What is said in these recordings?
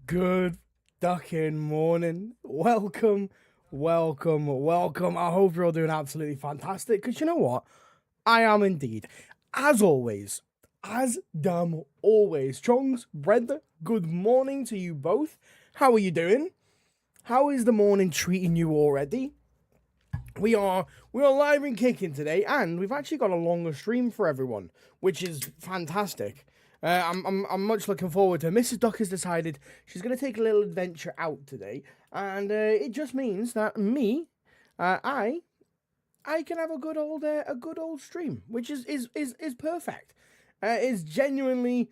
Good ducking morning. Welcome. I hope you're all doing absolutely fantastic, because you know what? I am indeed. As always, Chongs, Brenda, good morning to you both. How are you doing? How is the morning treating you already? We are live and kicking today, and we've actually got a longer stream for everyone, which is fantastic. I'm much looking forward to it. Mrs. Duck has decided she's going to take a little adventure out today, and it just means that I can have a good old stream, which is perfect. Is genuinely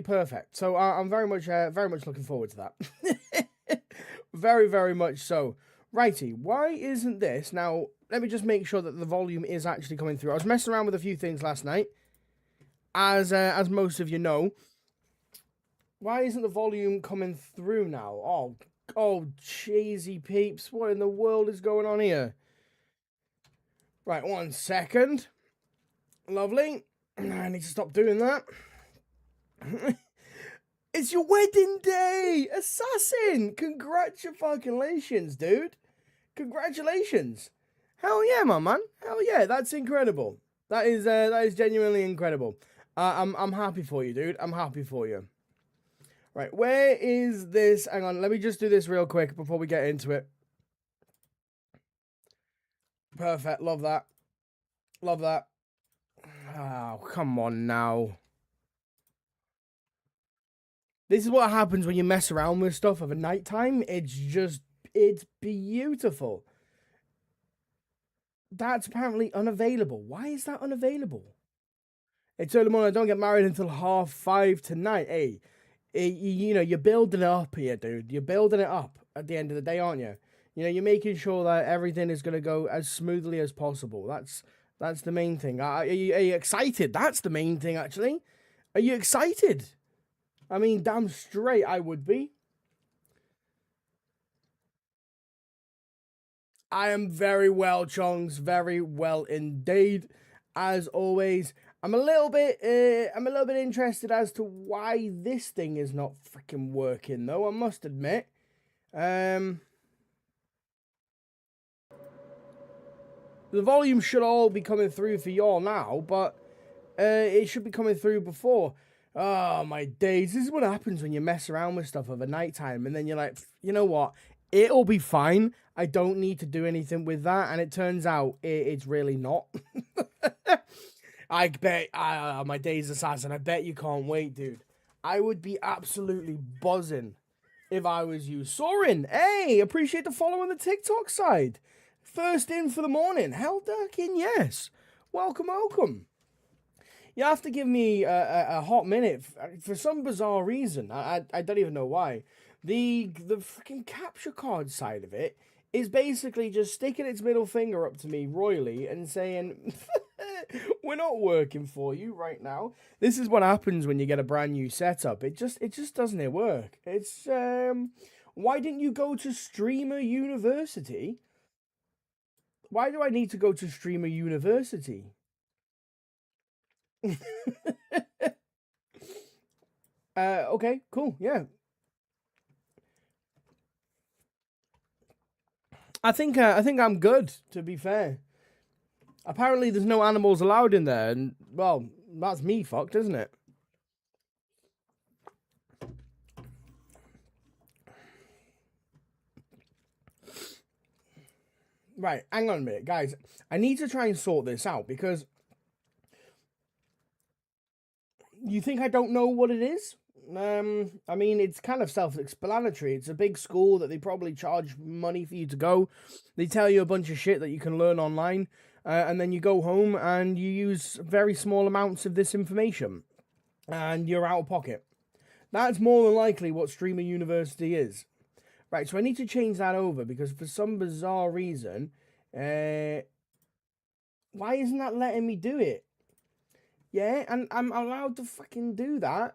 perfect. So I'm very much looking forward to that. very much so. Righty, why isn't this now? Let me just make sure that the volume is actually coming through. I was messing around with a few things last night, as most of you know. Why isn't the volume coming through now? Oh, cheesy peeps! What in the world is going on here? Right, 1 second. Lovely. I need to stop doing that. It's your wedding day, Assassin! Congratulations, dude. Congratulations. Hell yeah, my man. Hell yeah, that's incredible. That is genuinely incredible. I'm happy for you, dude. I'm happy for you. Right, where is this? Hang on, let me just do this real quick before we get into it. Perfect, love that. Love that. Oh, come on now. This is what happens when you mess around with stuff of a nighttime. It's beautiful. That's apparently unavailable. Why is that unavailable? It's early morning. I don't get married until 5:30 tonight. Hey, you know, you're building it up here, dude. You're building it up at the end of the day, aren't you? You know, you're making sure that everything is going to go as smoothly as possible. That's the main thing. Are you excited? That's the main thing, actually. Are you excited? I mean, damn straight I would be. I am very well, Chongs. Very well indeed. As always, I'm a little bit interested as to why this thing is not freaking working, though. I must admit. The volume should all be coming through for y'all now, but it should be coming through before. Oh, my days. This is what happens when you mess around with stuff over nighttime, and then you're like, you know what? It'll be fine. I don't need to do anything with that. And it turns out it's really not. I bet, my days, Assassin, I bet you can't wait, dude. I would be absolutely buzzing if I was you. Sorin, hey, appreciate the follow on the TikTok side. First in for the morning. Hell ducking, yes. Welcome. You have to give me a hot minute for some bizarre reason. I don't even know why. The freaking capture card side of it is basically just sticking its middle finger up to me royally and saying, we're not working for you right now. This is what happens when you get a brand new setup. It just doesn't work. It's why didn't you go to Streamer University? Why do I need to go to Streamer University? Okay, cool, yeah. I think I'm good, to be fair. Apparently there's no animals allowed in there, and, well, that's me fucked, isn't it? Right, hang on a minute, guys. I need to try and sort this out, because you think I don't know what it is? I mean, it's kind of self-explanatory. It's a big school that they probably charge money for you to go. They tell you a bunch of shit that you can learn online, and then you go home and you use very small amounts of this information, and you're out of pocket. That's more than likely what Streamer University is. Right, so I need to change that over, because for some bizarre reason, why isn't that letting me do it? Yeah, and I'm allowed to fucking do that.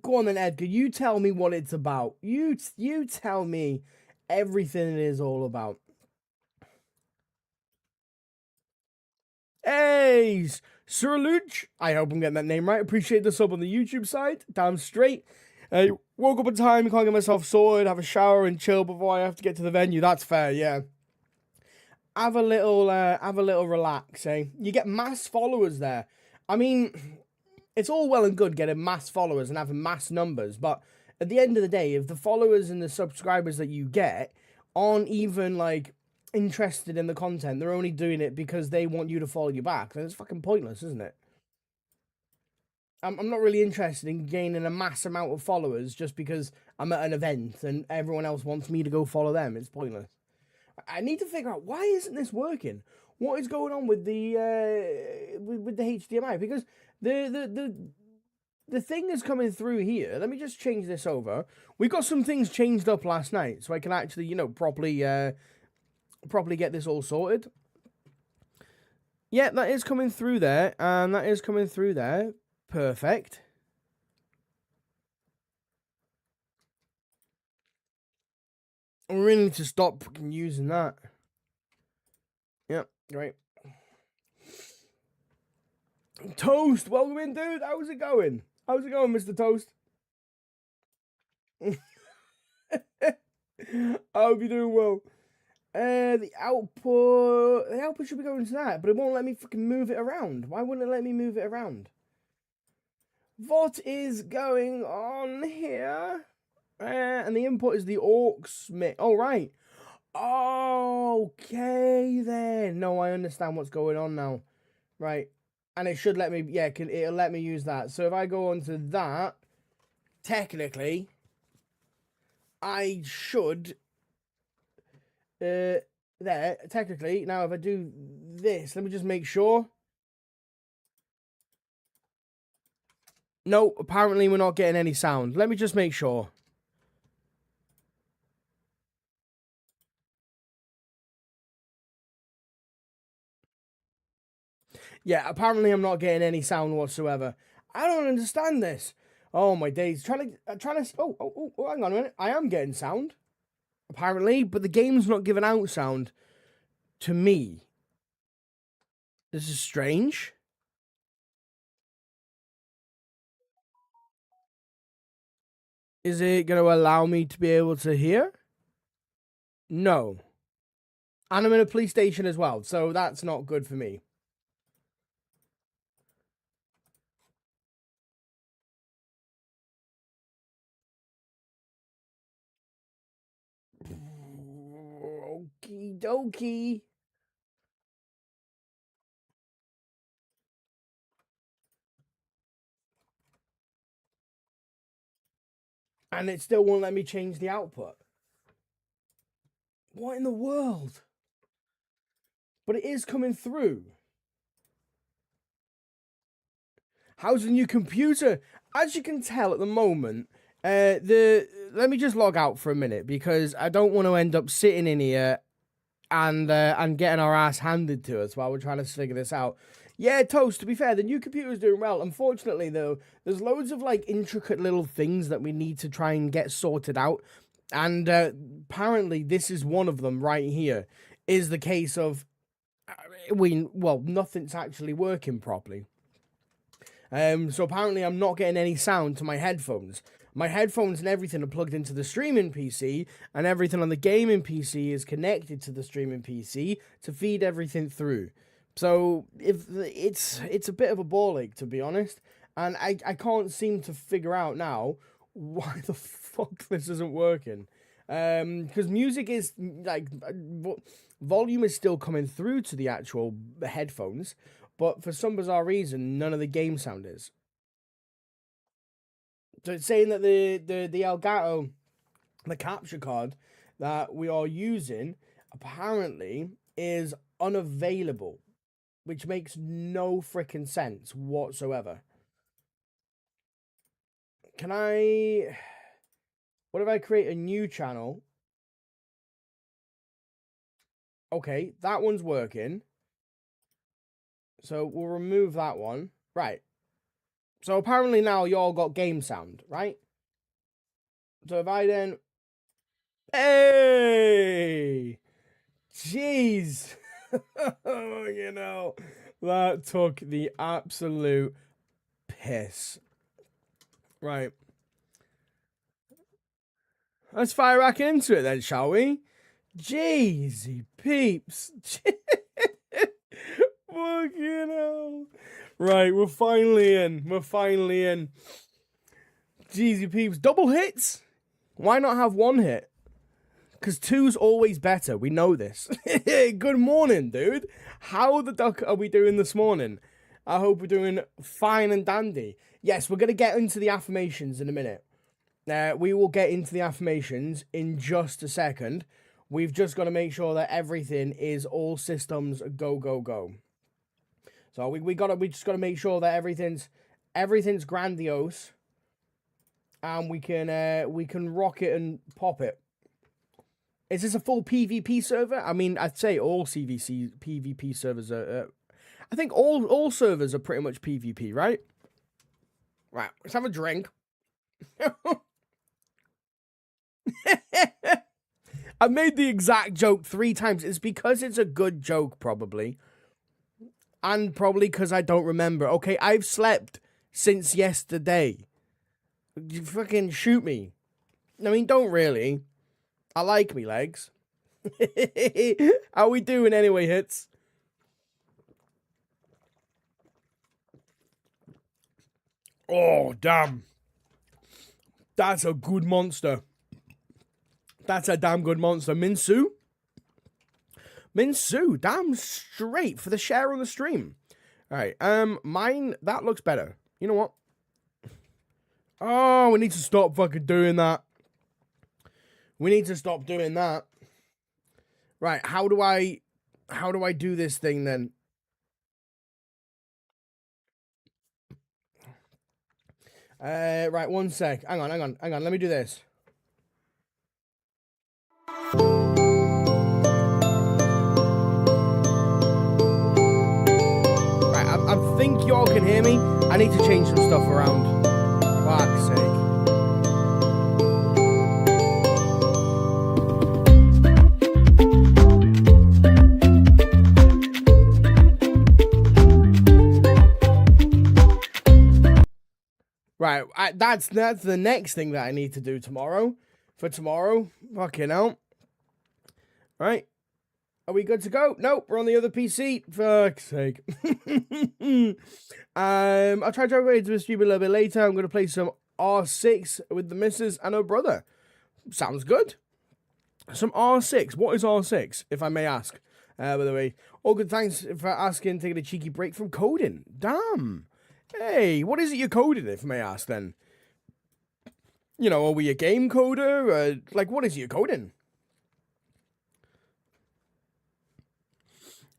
Go on then, Edgar. You tell me what it's about. You tell me everything it is all about. Hey, Sirluch. I hope I'm getting that name right. Appreciate the sub on the YouTube side. Damn straight. Woke up in time, can't get myself sorted, have a shower and chill before I have to get to the venue. That's fair, yeah. Have a little relax, eh? You get mass followers there. I mean, it's all well and good getting mass followers and having mass numbers, but at the end of the day, if the followers and the subscribers that you get aren't even like interested in the content, they're only doing it because they want you to follow you back, then it's fucking pointless, isn't it? I'm not really interested in gaining a mass amount of followers just because I'm at an event and everyone else wants me to go follow them. It's pointless. I need to figure out, why isn't this working? What is going on with the HDMI? Because the thing is coming through here. Let me just change this over. We got some things changed up last night, so I can actually, you know, properly get this all sorted. Yeah, that is coming through there, and that is coming through there. Perfect. We really need to stop fucking using that. Yep, great. Toast, welcome in, dude. How's it going? How's it going, Mr. Toast? I hope you're doing well. The output should be going to that, but it won't let me fucking move it around. Why wouldn't it let me move it around? What is going on here? And the input is the aux mix. Oh, right. Okay, then. No, I understand what's going on now. Right. And it should let me, yeah, it'll let me use that. So if I go on to that, technically, I should, there, technically, now if I do this, let me just make sure. No, apparently we're not getting any sound. Let me just make sure. Yeah, apparently I'm not getting any sound whatsoever. I don't understand this. Oh my days! Trying to. Oh, hang on a minute. I am getting sound, apparently, but the game's not giving out sound to me. This is strange. Is it going to allow me to be able to hear? No. And I'm in a police station as well, so that's not good for me. Okie dokie. And it still won't let me change the output. What in the world? But it is coming through. How's the new computer? As you can tell at the moment, let me just log out for a minute because I don't want to end up sitting in here and getting our ass handed to us while we're trying to figure this out. Yeah, Toast, to be fair, the new computer is doing well. Unfortunately, though, there's loads of, like, intricate little things that we need to try and get sorted out. And apparently this is one of them right here, is the case of, nothing's actually working properly. So apparently I'm not getting any sound to my headphones. My headphones and everything are plugged into the streaming PC, and everything on the gaming PC is connected to the streaming PC to feed everything through. So if it's a bit of a ball ache, to be honest, and I can't seem to figure out now why the fuck this isn't working. Because music is like volume is still coming through to the actual headphones, but for some bizarre reason, none of the game sound is. So it's saying that the Elgato, the capture card that we are using, apparently is unavailable, which makes no freaking sense whatsoever. Can I... What if I create a new channel? Okay, that one's working. So we'll remove that one. Right. So apparently now y'all got game sound, right? So if I then... Hey! Jeez! You know, That took the absolute piss. Right. Let's fire back into it then, shall we? Jeezy peeps. Fucking hell. Right, we're finally in. Jeezy peeps. Double hits? Why not have one hit? Because two's always better. We know this. Good morning, dude. How the duck are we doing this morning? I hope we're doing fine and dandy. Yes, we're going to get into the affirmations in a minute. We will get into the affirmations in just a second. We've just got to make sure that everything is all systems go, go, go. So we just got to make sure that everything's grandiose, and we can rock it and pop it. Is this a full PvP server? I mean, I'd say all PvP servers are. I think all servers are pretty much PvP, right? Right. Let's have a drink. I've made the exact joke 3 times. It's because it's a good joke, probably. And probably because I don't remember. Okay, I've slept since yesterday. You fucking shoot me. I mean, don't really. I like me legs. How we doing anyway, hits? Oh, damn. That's a good monster. That's a damn good monster. Minsu? Minsu, damn straight for the share on the stream. All right, mine, that looks better. You know what? Oh, we need to stop fucking doing that. We need to stop doing that. Right, how do I do this thing then? Right, one sec. Hang on. Let me do this. I think y'all can hear me. I need to change some stuff around. Fuck's sake. Right, that's the next thing that I need to do tomorrow. For tomorrow. Fucking hell. Right. Are we good to go? Nope, we're on the other PC. Fuck's sake. I'll try to jump into the stream a little bit later. I'm going to play some R6 with the missus and her brother. Sounds good. Some R6. What is R6, if I may ask? By the way, all good, thanks for asking. Taking a cheeky break from coding. Damn. Hey, what is it you're coding, if I may ask, then? You know, are we a game coder? Like, what is it you're coding?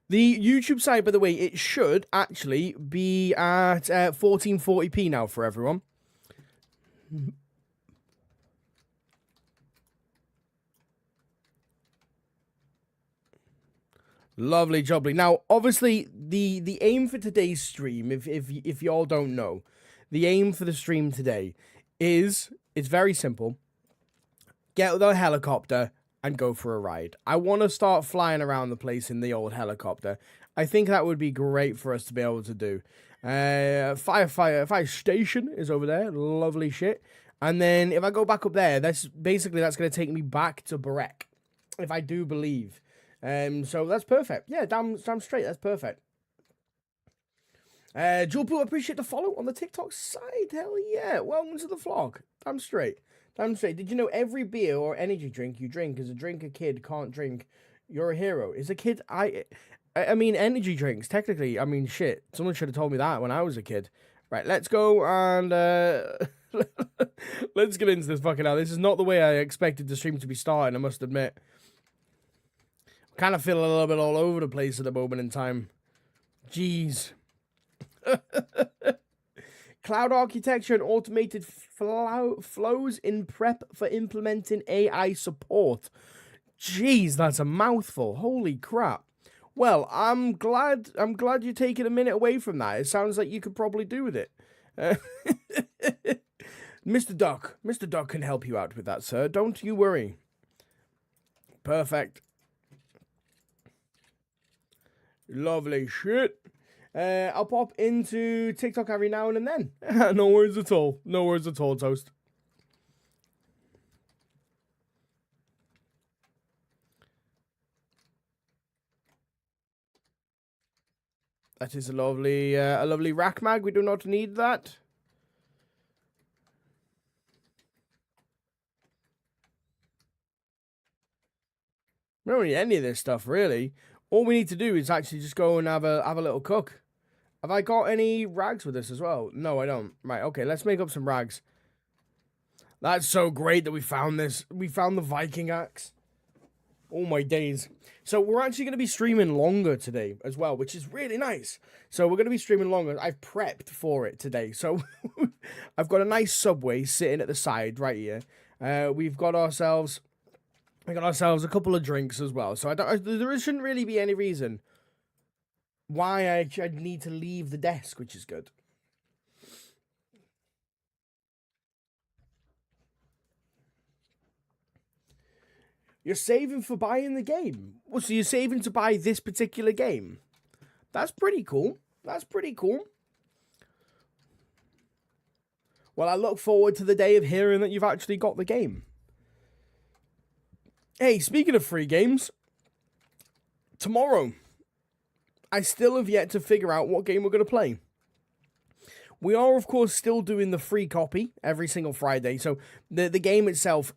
The YouTube site, by the way, it should actually be at 1440p now for everyone. Lovely jubbly. Now, obviously, the aim for today's stream, if y'all don't know, the aim for the stream today is, it's very simple. Get the helicopter and go for a ride. I want to start flying around the place in the old helicopter. I think that would be great for us to be able to do. Fire station is over there. Lovely shit. And then if I go back up there, that's going to take me back to Barek, if I do believe. So that's perfect. Yeah, damn straight. That's perfect. Jewelpool, appreciate the follow on the TikTok side. Hell yeah. Welcome to the vlog. Damn straight. Damn straight. Did you know every beer or energy drink you drink is a drink a kid can't drink? You're a hero. Is a kid... I mean, energy drinks, technically. I mean, shit. Someone should have told me that when I was a kid. Right, let's go and... let's get into this fucking hell. This is not the way I expected the stream to be starting, I must admit. I kind of feel a little bit all over the place at the moment in time. Jeez. Cloud architecture and automated flows in prep for implementing AI support. Jeez, that's a mouthful. Holy crap. Well, I'm glad you're taking a minute away from that. It sounds like you could probably do with it. Mr. Duck can help you out with that, sir. Don't you worry. Perfect. Lovely shit. I'll pop into TikTok every now and then. No worries at all. No worries at all, Toast. That is a lovely rack mag. We do not need that. We don't need any of this stuff, really. All we need to do is actually just go and have a little cook. Have I got any rags with this as well? No, I don't. Right, okay, let's make up some rags. That's so great that we found this. We found the Viking axe. Oh my days. So we're actually going to be streaming longer today as well, which is really nice. So we're going to be streaming longer. I've prepped for it today. So I've got a nice Subway sitting at the side right here. We've got ourselves a couple of drinks as well. So there shouldn't really be any reason why I'd need to leave the desk, which is good. You're saving for buying the game. Well, so you're saving to buy this particular game. That's pretty cool. That's pretty cool. Well, I look forward to the day of hearing that you've actually got the game. Hey, speaking of free games, tomorrow, I still have yet to figure out what game we're going to play. We are, of course, still doing the free copy every single Friday. So the game itself,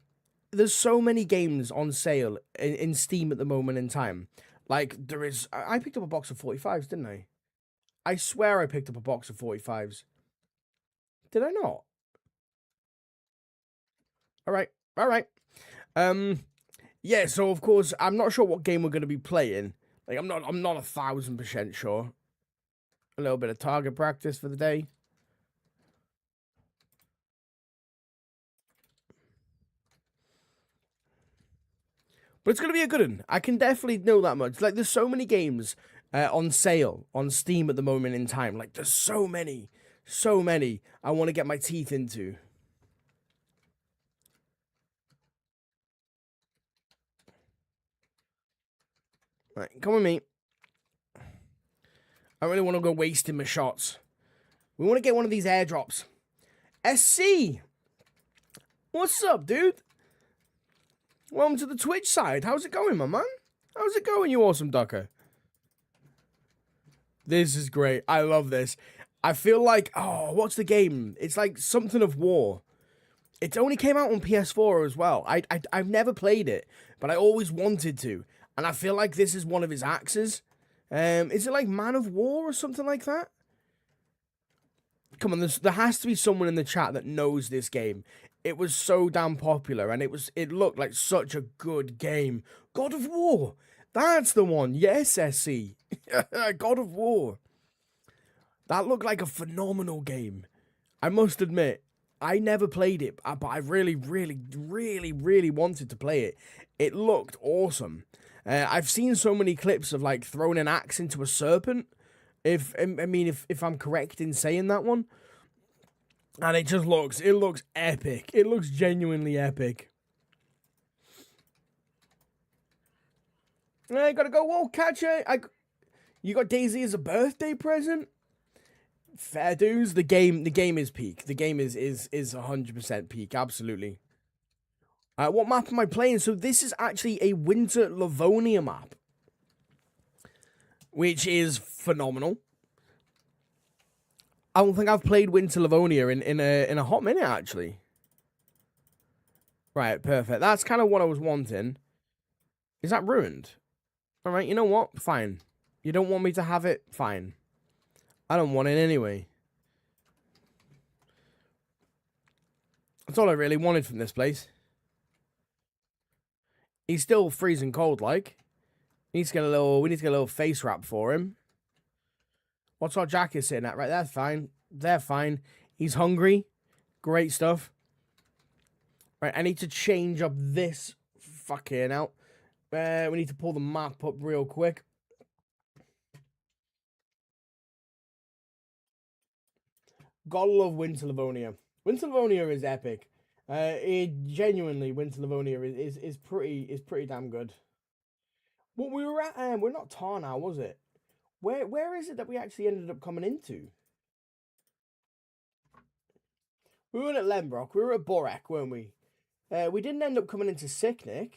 there's so many games on sale in Steam at the moment in time. Like, there is... I picked up a box of 45s, didn't I? I swear I picked up a box of 45s. Did I not? Alright, alright. Yeah, so, of course, I'm not sure what game we're going to be playing. Like, I'm not 1,000% sure. A little bit of target practice for the day. But it's going to be a good one. I can definitely know that much. Like, there's so many games on sale on Steam at the moment in time. Like, there's so many I want to get my teeth into. Right, come with me. I really want to go wasting my shots. We want to get one of these airdrops. SC! What's up, dude? Welcome to the Twitch side. How's it going, my man? How's it going, you awesome ducker? This is great. I love this. I feel like, oh, what's the game? It's like something of war. It only came out on PS4 as well. I've never played it, but I always wanted to. And I feel like this is one of his axes. Is it like Man of War or something like that? Come on, there has to be someone in the chat that knows this game. It was so damn popular, and it looked like such a good game. God of War! That's the one! Yes, SC! God of War! That looked like a phenomenal game. I must admit, I never played it, but I really wanted to play it. It looked awesome. I've seen so many clips of, like, throwing an axe into a serpent. If I'm correct in saying that one. And it looks epic. It looks genuinely epic. I gotta go. Whoa, catcher! You got DayZ as a birthday present? Fair dues. The game is peak. The game is 100% peak. Absolutely. What map am I playing? So this is actually a Winter Livonia map, which is phenomenal. I don't think I've played Winter Livonia in a hot minute, actually. Right, perfect. That's kind of what I was wanting. Is that ruined? All right, you know what? Fine. You don't want me to have it? Fine. I don't want it anyway. That's all I really wanted from this place. He's still freezing cold, like. We need to get a little face wrap for him. What's our jacket sitting at? Right, that's fine. They're fine. He's hungry. Great stuff. Right, I need to change up this fucking out. We need to pull the map up real quick. Gotta love Winter Livonia. Winter Livonia is epic. Genuinely, Winter Livonia is pretty damn good. What we were at, we're not Tar now, was it? Where is it that we actually ended up coming into? We weren't at Lembrock. We were at Borek, weren't we? We didn't end up coming into Sicknick.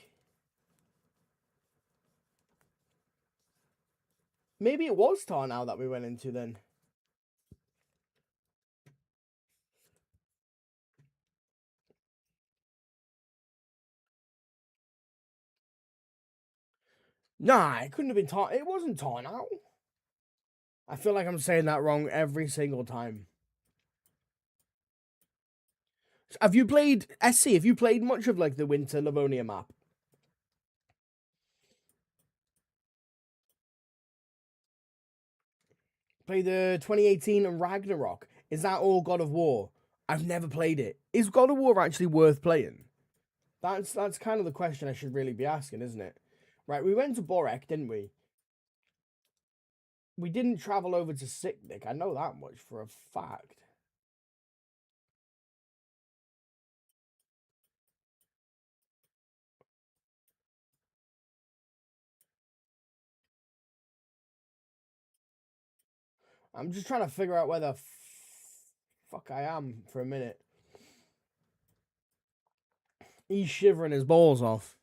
Maybe it was Tarnow that we went into then. Nah, it couldn't have been Tarnow. It wasn't Tarnow. I feel like I'm saying that wrong every single time. Have you played SC? Have you played much of like the Winter Livonia map? Play the 2018 and Ragnarok. Is that all God of War? I've never played it. Is God of War actually worth playing? That's kind of the question I should really be asking, isn't it? Right, we went to Borek, didn't we? We didn't travel over to Sicknick. I know that much for a fact. I'm just trying to figure out where the fuck I am for a minute. He's shivering his balls off.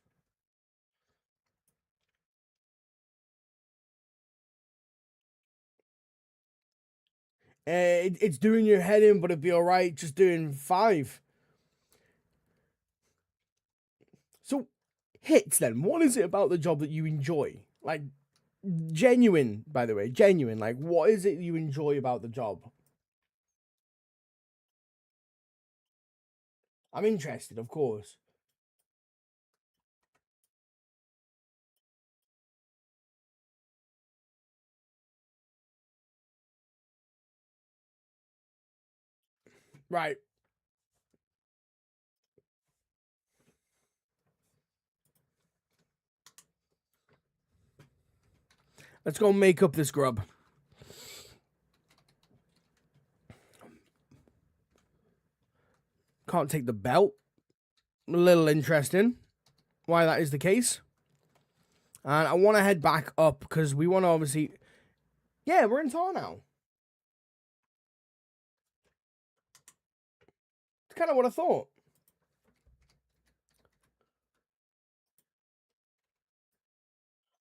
It's doing your head in, but it'd be alright just doing 5. So, hits then. What is it about the job that you enjoy? Like, genuine, by the way, genuine. Like, what is it you enjoy about the job? I'm interested, of course. Right. Let's go make up this grub. Can't take the belt. A little interesting why that is the case. And I want to head back up because we want to obviously... Yeah, we're in Tarnow. It's kind of what I thought.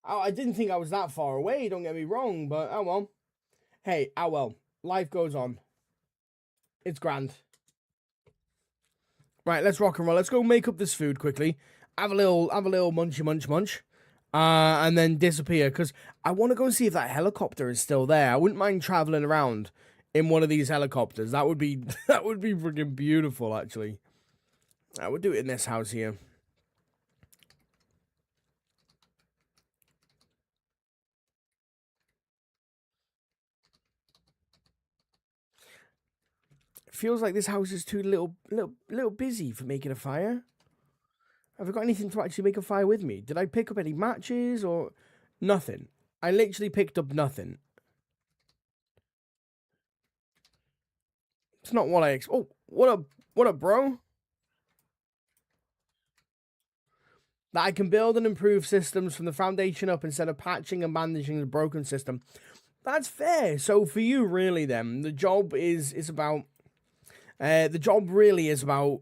Oh, I didn't think I was that far away, don't get me wrong, but oh well. Hey, oh well. Life goes on. It's grand. Right, let's rock and roll. Let's go make up this food quickly. Have a little munch. And then disappear, because I want to go and see if that helicopter is still there. I wouldn't mind traveling around in one of these helicopters. That would be freaking beautiful, actually. I would do it in this house here. Feels like this house is too little busy for making a fire. Have I got anything to actually make a fire with me? Did I pick up any matches or nothing? I literally picked up nothing. It's not what I Oh, what up, bro? That I can build and improve systems from the foundation up instead of patching and managing the broken system. That's fair. So for you, really, then the job is about. The job really is about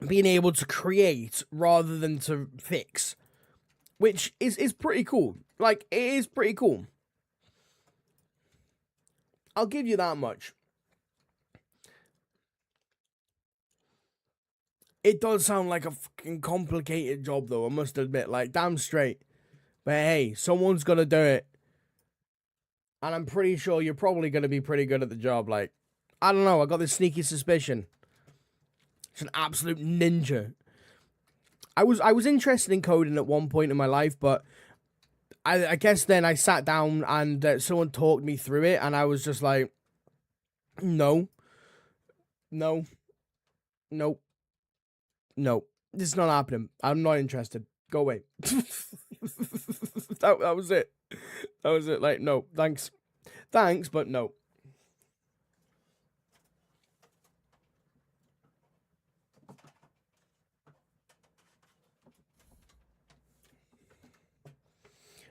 being able to create rather than to fix, which is pretty cool. Like, it is pretty cool. I'll give you that much. It does sound like a fucking complicated job, though, I must admit. Like, damn straight. But hey, someone's gonna do it. And I'm pretty sure you're probably gonna be pretty good at the job. Like, I don't know, I got this sneaky suspicion. It's an absolute ninja. I was interested in coding at one point in my life, but I guess then I sat down and someone talked me through it, and I was just like, no. Nope. This is not happening. I'm not interested. Go away. that was it. That was it. Like, no, thanks. Thanks, but no.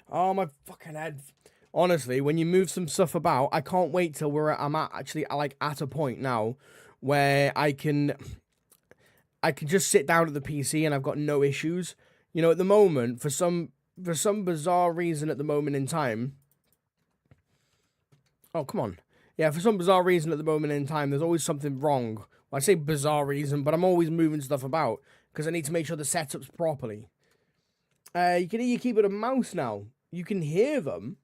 Oh, my fucking head. Honestly, when you move some stuff about, I can't wait till I'm actually like at a point now where I can just sit down at the PC and I've got no issues. You know, at the moment, for some bizarre reason at the moment in time. Oh, come on. Yeah, for some bizarre reason at the moment in time, there's always something wrong. Well, I say bizarre reason, but I'm always moving stuff about because I need to make sure the setup's properly. You can hear your keyboard and mouse now. You can hear them.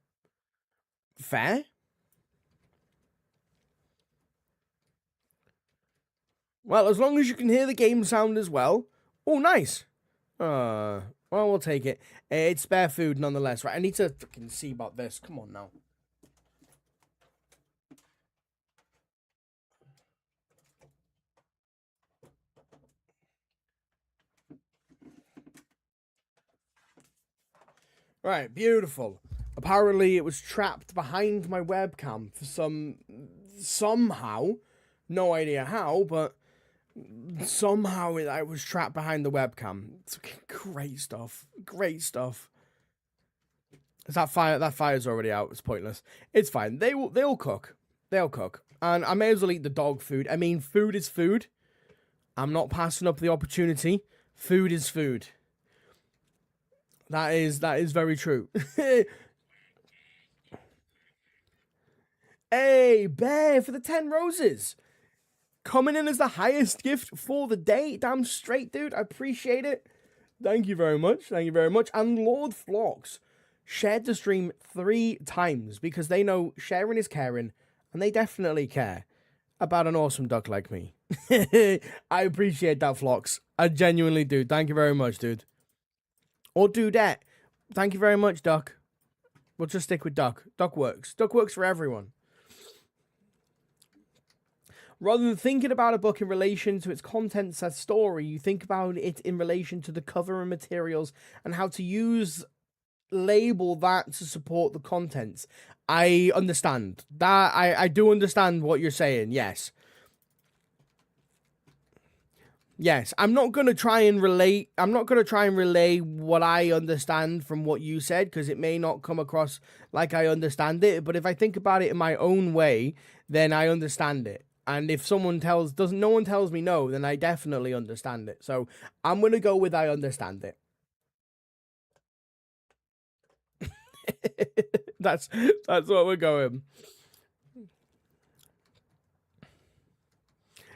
Fair. Well, as long as you can hear the game sound as well. Oh, nice. Well, we'll take it. It's spare food nonetheless, right? I need to fucking see about this. Come on now. Right, beautiful. Apparently, it was trapped behind my webcam for somehow. No idea how, but somehow I was trapped behind the webcam. It's great stuff. Great stuff. Is that fire? That fire's already out. It's pointless. It's fine. They'll cook. They'll cook. And I may as well eat the dog food. I mean, food is food. I'm not passing up the opportunity. Food is food. That is very true. Hey, Bear, for the 10 roses. Coming in as the highest gift for the day. Damn straight, dude. I appreciate it. Thank you very much. Thank you very much. And Lord Flocks shared the stream 3 times because they know sharing is caring, and they definitely care about an awesome duck like me. I appreciate that, Flocks. I genuinely do. Thank you very much, dude. Or Dudette. Thank you very much, Duck. We'll just stick with Duck. Duck works. Duck works for everyone. Rather than thinking about a book in relation to its contents as story, you think about it in relation to the cover and materials and how to label that to support the contents. I understand. That I do understand what you're saying, yes. Yes, I'm not going to try and relay what I understand from what you said, because it may not come across like I understand it, but if I think about it in my own way, then I understand it. And if no one tells me no, then I definitely understand it. So I'm going to go with I understand it. That's what we're going.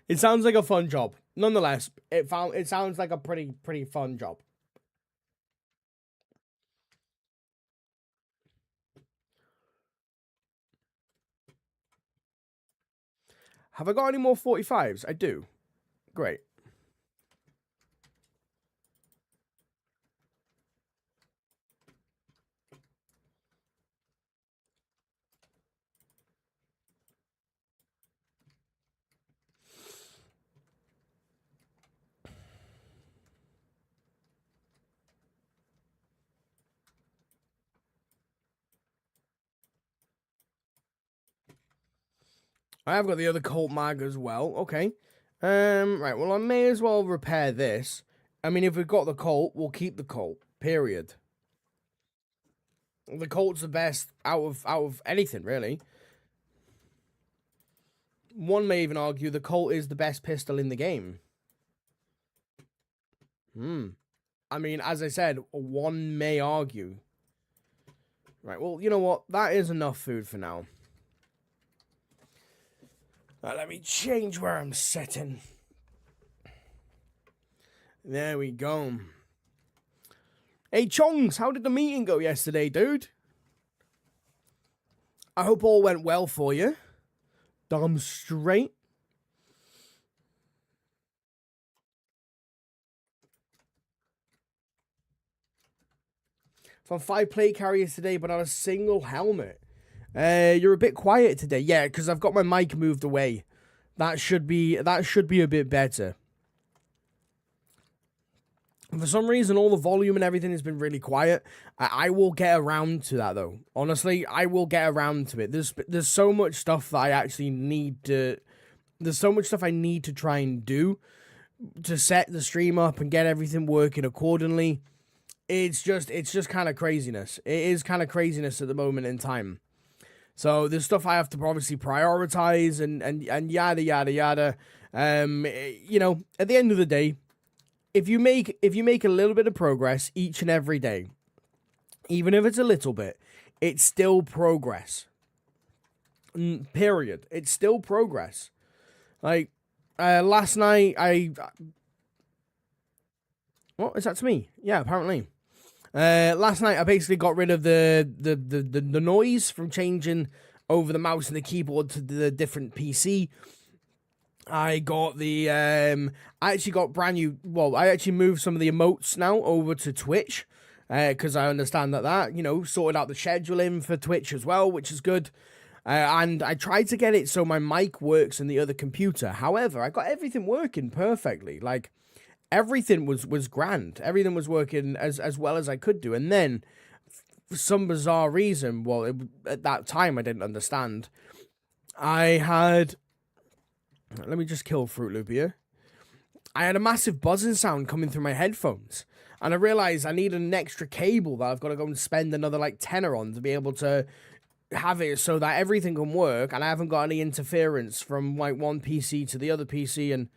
It sounds like a fun job. Nonetheless, it sounds like a pretty fun job. Have I got any more 45s? I do. Great. I have got the other Colt mag as well. Okay. Right. Well, I may as well repair this. I mean, if we've got the Colt, we'll keep the Colt. Period. The Colt's the best out of anything, really. One may even argue the Colt is the best pistol in the game. I mean, as I said, one may argue. Right. Well, you know what? That is enough food for now. Let me change where I'm sitting. There we go. Hey, Chongs, how did the meeting go yesterday, dude? I hope all went well for you. Damn straight. Found 5 plate carriers today, but not a single helmet. You're a bit quiet today. Yeah, because I've got my mic moved away. That should be a bit better. For some reason, all the volume and everything has been really quiet. I will get around to that, though. Honestly, I will get around to it. There's so much stuff that I actually need to... There's so much stuff I need to try and do to set the stream up and get everything working accordingly. It's just kind of craziness. It is kind of craziness at the moment in time. So there's stuff I have to obviously prioritize and yada yada yada. You know, at the end of the day, if you make a little bit of progress each and every day, even if it's a little bit, it's still progress. Period. It's still progress. Like last night, what is that to me? Yeah, apparently. Last night I basically got rid of the noise from changing over the mouse and the keyboard to the different PC. I got the I actually got brand new. Well, I actually moved some of the emotes now over to Twitch because I understand that you know, sorted out the scheduling for Twitch as well, which is good. And I tried to get it so my mic works in the other computer. However, I got everything working perfectly. Like, everything was grand. Everything was working as well as I could do. And then, for some bizarre reason, well, at that time I didn't understand, I had... Let me just kill Fruit Loop here. I had a massive buzzing sound coming through my headphones. And I realized I needed an extra cable that I've got to go and spend another, like, tenner on to be able to have it so that everything can work and I haven't got any interference from, like, one PC to the other PC. And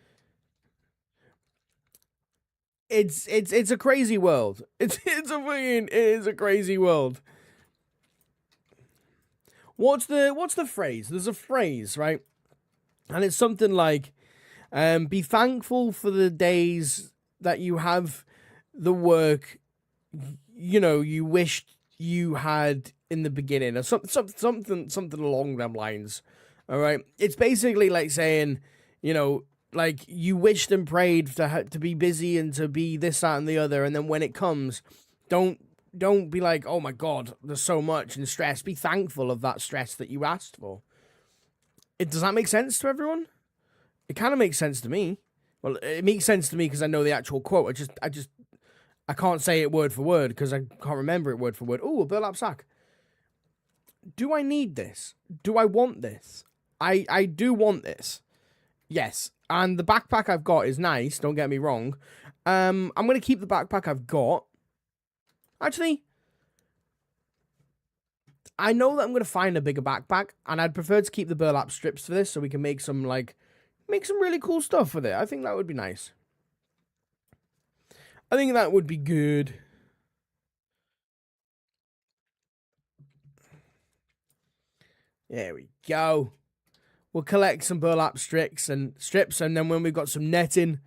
it's a crazy world. It is a crazy world. What's the phrase? There's a phrase, right? And it's something like, be thankful for the days that you have the work, you know, you wished you had in the beginning, or something along them lines. All right, it's basically like saying, you know, like you wished and prayed to be busy and to be this, that, and the other, and then when it comes, don't be like, oh my god, there's so much and stress. Be thankful of that stress that you asked for. Does that make sense to everyone? It kind of makes sense to me. Well, it makes sense to me because I know the actual quote. I can't say it word for word because I can't remember it word for word. Oh, a burlap sack. Do I need this? Do I want this? I do want this. Yes. And the backpack I've got is nice, don't get me wrong. I'm going to keep the backpack I've got. Actually, I know that I'm going to find a bigger backpack, and I'd prefer to keep the burlap strips for this so we can make some really cool stuff with it. I think that would be nice. I think that would be good. There we go. We'll collect some burlap strips, and then when we've got some netting,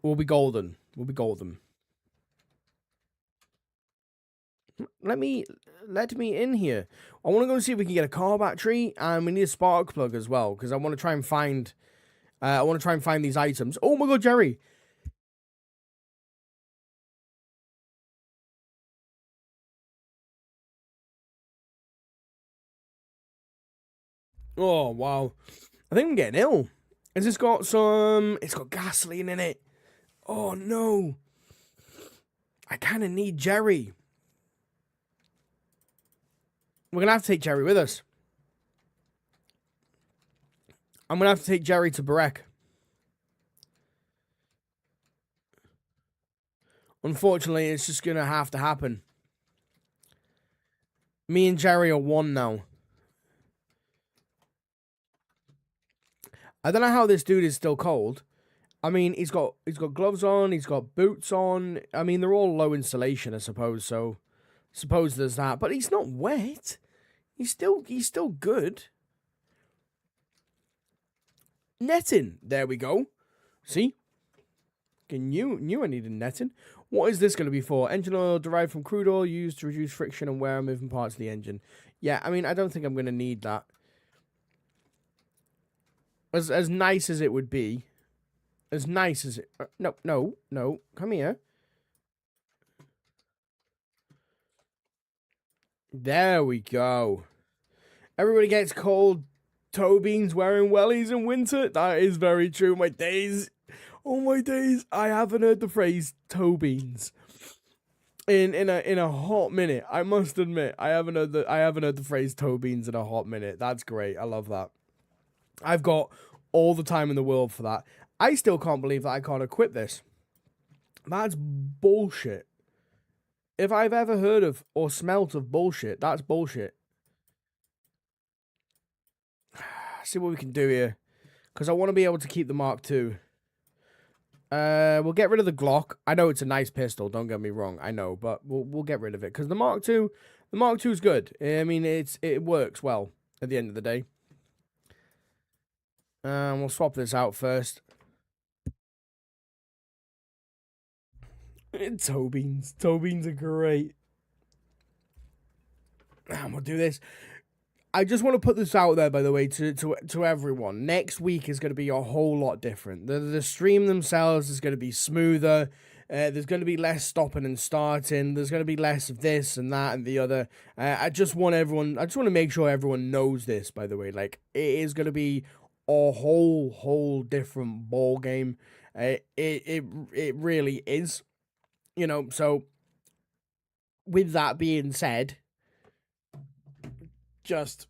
we'll be golden. We'll be golden. Let me in here. I want to go and see if we can get a car battery, and we need a spark plug as well because I want to try and find. These items. Oh my god, Jerry! Oh wow, I think I'm getting ill. Has this got some? It's got gasoline in it. Oh no! I kind of need Jerry. We're gonna have to take Jerry with us. I'm gonna have to take Jerry to Barek. Unfortunately, it's just gonna have to happen. Me and Jerry are one now. I don't know how this dude is still cold. I mean, he's got gloves on, he's got boots on. I mean, they're all low insulation, I suppose. So, suppose there's that. But he's not wet. He's still good. Netting. There we go. See? Knew I needed netting. What is this going to be for? Engine oil derived from crude oil used to reduce friction and wear on moving parts of the engine. Yeah, I mean, I don't think I'm going to need that. As nice as it would be. As nice as it... No. Come here. There we go. Everybody gets cold toe beans wearing wellies in winter. That is very true. My days... Oh my days, I haven't heard the phrase toe beans in a hot minute. I must admit, I haven't heard the phrase toe beans in a hot minute. That's great. I love that. I've got all the time in the world for that. I still can't believe that I can't equip this. That's bullshit. If I've ever heard of or smelt of bullshit, that's bullshit. see what we can do here. Because I want to be able to keep the Mark II. We'll get rid of the Glock. I know it's a nice pistol, don't get me wrong. I know, but we'll get rid of it. Because the Mark II is good. I mean, it works well at the end of the day. We'll swap this out first. Toe beans. Toe beans are great. We'll do this. I just want to put this out there, by the way, to everyone. Next week is going to be a whole lot different. The stream themselves is going to be smoother. There's going to be less stopping and starting. There's going to be less of this and that and the other. I just want to make sure everyone knows this, by the way. Like, it is going to be a whole different ball game. It really is. You know, so with that being said, just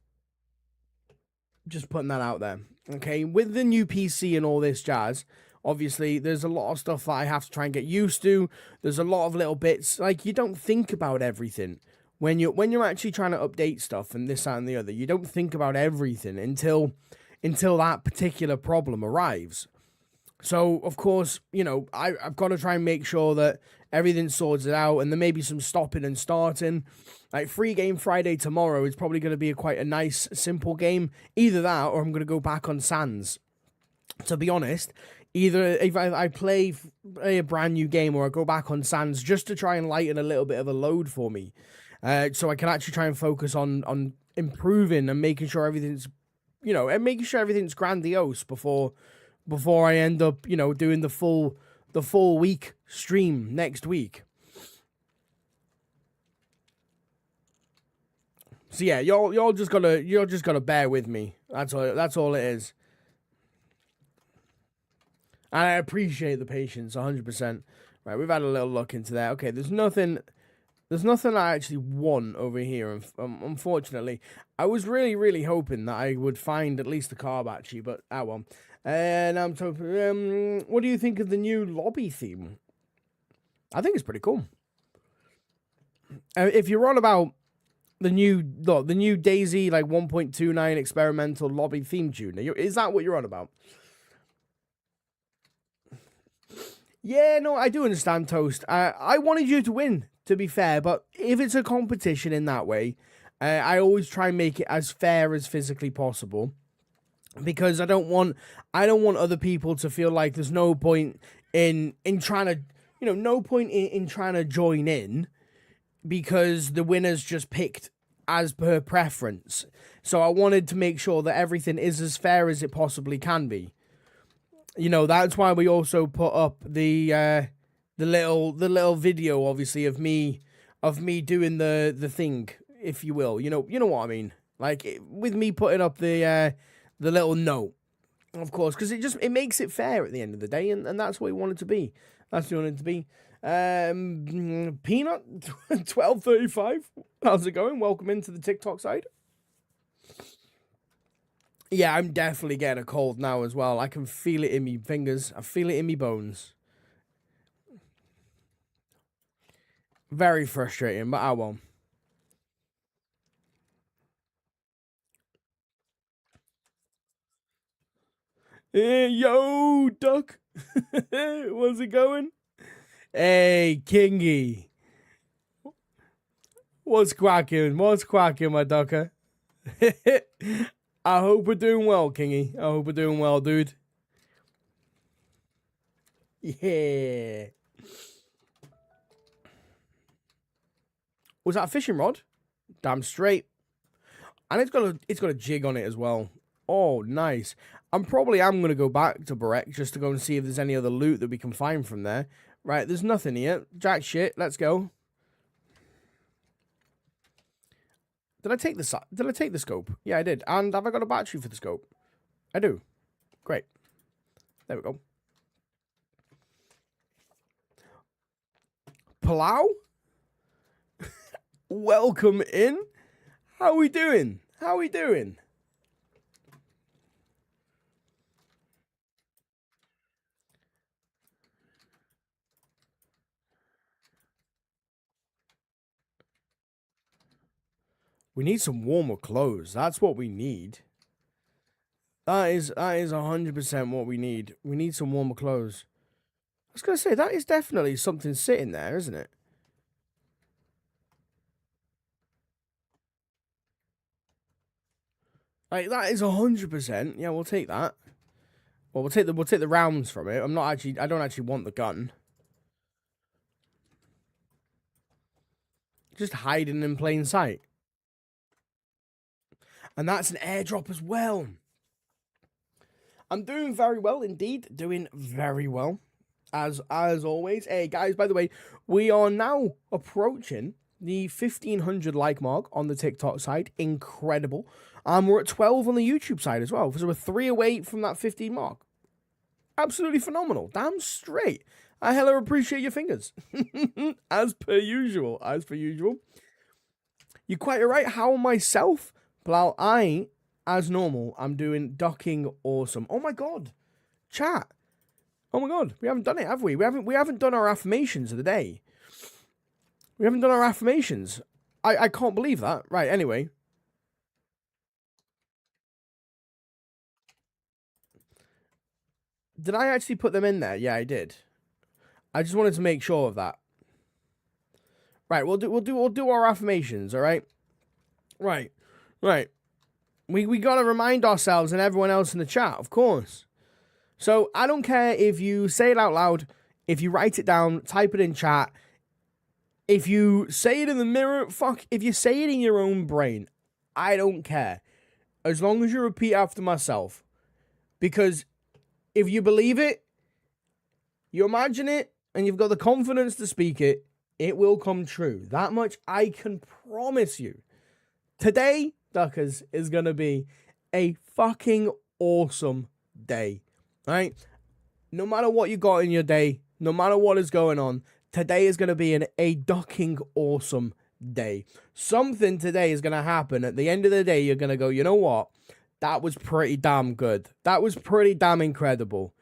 putting that out there. Okay, with the new PC and all this jazz, obviously there's a lot of stuff that I have to try and get used to. There's a lot of little bits, like, you don't think about everything when you're actually trying to update stuff and this, that, and the other. You don't think about everything until that particular problem arrives. So, of course, you know, I've got to try and make sure that everything sorts it out, and there may be some stopping and starting. Like, free game Friday tomorrow is probably going to be quite a nice, simple game. Either that, or I'm going to go back on Sands. To be honest, either if I play a brand new game, or I go back on Sands just to try and lighten a little bit of a load for me. So I can actually try and focus on improving and making sure everything's, you know, and making sure everything's grandiose before I end up, you know, doing the full week stream next week. So yeah, y'all just gotta bear with me. That's all it is. And I appreciate the patience 100%. Right, we've had a little look into that. Okay, there's nothing I actually want over here, unfortunately. I was really hoping that I would find at least the carb, actually, but well. And I'm talking. What do you think of the new lobby theme? I think it's pretty cool. If you're on about the new DayZ like 1.29 experimental lobby theme tune, is that what you're on about? Yeah, no, I do understand, Toast. I wanted you to win, to be fair, but if it's a competition in that way, I always try and make it as fair as physically possible, because I don't want other people to feel like there's no point in trying to, you know, no point in trying to join in because the winner's just picked as per preference. So I wanted to make sure that everything is as fair as it possibly can be. You know, that's why we also put up the little video, obviously, of me doing the thing, if you will. You know what I mean? Like, with me putting up the little note, of course, because it makes it fair at the end of the day, and that's what we want it to be. That's what we want it to be. Peanut 1235. How's it going? Welcome into the TikTok side. Yeah, I'm definitely getting a cold now as well. I can feel it in me fingers. I feel it in me bones. Very frustrating, but I won't. Hey, yo, Duck. What's it going? Hey, Kingy. What's cracking? What's cracking, my ducker? I hope we're doing well, Kingy. I hope we're doing well, dude. Yeah. Was that a fishing rod? Damn straight. And it's got a jig on it as well. Oh, nice. I'm gonna go back to Barek just to go and see if there's any other loot that we can find from there. Right, there's nothing here. Jack shit. Let's go. Did I take the scope? Yeah, I did. And have I got a battery for the scope? I do. Great. There we go. Palau? Welcome in. How we doing? How we doing? We need some warmer clothes. That's what we need. That is 100% what we need. We need some warmer clothes. I was gonna say that is definitely something sitting there, isn't it? Like that is 100%. Yeah, we'll take that. Well, we'll take the rounds from it. I don't actually want the gun. Just hiding in plain sight. And that's an airdrop as well. I'm doing very well indeed. Doing very well. As always. Hey guys, by the way, we are now approaching the 1,500 like mark on the TikTok side. Incredible. We're at 12 on the YouTube side as well. So we're 3 away from that 15 mark. Absolutely phenomenal. Damn straight. I hella appreciate your fingers. As per usual. As per usual. You're quite right. How myself, Blau, as normal, I'm doing ducking awesome. Oh my god. Chat. Oh my god. We haven't done it, have we? We haven't done our affirmations of the day. We haven't done our affirmations. I can't believe that. Right, anyway. Did I actually put them in there? Yeah, I did. I just wanted to make sure of that. Right, we'll do our affirmations, all right? Right. We gotta remind ourselves and everyone else in the chat, of course. So I don't care if you say it out loud, if you write it down, type it in chat. If you say it in the mirror, if you say it in your own brain, I don't care. As long as you repeat after myself. Because if you believe it, you imagine it, and you've got the confidence to speak it, it will come true. That much I can promise you. Today, Duckers, is going to be a fucking awesome day. Right? No matter what you got in your day, no matter what is going on, today is going to be a ducking awesome day. Something today is going to happen. At the end of the day, you're going to go, you know what? That was pretty damn good. That was pretty damn incredible.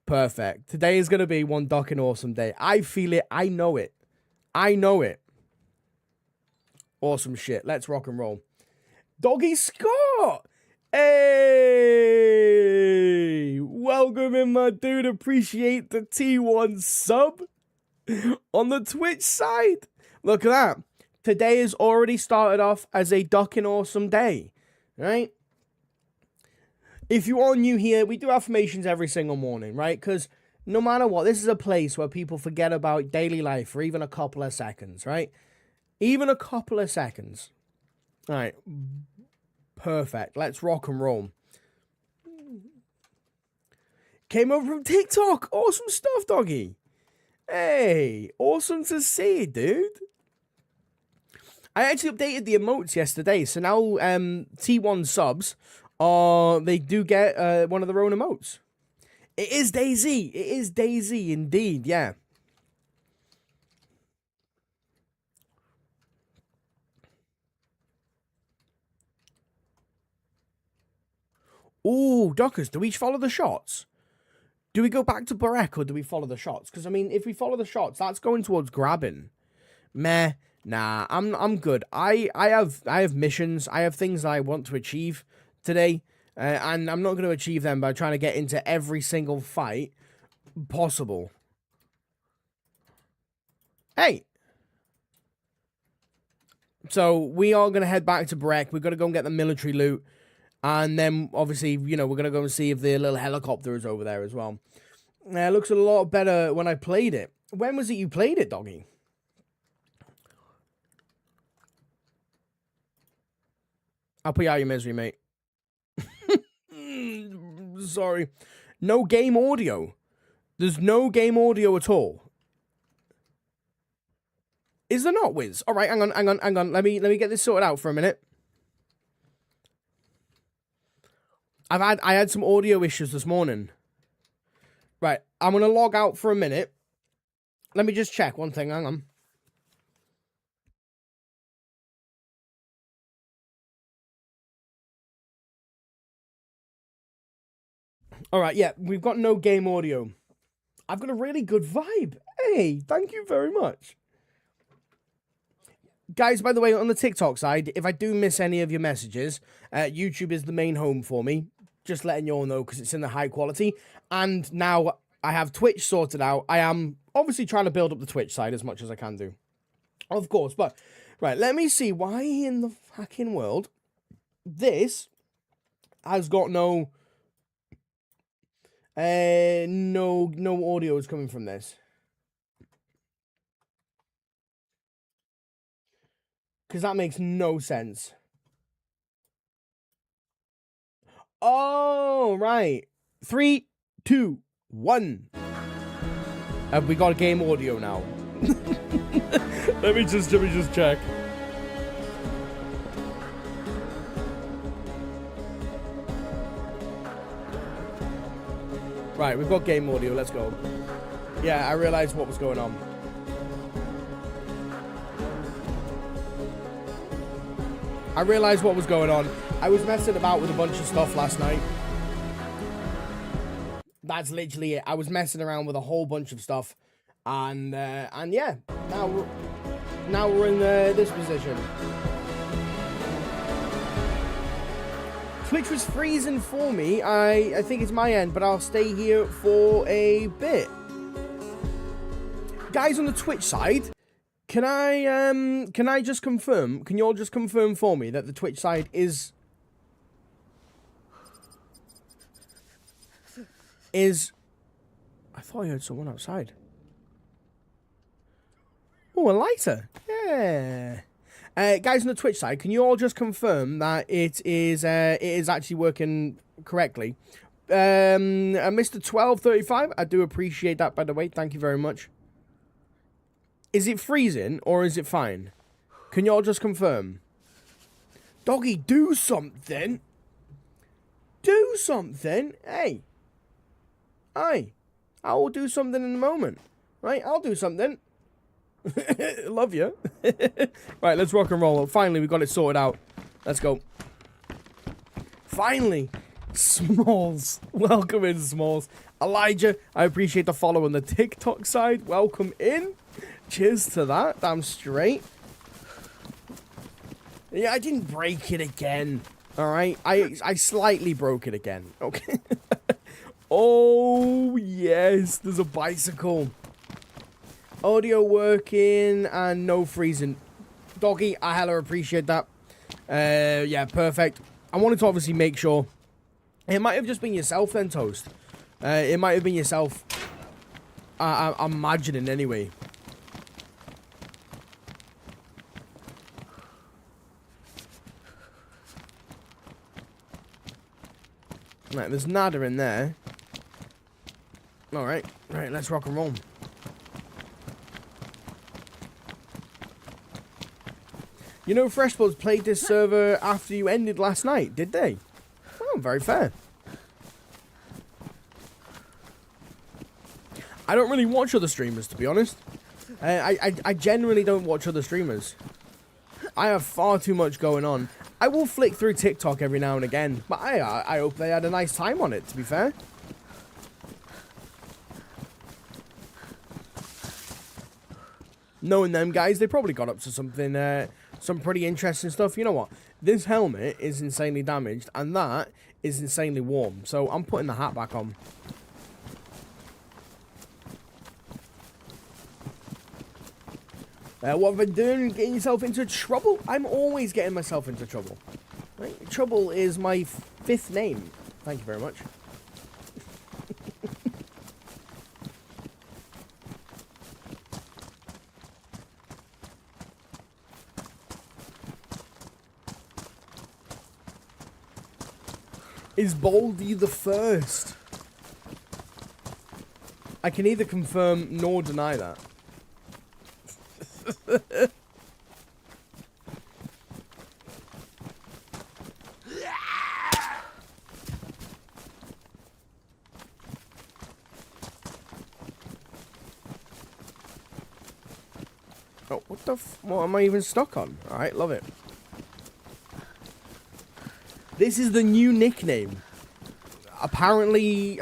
Perfect. Today is going to be one ducking awesome day. I feel it. I know it. I know it. Awesome shit. Let's rock and roll. Doggy Scott! Hey! Welcome in, my dude. Appreciate the T1 sub on the Twitch side. Look at that. Today has already started off as a ducking awesome day, right? If you are new here, we do affirmations every single morning, right? Because no matter what, this is a place where people forget about daily life for even a couple of seconds, right? Even a couple of seconds. All right. Perfect. Let's rock and roll. Came over from TikTok. Awesome stuff, doggy. Hey, awesome to see, dude. I actually updated the emotes yesterday, so now T1 subs they do get one of their own emotes. It is DayZ. It is DayZ indeed, yeah. Ooh, Dockers, do we follow the shots? Do we go back to Barek or do we follow the shots? Because I mean, if we follow the shots, that's going towards grabbing. Meh. Nah, I'm good. I have missions. I have things that I want to achieve today, and I'm not going to achieve them by trying to get into every single fight possible. Hey. So we are going to head back to Breck. We've got to go and get the military loot. And then, obviously, you know, we're going to go and see if the little helicopter is over there as well. It looks a lot better when I played it. When was it you played it, doggy? I'll put you out of your misery, mate. Sorry. No game audio. There's no game audio at all. Is there not, Wiz? All right, hang on. Let me get this sorted out for a minute. I had some audio issues this morning. Right, I'm gonna log out for a minute. Let me just check one thing. Hang on. All right, yeah, we've got no game audio. I've got a really good vibe. Hey, thank you very much. Guys, by the way, on the TikTok side, if I do miss any of your messages, YouTube is the main home for me. Just letting you all know because it's in the high quality. And now I have Twitch sorted out. I am obviously trying to build up the Twitch side as much as I can do. Of course, but... Right, let me see. Why in the fucking world this has got no... no audio is coming from this. Because that makes no sense. Oh, right. 3, 2, 1. Have we got game audio now? let me just check. Right, we've got game audio. Let's go. Yeah, I realized what was going on. I realized what was going on. I was messing about with a bunch of stuff last night. That's literally it. I was messing around with a whole bunch of stuff, and yeah, now we're in this position. Twitch was freezing for me. I think it's my end, but I'll stay here for a bit. Guys on the Twitch side, can I just confirm? Can you all just confirm for me that the Twitch side is I thought I heard someone outside. Oh, a lighter. Yeah. Guys on the Twitch side, can you all just confirm that it is actually working correctly? Mr. 1235, I do appreciate that, by the way. Thank you very much. Is it freezing or is it fine? Can you all just confirm? Doggy, do something. Do something. Hey. Aye. I will do something in a moment. Right? I'll do something. Love you. Right, let's rock and roll. Finally, we got it sorted out. Let's go. Finally. Smalls. Welcome in, Smalls. Elijah, I appreciate the follow on the TikTok side. Welcome in. Cheers to that. Damn straight. Yeah, I didn't break it again. Alright? I slightly broke it again. Okay. Oh, yes. There's a bicycle. Audio working and no freezing. Doggy, I hella appreciate that. Yeah, perfect. I wanted to obviously make sure. It might have just been yourself then, Toast. It might have been yourself. I'm imagining anyway. Right, there's nada in there. Alright, right, let's rock and roll. You know, FreshBuds played this server after you ended last night, did they? Oh, very fair. I don't really watch other streamers, to be honest. I generally don't watch other streamers. I have far too much going on. I will flick through TikTok every now and again, but I hope they had a nice time on it, to be fair. Knowing them guys, they probably got up to something, some pretty interesting stuff. You know what? This helmet is insanely damaged, and that is insanely warm. So I'm putting the hat back on. What have I been doing? Getting yourself into trouble? I'm always getting myself into trouble. Right? Trouble is my 5th name. Thank you very much. Is Baldy the first? I can neither confirm nor deny that. Oh, what the what am I even stuck on? Alright, love it. This is the new nickname. Apparently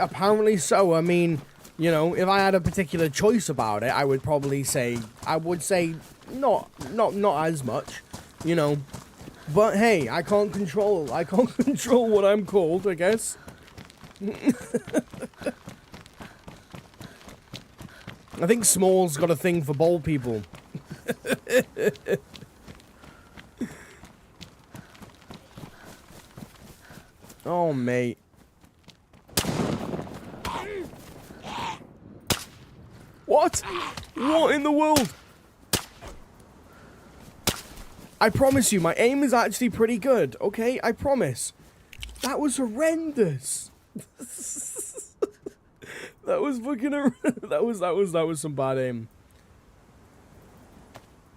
so. I mean, You know, if I had a particular choice about it, I would probably say, not as much, you know. But hey, I can't control what I'm called, I guess. I think Small's got a thing for bald people. Oh, mate. What? What in the world? I promise you, my aim is actually pretty good, okay? I promise. That was horrendous. That was fucking that was some bad aim.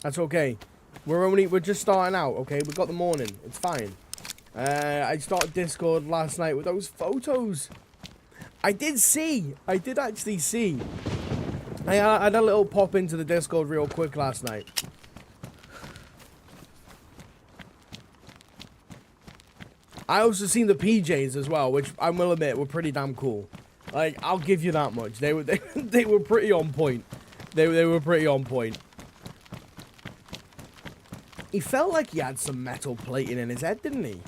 That's okay. We're just starting out, okay? We got the morning. It's fine. I started Discord last night with those photos. I did actually see. I had a little pop into the Discord real quick last night. I also seen the PJs as well, which I will admit were pretty damn cool. Like, I'll give you that much. They were pretty on point. They were pretty on point. He felt like he had some metal plating in his head, didn't he?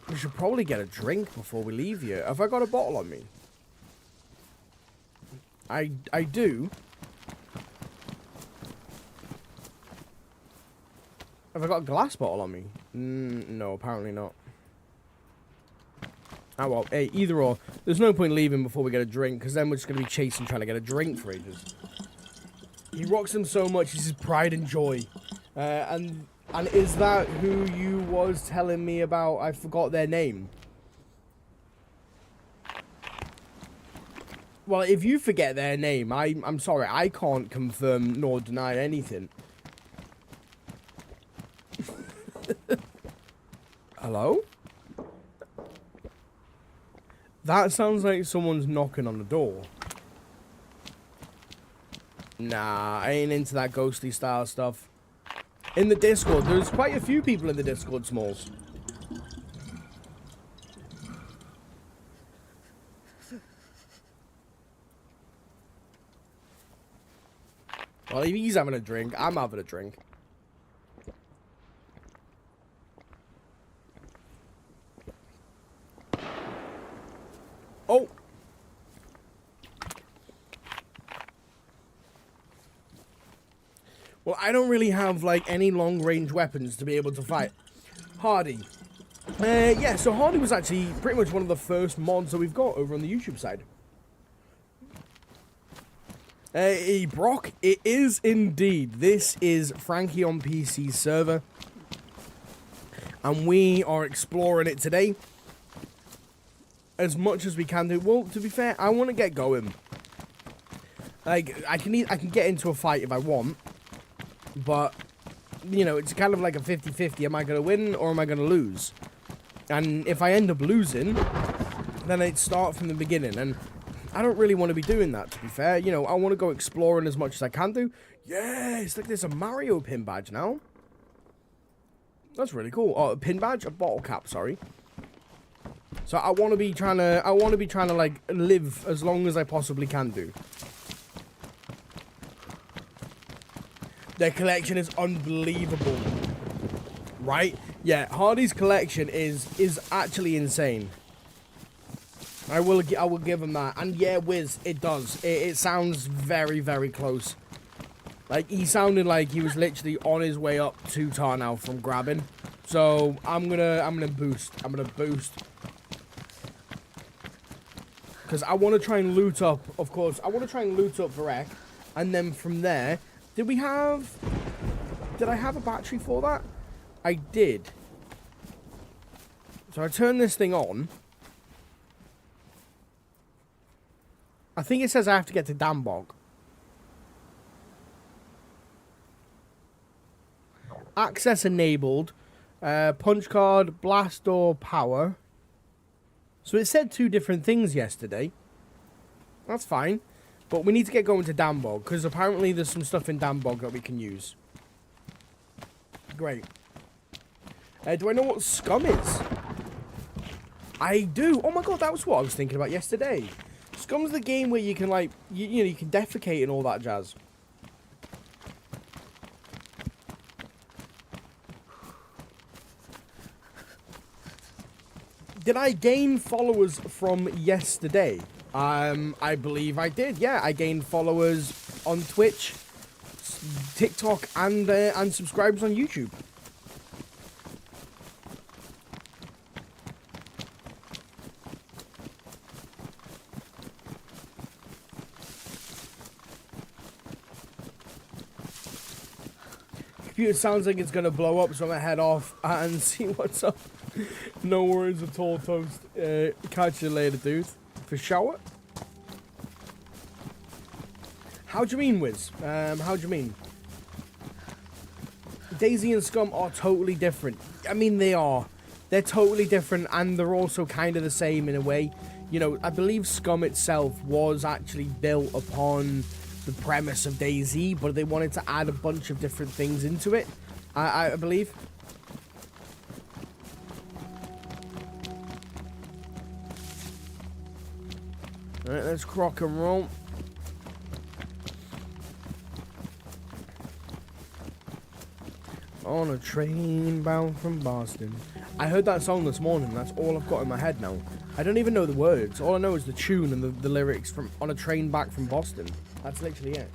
We should probably get a drink before we leave here. Have I got a bottle on me? I do. Have I got a glass bottle on me? No, apparently not. Oh well, hey, either or. There's no point leaving before we get a drink, because then we're just going to be chasing trying to get a drink for ages. He rocks them so much, he's his pride and joy. And is that who you was telling me about? I forgot their name. Well, if you forget their name, I'm sorry, I can't confirm nor deny anything. Hello? That sounds like someone's knocking on the door. Nah, I ain't into that ghostly style stuff. In the Discord, there's quite a few people in the Discord, Smalls. Well, if he's having a drink, I'm having a drink. Oh! Well, I don't really have, like, any long-range weapons to be able to fight Hardy. Yeah, so Hardy was actually pretty much one of the first mods that we've got over on the YouTube side. Hey, Brock, it is indeed. This is FRANKIEonPC server. And we are exploring it today. As much as we can do. Well, to be fair, I want to get going. Like, I can get into a fight if I want. But, you know, it's kind of like a 50-50. Am I going to win or am I going to lose? And if I end up losing, then I'd start from the beginning. And I don't really want to be doing that, to be fair. You know, I want to go exploring as much as I can do. Yes, look, there's a Mario pin badge now. That's really cool. Oh, a pin badge? A bottle cap, sorry. So I want to be trying to, like, live as long as I possibly can do. Their collection is unbelievable. Right? Yeah, Hardy's collection is actually insane. I will give him that. And yeah, Wiz, it does. It sounds very, very close. Like, he sounded like he was literally on his way up to Tarnow from grabbing. So I'm gonna boost. I'm gonna boost. Because I want to try and loot up, of course. I want to try and loot up Varek. And then from there, did I have a battery for that? I did. So I turn this thing on. I think it says I have to get to Dambog. Access enabled. Punch card, blast door, power. So it said two different things yesterday. That's fine. But we need to get going to Dambog, because apparently there's some stuff in Dambog that we can use. Great. Do I know what scum is? I do. Oh my god, that was what I was thinking about yesterday. Scum's the game where you can, like, you know, you can defecate and all that jazz. Did I gain followers from yesterday? I believe I did. Yeah, I gained followers on Twitch, TikTok, and subscribers on YouTube. Computer sounds like it's gonna blow up, so I'm gonna head off and see what's up. No worries at all, Toast. Catch you later, dude. For shower? How do you mean, Wiz? How do you mean? DayZ and Scum are totally different. I mean, they are. They're totally different, and they're also kind of the same in a way. You know, I believe Scum itself was actually built upon the premise of DayZ, but they wanted to add a bunch of different things into it, I believe. Alright, let's crock and roll. On a train bound from Boston. I heard that song this morning. That's all I've got in my head now. I don't even know the words. All I know is the tune and the lyrics from On a Train Back from Boston. That's literally it.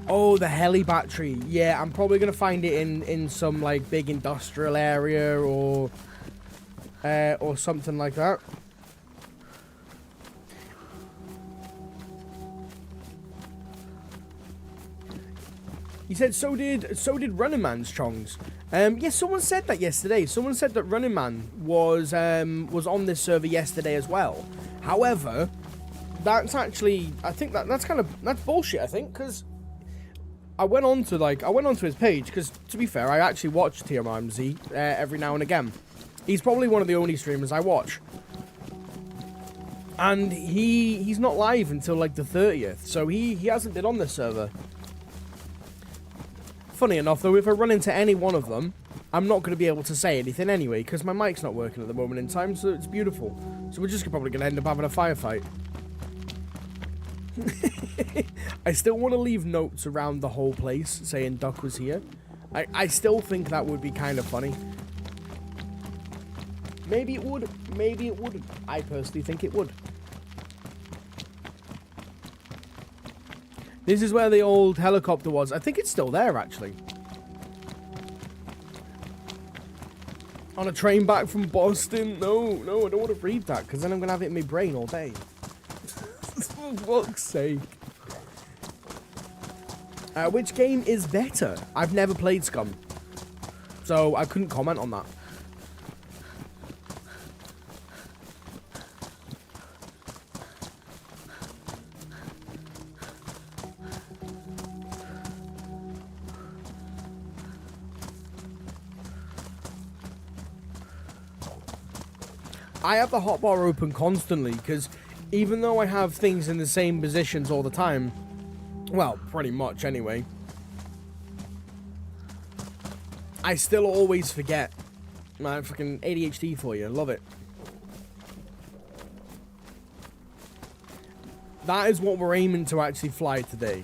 Oh, the heli battery. Yeah, I'm probably going to find it in some, like, big industrial area or something like that. He said, so did Running Man's chongs. Yeah, someone said that yesterday. Someone said that Running Man was on this server yesterday as well. However, that's actually, I think that's bullshit, I think, because I went onto his page, because to be fair, I actually watch TMZ every now and again. He's probably one of the only streamers I watch. And he's not live until like the 30th, so he hasn't been on this server. Funny enough, though, if I run into any one of them, I'm not going to be able to say anything anyway, because my mic's not working at the moment in time, so it's beautiful. So we're just probably going to end up having a firefight. I still want to leave notes around the whole place saying Duck was here. I still think that would be kind of funny. Maybe it would, maybe it wouldn't. I personally think it would. This is where the old helicopter was. I think it's still there, actually. On a train back from Boston? No, I don't want to read that, because then I'm going to have it in my brain all day. For fuck's sake. Which game is better? I've never played Scum, so I couldn't comment on that. I have the hotbar open constantly, because even though I have things in the same positions all the time, well, pretty much anyway, I still always forget. My fucking ADHD for you, love it. That is what we're aiming to actually fly today.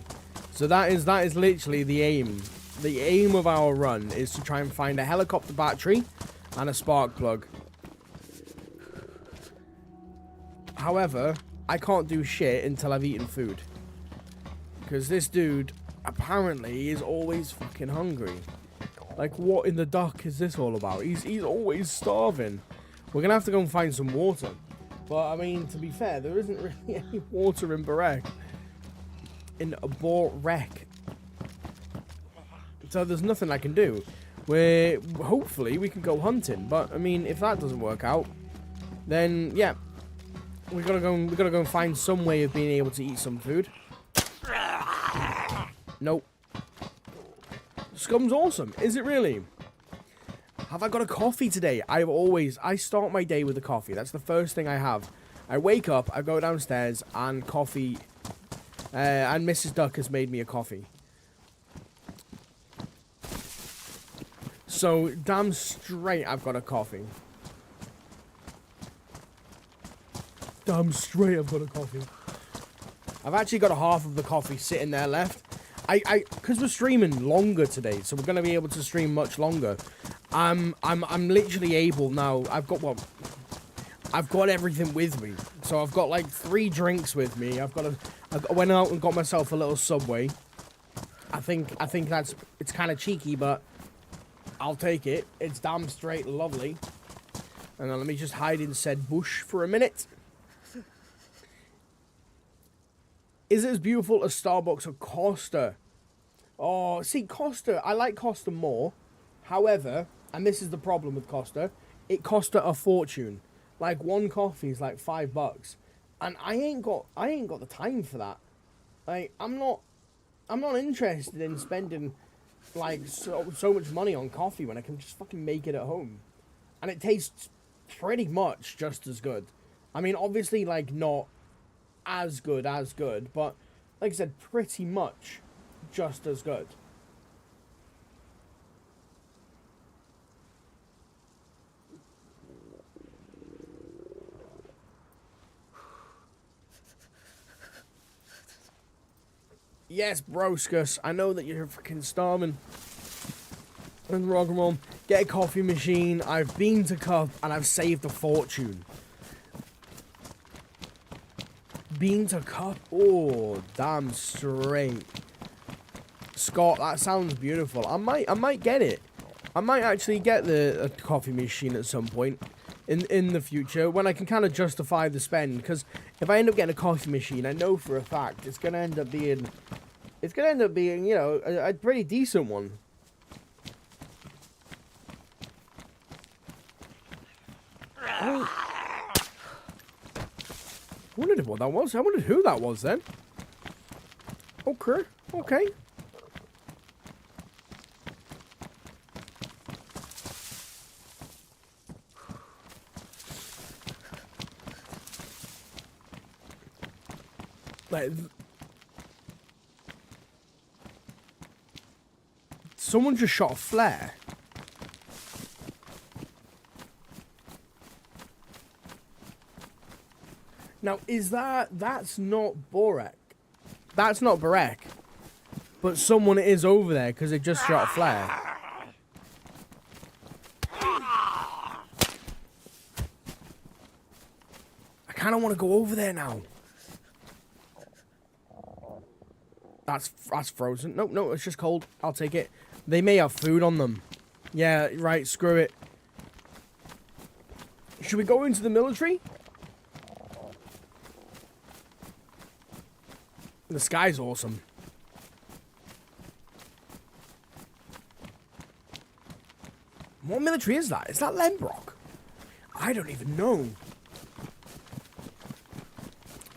So that is literally the aim. The aim of our run is to try and find a helicopter battery and a spark plug. However, I can't do shit until I've eaten food. Because this dude, apparently, is always fucking hungry. Like, what in the duck is this all about? He's always starving. We're going to have to go and find some water. But, I mean, to be fair, there isn't really any water in Borek. In Borek. So there's nothing I can do. Hopefully, we can go hunting. But, I mean, if that doesn't work out, then, yeah. We gotta go and find some way of being able to eat some food. Nope. Scum's awesome. Is it really? have I got a coffee today? I start my day with a coffee. That's the first thing I have. I wake up, I go downstairs, and coffee, and Mrs. Duck has made me a coffee. So, damn straight I've got a coffee. Damn straight I've got a coffee. I've actually got a half of the coffee sitting there left. Because we're streaming longer today, so we're going to be able to stream much longer. I'm literally able now. I've got everything with me. So I've got like 3 drinks with me. I went out and got myself a little Subway. I think it's kind of cheeky, but I'll take it. It's damn straight lovely. And then let me just hide in said bush for a minute. Is it as beautiful as Starbucks or Costa? Oh, see, Costa, I like Costa more. However, and this is the problem with Costa, it cost a fortune. Like, one coffee is like $5. And I ain't got the time for that. Like, I'm not interested in spending like so much money on coffee when I can just fucking make it at home. And it tastes pretty much just as good. I mean, obviously, like, not as good, but like I said, pretty much just as good. Yes, Broskus, I know that you're freaking starving. And rock and roll, get a coffee machine. I've been to Cup and I've saved a fortune. Bean to Cup, oh, damn straight. Scott, that sounds beautiful. I might get it. I might actually get a coffee machine at some point in the future when I can kind of justify the spend. Because if I end up getting a coffee machine, I know for a fact it's gonna end up being, you know, a pretty decent one. Oh. I wondered what that was. I wondered who that was then. Okay. Okay. Like, someone just shot a flare. Now, that's not Borek. That's not Borek. But someone is over there because they just shot a flare. I kind of want to go over there now. That's frozen. No, it's just cold. I'll take it. They may have food on them. Yeah, right, screw it. Should we go into the military? The sky's awesome. What military is that? Is that Lembrock? I don't even know.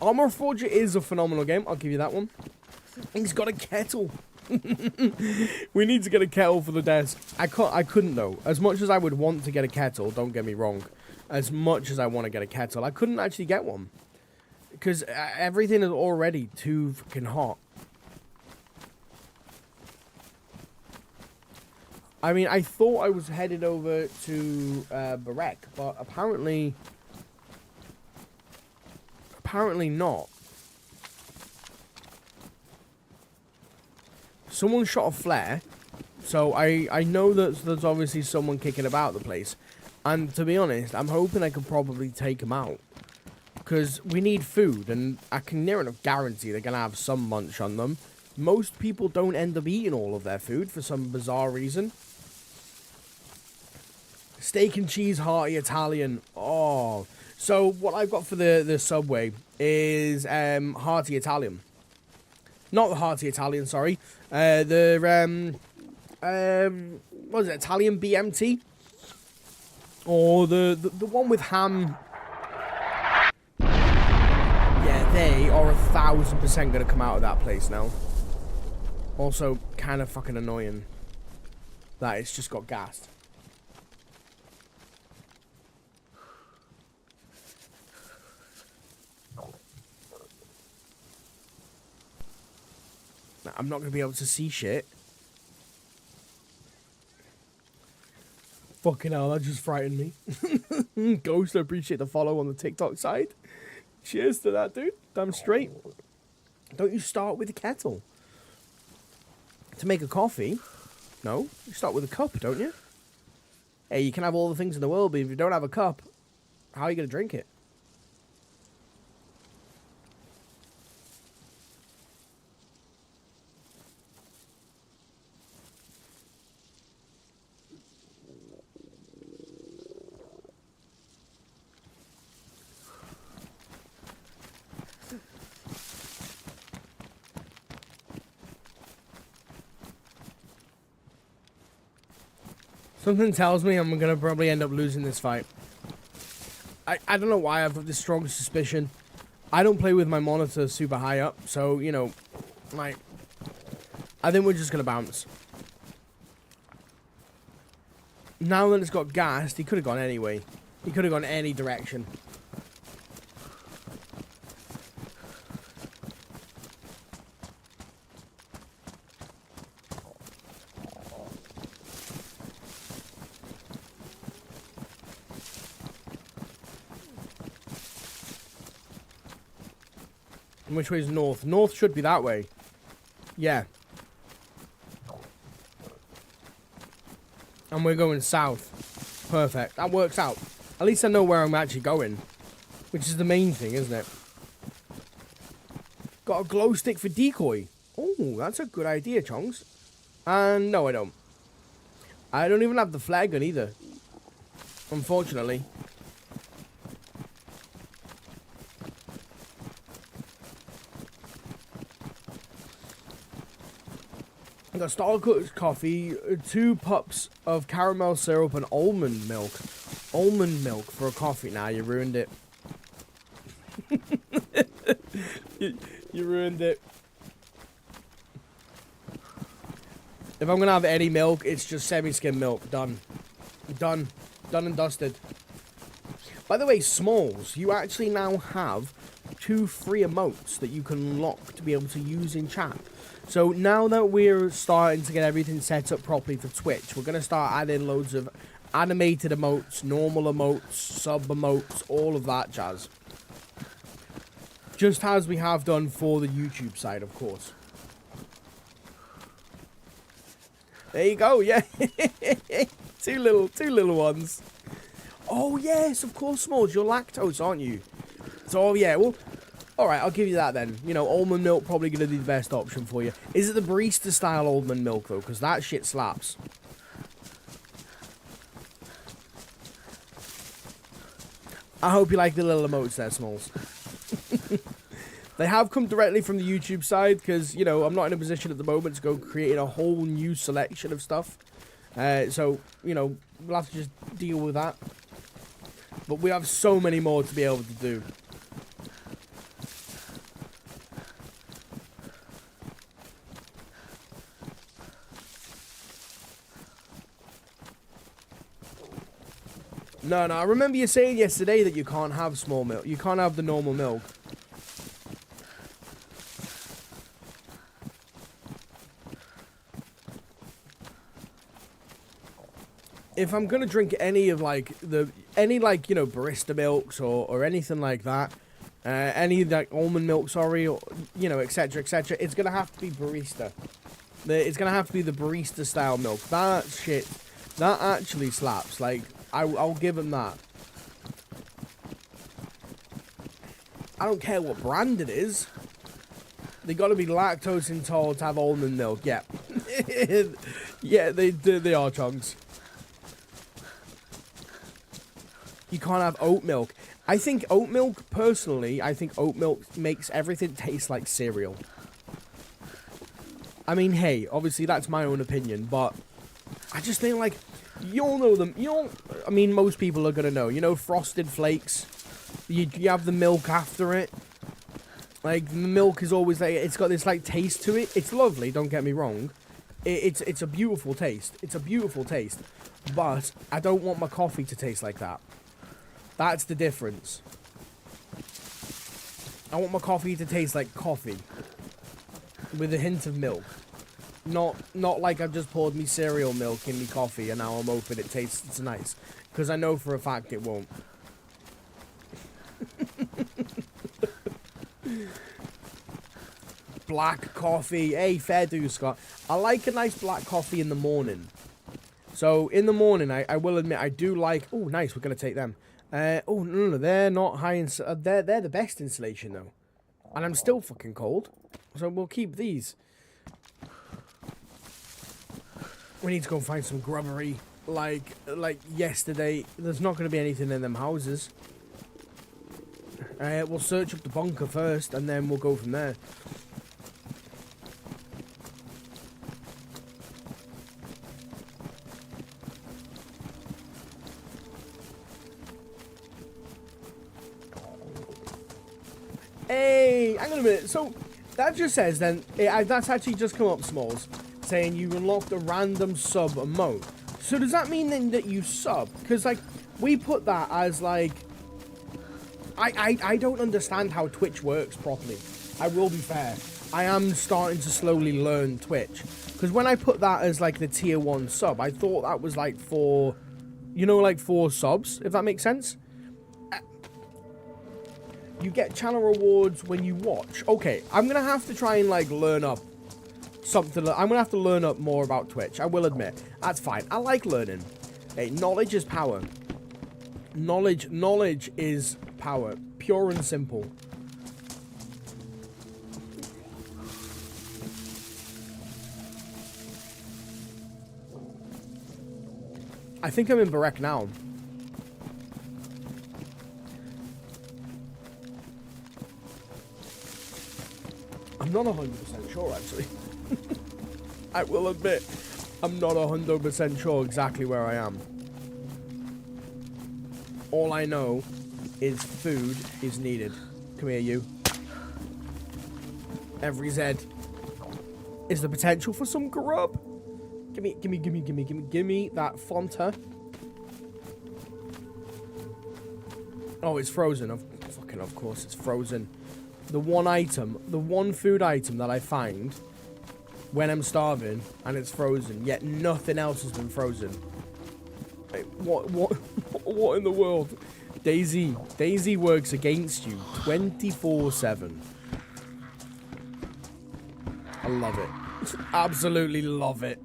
Armor Forger is a phenomenal game. I'll give you that one. He's got a kettle. We need to get a kettle for the desk. I couldn't though. As much as I would want to get a kettle, don't get me wrong. As much as I want to get a kettle, I couldn't actually get one. Because everything is already too fucking hot. I mean, I thought I was headed over to Barek, but apparently not. Someone shot a flare, so I know that there's obviously someone kicking about the place. And to be honest, I'm hoping I could probably take them out. Because we need food, and I can near enough guarantee they're going to have some munch on them. Most people don't end up eating all of their food for some bizarre reason. Steak and cheese, hearty Italian. Oh. So what I've got for the Subway is hearty Italian. Not the hearty Italian, sorry. What is it, Italian BMT? Or the one with ham. Yeah, they are 1,000% going to come out of that place now. Also, kind of fucking annoying that it's just got gassed. I'm not going to be able to see shit. Fucking hell, that just frightened me. Ghost, I appreciate the follow on the TikTok side. Cheers to that, dude. Damn straight. Don't you start with a kettle? To make a coffee? No, you start with a cup, don't you? Hey, you can have all the things in the world, but if you don't have a cup, how are you going to drink it? Something tells me I'm going to probably end up losing this fight. I don't know why I've got this strong suspicion. I don't play with my monitor super high up, so, you know, like, I think we're just going to bounce. Now that it's got gassed, he could have gone anyway. He could have gone any direction. Which way is north? North should be that way. Yeah. And we're going south. Perfect. That works out. At least I know where I'm actually going. Which is the main thing, isn't it? Got a glow stick for decoy. Oh, that's a good idea, Chongs. And no, I don't. I don't even have the flare gun either. Unfortunately. I got Starbucks coffee, 2 cups of caramel syrup and almond milk. Almond milk for a coffee. Nah, you ruined it. you ruined it. If I'm going to have any milk, it's just semi-skim milk. Done. Done. Done and dusted. By the way, Smalls, you actually now have 2 free emotes that you can unlock to be able to use in chat. So now that we're starting to get everything set up properly for Twitch, we're going to start adding loads of animated emotes, normal emotes, sub emotes, all of that jazz. Just as we have done for the YouTube side, of course. There you go, yeah. two little ones. Oh, yes, of course, Smalls, you're lactose, aren't you? So, yeah, well... Alright, I'll give you that then. You know, almond milk probably going to be the best option for you. Is it the barista style almond milk though? Because that shit slaps. I hope you like the little emotes there, Smalls. They have come directly from the YouTube side because, you know, I'm not in a position at the moment to go create a whole new selection of stuff. So, you know, we'll have to just deal with that. But we have so many more to be able to do. No, I remember you saying yesterday that you can't have small milk. You can't have the normal milk. If I'm gonna drink any of like you know, barista milks or anything like that, any like almond milk, sorry, or you know, etc., it's gonna have to be barista. It's gonna have to be the barista style milk. That shit, that actually slaps. Like. I'll give them that. I don't care what brand it is. They got to be lactose intolerant to have almond milk. Yeah, yeah, they are chunks. You can't have oat milk. I think oat milk, personally, I think oat milk makes everything taste like cereal. I mean, hey, obviously that's my own opinion, but I just think like. You all know them. I mean, most people are going to know. You know, Frosted Flakes. You have the milk after it. Like, the milk is always like, it's got this, like, taste to it. It's lovely, don't get me wrong. It's a beautiful taste. It's a beautiful taste. But I don't want my coffee to taste like that. That's the difference. I want my coffee to taste like coffee. with a hint of milk. Not like I've just poured me cereal milk in me coffee and now I'm hoping it tastes nice. Because I know for a fact it won't. Black coffee. Hey, fair do, Scott. I like a nice black coffee in the morning. So, in the morning, I will admit, I do like... Oh, nice, we're going to take them. Oh, no, they're not high... They're the best insulation, though. And I'm still fucking cold. So, we'll keep these. We need to go and find some grubbery. Like yesterday, there's not going to be anything in them houses. We'll search up the bunker first, and then we'll go from there. Hey, hang on a minute. So, that just says then, that's actually just come up, Smalls, saying you unlocked a random sub mode. So does that mean then that you sub? Because, like, we put that as, like... I don't understand how Twitch works properly. I will be fair. I am starting to slowly learn Twitch. Because when I put that as, like, the tier 1 sub, I thought that was, like, for... You know, like, 4 subs, if that makes sense? You get channel rewards when you watch. Okay, I'm going to have to try and, like, learn up something. I'm going to have to learn up more about Twitch. I will admit. That's fine. I like learning. Hey, knowledge is power. Knowledge is power. Pure and simple. I think I'm in Barek now. I'm not 100% sure, actually. I will admit, I'm not 100% sure exactly where I am. All I know is food is needed. Come here, you. Every Z is the potential for some grub. Give me that Fanta. Oh, it's frozen. Of course, it's frozen. The one food item that I find when I'm starving and it's frozen, yet nothing else has been frozen. Hey, what in the world? DayZ works against you 24/7. I love it. Absolutely love it.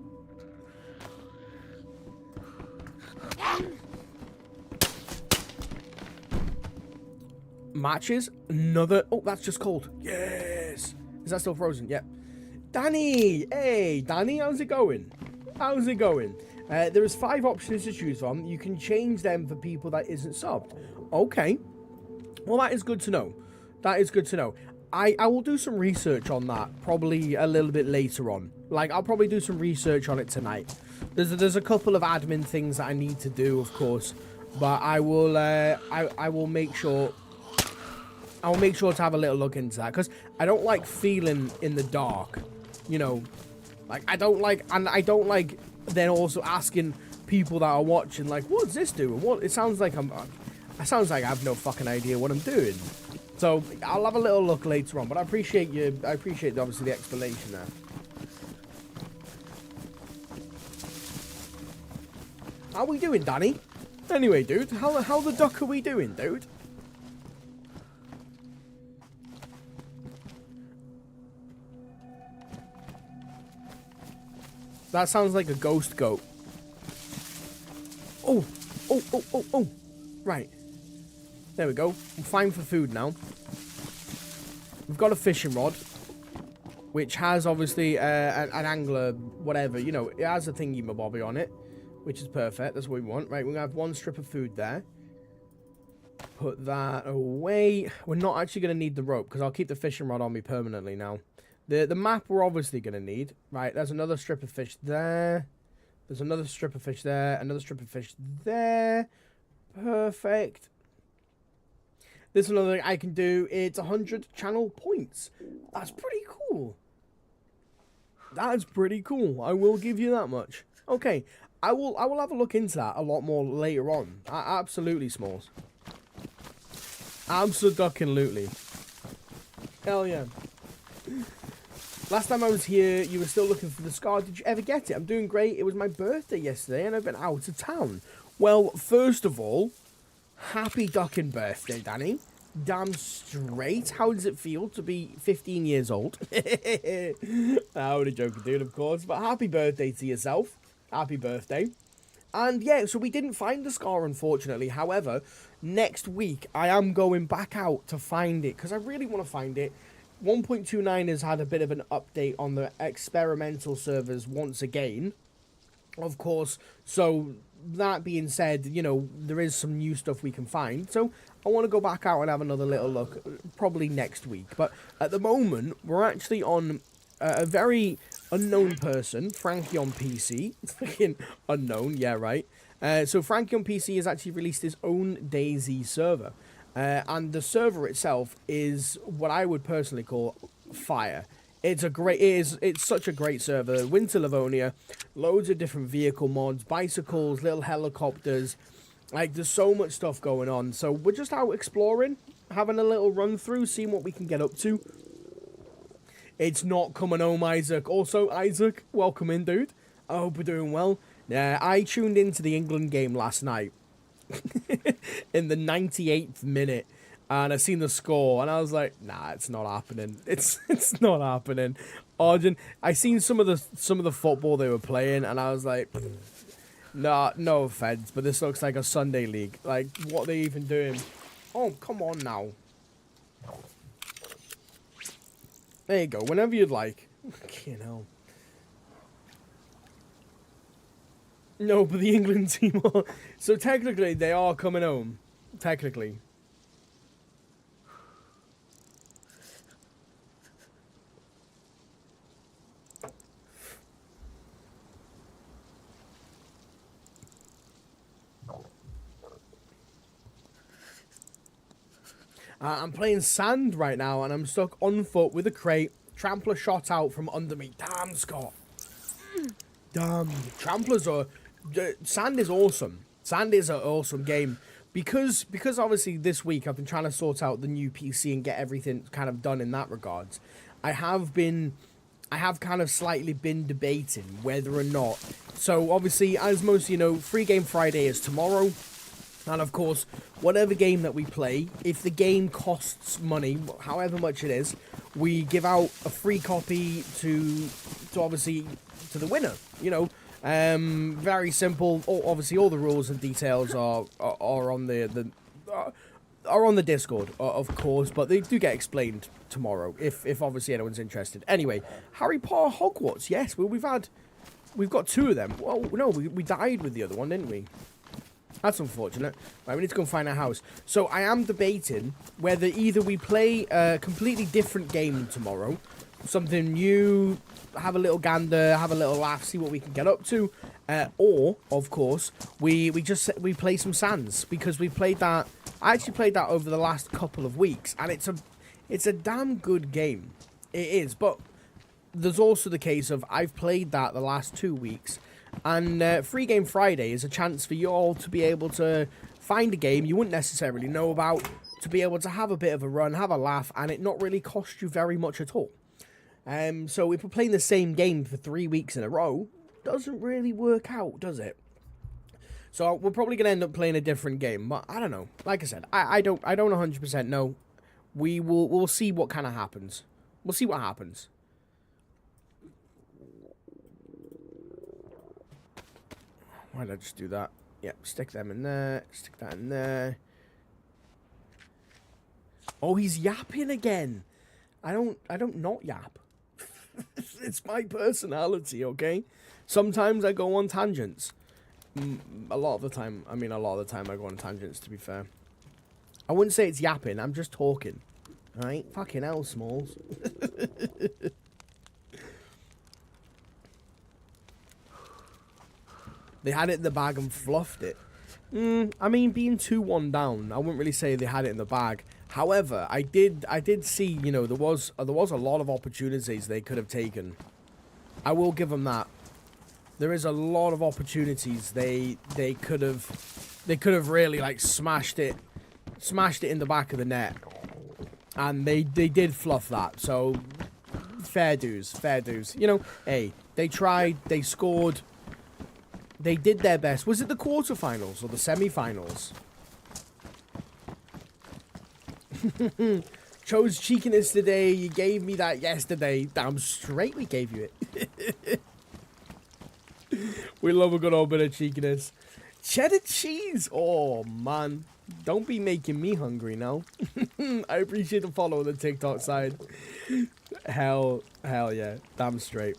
Matches. Another. Oh, that's just cold. Yes. Is that still frozen? Yep. Danny. Hey, Danny. How's it going? How's it going? There is 5 options to choose from. You can change them for people that isn't subbed. Okay. Well, that is good to know. That is good to know. I will do some research on that probably a little bit later on. Like, I'll probably do some research on it tonight. There's a couple of admin things that I need to do, of course, but I will I will make sure to have a little look into that, because I don't like feeling in the dark, you know. Like, I don't like then also asking people that are watching, like, what's this doing? What? It sounds like I have no fucking idea what I'm doing. So I'll have a little look later on, but I appreciate obviously the explanation there. How we doing, Danny? Anyway, dude, how the duck are we doing, dude? That sounds like a ghost goat. Oh. Right. There we go. I'm fine for food now. We've got a fishing rod, which has obviously an angler, whatever, you know, it has a thingy-mabobby on it, which is perfect. That's what we want. Right, we're going to have 1 strip of food there. Put that away. We're not actually going to need the rope, because I'll keep the fishing rod on me permanently now. The map we're obviously going to need. Right, there's another strip of fish there. There's another strip of fish there. Another strip of fish there. Perfect. There's another thing I can do. It's 100 channel points. That's pretty cool. That's pretty cool. I will give you that much. Okay, I will have a look into that a lot more later on. Absolutely, Smalls. Absolutely. Hell yeah. Last time I was here, you were still looking for the scar. Did you ever get it? I'm doing great. It was my birthday yesterday, and I've been out of town. Well, first of all, happy ducking birthday, Danny. Damn straight. How does it feel to be 15 years old? I would a joking dude, of course. But happy birthday to yourself. Happy birthday. And yeah, so we didn't find the scar, unfortunately. However, next week, I am going back out to find it, because I really want to find it. 1.29 has had a bit of an update on the experimental servers once again, of course. So that being said, you know, there is some new stuff we can find. So I want to go back out and have another little look, probably next week. But at the moment, we're actually on a very unknown person, FRANKIEonPC. It's fucking unknown, yeah, right. So FRANKIEonPC has actually released his own DayZ server. And the server itself is what I would personally call fire. It's such a great server. Winter Livonia, loads of different vehicle mods, bicycles, little helicopters. Like, there's so much stuff going on. So we're just out exploring, having a little run through, seeing what we can get up to. It's not coming home, Isaac. Also, Isaac, welcome in, dude. I hope you're doing well. Yeah, I tuned into the England game last night. In the 98th minute, and I seen the score, and I was like, nah, it's not happening. It's not happening. Argent. I seen some of the football they were playing, and I was like, nah, no offense, but this looks like a Sunday league. Like, what are they even doing? Oh, come on now. There you go. Whenever you'd like. You know. No, but the England team are... So technically, they are coming home. Technically. I'm playing sand right now, and I'm stuck on foot with a crate. Trampler shot out from under me. Damn, Scott. Damn. Tramplers are... Sand is awesome. Sand is an awesome game. Because obviously this week I've been trying to sort out the new PC and get everything kind of done in that regards. I have kind of slightly been debating whether or not... So obviously, as most of you know, Free Game Friday is tomorrow. And of course, whatever game that we play, if the game costs money, however much it is, we give out a free copy to obviously to the winner, you know. Very simple. Obviously, all the rules and details are on the Discord, of course, but they do get explained tomorrow if obviously anyone's interested. Anyway, Harry Potter Hogwarts. Yes, well, we've got two of them. Well, no, we died with the other one, didn't we? That's unfortunate. Right, we need to go and find our house. So I am debating whether either we play a completely different game tomorrow, something new, have a little gander, have a little laugh, see what we can get up to, or of course we play some Sands, because we played that. I actually played that over the last couple of weeks, and it's a damn good game. It is, but there's also the case of I've played that the last 2 weeks, and Free Game Friday is a chance for you all to be able to find a game you wouldn't necessarily know about, to be able to have a bit of a run, have a laugh, and it not really cost you very much at all. So if we're playing the same game for 3 weeks in a row, doesn't really work out, does it? So we're probably gonna end up playing a different game, but I don't know. Like I said, I don't 100% know. We'll see what kind of happens. We'll see what happens. Why did I just do that? Yep, stick them in there. Stick that in there. Oh, he's yapping again. I don't not yap. It's my personality, okay? Sometimes I go on tangents. A lot of the time I go on tangents, to be fair. I wouldn't say it's yapping, I'm just talking. Alright? Fucking hell, Smalls. They had it in the bag and fluffed it. I mean, being 2-1 down, I wouldn't really say they had it in the bag. However, I did see, you know, there was a lot of opportunities they could have taken. I will give them that. There is a lot of opportunities they could have really like smashed it in the back of the net, and they did fluff that. So fair dues, fair dues. You know, hey, they tried, they scored, they did their best. Was it the quarterfinals or the semi-finals? Chose cheekiness today. You gave me that yesterday. Damn straight we gave you it. We love a good old bit of cheekiness. Cheddar cheese. Oh, man. Don't be making me hungry now. I appreciate the follow on the TikTok side. Hell yeah. Damn straight.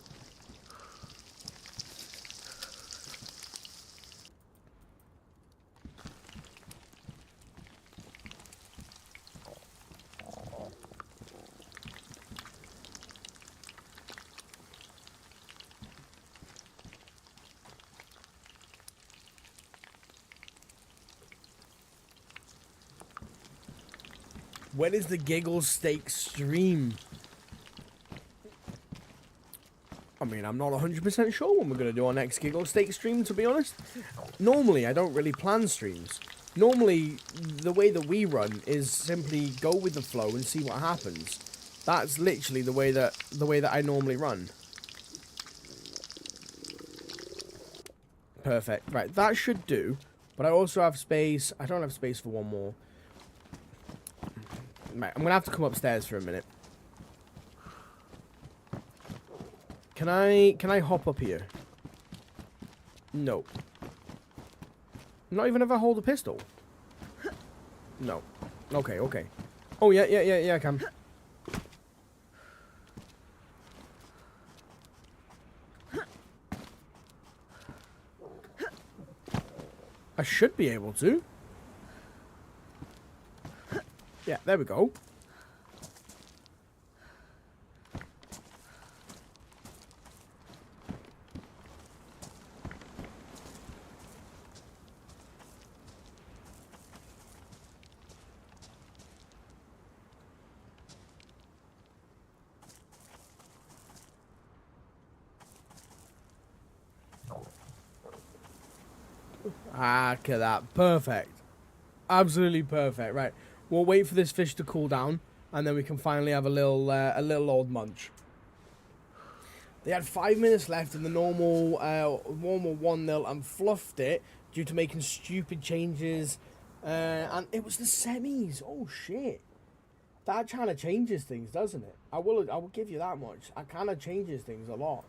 When is the Giggle Steak stream? I mean, I'm not 100% sure when we're going to do our next Giggle Steak stream, to be honest. Normally, I don't really plan streams. Normally, the way that we run is simply go with the flow and see what happens. That's literally the way that I normally run. Perfect. Right, that should do. But I also have space. I don't have space for one more. Right, I'm gonna have to come upstairs for a minute. Can I hop up here? No. Not even if I hold a pistol. No. Okay, okay. Oh yeah, I can. I should be able to. Yeah, there we go. Ah, look at that. Perfect. Absolutely perfect. Right. We'll wait for this fish to cool down, and then we can finally have a little old munch. They had 5 minutes left in the normal 1-0 and fluffed it due to making stupid changes. And it was the semis. Oh shit. That kind of changes things, doesn't it? I will give you that much. It kind of changes things a lot.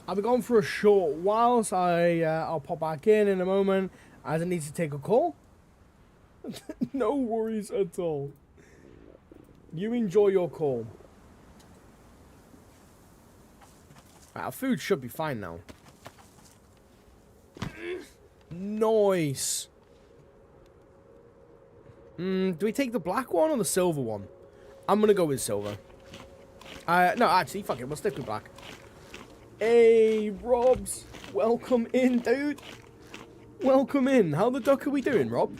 I'll be gone for a short while, so I'll pop back in a moment as I need to take a call. No worries at all. You enjoy your call. Right, our food should be fine now. Nice. Do we take the black one or the silver one? I'm gonna go with silver. No, actually, fuck it, we'll stick with black. Hey, Robs. Welcome in, dude. Welcome in. How the duck are we doing, Rob?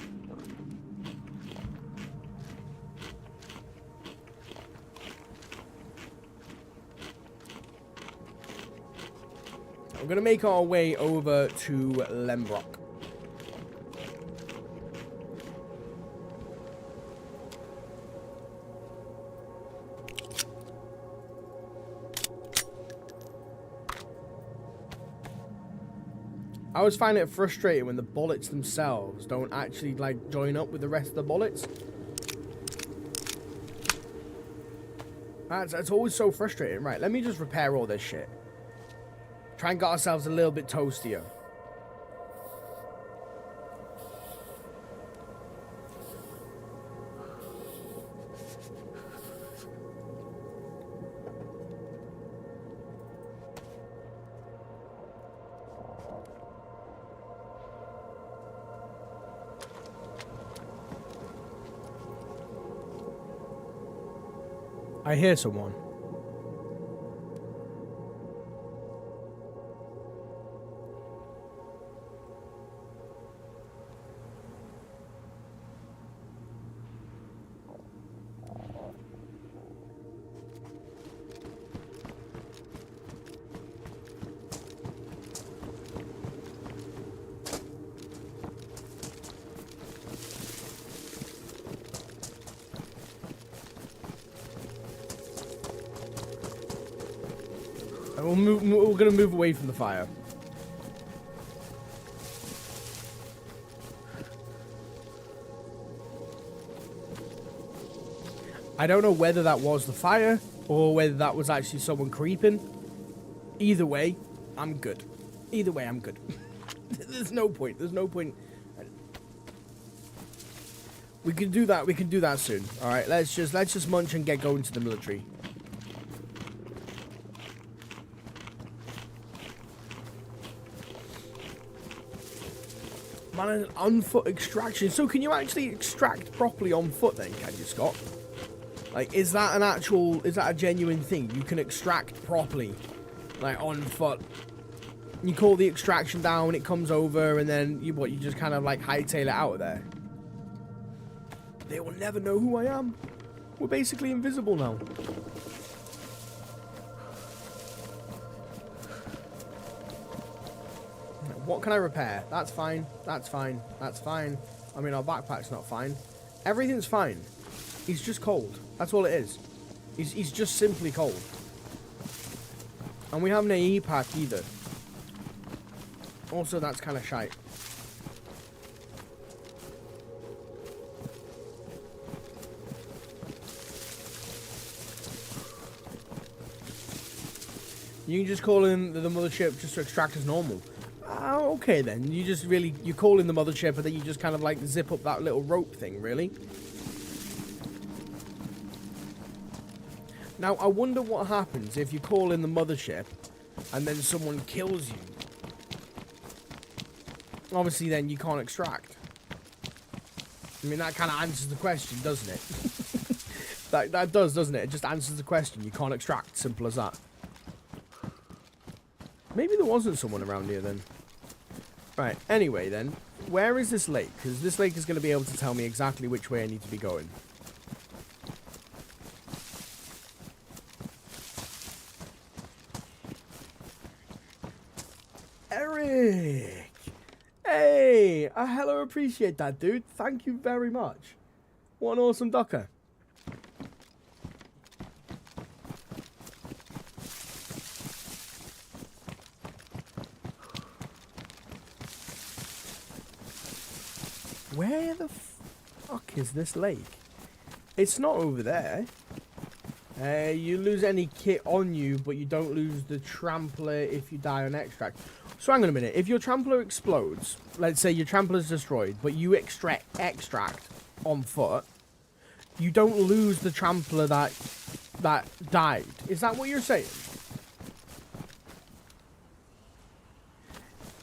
We're going to make our way over to Lembrock. I always find it frustrating when the bullets themselves don't actually, like, join up with the rest of the bullets. That's always so frustrating. Right, let me just repair all this shit. Try and get ourselves a little bit toastier. I hear someone. We're gonna move away from the fire. I don't know whether that was the fire or whether that was actually someone creeping. Either way, I'm good. Either way, I'm good. There's no point. There's no point. We can do that. We can do that soon. All right. Let's just munch and get going to the military. Man, an on-foot extraction. So can you actually extract properly on foot then, can you, Scott? Like, is that a genuine thing? You can extract properly, like, on foot. You call the extraction down, it comes over, and then you just kind of, like, hightail it out of there. They will never know who I am. We're basically invisible now. What can I repair? That's fine. That's fine. That's fine. I mean, our backpack's not fine. Everything's fine. He's just cold. That's all it is. He's just simply cold. And we haven't an AE pack either. Also, that's kind of shite. You can just call in the mothership just to extract as normal. Okay then. You call in the mothership and then you just kind of like zip up that little rope thing, really. Now, I wonder what happens if you call in the mothership and then someone kills you. Obviously, then you can't extract. I mean, that kind of answers the question, doesn't it? that does, doesn't it? It just answers the question. You can't extract. Simple as that. Maybe there wasn't someone around here then. Right, anyway then. Where is this lake? Because this lake is going to be able to tell me exactly which way I need to be going. Eric! Hey! I hella appreciate that, dude. Thank you very much. What an awesome ducker. Where the fuck is this lake? It's not over there. You lose any kit on you, but you don't lose the trampler if you die on extract. So hang on a minute. If your trampler explodes, let's say your trampler is destroyed, but you extract on foot, you don't lose the trampler that died. Is that what you're saying?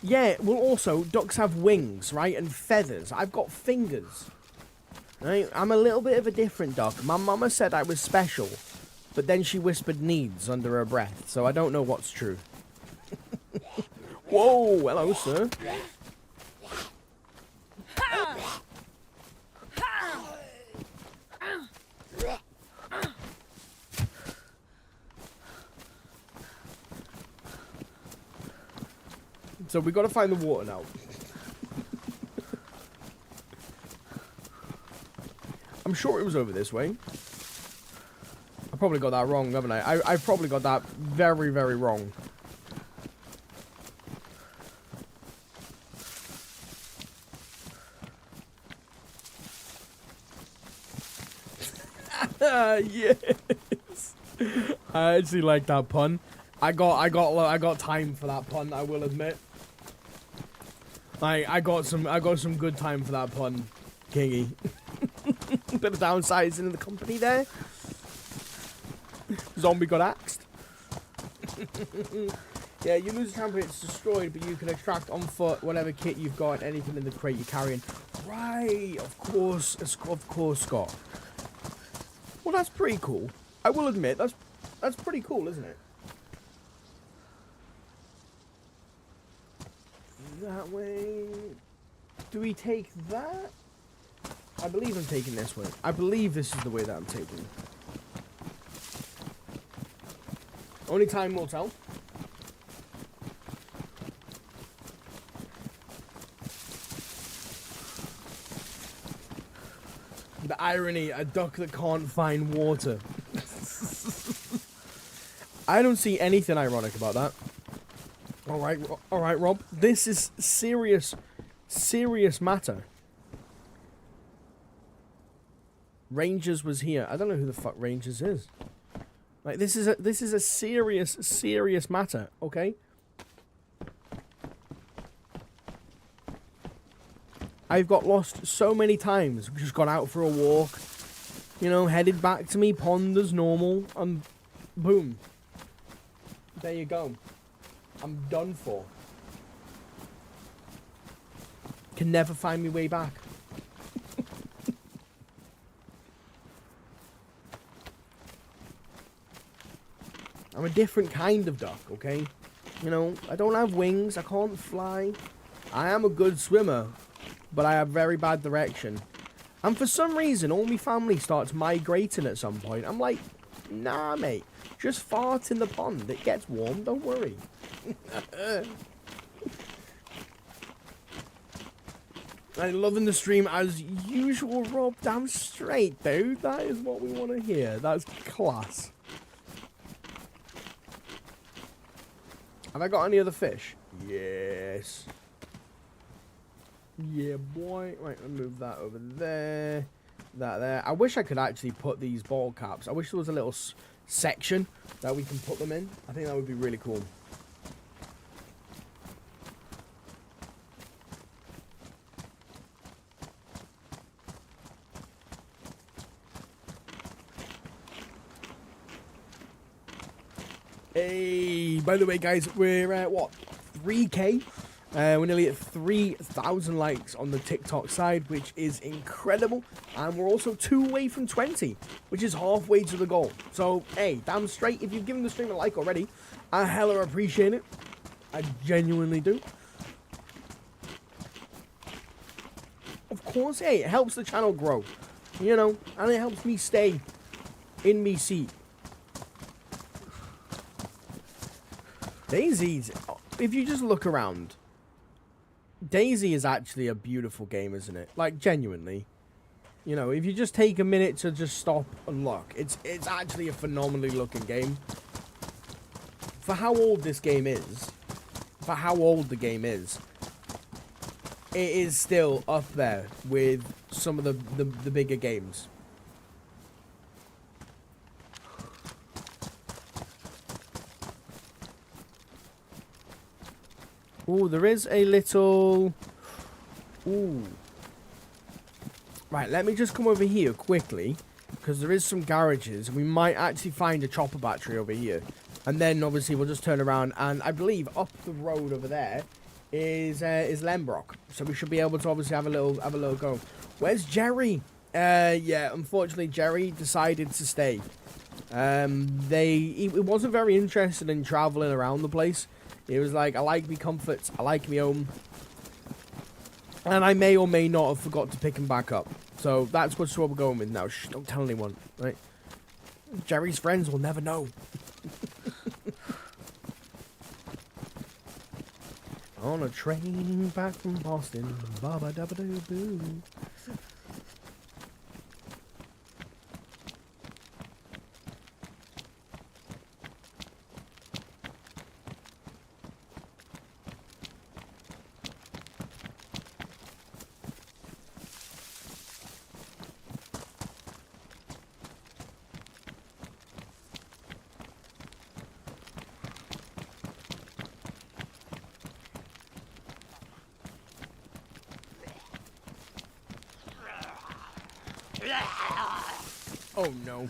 Yeah, well also, ducks have wings, right? And feathers. I've got fingers. Right? I'm a little bit of a different duck. My mama said I was special, but then she whispered needs under her breath, so I don't know what's true. Whoa, hello, sir. So we got to find the water now. I'm sure it was over this way. I probably got that wrong, haven't I? I probably got that very, very wrong. Yes. I actually like that pun. I got time for that pun, I will admit. I got some good time for that pun, Kingy. Bit of downsizing in the company there. Zombie got axed. Yeah, you lose a trampoline, it's destroyed, but you can extract on foot whatever kit you've got, anything in the crate you're carrying. Right, of course, Scott. Well, that's pretty cool. I will admit, that's pretty cool, isn't it? That way. Do we take that? I believe I'm taking this way. I believe this is the way that I'm taking. Only time will tell. The irony, a duck that can't find water. I don't see anything ironic about that. All right, Rob. This is serious matter. Rangers was here. I don't know who the fuck Rangers is. Like, this is a serious matter, okay? I've got lost so many times. We've just gone out for a walk, you know, headed back to me pond as normal, and boom. There you go. I'm done for. Can never find me way back. I'm a different kind of duck, okay? You know, I don't have wings, I can't fly. I am a good swimmer, but I have very bad direction. And for some reason, all my family starts migrating at some point. I'm like, nah, mate. Just fart in the pond. It gets warm, don't worry. I'm loving the stream as usual, Rob. Damn straight, dude. That is what we want to hear. That's class. Have I got any other fish? Yes. Yeah, boy. Right, I'll move that over there. That there. I wish I could actually put these ball caps. I wish there was a little section that we can put them in. I think that would be really cool. Hey, by the way, guys, we're at what? 3K? We're nearly at 3,000 likes on the TikTok side, which is incredible. And we're also 2 away from 20, which is halfway to the goal. So, hey, damn straight, if you've given the stream a like already, I hella appreciate it. I genuinely do. Of course, hey, it helps the channel grow, you know, and it helps me stay in me seat. DayZ, if you just look around, DayZ is actually a beautiful game, isn't it? Like, genuinely. You know, if you just take a minute to just stop and look, it's actually a phenomenally looking game. For how old this game is, for how old the game is, it is still up there with some of the bigger games. Ooh, there is a little... Ooh. Right, let me just come over here quickly, because there is some garages. We might actually find a chopper battery over here. And then, obviously, we'll just turn around, and I believe up the road over there is Lembrock. So we should be able to, obviously, have a little go. Where's Jerry? Yeah, unfortunately, Jerry decided to stay. He wasn't very interested in traveling around the place. It was like, I like me comforts, I like me home. And I may or may not have forgot to pick him back up. So that's what we're going with now. Shh, don't tell anyone, right? Jerry's friends will never know. On a train back from Boston. Baba dabba doo boo. Oh no.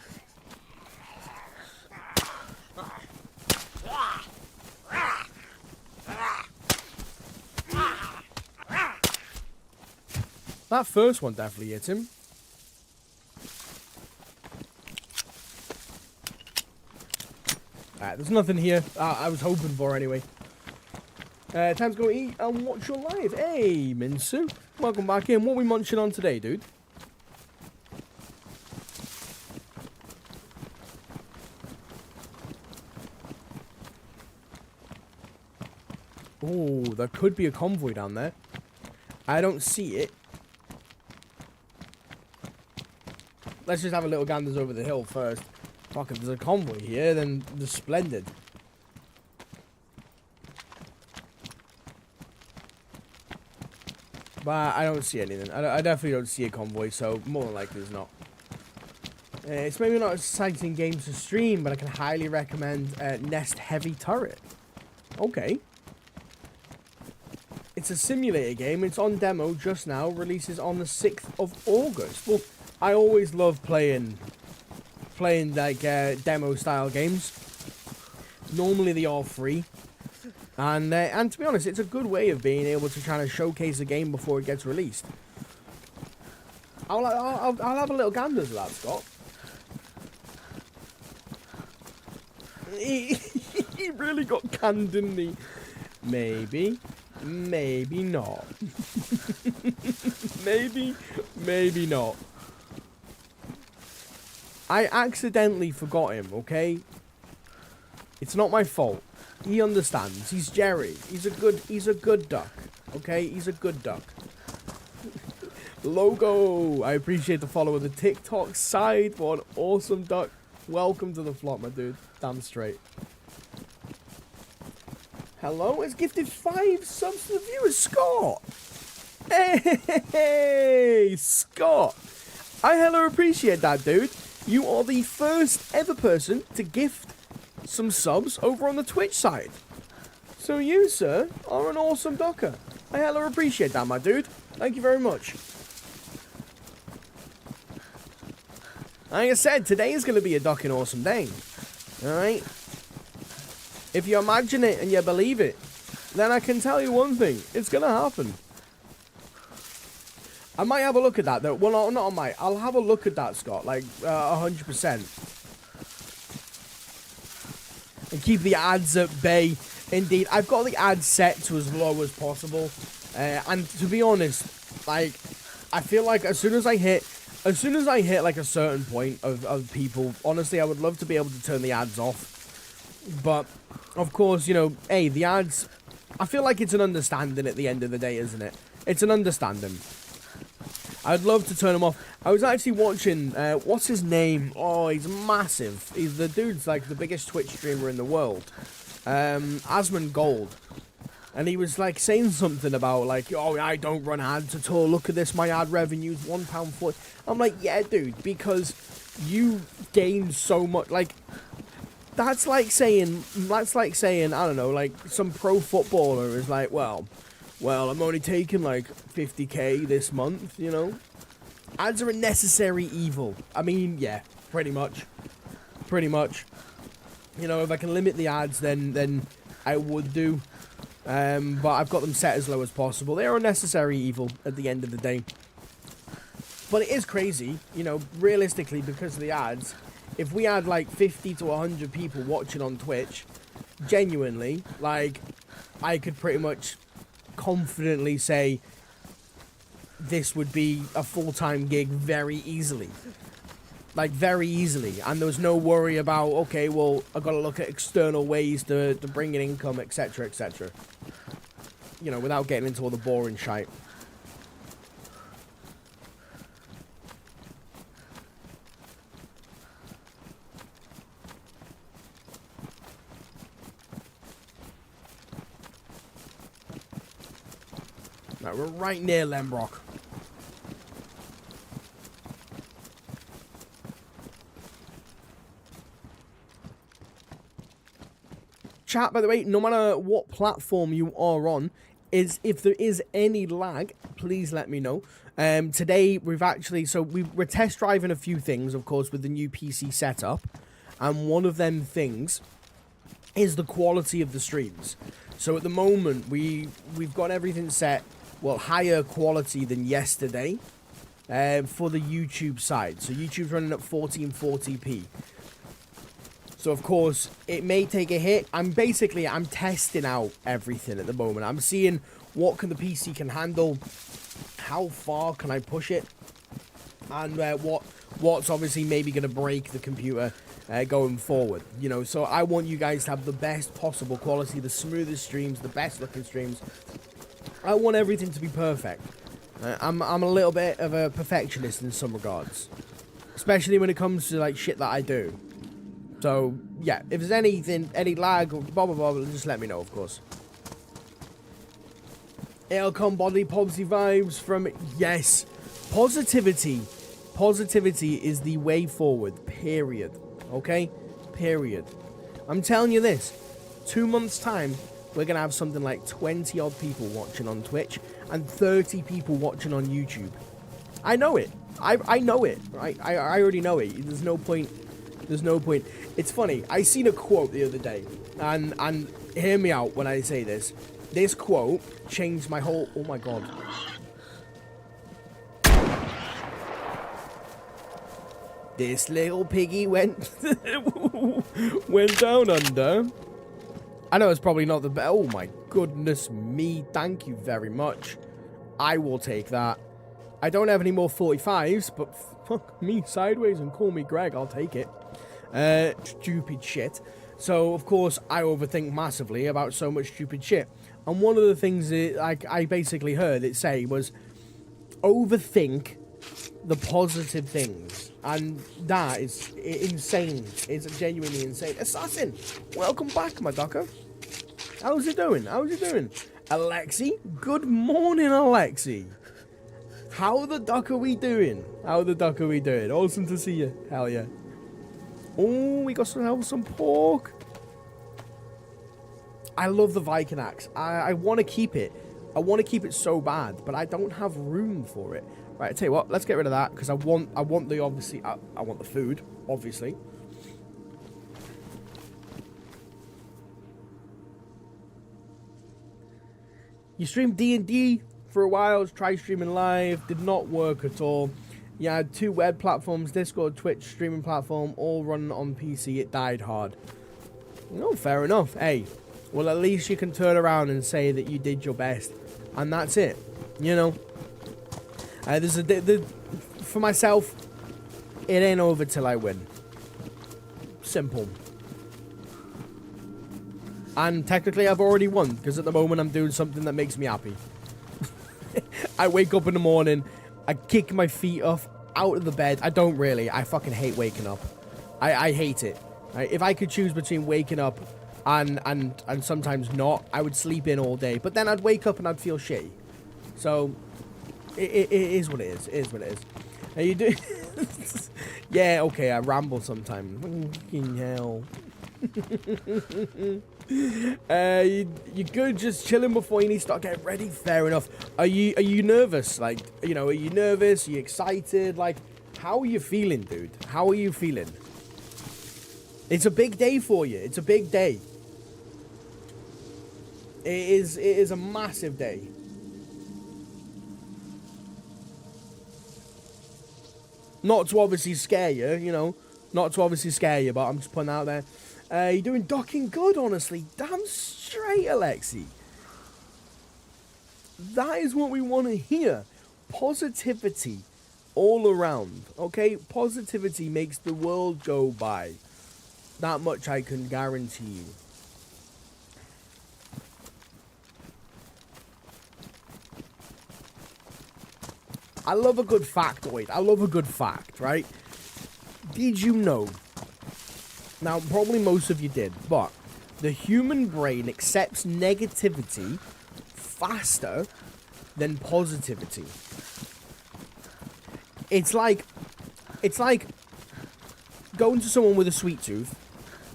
That first one definitely hit him. there's nothing here. I was hoping for anyway. Time to go eat and watch your live. Hey, Minsu. Welcome back in. What are we munching on today, dude? Oh, there could be a convoy down there. I don't see it. Let's just have a little ganders over the hill first. Fuck, if there's a convoy here, then they're splendid. But I don't see anything. I definitely don't see a convoy, so more than likely there's not. It's maybe not an exciting game to stream, but I can highly recommend Nest Heavy Turret. Okay. It's a simulator game. It's on demo just now. Releases on the 6th of August. Well, I always love playing like demo style games. Normally they are free. And to be honest, it's a good way of being able to try to showcase a game before it gets released. I'll have a little gander at that, Scott. He really got canned, didn't he? Maybe not. maybe not. I accidentally forgot him, okay? It's not my fault. He understands. He's Jerry. He's a good duck. Okay? He's a good duck. Logo. I appreciate the follow of the TikTok side. What an awesome duck. Welcome to the flock, my dude. Damn straight. Hello? It's gifted 5 subs to the viewers. Scott. Hey, Scott. I hella appreciate that, dude. You are the first ever person to gift some subs over on the Twitch side. So you, sir, are an awesome ducker. I hella appreciate that, my dude. Thank you very much. Like I said, today is going to be a ducking awesome day. Alright? If you imagine it and you believe it, then I can tell you one thing. It's going to happen. I might have a look at that, though. Well, no, not I might. I'll have a look at that, Scott. Like, 100%. And keep the ads at bay. Indeed, I've got the ads set to as low as possible. And to be honest, like, I feel like as soon as I hit like a certain point of people, honestly, I would love to be able to turn the ads off. But, of course, you know, hey, the ads, I feel like it's an understanding at the end of the day, isn't it? It's an understanding. I'd love to turn them off. I was actually watching, what's his name? Oh, he's massive. He's the dude's like the biggest Twitch streamer in the world. Asmon Gold. And he was like saying something about like, oh, I don't run ads at all. Look at this, my ad revenue's £1.40. I'm like, yeah, dude, because you gain so much. Like, that's like saying, I don't know, like some pro footballer is like, well, I'm only taking like 50k this month, you know? Ads are a necessary evil. I mean, yeah, pretty much. Pretty much. You know, if I can limit the ads, then I would do. But I've got them set as low as possible. They are a necessary evil at the end of the day. But it is crazy, you know, realistically, because of the ads. If we had like 50 to 100 people watching on Twitch, genuinely, like, I could pretty much confidently say this would be a full-time gig very easily. Like, very easily. And there was no worry about, okay, well, I've got to look at external ways to bring in income, etc., etc. You know, without getting into all the boring shite. Right, we're right near Lembrock. Chat, by the way, no matter what platform you are on, if there is any lag, please let me know. Today, we're test driving a few things, of course, with the new PC setup. And one of them things is the quality of the streams. So at the moment, we've got everything set, well, higher quality than yesterday for the YouTube side. So YouTube's running at 1440p. So, of course, it may take a hit. I'm testing out everything at the moment. I'm seeing what the PC can handle, how far can I push it, and what's obviously maybe going to break the computer going forward. You know, so I want you guys to have the best possible quality, the smoothest streams, the best looking streams. I want everything to be perfect. I'm a little bit of a perfectionist in some regards, especially when it comes to like shit that I do. So yeah, if there's any lag or blah blah blah, just let me know, of course. It'll come body positive vibes from yes, positivity. Positivity is the way forward. Period. Okay, period. I'm telling you this. 2 months time, we're gonna have something like 20 odd people watching on Twitch and 30 people watching on YouTube. I know it. I know it. Right? I already know it. There's no point. There's no point. It's funny. I seen a quote the other day, and hear me out when I say this. This quote changed my whole. Oh my god. This little piggy went down under. I know it's probably not the best. Oh my goodness me. Thank you very much. I will take that. I don't have any more 45s, but fuck me sideways and call me Greg. I'll take it. Stupid shit. So, of course, I overthink massively about so much stupid shit. And one of the things that I basically heard it say was, overthink the positive things. And that is insane. It's genuinely insane. Assassin, welcome back, my ducker. How's it doing? How's it doing? Alexi, good morning, Alexi. How the duck are we doing? How the duck are we doing? Awesome to see you. Hell yeah. Oh, we got some pork. I love the Viking axe. I want to keep it. I want to keep it so bad, but I don't have room for it. Right, I tell you what, let's get rid of that because I want the obviously I want the food, obviously. You streamed D&D for a while, try streaming live, did not work at all. You had 2 web platforms, Discord, Twitch, streaming platform, all running on PC. It died hard. No, fair enough. Hey, well, at least you can turn around and say that you did your best. And that's it. You know? For myself, it ain't over till I win. Simple. And technically, I've already won. Because at the moment, I'm doing something that makes me happy. I wake up in the morning... I kick my feet off out of the bed. I don't really. I fucking hate waking up. I hate it. Right? If I could choose between waking up and sometimes not, I would sleep in all day. But then I'd wake up and I'd feel shitty. So it is what it is. It is what it is. Are you doing? Yeah, okay. I ramble sometimes. Fucking hell. You good just chilling before you need to start getting ready? Fair enough. Are you nervous? Like, you know, are you nervous? Are you excited? Like, how are you feeling, dude? How are you feeling? It's a big day for you. It's a big day. It is a massive day. Not to obviously scare you, you know. Not to obviously scare you, but I'm just putting out there. You're doing docking good, honestly. Damn straight, Alexi. That is what we want to hear. Positivity all around, okay? Positivity makes the world go by. That much I can guarantee you. I love a good factoid. I love a good fact, right? Did you know... Now, probably most of you did, but the human brain accepts negativity faster than positivity. It's like going to someone with a sweet tooth,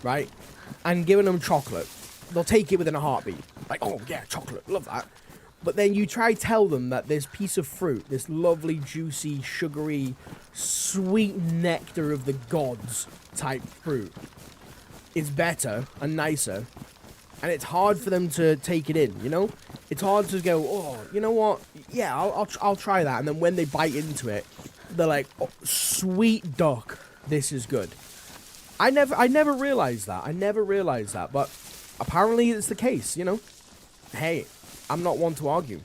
right, and giving them chocolate. They'll take it within a heartbeat. Like, oh, yeah, chocolate, love that. But then you try tell them that this piece of fruit, this lovely, juicy, sugary, sweet nectar of the gods type fruit, is better and nicer, and it's hard for them to take it in, you know? It's hard to go, oh, you know what? Yeah, I'll try that. And then when they bite into it, they're like, oh, sweet duck, this is good. I never realized that. I never realized that, but apparently it's the case, you know? Hey, I'm not one to argue.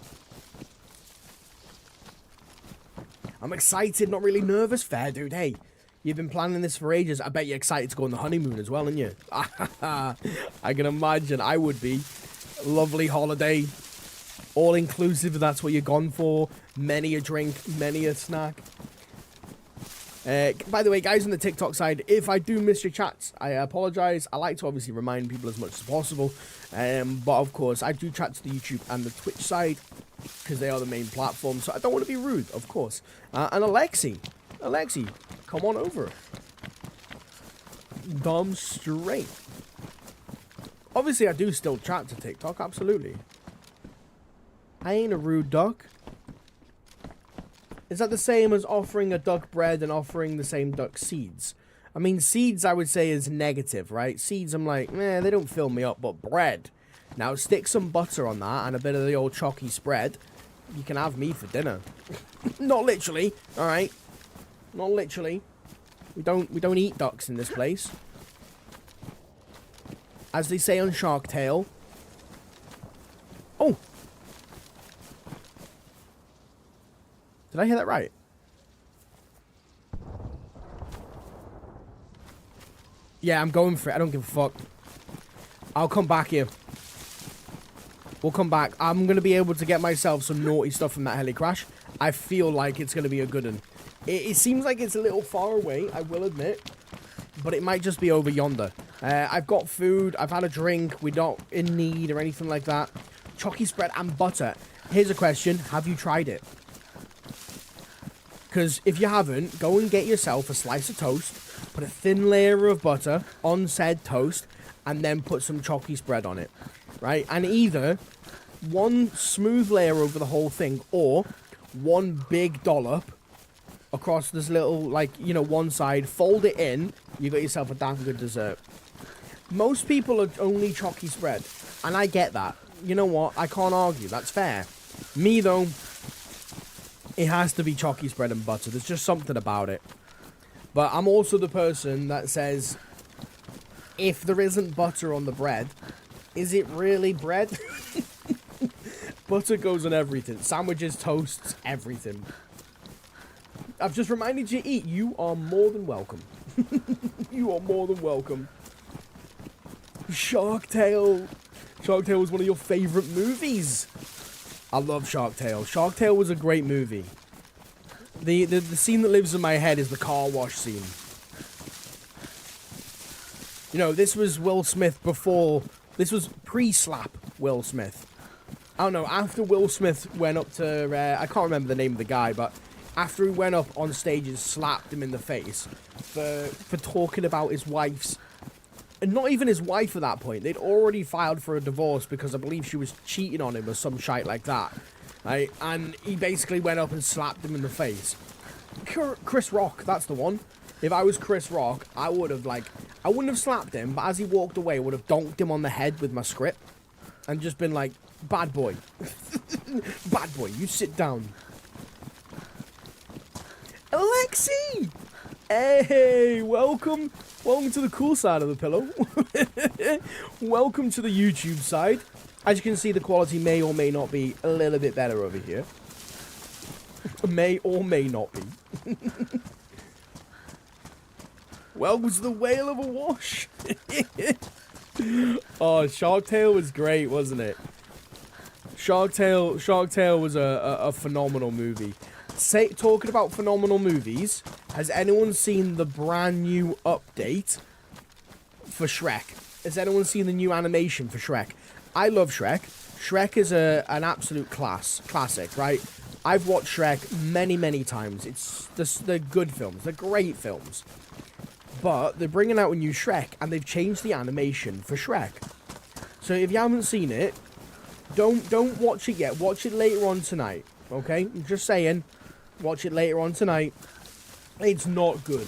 I'm excited, not really nervous. Fair, dude. Hey, you've been planning this for ages. I bet you're excited to go on the honeymoon as well, aren't you? I can imagine I would be. Lovely holiday. All-inclusive, if that's what you're gone for. Many a drink, many a snack. By the way, guys, on the TikTok side, if I do miss your chats, I apologize. I like to obviously remind people as much as possible. But, of course, I do chat to the YouTube and the Twitch side, because they are the main platforms, so I don't want to be rude, of course. And Alexi, come on over. Dumb straight. Obviously, I do still chat to TikTok, absolutely. I ain't a rude duck. Is that the same as offering a duck bread and offering the same duck seeds? I mean, seeds I would say is negative, right? Seeds, I'm like, they don't fill me up, but bread. Now, stick some butter on that and a bit of the old chalky spread. You can have me for dinner. Not literally, alright? Not literally. We don't eat ducks in this place. As they say on Shark Tale. Oh! Did I hear that right? Yeah, I'm going for it. I don't give a fuck. I'll come back here. We'll come back. I'm going to be able to get myself some naughty stuff from that heli crash. I feel like it's going to be a good one. It seems like it's a little far away, I will admit. But it might just be over yonder. I've got food. I've had a drink. We're not in need or anything like that. Chalky spread and butter. Here's a question. Have you tried it? Because if you haven't, go and get yourself a slice of toast, put a thin layer of butter on said toast, and then put some chalky spread on it, right? And either one smooth layer over the whole thing, or one big dollop across this little, like, you know, one side, fold it in, you got yourself a damn good dessert. Most people are only chalky spread, and I get that. You know what? I can't argue. That's fair. Me, though, it has to be chalky spread and butter. There's just something about it. But I'm also the person that says, if there isn't butter on the bread, is it really bread? Butter goes on everything. Sandwiches, toasts, everything. I've just reminded you to eat. You are more than welcome. You are more than welcome. Shark Tale. Shark Tale was one of your favourite movies. I love Shark Tale. Shark Tale was a great movie. The scene that lives in my head is the car wash scene. You know, this was Will Smith before... This was pre-slap Will Smith. I don't know, after Will Smith went up to... I can't remember the name of the guy, but... After he went up on stage and slapped him in the face for talking about his wife's... And not even his wife at that point. They'd already filed for a divorce because I believe she was cheating on him or some shite like that. Right? And he basically went up and slapped him in the face. Chris Rock, that's the one. If I was Chris Rock, I would have, like... I wouldn't have slapped him, but as he walked away, I would have donked him on the head with my script. And just been like, bad boy. Bad boy, you sit down. Alexi! Hey, welcome. Welcome to the cool side of the pillow. Welcome to the YouTube side. As you can see, the quality may or may not be a little bit better over here. May or may not be. Welcome to the whale of a wash. Oh, Shark Tale was great, wasn't it? Shark Tale was a phenomenal movie. Talking about phenomenal movies, has anyone seen the brand new update for Shrek? Has anyone seen the new animation for Shrek? I love Shrek. Shrek is an absolute classic, right? I've watched Shrek many, many times. They're good films. They're great films. But they're bringing out a new Shrek, and they've changed the animation for Shrek. So if you haven't seen it, don't watch it yet. Watch it later on tonight, okay? I'm just saying. Watch it later on tonight. It's not good.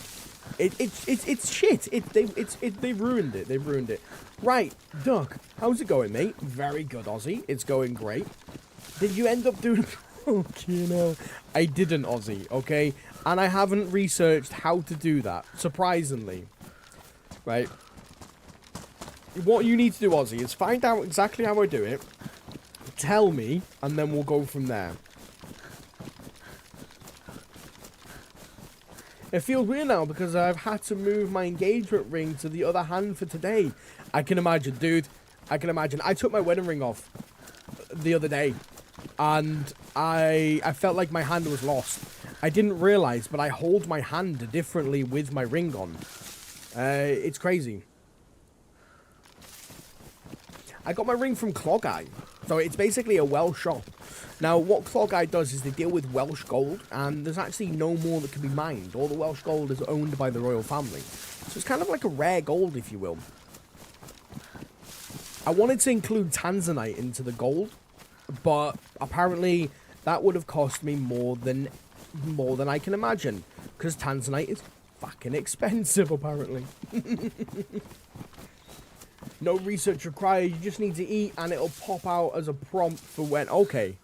It's shit. They've ruined it. They've ruined it. Right, Duck. How's it going, mate? Very good, Ozzy. It's going great. Did you end up doing... Okay, no. I didn't, Ozzy, okay? And I haven't researched how to do that, surprisingly. Right? What you need to do, Ozzy, is find out exactly how I do it. Tell me, and then we'll go from there. It feels weird now because I've had to move my engagement ring to the other hand for today. I can imagine, dude. I can imagine. I took my wedding ring off the other day, and I felt like my hand was lost. I didn't realize, but I hold my hand differently with my ring on. It's crazy. I got my ring from Clog Eye. So it's basically a Welsh shop. Now, what Clog Eye does is they deal with Welsh gold, and there's actually no more that can be mined. All the Welsh gold is owned by the royal family. So it's kind of like a rare gold, if you will. I wanted to include Tanzanite into the gold, but apparently that would have cost me more than I can imagine, because Tanzanite is fucking expensive, apparently. No research required, you just need to eat and it'll pop out as a prompt for when... Okay.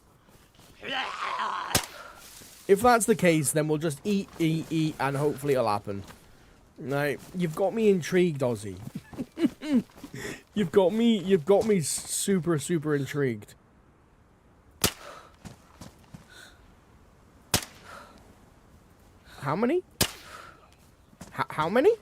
If that's the case, then we'll just eat, and hopefully it'll happen. Right, you've got me intrigued, Ozzy. You've got me super, super intrigued. How many? How many?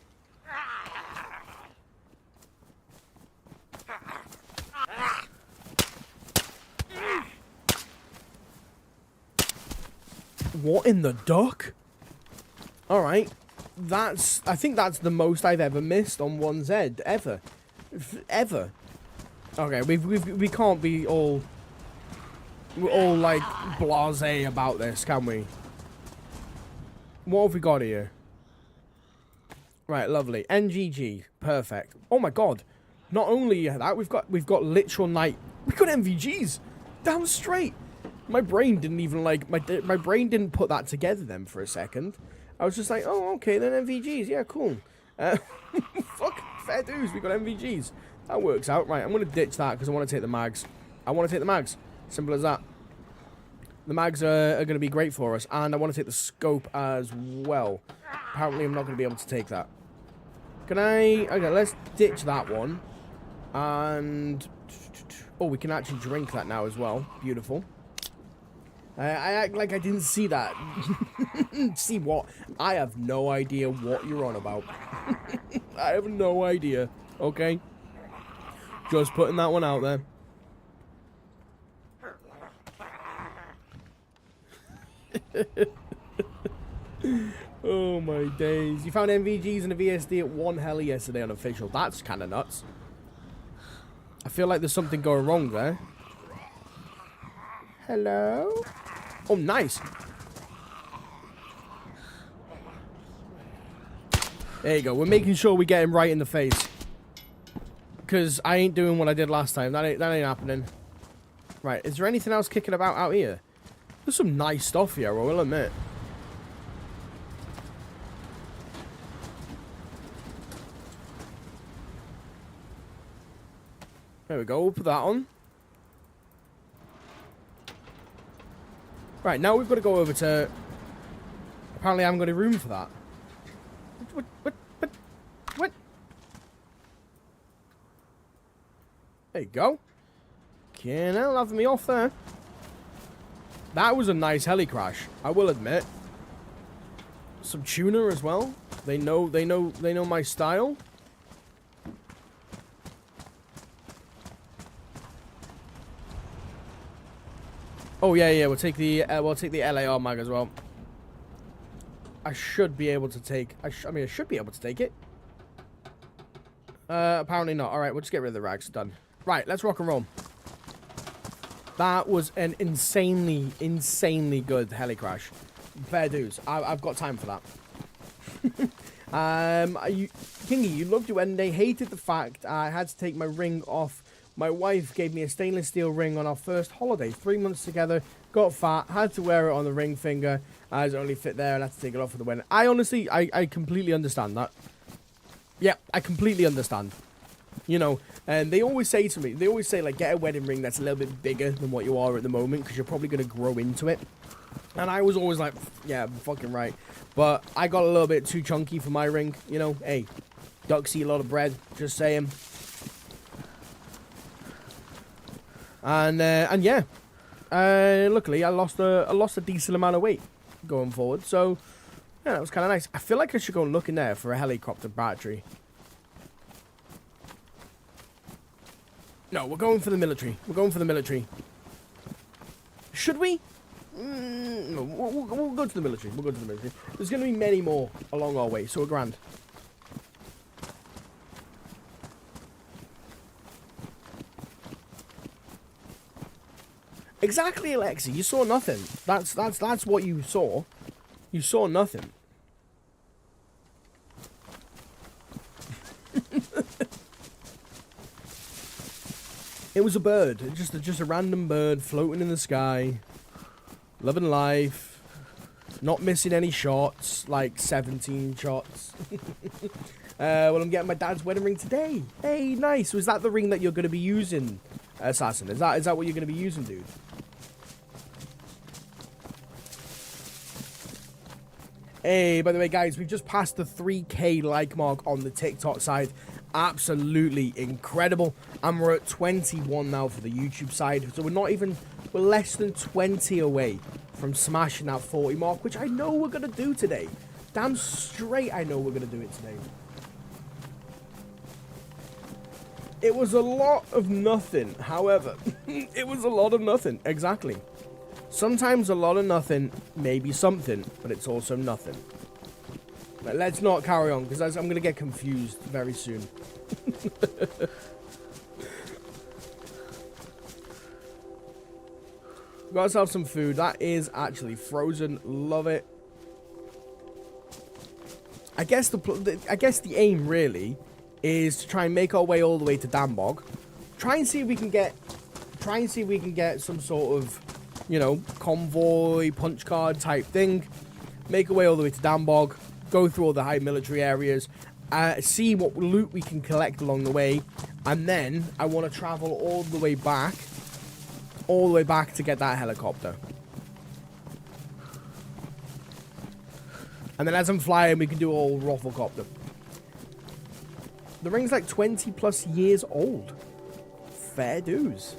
What in the duck? Alright. I think that's the most I've ever missed on one Z. Ever. Ever. Okay, we can't be all... We're all, like, blasé about this, can we? What have we got here? Right, lovely. NGG. Perfect. Oh my god. Not only that, we've got literal night. We've got MVGs. Damn straight. My brain didn't even, like, my brain didn't put that together then for a second. I was just like, oh, okay, then MVGs. Yeah, cool. Fuck, fair dues, we got MVGs. That works out. Right, I'm going to ditch that because I want to take the mags. I want to take the mags. Simple as that. The mags are going to be great for us. And I want to take the scope as well. Apparently, I'm not going to be able to take that. Can I... Okay, let's ditch that one. And... Oh, we can actually drink that now as well. Beautiful. I act like I didn't see that. See what? I have no idea what you're on about. I have no idea. Okay? Just putting that one out there. Oh my days. You found MVGs and a VSD at one heli yesterday on official. That's kind of nuts. I feel like there's something going wrong there. Hello? Oh, nice. There you go. We're making sure we get him right in the face. Because I ain't doing what I did last time. That ain't happening. Right. Is there anything else kicking about out here? There's some nice stuff here, I will admit. There we go. We'll put that on. Right, now we've got to go over to... Apparently I haven't got a room for that. What? There you go. Can't have me off there. That was a nice heli crash, I will admit. Some tuner as well. They know my style. Oh yeah, we'll take the LAR mag as well. I should be able to take. I should be able to take it. Apparently not. All right, we'll just get rid of the rags. Done. Right, let's rock and roll. That was an insanely good heli crash. Fair dues. I've got time for that. Kingy, you loved your wedding day. Hated the fact I had to take my ring off. My wife gave me a stainless steel ring on our first holiday. 3 months together. Got fat. Had to wear it on the ring finger. As it only fit there and had to take it off for the wedding. I honestly, I completely understand that. Yeah, I completely understand. You know, and they always say to me, like, get a wedding ring that's a little bit bigger than what you are at the moment because you're probably going to grow into it. And I was always like, yeah, I'm fucking right. But I got a little bit too chunky for my ring, you know. Hey, Ducks eat a lot of bread, just saying. And yeah, luckily I lost a decent amount of weight going forward. So yeah, that was kind of nice. I feel like I should go and look in there for a helicopter battery. No, we're going for the military. We're going for the military. Should we? No, we'll go to the military. We'll go to the military. There's going to be many more along our way, so we're grand. Exactly, Alexi. You saw nothing. That's what you saw. You saw nothing. It was a bird, just a random bird floating in the sky, loving life, not missing any shots, like 17 shots. Well, I'm getting my dad's wedding ring today. Hey, nice. Was that the ring that you're going to be using, Assassin? Is that what you're going to be using, dude? Hey, by the way, guys, we've just passed the 3K like mark on the TikTok side. Absolutely incredible. And we're at 21 now for the YouTube side. So we're less than 20 away from smashing that 40 mark, which I know we're going to do today. Damn straight I know we're going to do it today. It was a lot of nothing, however. It was a lot of nothing, exactly. Sometimes a lot of nothing may be something, but it's also nothing. But let's not carry on, because I'm going to get confused very soon. Got ourselves some food. That is actually frozen. Love it. I guess the aim really is to try and make our way all the way to Dambog. Try and see if we can get some sort of, you know, convoy punch card type thing. Make our way all the way to Dambog. Go through all the high military areas. See what loot we can collect along the way, and then I want to travel all the way back to get that helicopter. And then as I'm flying, we can do all Rafflecopter. The ring's like 20 plus years old. Fair dues.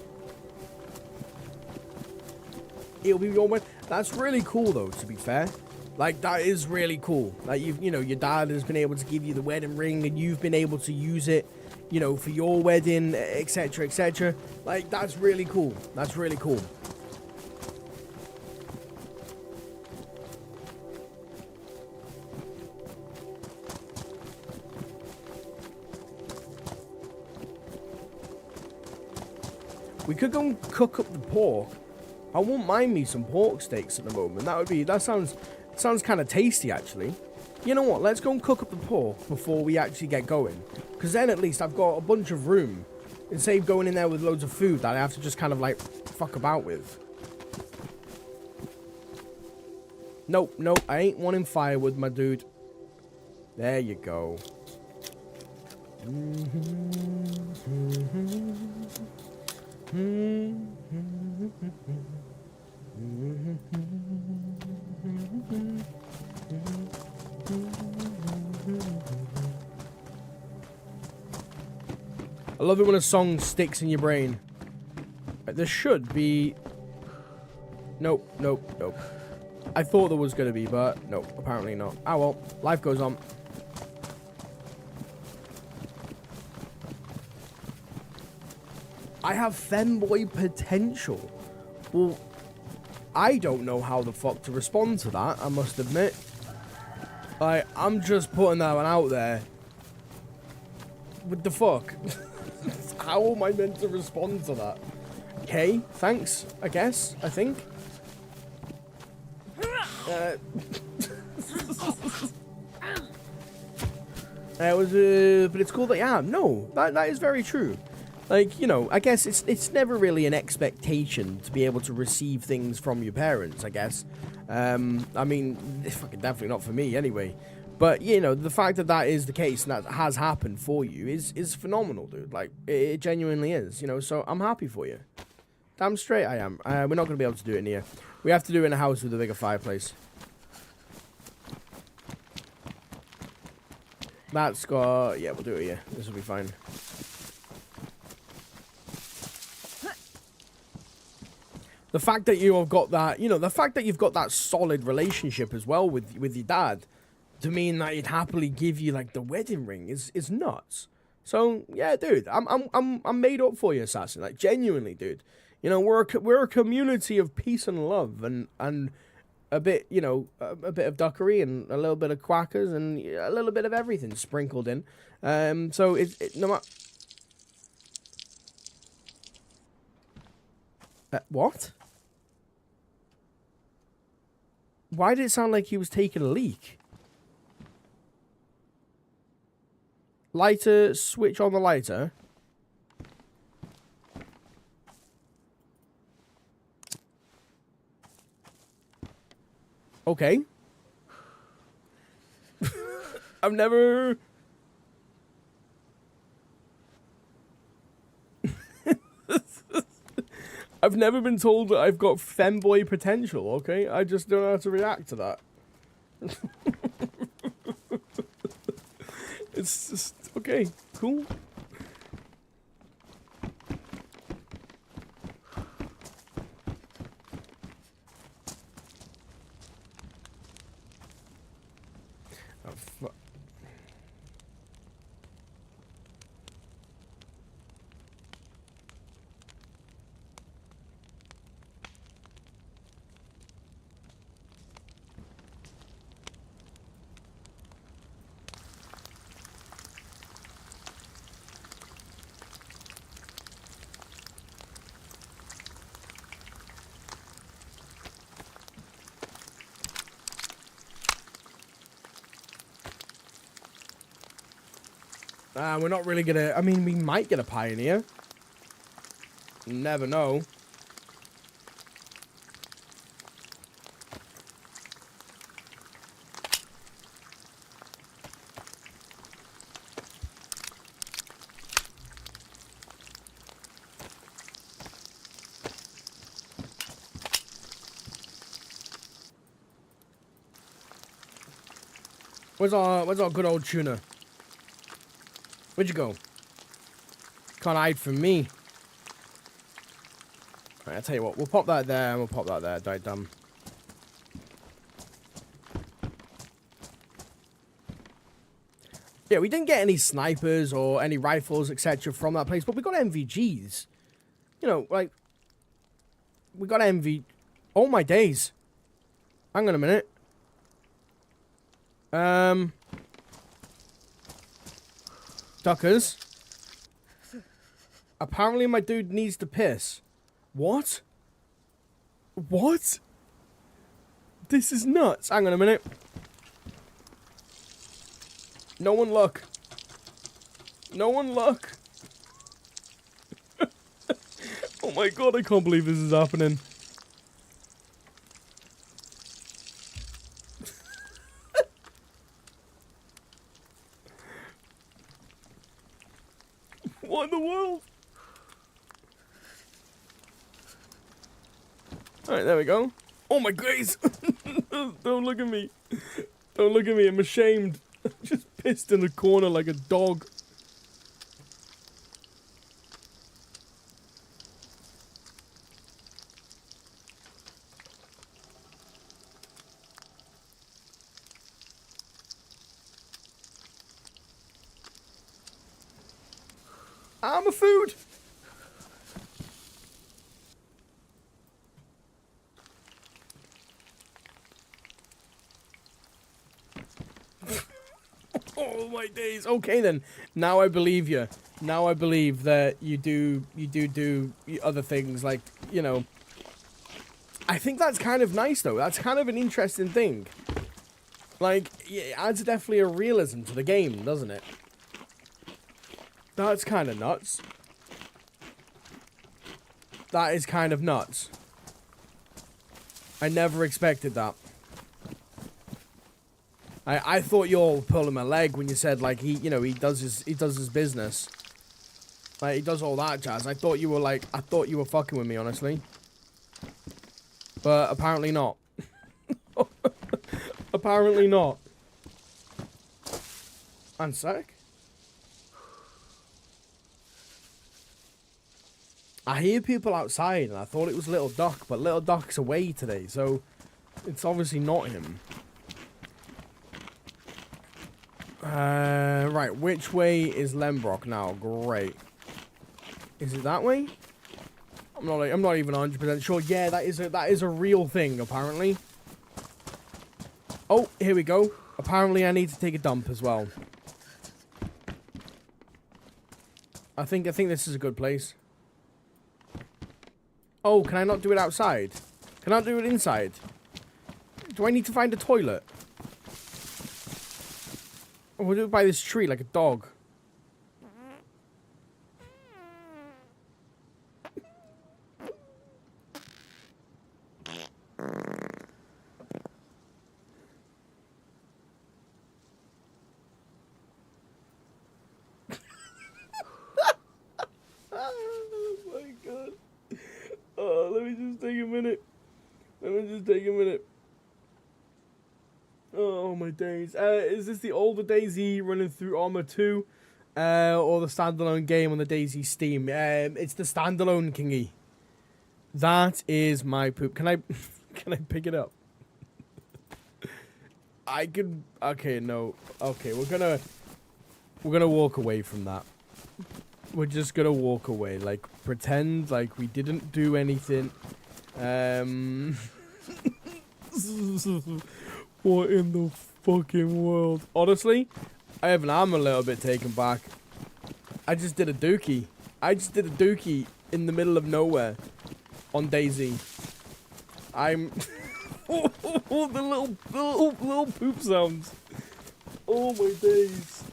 It'll be your one. That's really cool, though, to be fair. Like, that is really cool. Like, you know, your dad has been able to give you the wedding ring, and you've been able to use it, you know, for your wedding, etc., etc. Like, that's really cool. That's really cool. We could go and cook up the pork. I won't mind me some pork steaks at the moment. That sounds kind of tasty, actually. You know what? Let's go and cook up the pork before we actually get going. Because then at least I've got a bunch of room. Instead of going in there with loads of food that I have to just kind of like fuck about with. Nope, nope. I ain't wanting firewood, my dude. There you go. I love it when a song sticks in your brain. There should be... Nope, nope, nope. I thought there was going to be, but nope, apparently not. Ah well, life goes on. I have femboy potential. Well, I don't know how the fuck to respond to that, I must admit. I'm just putting that one out there. What the fuck? How am I meant to respond to that? Okay, thanks, I guess, I think. But it's cool that, yeah, no, that is very true. Like, you know, I guess it's never really an expectation to be able to receive things from your parents, I guess. I mean, it's fucking definitely not for me anyway. But, you know, the fact that that is the case and that has happened for you is phenomenal, dude. Like, it genuinely is, you know, so I'm happy for you. Damn straight I am. We're not going to be able to do it in here. We have to do it in a house with a bigger fireplace. That's got... Yeah, we'll do it here. This will be fine. The fact that you have got that, you know, the fact that you've got that solid relationship as well with your dad, to mean that he'd happily give you like the wedding ring is nuts. So yeah, dude, I'm made up for you, Assassin. Like genuinely, dude. You know, we're a community of peace and love, and a bit, you know, a bit of duckery and a little bit of quackers and a little bit of everything sprinkled in. So it no matter. What? Why did it sound like he was taking a leak? Lighter, switch on the lighter. Okay. I've never... I've never been told that I've got femboy potential, okay? I just don't know how to react to that. It's just... Okay, cool. We're not really gonna... I mean, we might get a pioneer. Never know. Where's our good old tuna? Where'd you go? Can't hide from me. Alright, I'll tell you what. We'll pop that there and we'll pop that there. Die dumb. Yeah, we didn't get any snipers or any rifles, etc. from that place, but we got MVGs. You know, like... We got MV... Oh my days. Hang on a minute. Duckers. Apparently my dude needs to piss. What? What? This is nuts. Hang on a minute. No one look. No one look. Oh my god, I can't believe this is happening. What in the world? Alright, there we go. Oh my grace! Don't look at me. Don't look at me, I'm ashamed. I'm just pissed in the corner like a dog. I'm a food! Oh my days. Okay then. Now I believe you. Now I believe that you do other things like, you know. I think that's kind of nice though. That's kind of an interesting thing. Like, yeah, it adds definitely a realism to the game, doesn't it? That's kind of nuts. That is kind of nuts. I never expected that. I thought you all were pulling my leg when you said like he does his business. Like he does all that jazz. I thought you were fucking with me, honestly. But apparently not. Apparently not. One sec. I hear people outside, and I thought it was Little Duck, but Little Duck's away today, so it's obviously not him. Right, which way is Lembrock now? Great. Is it that way? I'm not even 100% sure. Yeah, that is a real thing, apparently. Oh, here we go. Apparently I need to take a dump as well. I think this is a good place. Oh, can I not do it outside? Can I do it inside? Do I need to find a toilet? Or we'll do it by this tree like a dog. Oh my god. Oh, let me just take a minute. Oh my days. Is this the older DayZ running through Armor 2? Or the standalone game on the DayZ Steam? It's the standalone, Kingy. That is my poop. Can I can I pick it up? I could. Okay, no. Okay, we're gonna walk away from that. We're just gonna walk away, like pretend like we didn't do anything. What in the fucking world? Honestly, I'm a little bit taken back. I just did a dookie. In the middle of nowhere on DayZ. I'm the little poop sounds. Oh my days.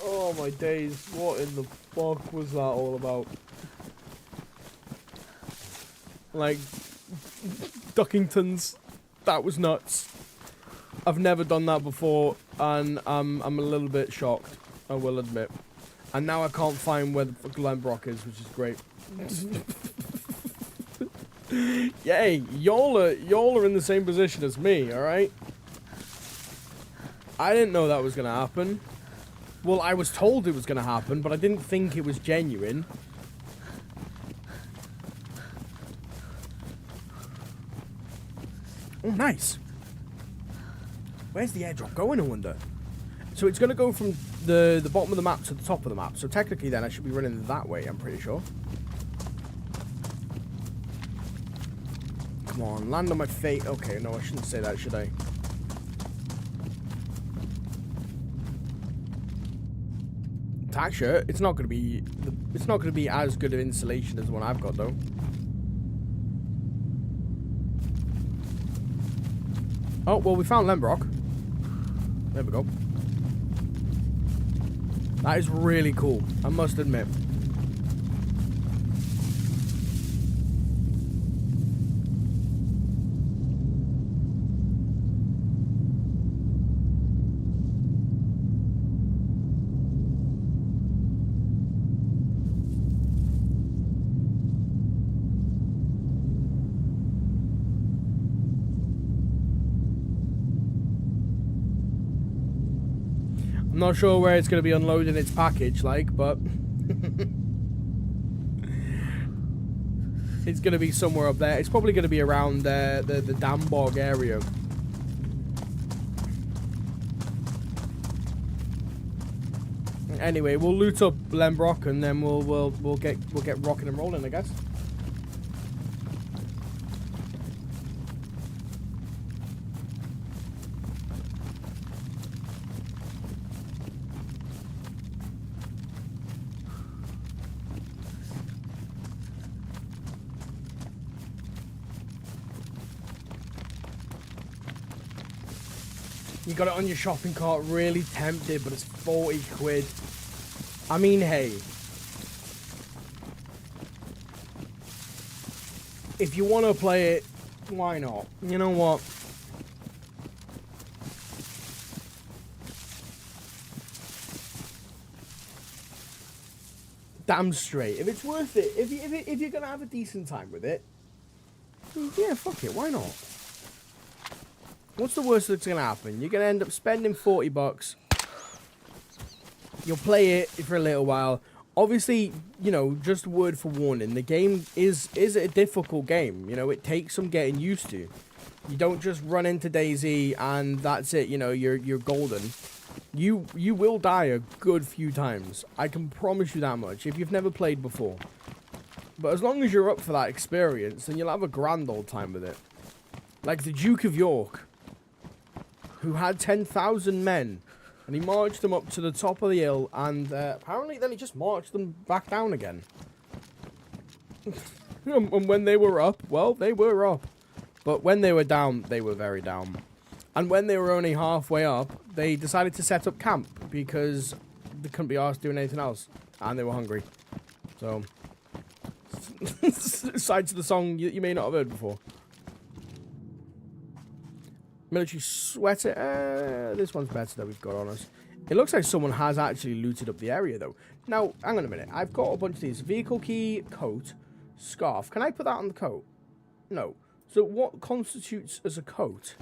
Oh my days. What in the fuck was that all about? Like Duckingtons. That was nuts. I've never done that before, and I'm a little bit shocked, I will admit. And now I can't find where the fuck Lembrock is, which is great. Yay, y'all are in the same position as me, alright? I didn't know that was gonna happen. Well, I was told it was gonna happen, but I didn't think it was genuine. Oh, nice. Where's the airdrop going, I wonder? So it's going to go from the bottom of the map to the top of the map. So technically then I should be running that way, I'm pretty sure. Come on, land on my feet. Okay, no, I shouldn't say that, should I? Tack shirt. It's not going to be as good of insulation as the one I've got, though. Oh, well, we found Lembrock. There we go. That is really cool, I must admit. I'm not sure where it's going to be unloading its package, like, but it's going to be somewhere up there. It's probably going to be around the dam bog area. Anyway, we'll loot up Lembrock and then we'll get rocking and rolling, I guess. You got it on your shopping cart, really tempted, but it's 40 quid. I mean, hey. If you want to play it, why not? You know what? Damn straight. If it's worth it, if you're going to have a decent time with it, yeah, fuck it, why not? What's the worst that's going to happen? You're going to end up spending 40 bucks. You'll play it for a little while. Obviously, you know, just word for warning, the game is a difficult game. You know, it takes some getting used to. You don't just run into DayZ and that's it, you know, you're golden. You will die a good few times. I can promise you that much if you've never played before. But as long as you're up for that experience, then you'll have a grand old time with it. Like the Duke of York, who had 10,000 men, and he marched them up to the top of the hill, and apparently then he just marched them back down again. And when they were up, well, they were up. But when they were down, they were very down. And when they were only halfway up, they decided to set up camp, because they couldn't be arsed doing anything else. And they were hungry. So, side to the song you may not have heard before. Military sweater. This one's better that we've got on us. It looks like someone has actually looted up the area, though. Now, hang on a minute. I've got a bunch of these. Vehicle key, coat, scarf. Can I put that on the coat? No. So what constitutes as a coat?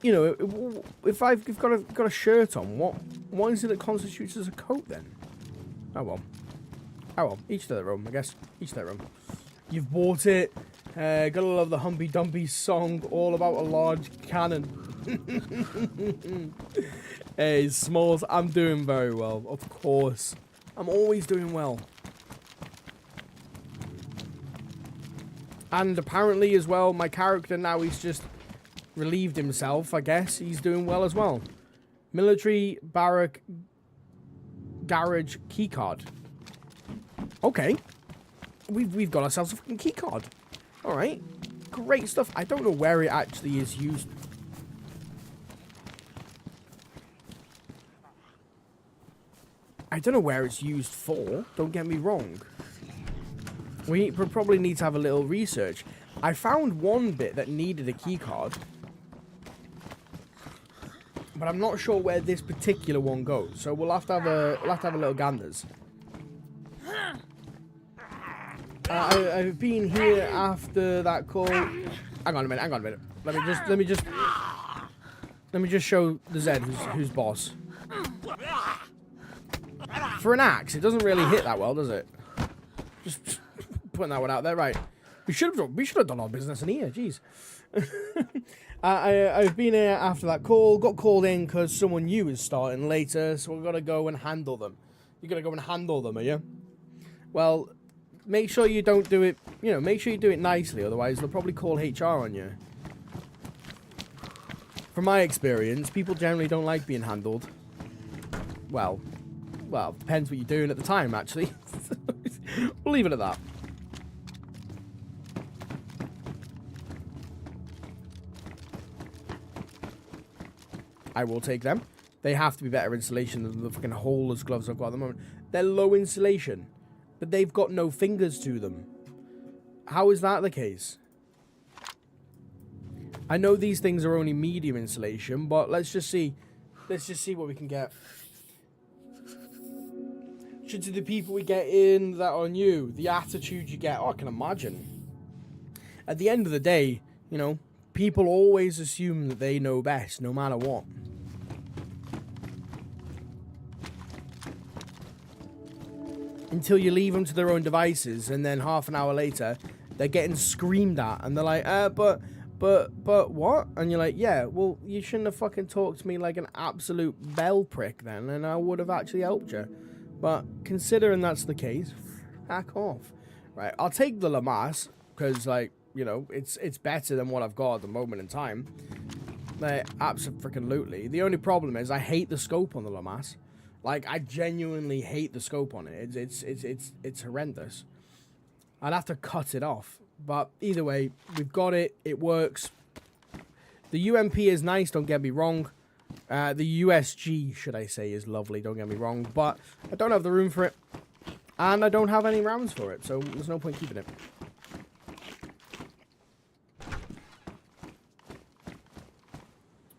You know, if I've got a shirt on, what is it that constitutes as a coat then? Oh well. Oh well. Each to their own, I guess. Each to their own. You've bought it. Gotta love the Humpy Dumpy song, all about a large cannon. Hey, Smalls, I'm doing very well, of course. I'm always doing well. And apparently as well, my character now, he's just relieved himself, I guess. He's doing well as well. Military barrack garage keycard. Okay. We've got ourselves a fucking keycard. Alright. Great stuff. I don't know where it actually is used. I don't know where it's used for. Don't get me wrong. We probably need to have a little research. I found one bit that needed a keycard. But I'm not sure where this particular one goes. So we'll have to have a little ganders. I've been here after that call. Hang on a minute. Let me just show the Z who's boss. For an axe, it doesn't really hit that well, does it? Just putting that one out there, right? We should have done our business in here. Jeez. I've been here after that call. Got called in because someone new is starting later, so we've got to go and handle them. You're gonna go and handle them, are you? Well. Make sure you don't do it, you know, make sure you do it nicely, otherwise they'll probably call HR on you. From my experience, people generally don't like being handled. Well, depends what you're doing at the time, actually. We'll leave it at that. I will take them. They have to be better insulation than the fucking holeless gloves I've got at the moment. They're low insulation. But they've got no fingers to them. How is that the case? I know these things are only medium insulation, but let's just see what we can get. Should to the people we get in that are new, the attitude you get, oh, I can imagine. At the end of the day, you know, people always assume that they know best, no matter what. Until you leave them to their own devices, and then half an hour later, they're getting screamed at, and they're like, but what? And you're like, yeah, well, you shouldn't have fucking talked to me like an absolute bell prick then, and I would have actually helped you. But considering that's the case, back off. Right, I'll take the Lamas, because, like, you know, it's better than what I've got at the moment in time. Like, absolutely. The only problem is I hate the scope on the Lamas. Like, I genuinely hate the scope on it. It's horrendous. I'd have to cut it off. But either way, we've got it. It works. The UMP is nice, don't get me wrong. The USG, should I say, is lovely, don't get me wrong. But I don't have the room for it. And I don't have any rounds for it, so there's no point keeping it.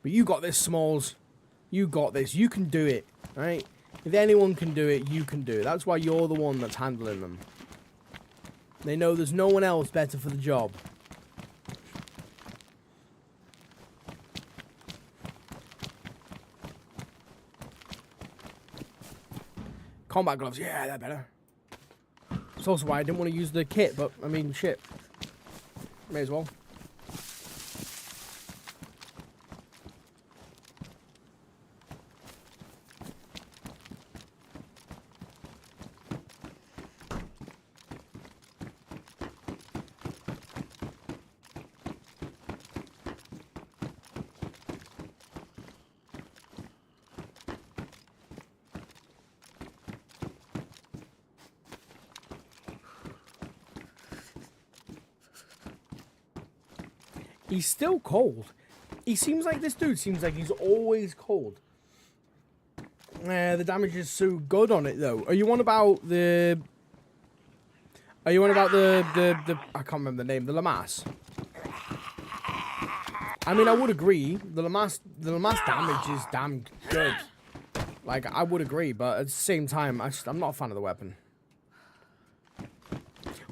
But you got this, Smalls. You got this. You can do it. Right? If anyone can do it, you can do it. That's why you're the one that's handling them. They know there's no one else better for the job. Combat gloves, yeah, they're better. That's also why I didn't want to use the kit, but, I mean, shit. May as well. He's still cold. He seems like this dude seems like he's always cold. The damage is so good on it though. Are you on about the? Are you on about the? I can't remember the name. The Lamas. I mean, I would agree. The Lamas damage is damn good. Like I would agree, but at the same time, I'm not a fan of the weapon.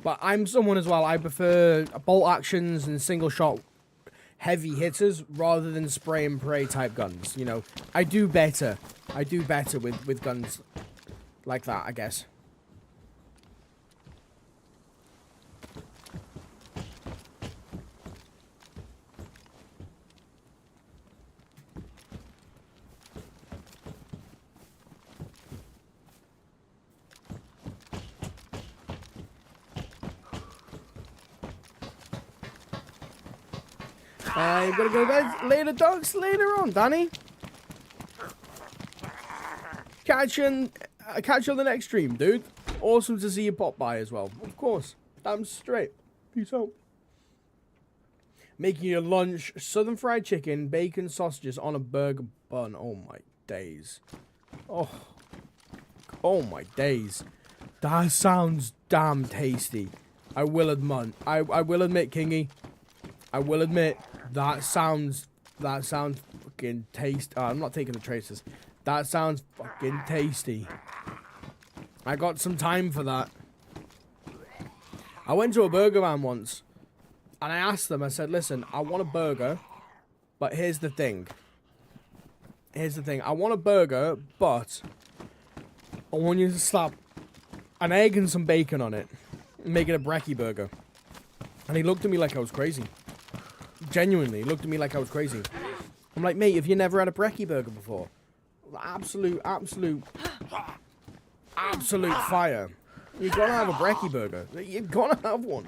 But I'm someone as well. I prefer bolt actions and single shot heavy hitters rather than spray and pray type guns. You know, I do better with guns like that, I guess. You're gonna go to bed later, Ducks, later on, Danny. Catch you on the next stream, dude. Awesome to see you pop by as well. Of course. Damn straight. Peace out. Making your lunch, southern fried chicken, bacon sausages on a burger bun. Oh my days. Oh my days. That sounds damn tasty. I will admit, Kingy. I will admit, that sounds fucking tasty. I'm not taking the traces. That sounds fucking tasty. I got some time for that. I went to a burger van once, and I asked them, I said, listen, I want a burger, but here's the thing. I want a burger, but I want you to slap an egg and some bacon on it, and make it a brekkie burger. And he looked at me like I was crazy. Genuinely looked at me like I was crazy. I'm like, mate, have you never had a brekkie burger before? Absolute fire. You're gonna have a brekkie burger. You're gonna have one.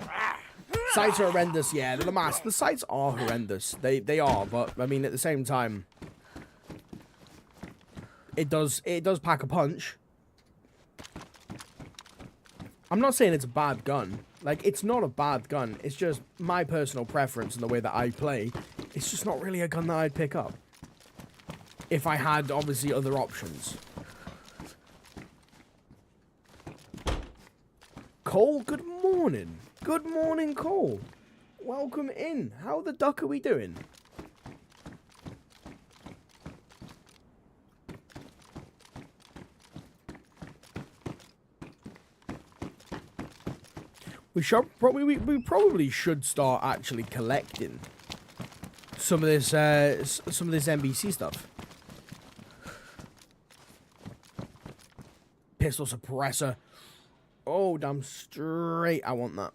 Sights are horrendous, yeah. The sights are horrendous. They are, but I mean at the same time, it does pack a punch. I'm not saying it's a bad gun. Like, it's not a bad gun. It's just my personal preference and the way that I play. It's just not really a gun that I'd pick up. If I had, obviously, other options. Cole, good morning. Good morning, Cole. Welcome in. How the duck are we doing? We probably should start actually collecting some of this NBC stuff. Pistol suppressor. Oh, damn straight! I want that.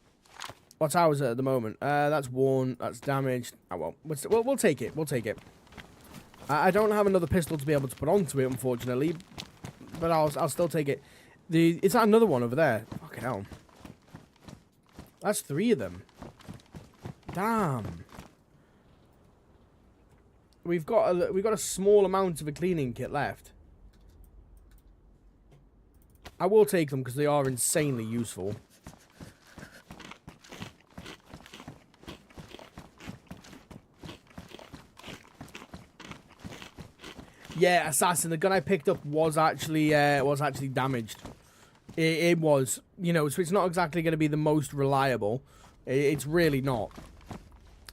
What's ours at the moment? That's worn. That's damaged. I won't. We'll take it. We'll take it. I don't have another pistol to be able to put onto it, unfortunately, but I'll still take it. Is that another one over there? Fucking hell. That's 3 of them. Damn. We've got a small amount of a cleaning kit left. I will take them because they are insanely useful. Yeah, Assassin. The gun I picked up was actually damaged. It was, you know, so it's not exactly going to be the most reliable. It's really not.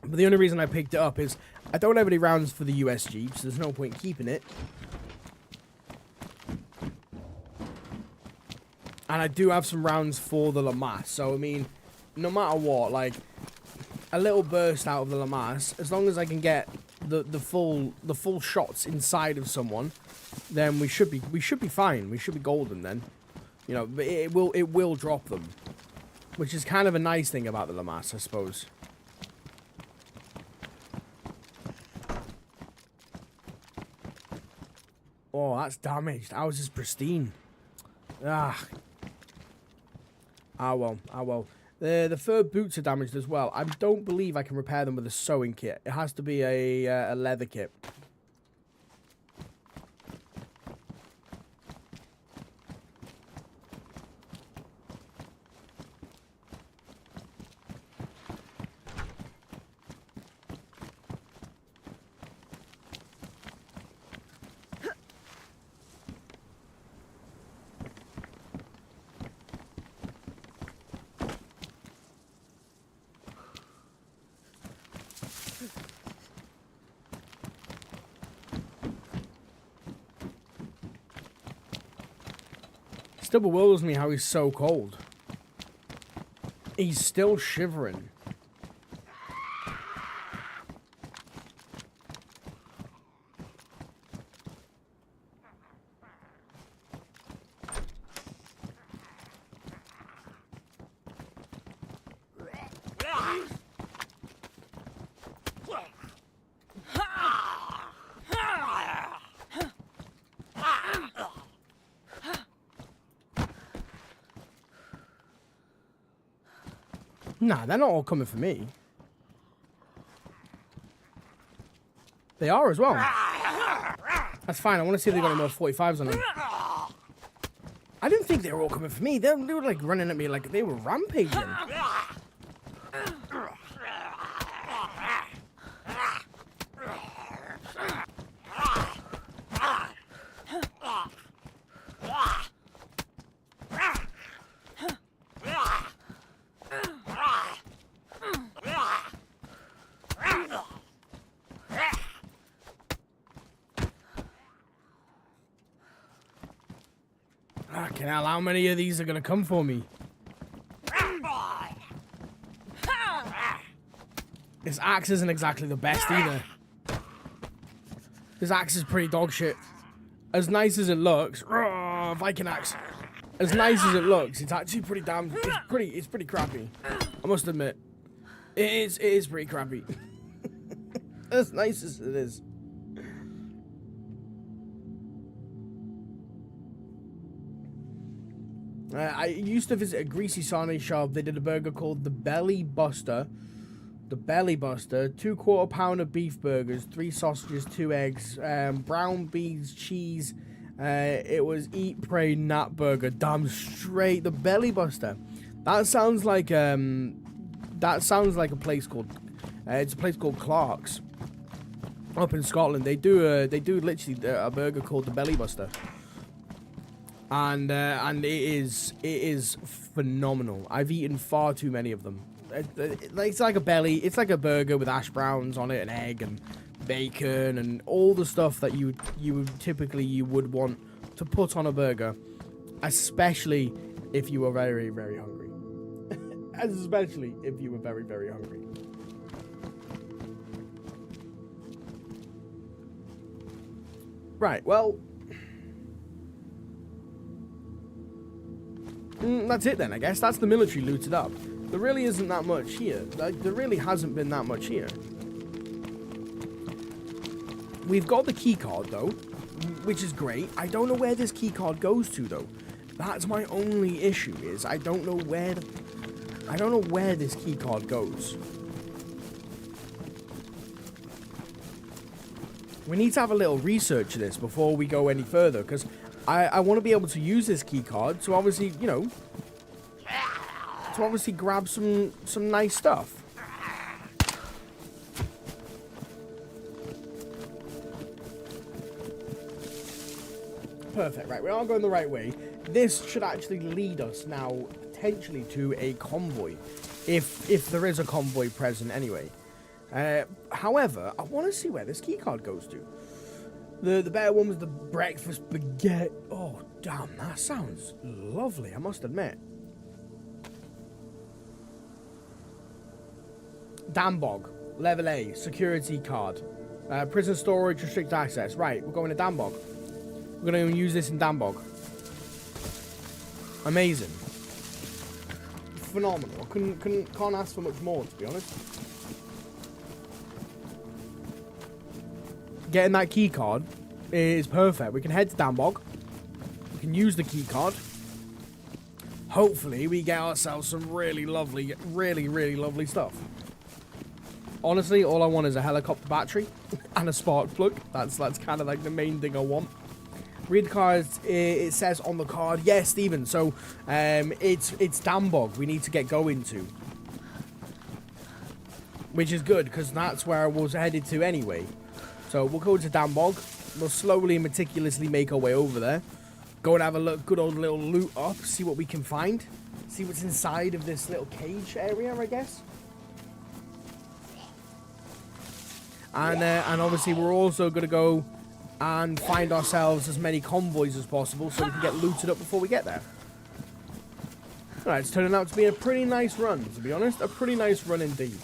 But the only reason I picked it up is I don't have any rounds for the USG, so there's no point keeping it. And I do have some rounds for the Lamas, so I mean, no matter what, like a little burst out of the Lamas, as long as I can get the full shots inside of someone, then we should be fine. We should be golden then. You know, it will drop them. Which is kind of a nice thing about the Lamas, I suppose. Oh, that's damaged. Ours is pristine. Ah. Ah, well. Ah, well. The fur boots are damaged as well. I don't believe I can repair them with a sewing kit. It has to be a leather kit. Still bewilders me how he's so cold. He's still shivering. Nah, they're not all coming for me. They are as well. That's fine. I want to see if they got any more 45s on them. I didn't think they were all coming for me. They were like running at me like they were rampaging. Fucking hell, how many of these are gonna come for me? This axe isn't exactly the best either. This axe is pretty dog shit. As nice as it looks, Viking axe. As nice as it looks, it's actually pretty damn. It's pretty crappy. I must admit, it is pretty crappy. As nice as it is. I used to visit a greasy sarnie shop. They did a burger called the Belly Buster. The Belly Buster. 2 quarter-pounder beef burgers, 3 sausages, 2 eggs, brown beans, cheese. It was eat, pray, nat burger. Damn straight. The Belly Buster. That sounds like a place called. It's a place called Clark's. Up in Scotland, they do literally a burger called the Belly Buster. And it is phenomenal. I've eaten far too many of them. It's like a belly. It's like a burger with hash browns on it, and egg and bacon and all the stuff that you would want to put on a burger, especially if you were very, very hungry. Especially if you were very, very hungry. Right. Well. That's it then, I guess. That's the military looted up. There really isn't that much here. Like, there really hasn't been that much here. We've got the key card though, which is great. I don't know where this key card goes to though. That's my only issue, is I don't know where this key card goes. We need to have a little research of this before we go any further, because I want to be able to use this key card to obviously, you know, grab some nice stuff. Perfect, right, we are going the right way. This should actually lead us now potentially to a convoy, if there is a convoy present anyway. However, I want to see where this key card goes to. The better one was the breakfast baguette. Oh, damn, that sounds lovely, I must admit. Dambog, level A, security card. Prison storage, restrict access. Right, we're going to Dambog. We're going to use this in Dambog. Amazing. Phenomenal. Can't ask for much more, to be honest. Getting that key card is perfect. We can head to Dambog. We can use the key card. Hopefully, we get ourselves some really lovely, really lovely stuff. Honestly, all I want is a helicopter battery and a spark plug. That's kind of like the main thing I want. Read the cards. It says on the card, yes, Stephen. So, it's Dambog we need to get going to, which is good because that's where I was headed to anyway. So we'll go to Dambog. We'll slowly and meticulously make our way over there. Go and have a look, good old little loot up. See what we can find. See what's inside of this little cage area, I guess. And obviously we're also going to go and find ourselves as many convoys as possible so we can get looted up before we get there. Alright, it's turning out to be a pretty nice run, to be honest. A pretty nice run indeed.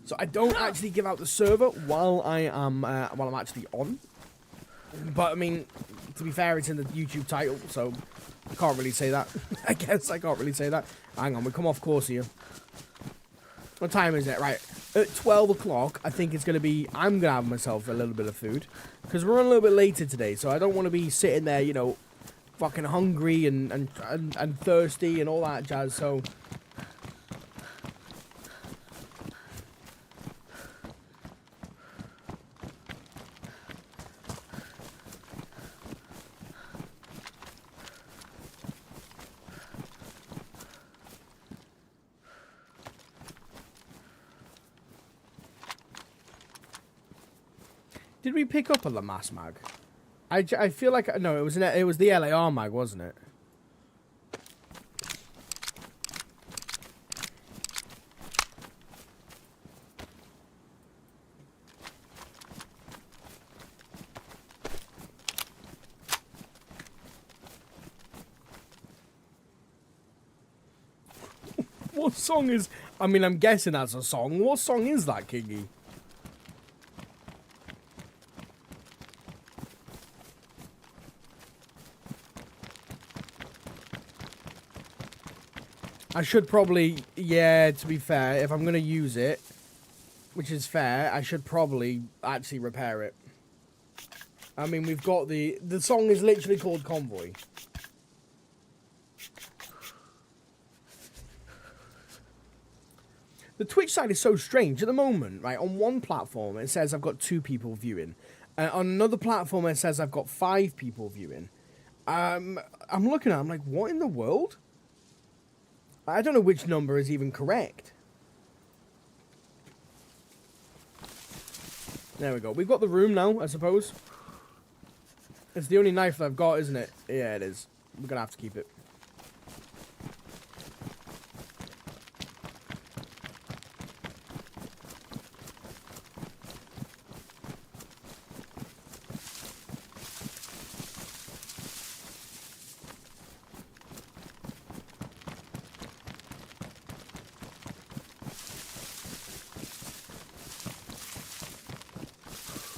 So I don't actually give out the server while I'm actually on. But I mean, to be fair, it's in the YouTube title, so I can't really say that. I guess I can't really say that. Hang on, we come off course here. What time is it? Right, at 12 o'clock, I think it's going to be... I'm going to have myself a little bit of food. Because we're on a little bit later today, so I don't want to be sitting there, you know, fucking hungry and thirsty and all that jazz, so... Did we pick up a Lamas mag? I feel like no, it was the LAR mag, wasn't it? What song is? I mean, I'm guessing that's a song. What song is that, Kingy? I should probably, yeah, to be fair, if I'm going to use it, which is fair, I should probably actually repair it. I mean, we've got the song is literally called Convoy. The Twitch side is so strange at the moment, right? On one platform, it says I've got 2 people viewing. On another platform, it says I've got 5 people viewing. I'm looking at it, I'm like, what in the world? I don't know which number is even correct. There we go. We've got the room now, I suppose. It's the only knife that I've got, isn't it? Yeah, it is. We're going to have to keep it.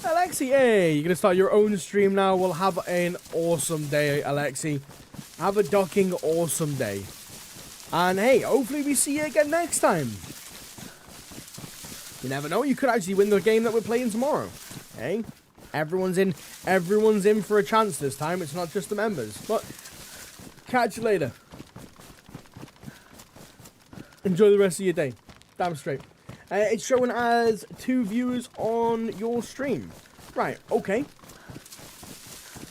Alexi, hey, you're going to start your own stream now. We'll have an awesome day, Alexi. Have a ducking awesome day. And hey, hopefully we see you again next time. You never know, you could actually win the game that we're playing tomorrow. Hey, everyone's in for a chance this time. It's not just the members. But catch you later. Enjoy the rest of your day. Damn straight. It's showing as 2 viewers on your stream. Right, okay.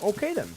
Okay then.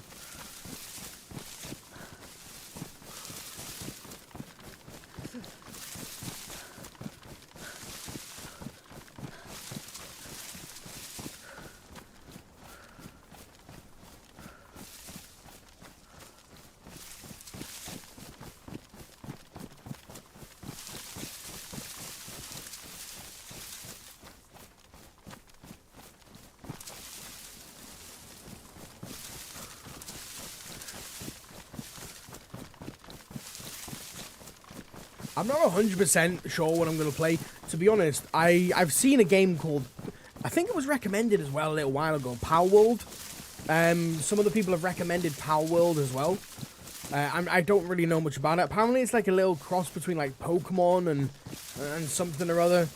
I'm not 100% sure what I'm going to play. To be honest, I've seen a game called, I think it was recommended as well a little while ago, Power World. Some of the people have recommended Power World as well. I don't really know much about it. Apparently, it's like a little cross between like Pokemon and something or other.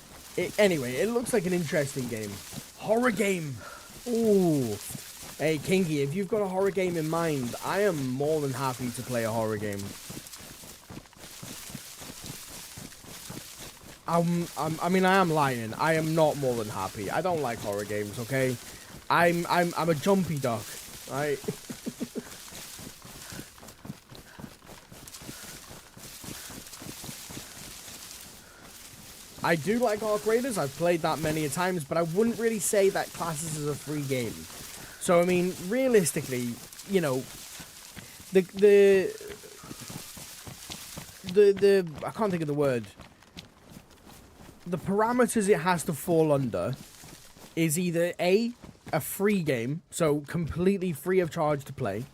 Anyway, it looks like an interesting game. Horror game. Ooh. Hey, Kingy, if you've got a horror game in mind, I am more than happy to play a horror game. I mean, I am lying. I am not more than happy. I don't like horror games, okay? I'm a jumpy duck, right? I do like Arc Raiders. I've played that many a times, but I wouldn't really say that classes as a free game. So I mean, realistically, you know, the I can't think of the word. The parameters it has to fall under is either A, a free game, so completely free of charge to play,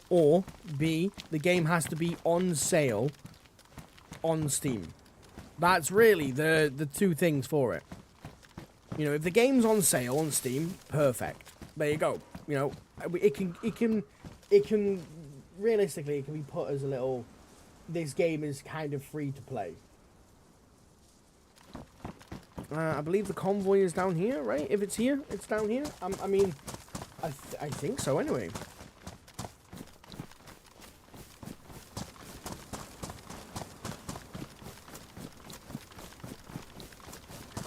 or B, the game has to be on sale on Steam. That's really the two things for it. You know, if the game's on sale on Steam, perfect. There you go. You know, it can realistically, it can be put as a little, this game is kind of free to play. I believe the convoy is down here, right? If it's here, it's down here. I mean, I think so anyway.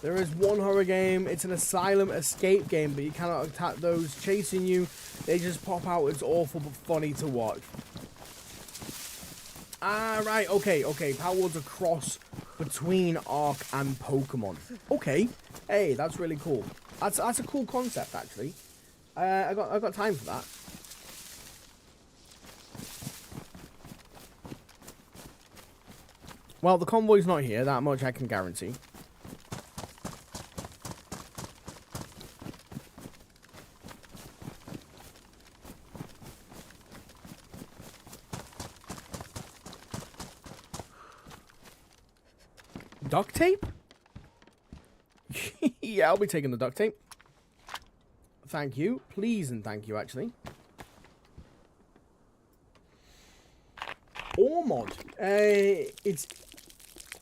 There is one horror game. It's an asylum escape game, but you cannot attack those chasing you. They just pop out. It's awful but funny to watch. Ah, right. Okay. Power World's a cross between Ark and Pokemon. Okay. Hey, that's really cool. That's a cool concept, actually. I got time for that. Well, the convoy's not here. That much I can guarantee. Duct tape? Yeah, I'll be taking the duct tape. Thank you. Please and thank you, actually. Ormod.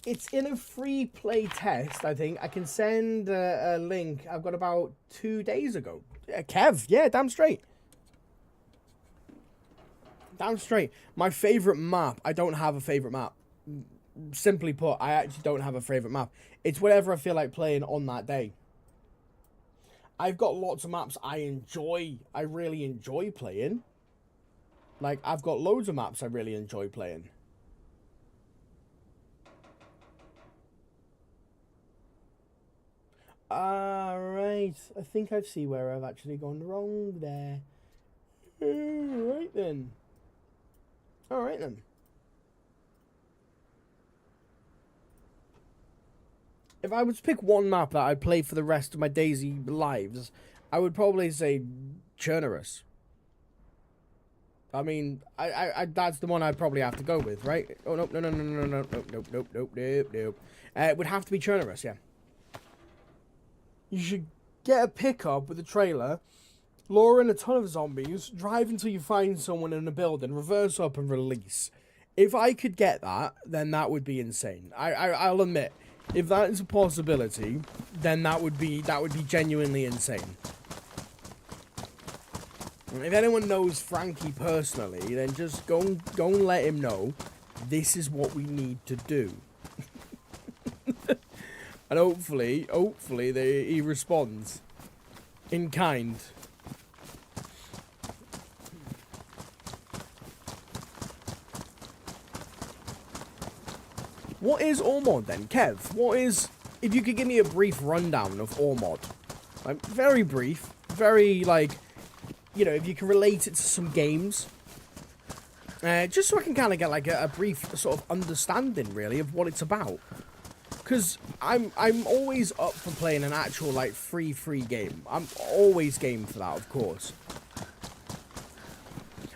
It's in a free play test, I think. I can send a link. I've got about 2 days ago. Kev, yeah, damn straight. Damn straight. My favorite map. I don't have a favorite map. Simply put, I actually don't have a favorite map. It's whatever I feel like playing on that day. I've got lots of maps I really enjoy playing. Like, I've got loads of maps I really enjoy playing. Alright. I think I see where I've actually gone wrong there. Alright then. Alright then. If I was to pick one map that I'd play for the rest of my DayZ lives, I would probably say Chernarus. I mean, I that's the one I'd probably have to go with, right? Oh, nope. It would have to be Chernarus, yeah. You should get a pickup with a trailer, lure in a ton of zombies, drive until you find someone in a building, reverse up and release. If I could get that, then that would be insane. I'll admit, if that is a possibility, then that would be genuinely insane. If anyone knows Frankie personally, then just go and let him know this is what we need to do. And hopefully he responds in kind. What is Ormod then, Kev? What is, if you could give me a brief rundown of Ormod? Like, very brief, very, like, you know, if you can relate it to some games. Just so I can kind of get, like, a brief sort of understanding, really, of what it's about. Because I'm always up for playing an actual, like, free game. I'm always game for that, of course.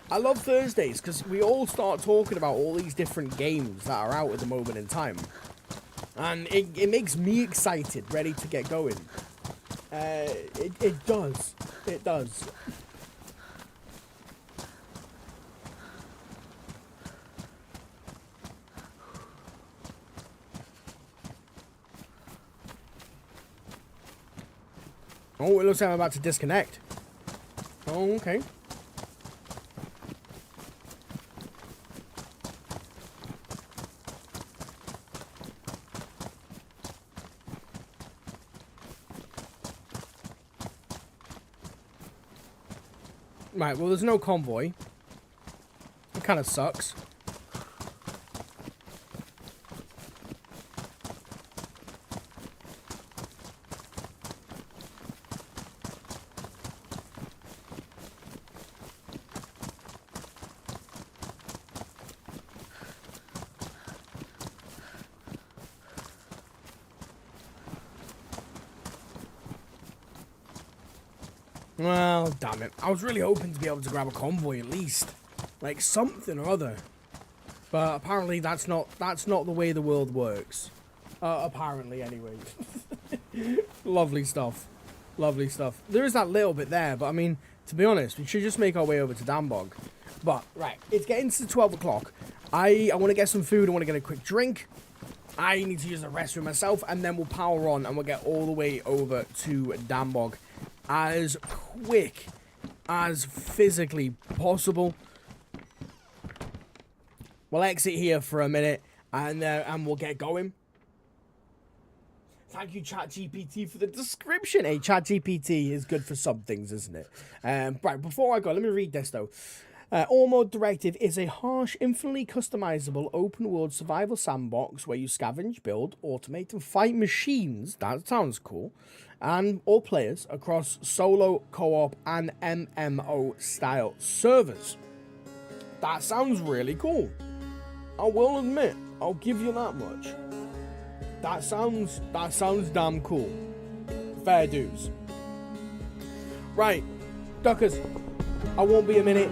I love Thursdays because we all start talking about all these different games that are out at the moment in time. And it makes me excited, ready to get going. It does. It does. Oh, it looks like I'm about to disconnect. Oh, okay. Right, well, there's no convoy. It kind of sucks. Well, damn it. I was really hoping to be able to grab a convoy at least. Like something or other. But apparently that's not the way the world works. Apparently anyway. Lovely stuff. Lovely stuff. There is that little bit there, but I mean, to be honest, we should just make our way over to Dambog. But, right, it's getting to 12 o'clock. I want to get some food, I want to get a quick drink. I need to use the restroom myself, and then we'll power on and we'll get all the way over to Dambog as quick as physically possible. We'll exit here for a minute and we'll get going. Thank you, ChatGPT, for the description. Hey, ChatGPT is good for some things, isn't it? Right, before I go, let me read this though. All Mode Directive is a harsh, infinitely customizable open-world survival sandbox where you scavenge, build, automate, and fight machines. That sounds cool. And all players across solo, co-op, and MMO-style servers. That sounds really cool. I will admit, I'll give you that much. That sounds damn cool. Fair dues. Right, Duckers, I won't be a minute.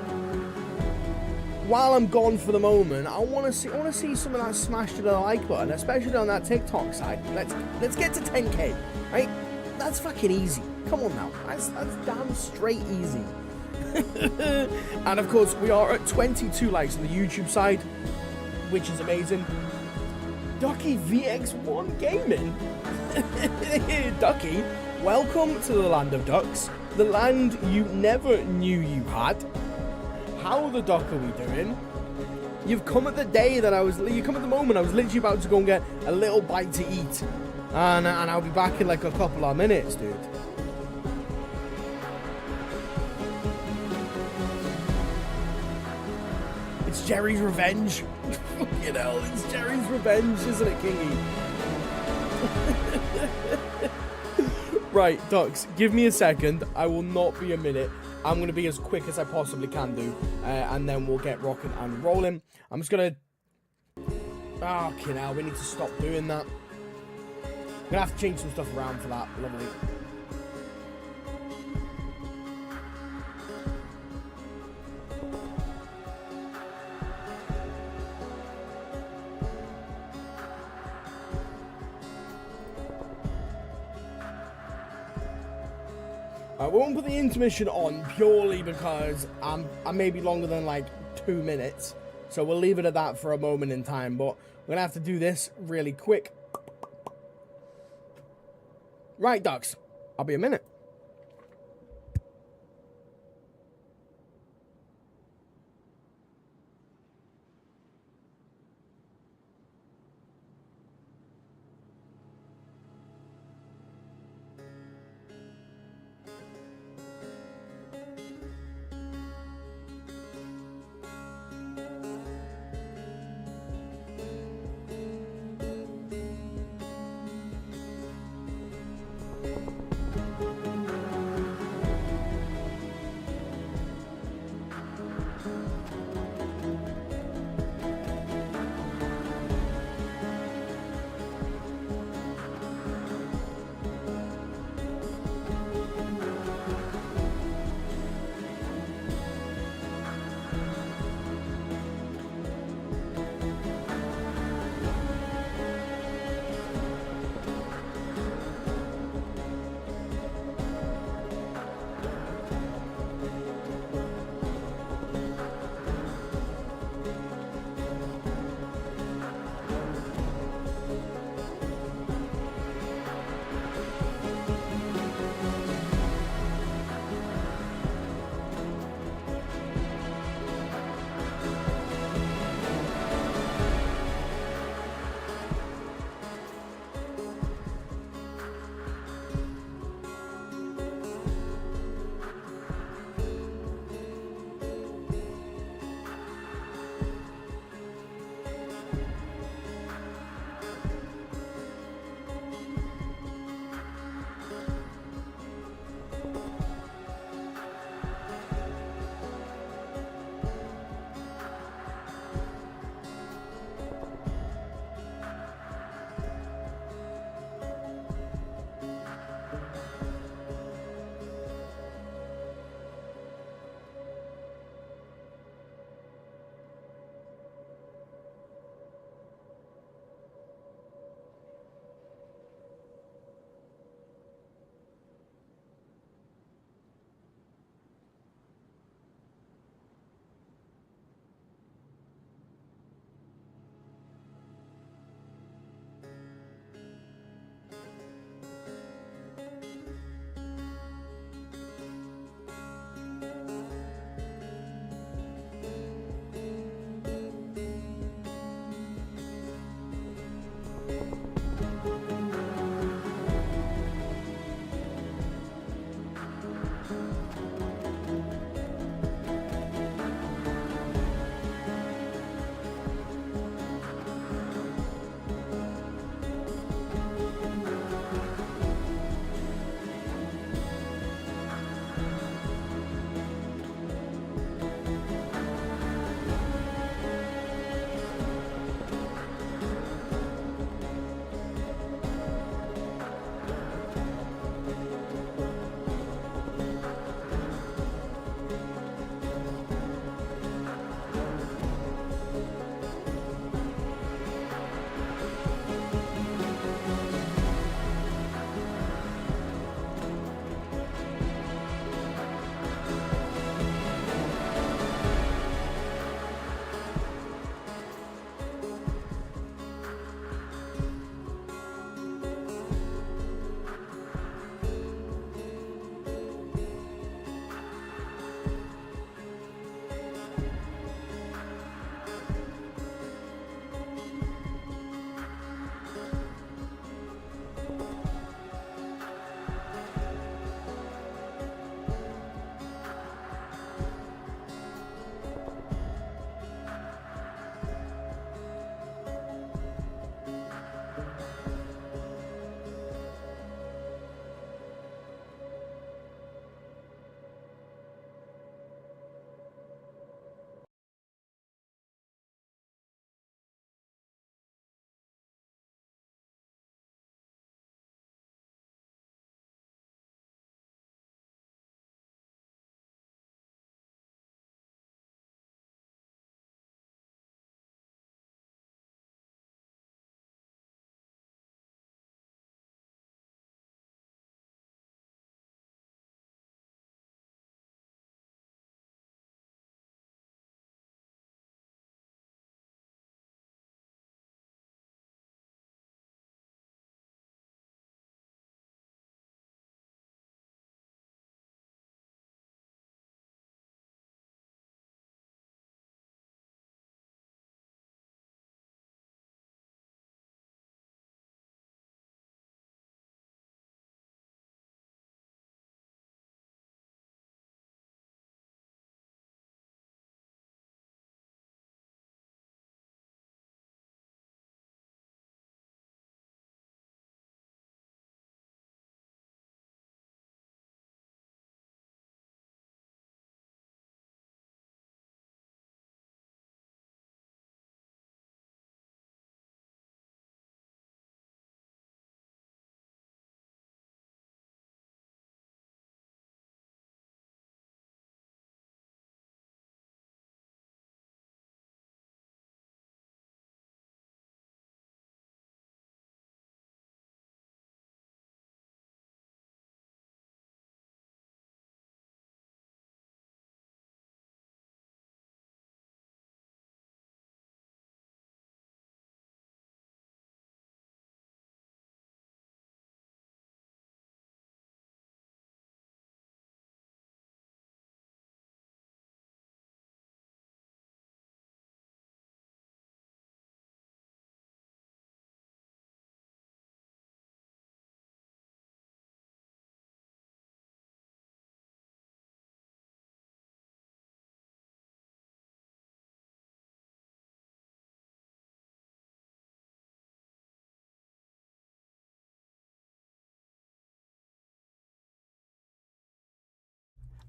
While I'm gone for the moment, I want to see some of that smash to the like button, especially on that TikTok side. Let's get to 10k, right? That's fucking easy. Come on now, that's damn straight easy. And of course, we are at 22 likes on the YouTube side, which is amazing. Ducky VX1 Gaming. Ducky, welcome to the Land of Ducks, the land you never knew you had. How the duck are we doing? You've come at the moment I was literally about to go and get a little bite to eat. And I'll be back in like a couple of minutes, dude. It's Jerry's revenge. You know, it's Jerry's revenge, isn't it, Kingy? Right, Ducks, give me a second. I will not be a minute. I'm going to be as quick as I possibly can do. And then we'll get rocking and rolling. I'm just going to... Oh, okay, now we need to stop doing that. I'm going to have to change some stuff around for that. Lovely. I won't put the intermission on purely because I may be longer than like 2 minutes. So we'll leave it at that for a moment in time. But we're going to have to do this really quick. Right, Ducks. I'll be a minute.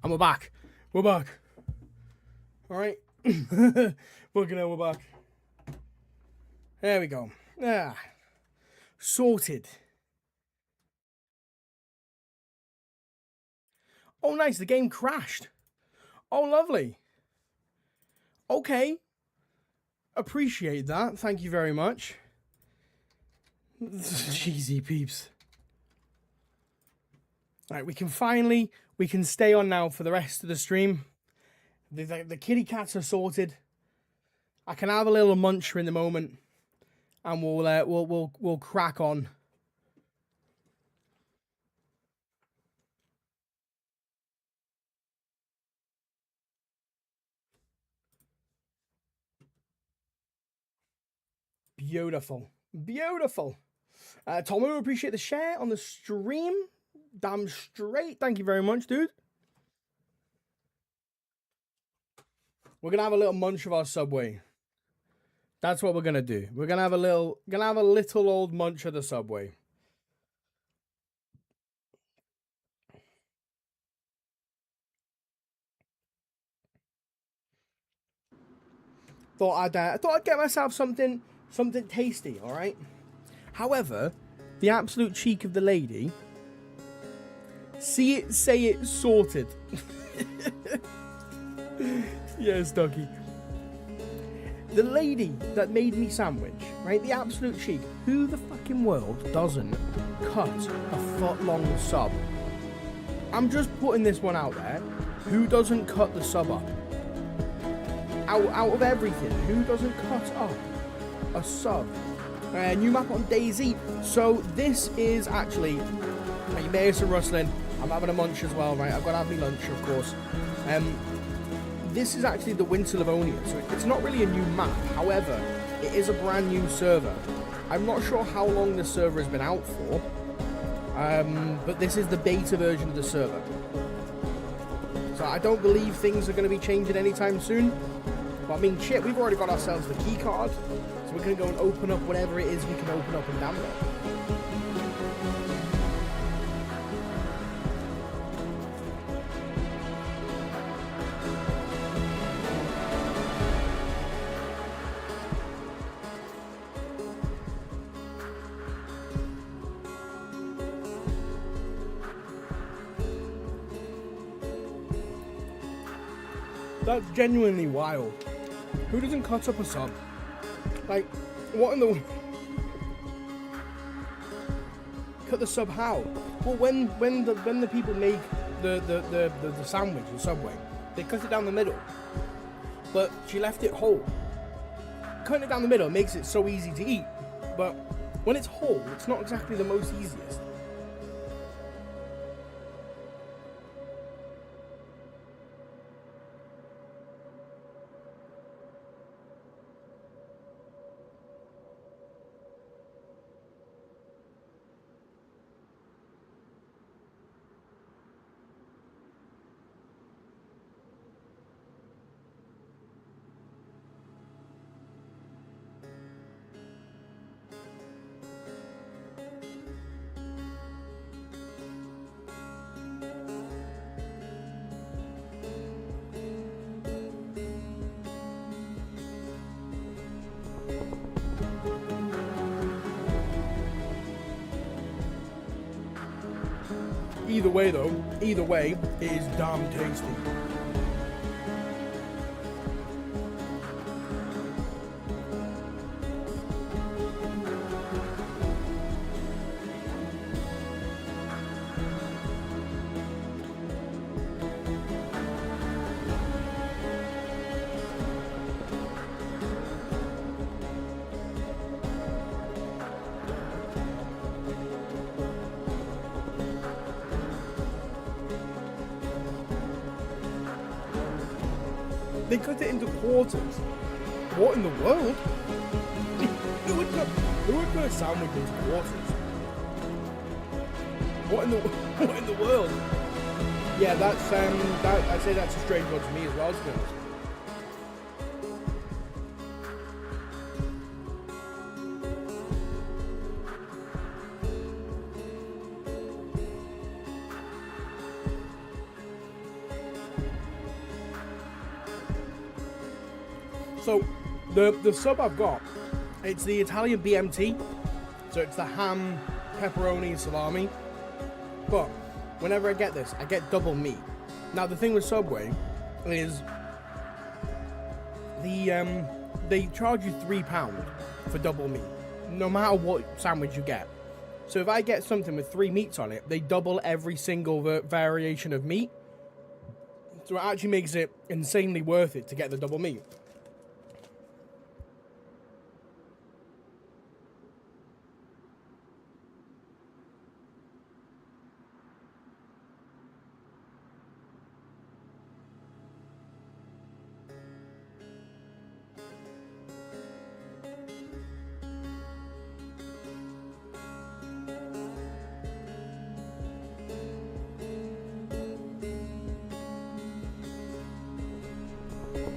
And we're back. We're back. All right. Fucking hell, we're back. There we go. Ah. Sorted. Oh, nice. The game crashed. Oh, lovely. Okay. Appreciate that. Thank you very much. Cheesy peeps. All right, we can stay on now for the rest of the stream. The kitty cats are sorted. I can have a little muncher in the moment, and we'll crack on. Beautiful, beautiful. Tom, we appreciate the share on the stream. Damn straight. Thank you very much, dude. We're gonna have a little munch of our Subway. That's what we're gonna do. We're gonna have a little old munch of the Subway. Thought I'd get myself something tasty. All right. However, the absolute cheek of the lady. See it, say it, sorted. Yes, Ducky. The lady that made me sandwich, right? The absolute cheek. Who the fucking world doesn't cut a foot-long sub? I'm just putting this one out there. Who doesn't cut the sub up? Out of everything, who doesn't cut up a sub? New map on DayZ. So this is actually, you may hear some rustling. I'm having a munch as well, right? I've got to have my lunch, of course. This is actually the Winter Livonia, so it's not really a new map. However, it is a brand new server. I'm not sure how long the server has been out for, but this is the beta version of the server. So I don't believe things are going to be changing anytime soon. But I mean, shit, we've already got ourselves the key card, so we're going to go and open up whatever it is we can open up in Danville. That's genuinely wild. Who doesn't cut up a sub? Like, what in the... Cut the sub how? Well, when the people make the sandwich, the Subway, they cut it down the middle. But she left it whole. Cutting it down the middle makes it so easy to eat. But when it's whole, it's not exactly the most easiest. Either way, though, it is damn tasty. They cut it into quarters. What in the world? Who would cut a sandwich into quarters? What in the world? Yeah, that's I'd say that's a strange one to me as well, to be honest. So, the sub I've got, it's the Italian BMT, so it's the ham, pepperoni, salami, but whenever I get this, I get double meat. Now, the thing with Subway is, they charge you £3 for double meat, no matter what sandwich you get. So if I get something with 3 meats on it, they double every single variation of meat, so it actually makes it insanely worth it to get the double meat.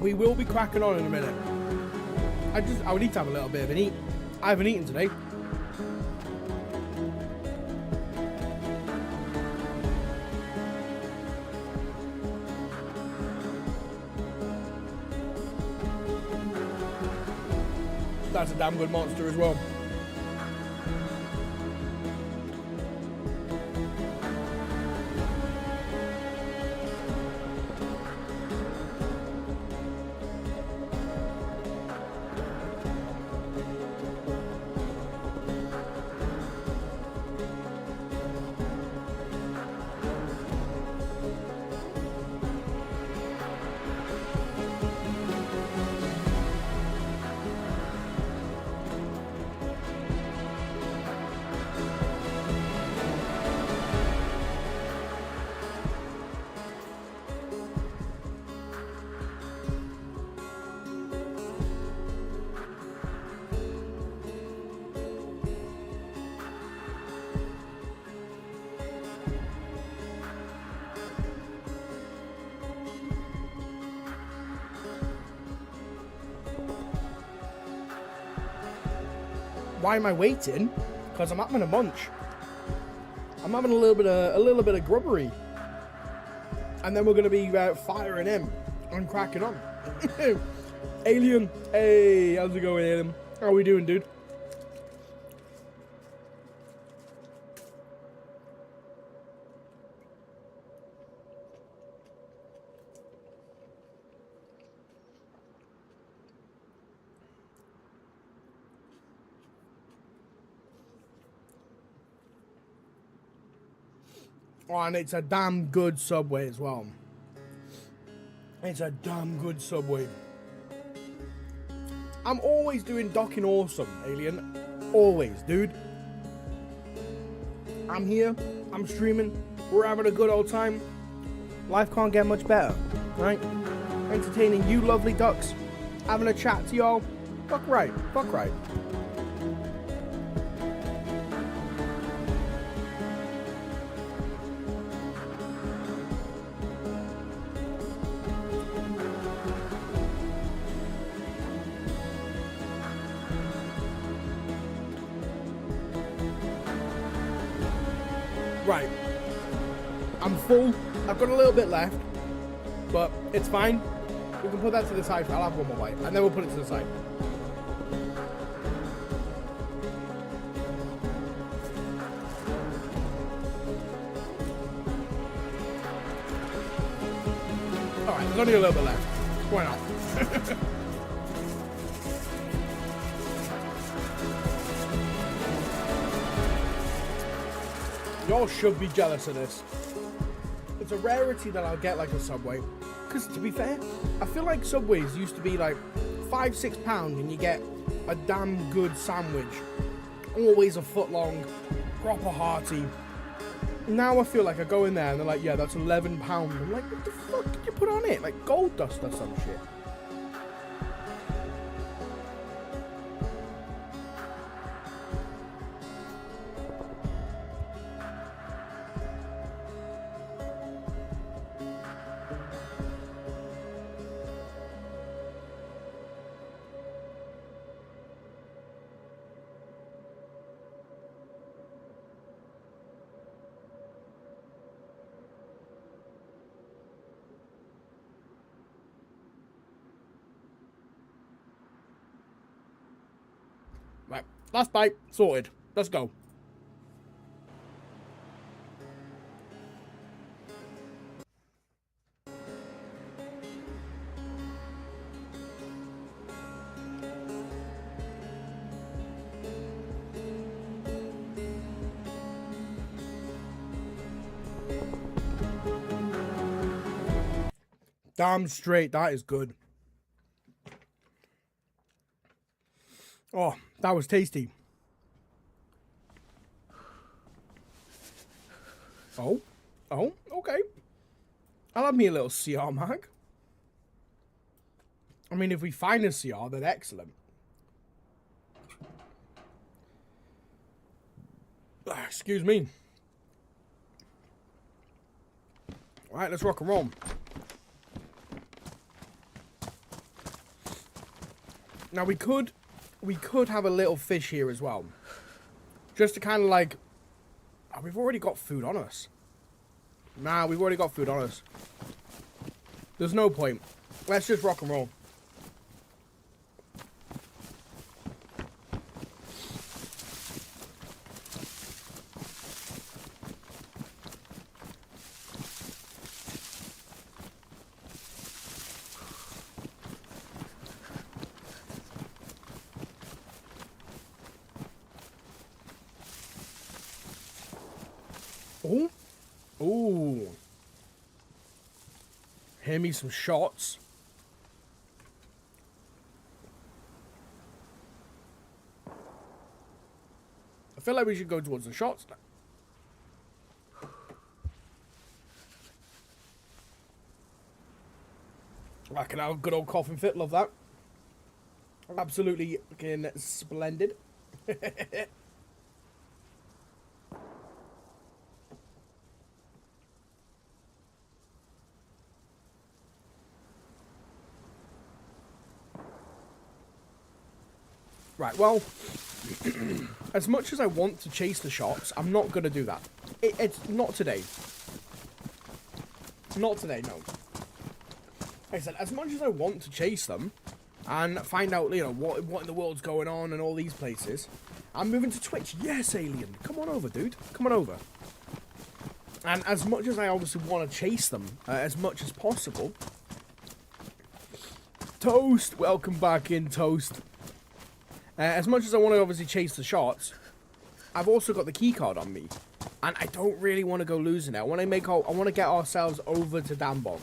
We will be cracking on in a minute. I would need to have a little bit of an eat. I haven't eaten today. That's a damn good monster as well. Why am I waiting? Because I'm having a munch. I'm having a little bit of grubbery, and then we're gonna be firing him and cracking on. Alien, hey, how's it going, Alien? How are we doing, dude? Oh, and it's a damn good Subway as well. It's a damn good Subway. I'm always doing docking awesome, Alien. Always, dude. I'm here. I'm streaming. We're having a good old time. Life can't get much better, right? Entertaining you lovely ducks. Having a chat to y'all. Fuck right. Fuck right. Right, I'm full. I've got a little bit left, but it's fine. We can put that to the side. I'll have one more bite, and then we'll put it to the side. All right, there's only a little bit left. Why not? Y'all should be jealous of this. It's a rarity that I'll get like a Subway. Because to be fair, I feel like Subways used to be like £5-6 and you get a damn good sandwich. Always a foot long, proper hearty. Now I feel like I go in there and they're like, yeah, that's £11. I'm like, what the fuck did you put on it? Like gold dust or some shit. Right, last bite, sorted. Let's go. Damn straight, that is good. Oh, that was tasty. Oh, okay. I'll have me a little CR mag. I mean, if we find a CR, then excellent. Excuse me. All right, let's rock and roll. Now we could have a little fish here as well. Just to kind of like... Oh, we've already got food on us. Nah, we've already got food on us. There's no point. Let's just rock and roll. Oh. Ooh. Hear me some shots. I feel like we should go towards the shots now. I can have a good old coughing fit. Love that. Absolutely fucking splendid. Right, well, as much as I want to chase the shots, I'm not going to do that. It's not today. Not today, no. Like I said, as much as I want to chase them and find out, you know, what in the world's going on and all these places, I'm moving to Twitch. Yes, Alien. Come on over, dude. Come on over. And as much as I obviously want to chase them as much as possible... Toast! Welcome back in, Toast. As much as I want to obviously chase the shots, I've also got the keycard on me, and I don't really want to go losing it. I want to get ourselves over to Dambog.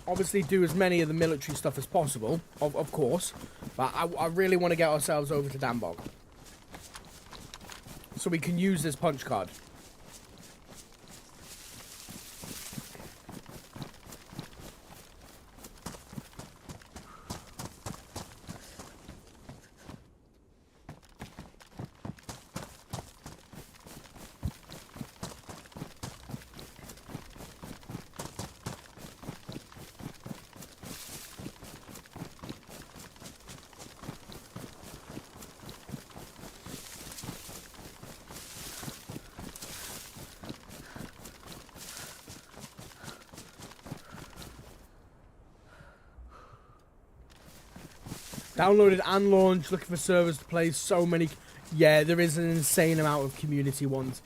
Obviously, do as many of the military stuff as possible, of course, but I really want to get ourselves over to Dambog, so we can use this punch card. Downloaded and launched, looking for servers to play. So many. Yeah, there is an insane amount of community ones.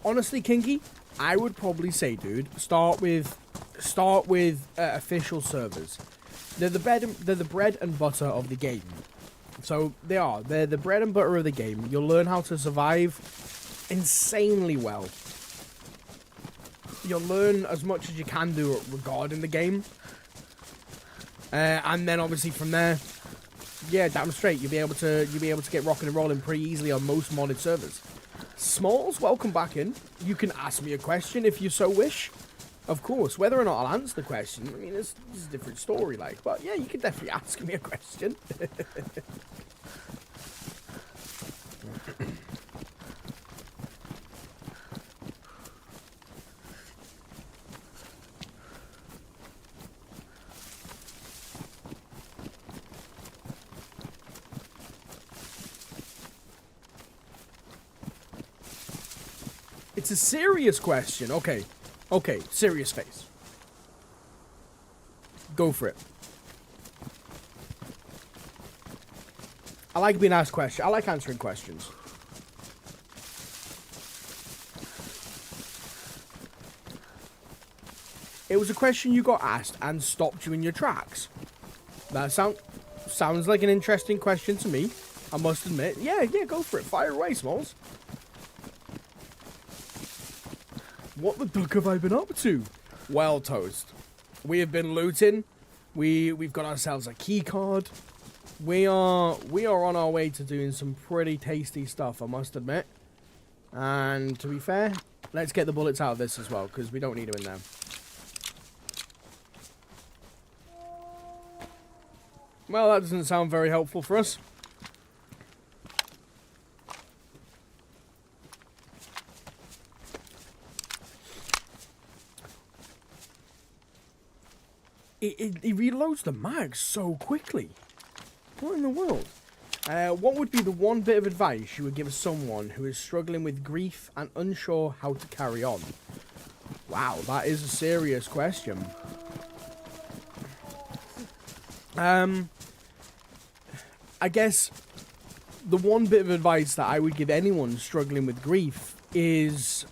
Honestly, Kinky, I would probably say, dude, start with official servers. They're the bread and butter of the game. So they're the bread and butter of the game. You'll learn how to survive insanely well. You'll learn as much as you can do regarding the game. And then obviously from there, yeah, damn straight, you'll be able to get rocking and rolling pretty easily on most modded servers. Smalls, welcome back in. You can ask me a question if you so wish. Of course, whether or not I'll answer the question, I mean, this is a different story, like, but yeah, you can definitely ask me a question. It's a serious question. Okay. Okay, serious face. Go for it. I like being asked questions. I like answering questions. It was a question you got asked and stopped you in your tracks. That sounds like an interesting question to me, I must admit. Yeah, go for it. Fire away, Smalls. What the duck have I been up to? Well, Toast, we have been looting. We've got ourselves a key card. We are on our way to doing some pretty tasty stuff, I must admit. And to be fair, let's get the bullets out of this as well, because we don't need them in there. Well, that doesn't sound very helpful for us. It reloads the mag so quickly. What in the world? What would be the one bit of advice you would give someone who is struggling with grief and unsure how to carry on? Wow, that is a serious question. I guess the one bit of advice that I would give anyone struggling with grief is...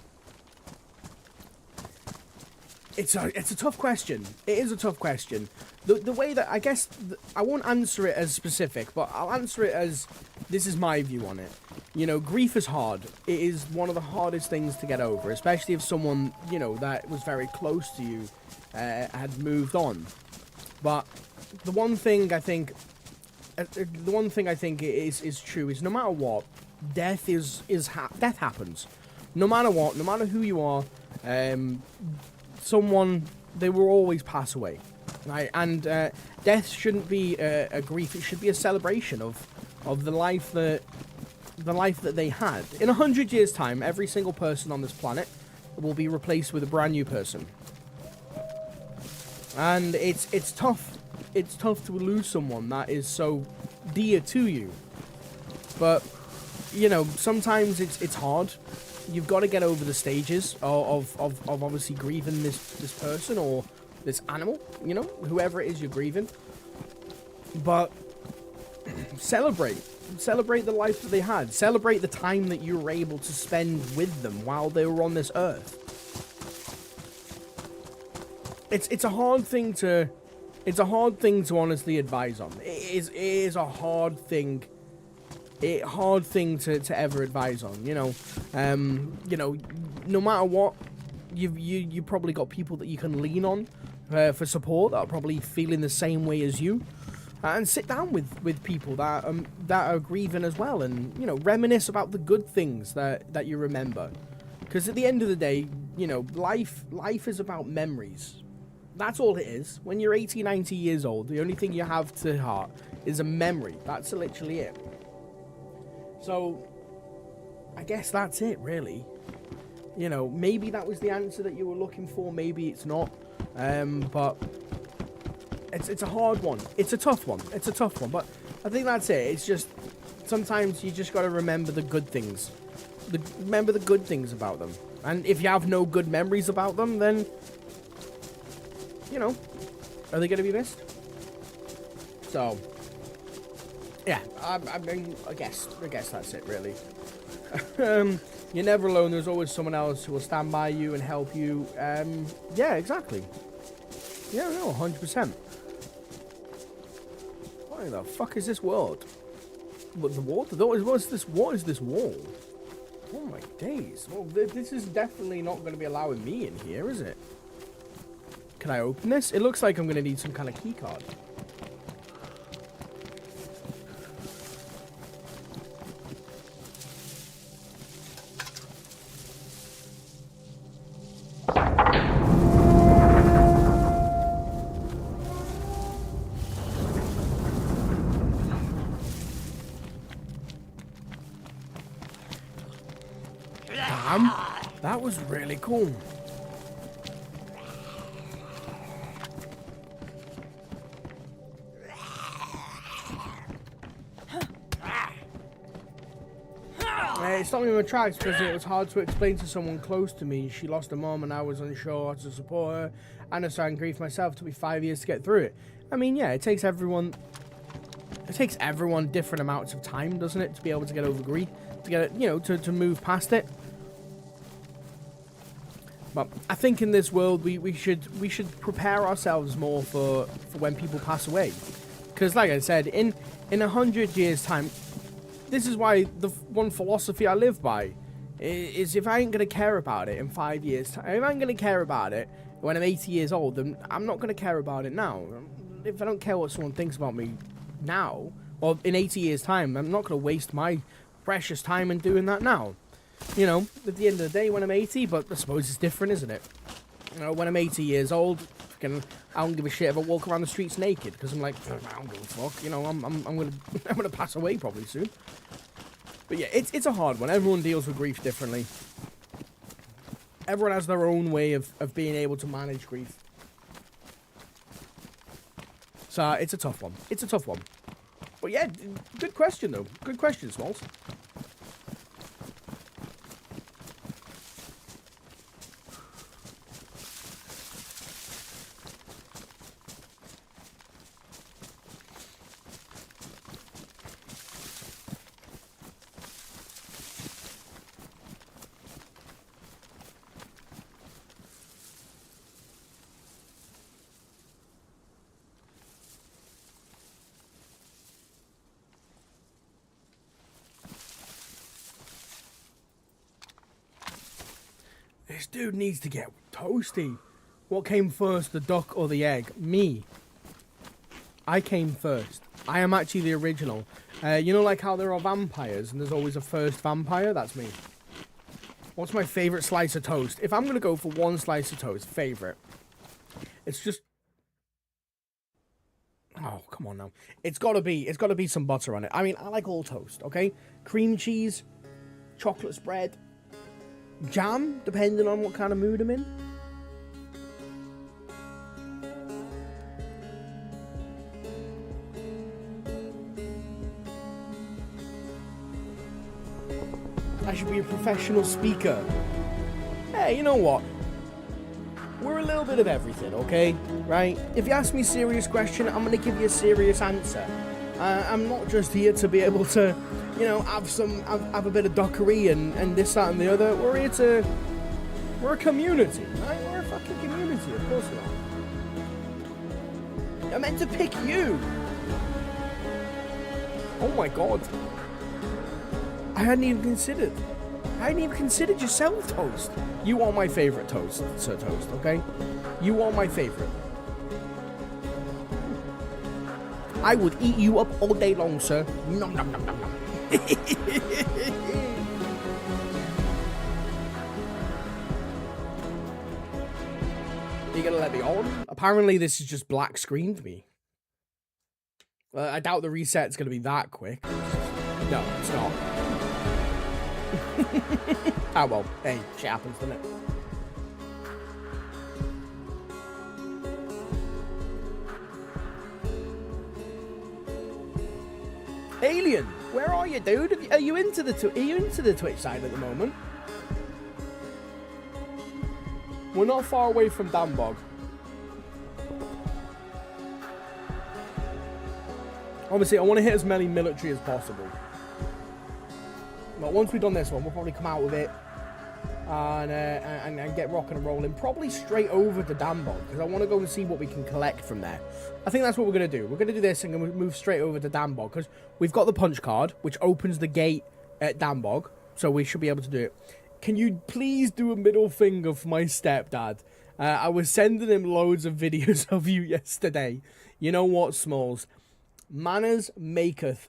It's a tough question. It is a tough question. The way that, I guess, I won't answer it as specific, but I'll answer it as, this is my view on it. You know, grief is hard. It is one of the hardest things to get over, especially if someone, you know, that was very close to you had moved on. But the one thing I think is true is no matter what, death death happens. No matter what, no matter who you are, they will always pass away, right? And death shouldn't be a grief; it should be a celebration of the life that they had. In 100 years' time, every single person on this planet will be replaced with a brand new person, and it's tough. It's tough to lose someone that is so dear to you, but you know, sometimes it's hard. You've got to get over the stages of obviously grieving this person or this animal, you know, whoever it is you're grieving. But celebrate the life that they had. Celebrate the time that you were able to spend with them while they were on this earth. It's a hard thing to honestly advise on. It is a hard thing. Hard thing to ever advise on, you know. No matter what, you probably got people that you can lean on for support that are probably feeling the same way as you, and sit down with people that are grieving as well, and you know, reminisce about the good things that you remember, because at the end of the day, you know, life is about memories. That's all it is. When you're 80, 90 years old, the only thing you have to heart is a memory. That's literally it. So, I guess that's it, really. You know, maybe that was the answer that you were looking for, maybe it's not. But it's a hard one. It's a tough one. But I think that's it. It's just, sometimes you just got to remember the good things. Remember the good things about them. And if you have no good memories about them, then, you know, are they going to be missed? So... yeah, I guess that's it, really. You're never alone. There's always someone else who will stand by you and help you. Yeah, exactly. Yeah, no, 100%. What the fuck is this world? What, the wall? What is this wall? Oh my days. Well, this is definitely not going to be allowing me in here, is it? Can I open this? It looks like I'm going to need some kind of key card. That was really cool. It stopped me in my tracks because it was hard to explain to someone close to me. She lost her mom and I was unsure how to support her. I understand grief myself. It took me 5 years to get through it. I mean, yeah, it takes everyone different amounts of time, doesn't it, to be able to get over grief, to get it, you know, to move past it. But I think in this world we should prepare ourselves more for when people pass away, because like I said, in 100 years time, this is why the one philosophy I live by is, if I ain't gonna care about it in 5 years time, if I ain't gonna care about it when I'm 80 years old, then I'm not gonna care about it now. If I don't care what someone thinks about me now, or in 80 years time, I'm not gonna waste my precious time in doing that now. You know, at the end of the day, when I'm 80, but I suppose it's different, isn't it? You know, when I'm 80 years old, I don't give a shit if I walk around the streets naked, because I'm like, I don't give a fuck. You know, I'm gonna pass away probably soon. But yeah, it's a hard one. Everyone deals with grief differently. Everyone has their own way of being able to manage grief. So it's a tough one. It's a tough one. But yeah, good question though. Good question, Smalls. This dude needs to get toasty. What came first, the duck or the egg? Me. I came first. I am actually the original. You know, like how there are vampires and there's always a first vampire? That's me. What's my favorite slice of toast? If I'm going to go for one slice of toast, favorite, it's just... Oh, come on now. It's got to be some butter on it. I mean, I like all toast, okay? Cream cheese, chocolate spread, jam, depending on what kind of mood I'm in. I should be a professional speaker. Hey, you know what? We're a little bit of everything, okay? Right? If you ask me a serious question, I'm going to give you a serious answer. I'm not just here to be able to, you know, have a bit of duckery and this, that, and the other. We're here to... We're a community, right? We're a fucking community, of course we are. I meant to pick you. Oh my god. I hadn't even considered. I hadn't even considered yourself, Toast. You are my favourite Toast, Sir Toast, okay? You are my favourite. I would eat you up all day long, sir. Nom nom nom nom nom. You gonna let me on? Apparently this is just black screened me. I doubt the reset's gonna be that quick. No, it's not. Ah, well, hey, shit happens, doesn't it? Alien, where are you, dude? Are you into the Twitch side at the moment? We're not far away from Dambog. Obviously, I want to hit as many military as possible. But once we've done this one, we'll probably come out with it and get rocking and rolling. Probably straight over to Dambog, because I want to go and see what we can collect from there. I think that's what we're going to do. We're going to do this and move straight over to Dambog, because we've got the punch card, which opens the gate at Dambog, so we should be able to do it. Can you please do a middle finger for my stepdad? I was sending him loads of videos of you yesterday. You know what, Smalls? Manners maketh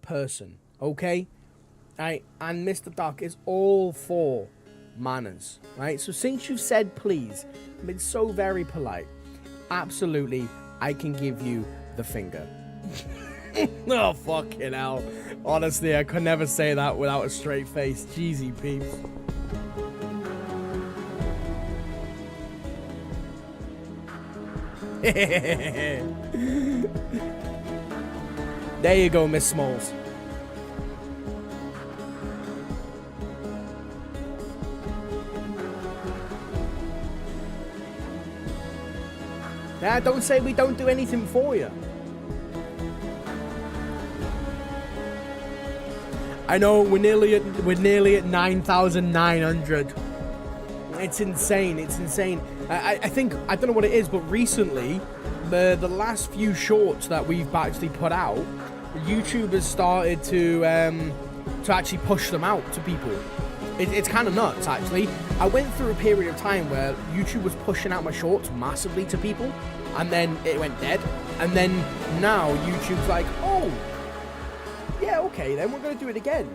person, okay? Right, and Mr. Duck is all for manners, right? So since you've said please, I've been so very polite, absolutely, I can give you the finger. Oh, fucking hell. Honestly, I could never say that without a straight face. Jeezy peeps. There you go, Miss Smalls. Now, don't say we don't do anything for you. I know we're nearly at 9,900. It's insane. It's insane. I think I don't know what it is, but recently, the last few shorts that we've actually put out, YouTube has started to actually push them out to people. It's kind of nuts, actually. I went through a period of time where YouTube was pushing out my shorts massively to people, and then it went dead. And then now YouTube's like, oh, yeah, okay, then we're going to do it again.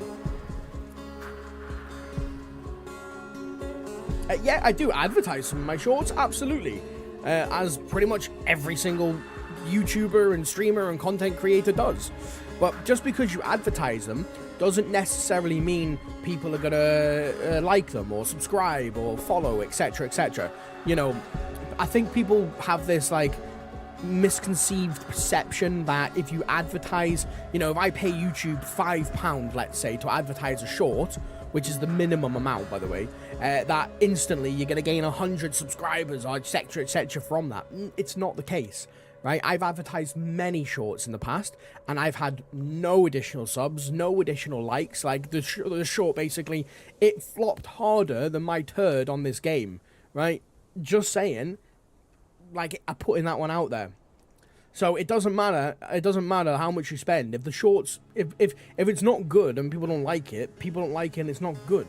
Yeah, I do advertise some of my shorts, absolutely. As pretty much every single YouTuber and streamer and content creator does. But just because you advertise them doesn't necessarily mean people are gonna like them or subscribe or follow, etc., etc. You know, I think people have this like misconceived perception that if you advertise, you know, if I pay YouTube £5, let's say, to advertise a short, which is the minimum amount, by the way, that instantly you're going to gain 100 subscribers or etc. from that. It's not the case, right? I've advertised many shorts in the past, and I've had no additional subs, no additional likes. Like, the short, basically, it flopped harder than my turd on this game, right? Just saying, like, I'm putting that one out there. So it doesn't matter how much you spend. If the shorts, if it's not good and people don't like it and it's not good.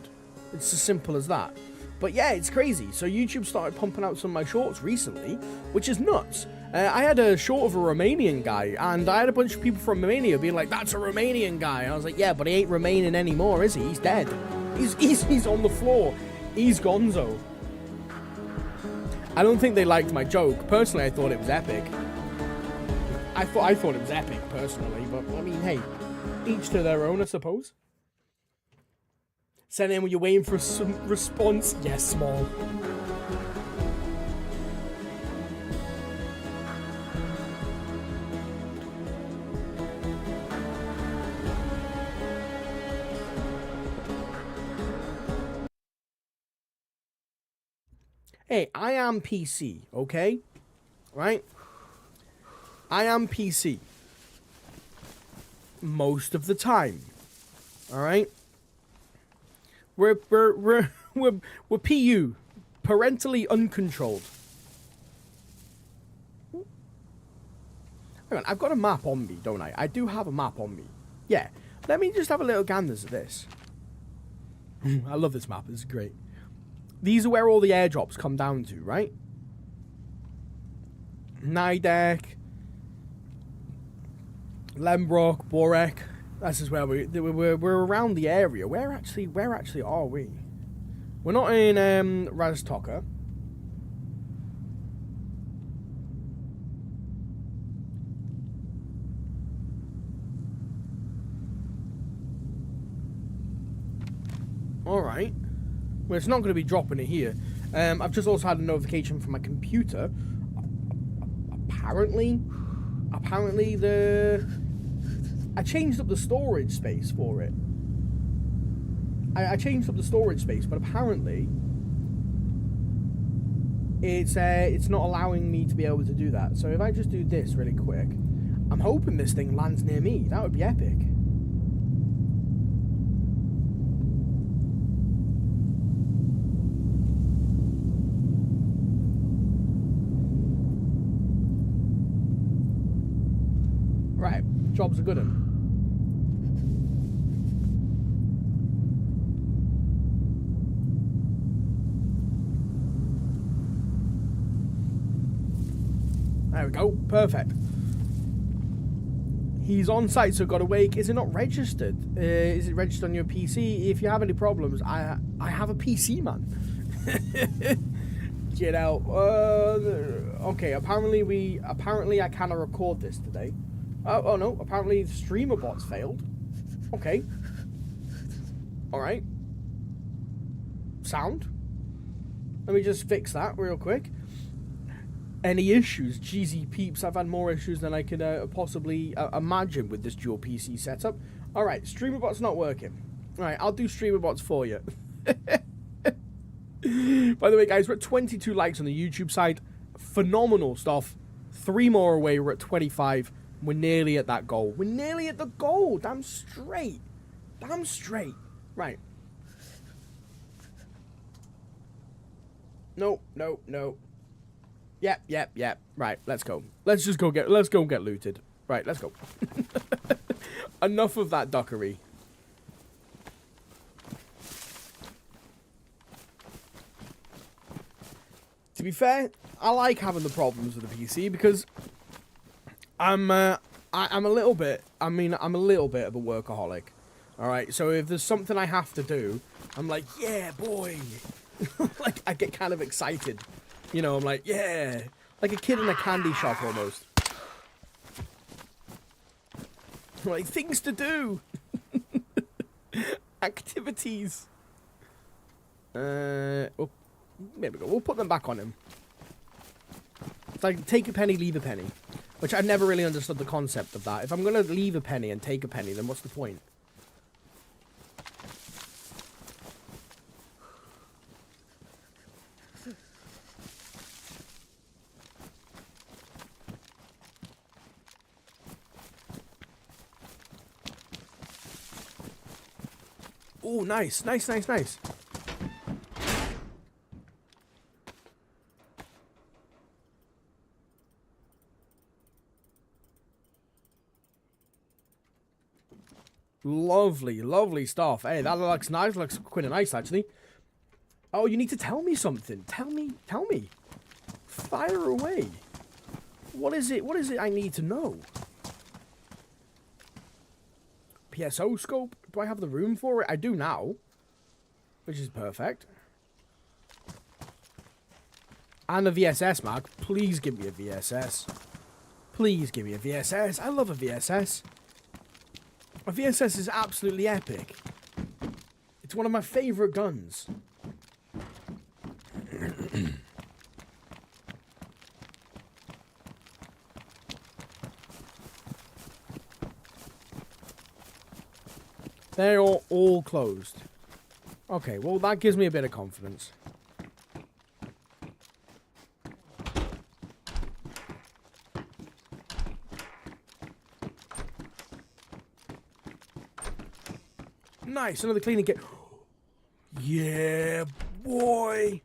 It's as simple as that. But yeah, it's crazy. So YouTube started pumping out some of my shorts recently, which is nuts. I had a short of a Romanian guy, and I had a bunch of people from Romania being like, "That's a Romanian guy." And I was like, "Yeah, but he ain't Romanian anymore, is he? He's dead. He's on the floor. He's gonzo." I don't think they liked my joke. Personally, I thought it was epic. I thought it was epic, personally, but, I mean, hey, each to their own, I suppose. Send in when you're waiting for some response. Yes, small. Hey, I am PC, okay? Right? I am PC. Most of the time. Alright? We're PU. Parentally uncontrolled. Hang on, I've got a map on me, don't I? I do have a map on me. Yeah. Let me just have a little ganders at this. I love this map, this is great. These are where all the airdrops come down to, right? Nidek, Lembrock, Borek. This is where we're around the area. Where actually are we? We're not in Raztoka. All right. Well, it's not going to be dropping it here. I've just also had a notification from my computer. Apparently I changed up the storage space for it. I changed up the storage space, but apparently it's not allowing me to be able to do that. So if I just do this really quick, I'm hoping this thing lands near me. That would be epic. Right, job's a good one. There we go, perfect. He's on site, so got to wake. Is it not registered? Is it registered on your PC? If you have any problems, I have a PC, man. Get out. Okay, apparently I cannot record this today. Oh no, apparently the streamer bots failed. Okay. Alright. Sound. Let me just fix that real quick. Any issues? Jeezy peeps, I've had more issues than I could possibly imagine with this dual PC setup. Alright, streamer bot's not working. Alright, I'll do streamer bots for you. By the way, guys, we're at 22 likes on the YouTube side. Phenomenal stuff. 3 more away, we're at 25. We're nearly at that goal. We're nearly at the goal. Damn straight. Damn straight. Right. No. Yep. Right, let's go. Let's go get looted. Right, let's go. Enough of that duckery. To be fair, I like having the problems with the PC because I'm a little bit of a workaholic. Alright, so if there's something I have to do, I'm like, yeah, boy. Like, I get kind of excited. You know, I'm like, yeah. Like a kid in a candy shop almost. Like, things to do. Activities. Oh, there we go. We'll put them back on him. like take a penny, leave a penny. Which I never really understood the concept of that. If I'm going to leave a penny and take a penny, then what's the point? Oh, nice, nice, nice, nice. Lovely, lovely stuff. Hey, that looks nice. Looks quite nice, actually. Oh, you need to tell me something. Tell me. Tell me. Fire away. What is it? What is it I need to know? PSO scope? Do I have the room for it? I do now. Which is perfect. And a VSS mag. Please give me a VSS. Please give me a VSS. I love a VSS. A VSS is absolutely epic. It's one of my favourite guns. They're all closed. Okay, well that gives me a bit of confidence. Nice, another cleaning kit. Yeah, boy.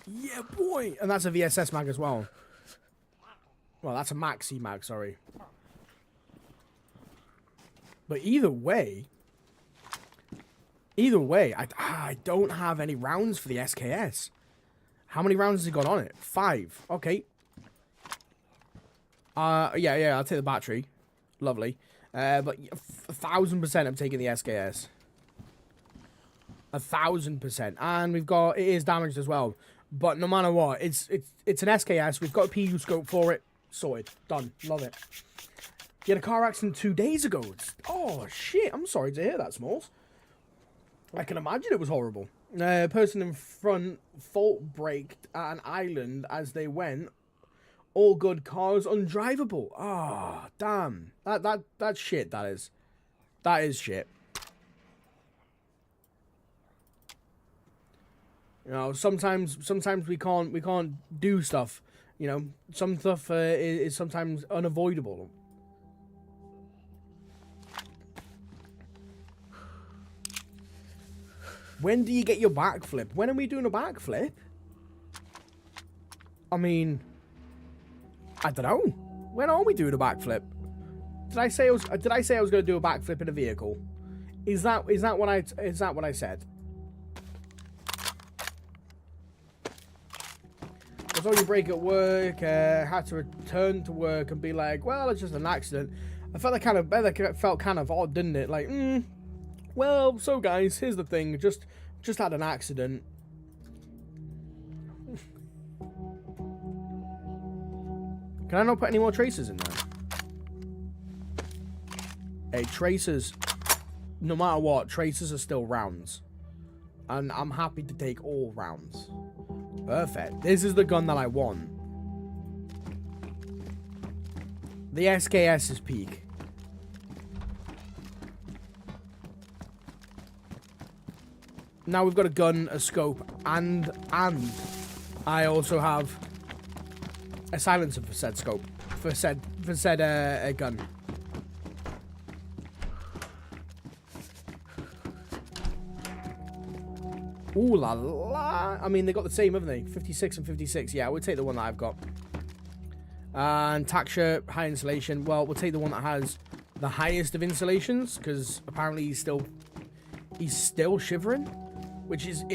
Yeah, boy. And that's a VSS mag as well. Well, that's a maxi mag, sorry. But either way, I don't have any rounds for the SKS. How many rounds has it got on it? 5. Okay. Yeah, I'll take the battery. Lovely. But 1,000% I'm taking the SKS. 1,000%. And we've got, it is damaged as well. But no matter what, it's an SKS. We've got a PU scope for it. Sorted. Done. Love it. You had a car accident 2 days ago. Oh, shit. I'm sorry to hear that, Smalls. I can imagine it was horrible. Person in front fault braked at an island as they went. All good cars undrivable. Ah, oh, damn. That's shit, that is. That is shit. You know, sometimes we can't do stuff. You know, some stuff is sometimes unavoidable. When do you get your backflip? When are we doing a backflip? I mean, I don't know. When are we doing a backflip? Did I say I was going to do a backflip in a vehicle? Is that what I said? I saw you break at work. Had to return to work and be like, well, it's just an accident. I felt felt kind of odd, didn't it? Like, well, so guys, here's the thing. Just had an accident. Can I not put any more tracers in there? Hey, tracers, no matter what, tracers are still rounds. And I'm happy to take all rounds. Perfect. This is the gun that I want. The SKS is peak. Now we've got a gun, a scope, and I also have a silencer for said scope, for said gun. Ooh la la! I mean, they got the same, haven't they? 56 and 56. Yeah, we'll take the one that I've got. And tack shirt, high insulation. Well, we'll take the one that has the highest of insulations, because apparently he's still shivering, which is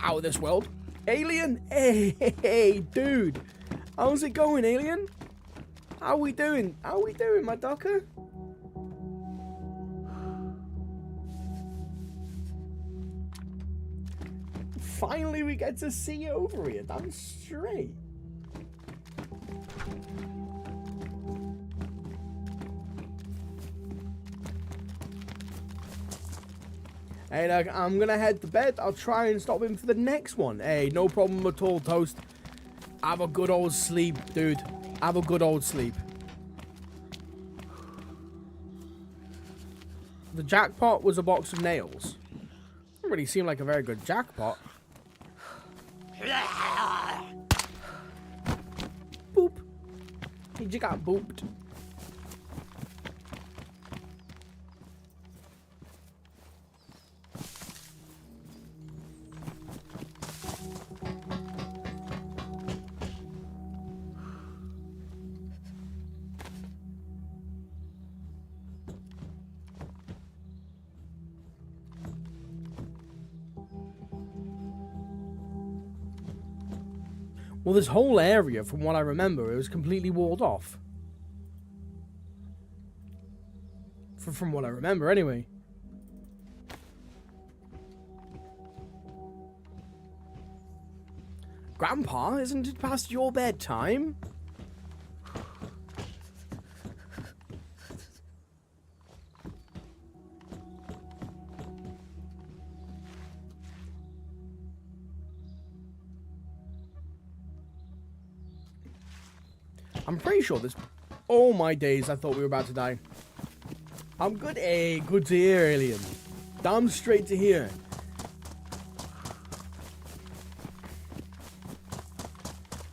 out of this world. Alien, hey, dude, how's it going, Alien? How we doing? How we doing, my ducker? Finally, we get to see you over here. Damn straight. Hey, look, I'm gonna head to bed. I'll try and stop him for the next one. Hey, no problem at all, Toast. Have a good old sleep, dude. Have a good old sleep. The jackpot was a box of nails. Doesn't really seem like a very good jackpot. Boop. He just got booped. Well, this whole area, from what I remember, it was completely walled off. From what I remember, anyway. Grandpa, isn't it past your bedtime? I'm pretty sure this... Oh my days, I thought we were about to die. I'm good. Hey, good to hear, alien. Damn straight to hear.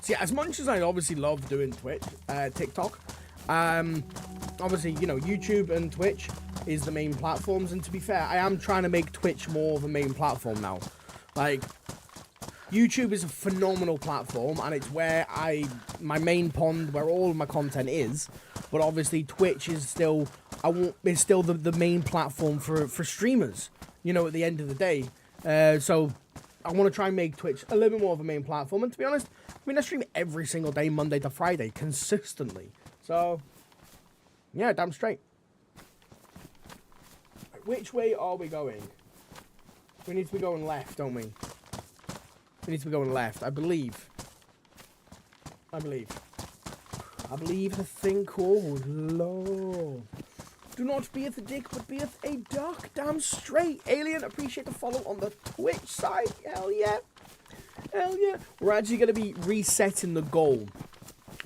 See, as much as I obviously love doing Twitch, TikTok, obviously, you know, YouTube and Twitch is the main platforms. And to be fair, I am trying to make Twitch more of a main platform now. Like... YouTube is a phenomenal platform, and it's where my main pond, where all of my content is. But obviously, Twitch is still, is still the main platform for streamers. You know, at the end of the day, so I want to try and make Twitch a little bit more of a main platform. And to be honest, I mean, I stream every single day, Monday to Friday, consistently. So, yeah, damn straight. Which way are we going? We need to be going left, don't we? We need to be going left, I believe. I believe the thing called love. Do not beeth a dick, but beeth a duck. Damn straight. Alien, appreciate the follow on the Twitch side. Hell yeah. Hell yeah. We're actually going to be resetting the goal.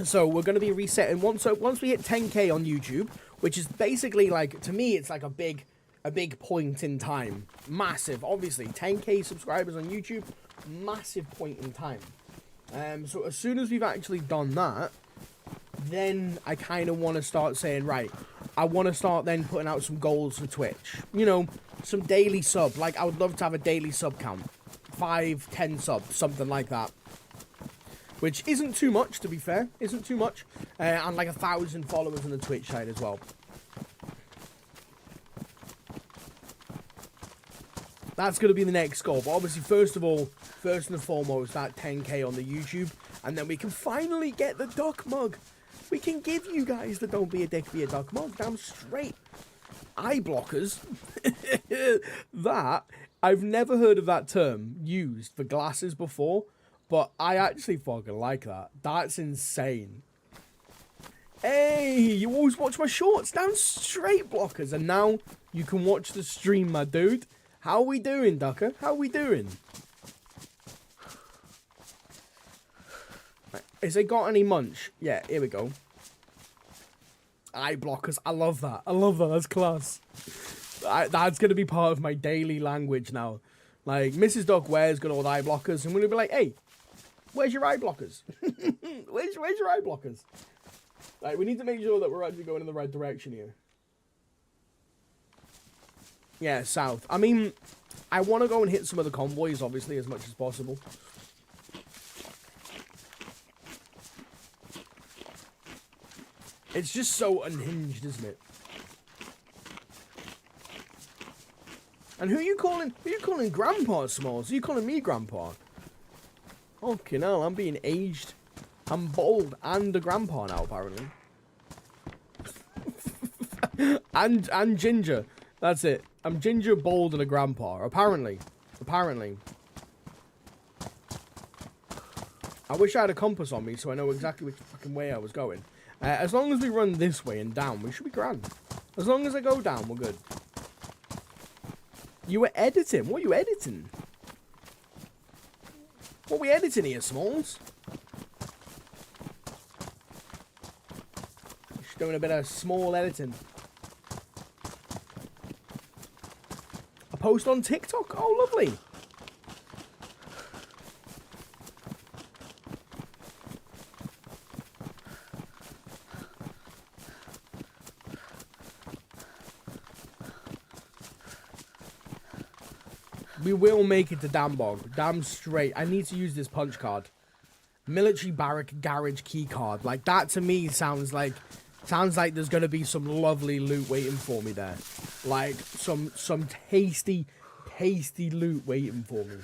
So we're going to be resetting once we hit 10k on YouTube, which is basically like, to me, it's like a big point in time. Massive, obviously. 10k subscribers on YouTube. Massive point in time. So as soon as we've actually done that, then I kind of want to start saying, right, I want to start then putting out some goals for Twitch. You know, some daily sub. Like, I would love to have a daily sub count. 5, 10 subs, something like that. Which isn't too much, to be fair. Isn't too much. And like 1,000 followers on the Twitch side as well. That's going to be the next goal. But obviously, first and foremost, that 10k on the YouTube. And then we can finally get the duck mug. We can give you guys the don't be a dick, be a duck mug. Damn straight. Eye blockers. That, I've never heard of that term used for glasses before. But I actually fucking like that. That's insane. Hey, you always watch my shorts. Damn straight, blockers. And now you can watch the stream, my dude. How we doing, Ducker? How we doing? Has it got any munch? Yeah, here we go. Eye blockers. I love that. I love that. That's class. That's going to be part of my daily language now. Like, Mrs. Duck wears good old eye blockers, and we're going to be like, hey, where's your eye blockers? where's your eye blockers? Like, we need to make sure that we're actually going in the right direction here. Yeah, south. I mean, I want to go and hit some of the convoys, obviously, as much as possible. It's just so unhinged, isn't it? And who are you calling Grandpa, Smalls? Are you calling me Grandpa? Fucking hell, I'm being aged. I'm bald and a grandpa now, apparently. and ginger. That's it. I'm ginger, bald, and a grandpa. Apparently. I wish I had a compass on me so I know exactly which fucking way I was going. As long as we run this way and down, we should be grand. As long as I go down, we're good. You were editing? What are you editing? What are we editing here, Smalls? Just doing a bit of small editing. A post on TikTok? Oh, lovely. We will make it to Damn Bog. Damn straight. I need to use this punch card. Military barrack garage key card. Like, that to me sounds like there's going to be some lovely loot waiting for me there. Like, some tasty, tasty loot waiting for me.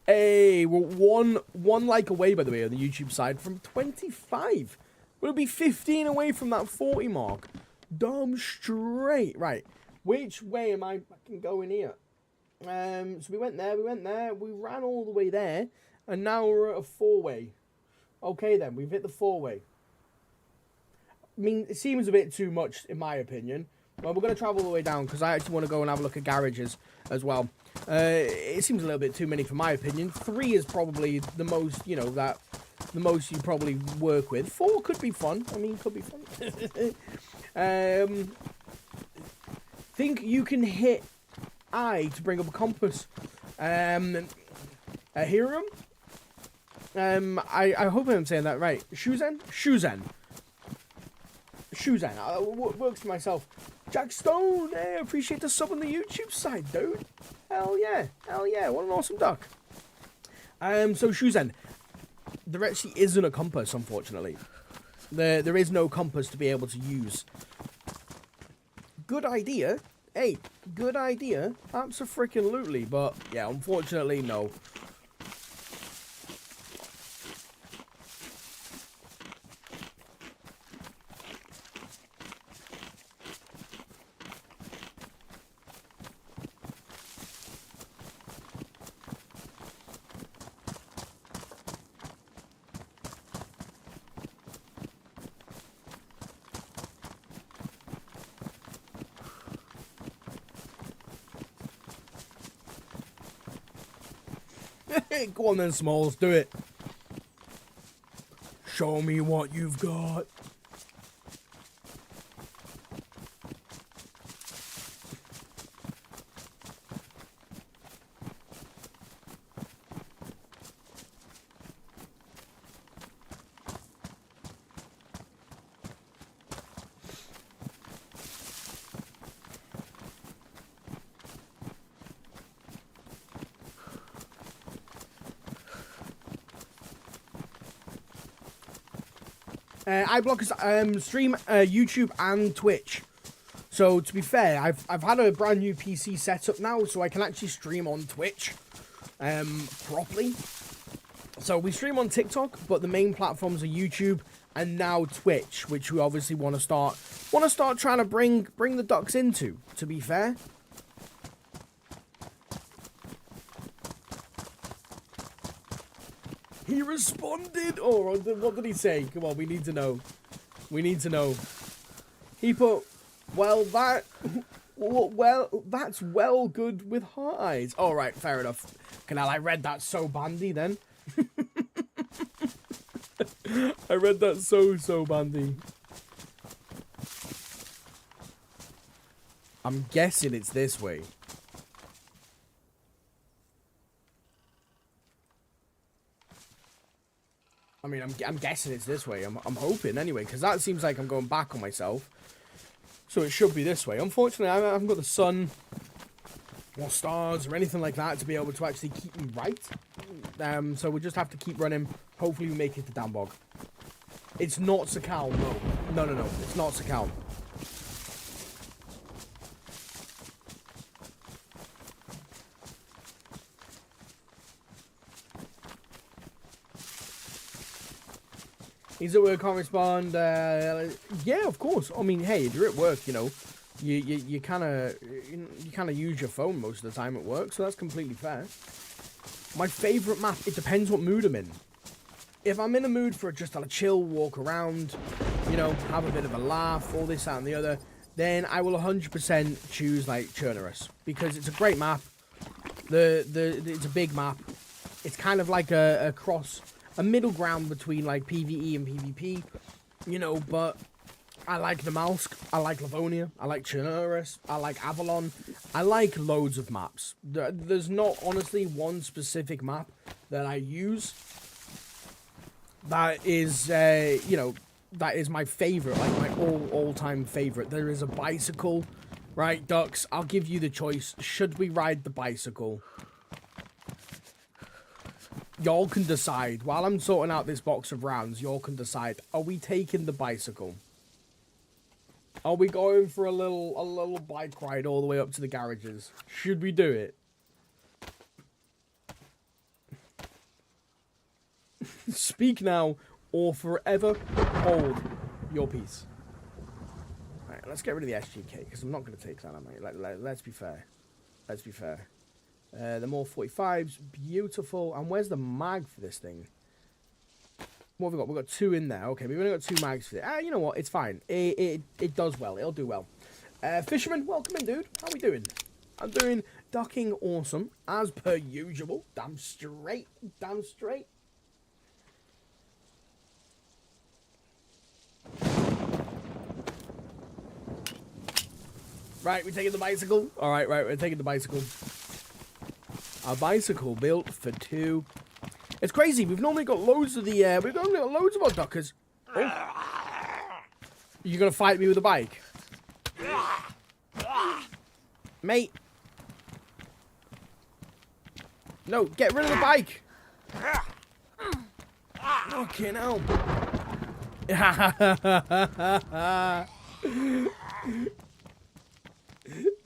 Hey, we're one like away, by the way, on the YouTube side from 25. We'll be 15 away from that 40 mark. Damn straight. Right. Which way am I fucking going here? So we went there, we ran all the way there, and now we're at a 4-way. Okay then, we've hit the 4-way. I mean, it seems a bit too much, in my opinion. Well, we're going to travel all the way down, because I actually want to go and have a look at garages as well. It seems a little bit too many, for my opinion. 3 is probably the most, you know, the most you probably work with. 4 could be fun. I mean, could be fun. Think you can hit I to bring up a compass. Hiram? I hope I'm saying that right. Shuzen? Shuzen. Works for myself. Jack Stone, hey, appreciate the sub on the YouTube side, dude. Hell yeah. What an awesome duck. So Shuzen. There actually isn't a compass, unfortunately. There is no compass to be able to use. Good idea. Hey, good idea. Abso-freaking-lutely. But, yeah, unfortunately, no. Go on then, Smalls, do it. Show me what you've got. iBlockers stream YouTube and Twitch. So to be fair, I've had a brand new PC setup now, so I can actually stream on Twitch properly. So we stream on TikTok, but the main platforms are YouTube and now Twitch, which we obviously want to start trying to bring the ducks into. To be fair. He responded. Oh, what did he say? Come on, we need to know. We need to know. He put, well, that's well good with heart eyes. All right, fair enough. Canal, I read that so bandy then. I read that so bandy. I'm guessing it's this way. I mean, I'm guessing it's this way. I'm hoping anyway, because that seems like I'm going back on myself. So it should be this way. Unfortunately, I haven't got the sun or stars or anything like that to be able to actually keep me right. So we'll just have to keep running. Hopefully we make it to Dambog. It's not Sakal, no. No. It's not Sakal. He's at work, can't respond. Yeah, of course. I mean, hey, if you're at work, you know, you kind of use your phone most of the time at work, so that's completely fair. My favourite map, it depends what mood I'm in. If I'm in a mood for just a chill walk around, you know, have a bit of a laugh, all this, that, and the other, then I will 100% choose like Chernobyl because it's a great map. It's a big map. It's kind of like a middle ground between like PvE and PvP, you know. But I like the Malsk, I like Livonia, I like Chernobyl, I like Avalon. I like loads of maps. There's not honestly one specific map that I use that is you know, that is my favorite, like my all-time favorite. There is a bicycle, right, Ducks? I'll give you the choice. Should we ride the bicycle? Y'all can decide. While I'm sorting out this box of rounds, y'all can decide. Are we taking the bicycle? Are we going for a little bike ride all the way up to the garages? Should we do it? Speak now or forever hold your peace. Alright, let's get rid of the SGK because I'm not going to take that, mate. Let's be fair. Let's be fair. The more 45s, beautiful. And where's the mag for this thing? What have we got? We've got 2 in there. Okay, we've only got 2 mags for it. You know what? It's fine. It does well. It'll do well. Fisherman, welcome in, dude. How we doing? I'm doing ducking awesome, as per usual. Damn straight. Damn straight. Right, we're taking the bicycle. All right, we're taking the bicycle. A bicycle built for 2. It's crazy. We've normally got loads of the. We've normally got loads of our duckers. Oh. You gonna fight me with a bike, mate? No, get rid of the bike. Fucking hell.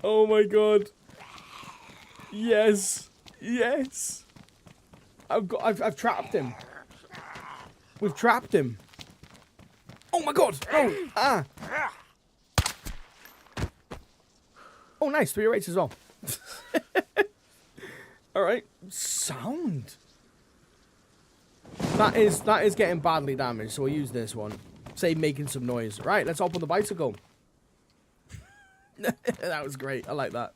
Oh my god. Yes. Yes. I've trapped him. We've trapped him. Oh my god. Oh, ah. Oh, nice. 3 rates as well. Alright. Sound. That is getting badly damaged, so we'll use this one. Say making some noise. Right, let's hop on the bicycle. That was great. I like that.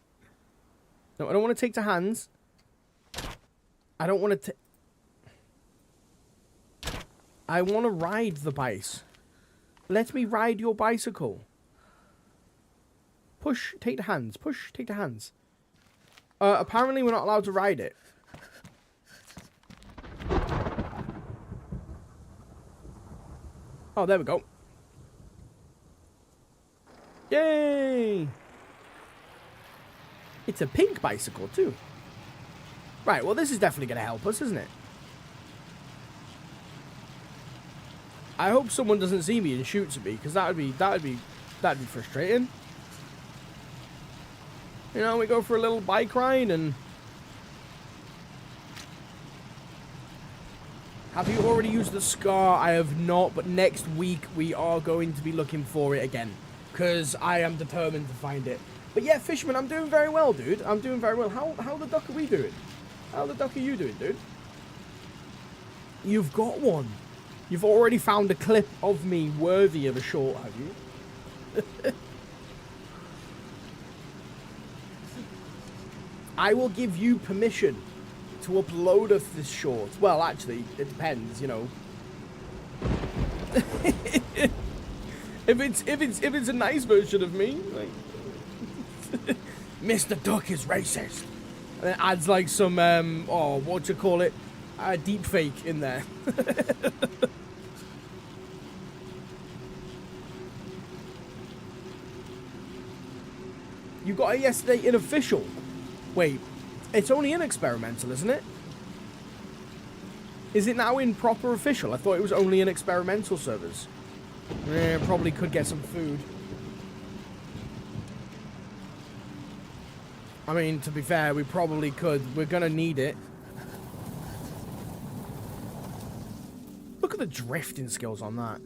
No, I don't want to take to hands. I don't want to I want to ride the bike. Let me ride your bicycle. Push, take the hands. Push, take the hands. Apparently we're not allowed to ride it. Oh, there we go. Yay! It's a pink bicycle, too. Right, well, this is definitely going to help us, isn't it? I hope someone doesn't see me and shoots at me, because that'd be frustrating. You know, we go for a little bike ride and... Have you already used the scar? I have not, but next week we are going to be looking for it again. Because I am determined to find it. But yeah, Fisherman, I'm doing very well, dude. I'm doing very well. How the duck are we doing? How the duck are you doing, dude? You've got one. You've already found a clip of me worthy of a short, have you? I will give you permission to upload of this short. Well, actually, it depends, you know. If it's a nice version of me, like Mr. Duck is racist, and it adds like some oh, what you call it, deep fake in there. You got it yesterday in official. Wait, it's only in experimental, isn't it? Is it now in proper official? I thought it was only in experimental servers. Probably could get some food. I mean, to be fair, we probably could. We're gonna need it. Look at the drifting skills on that.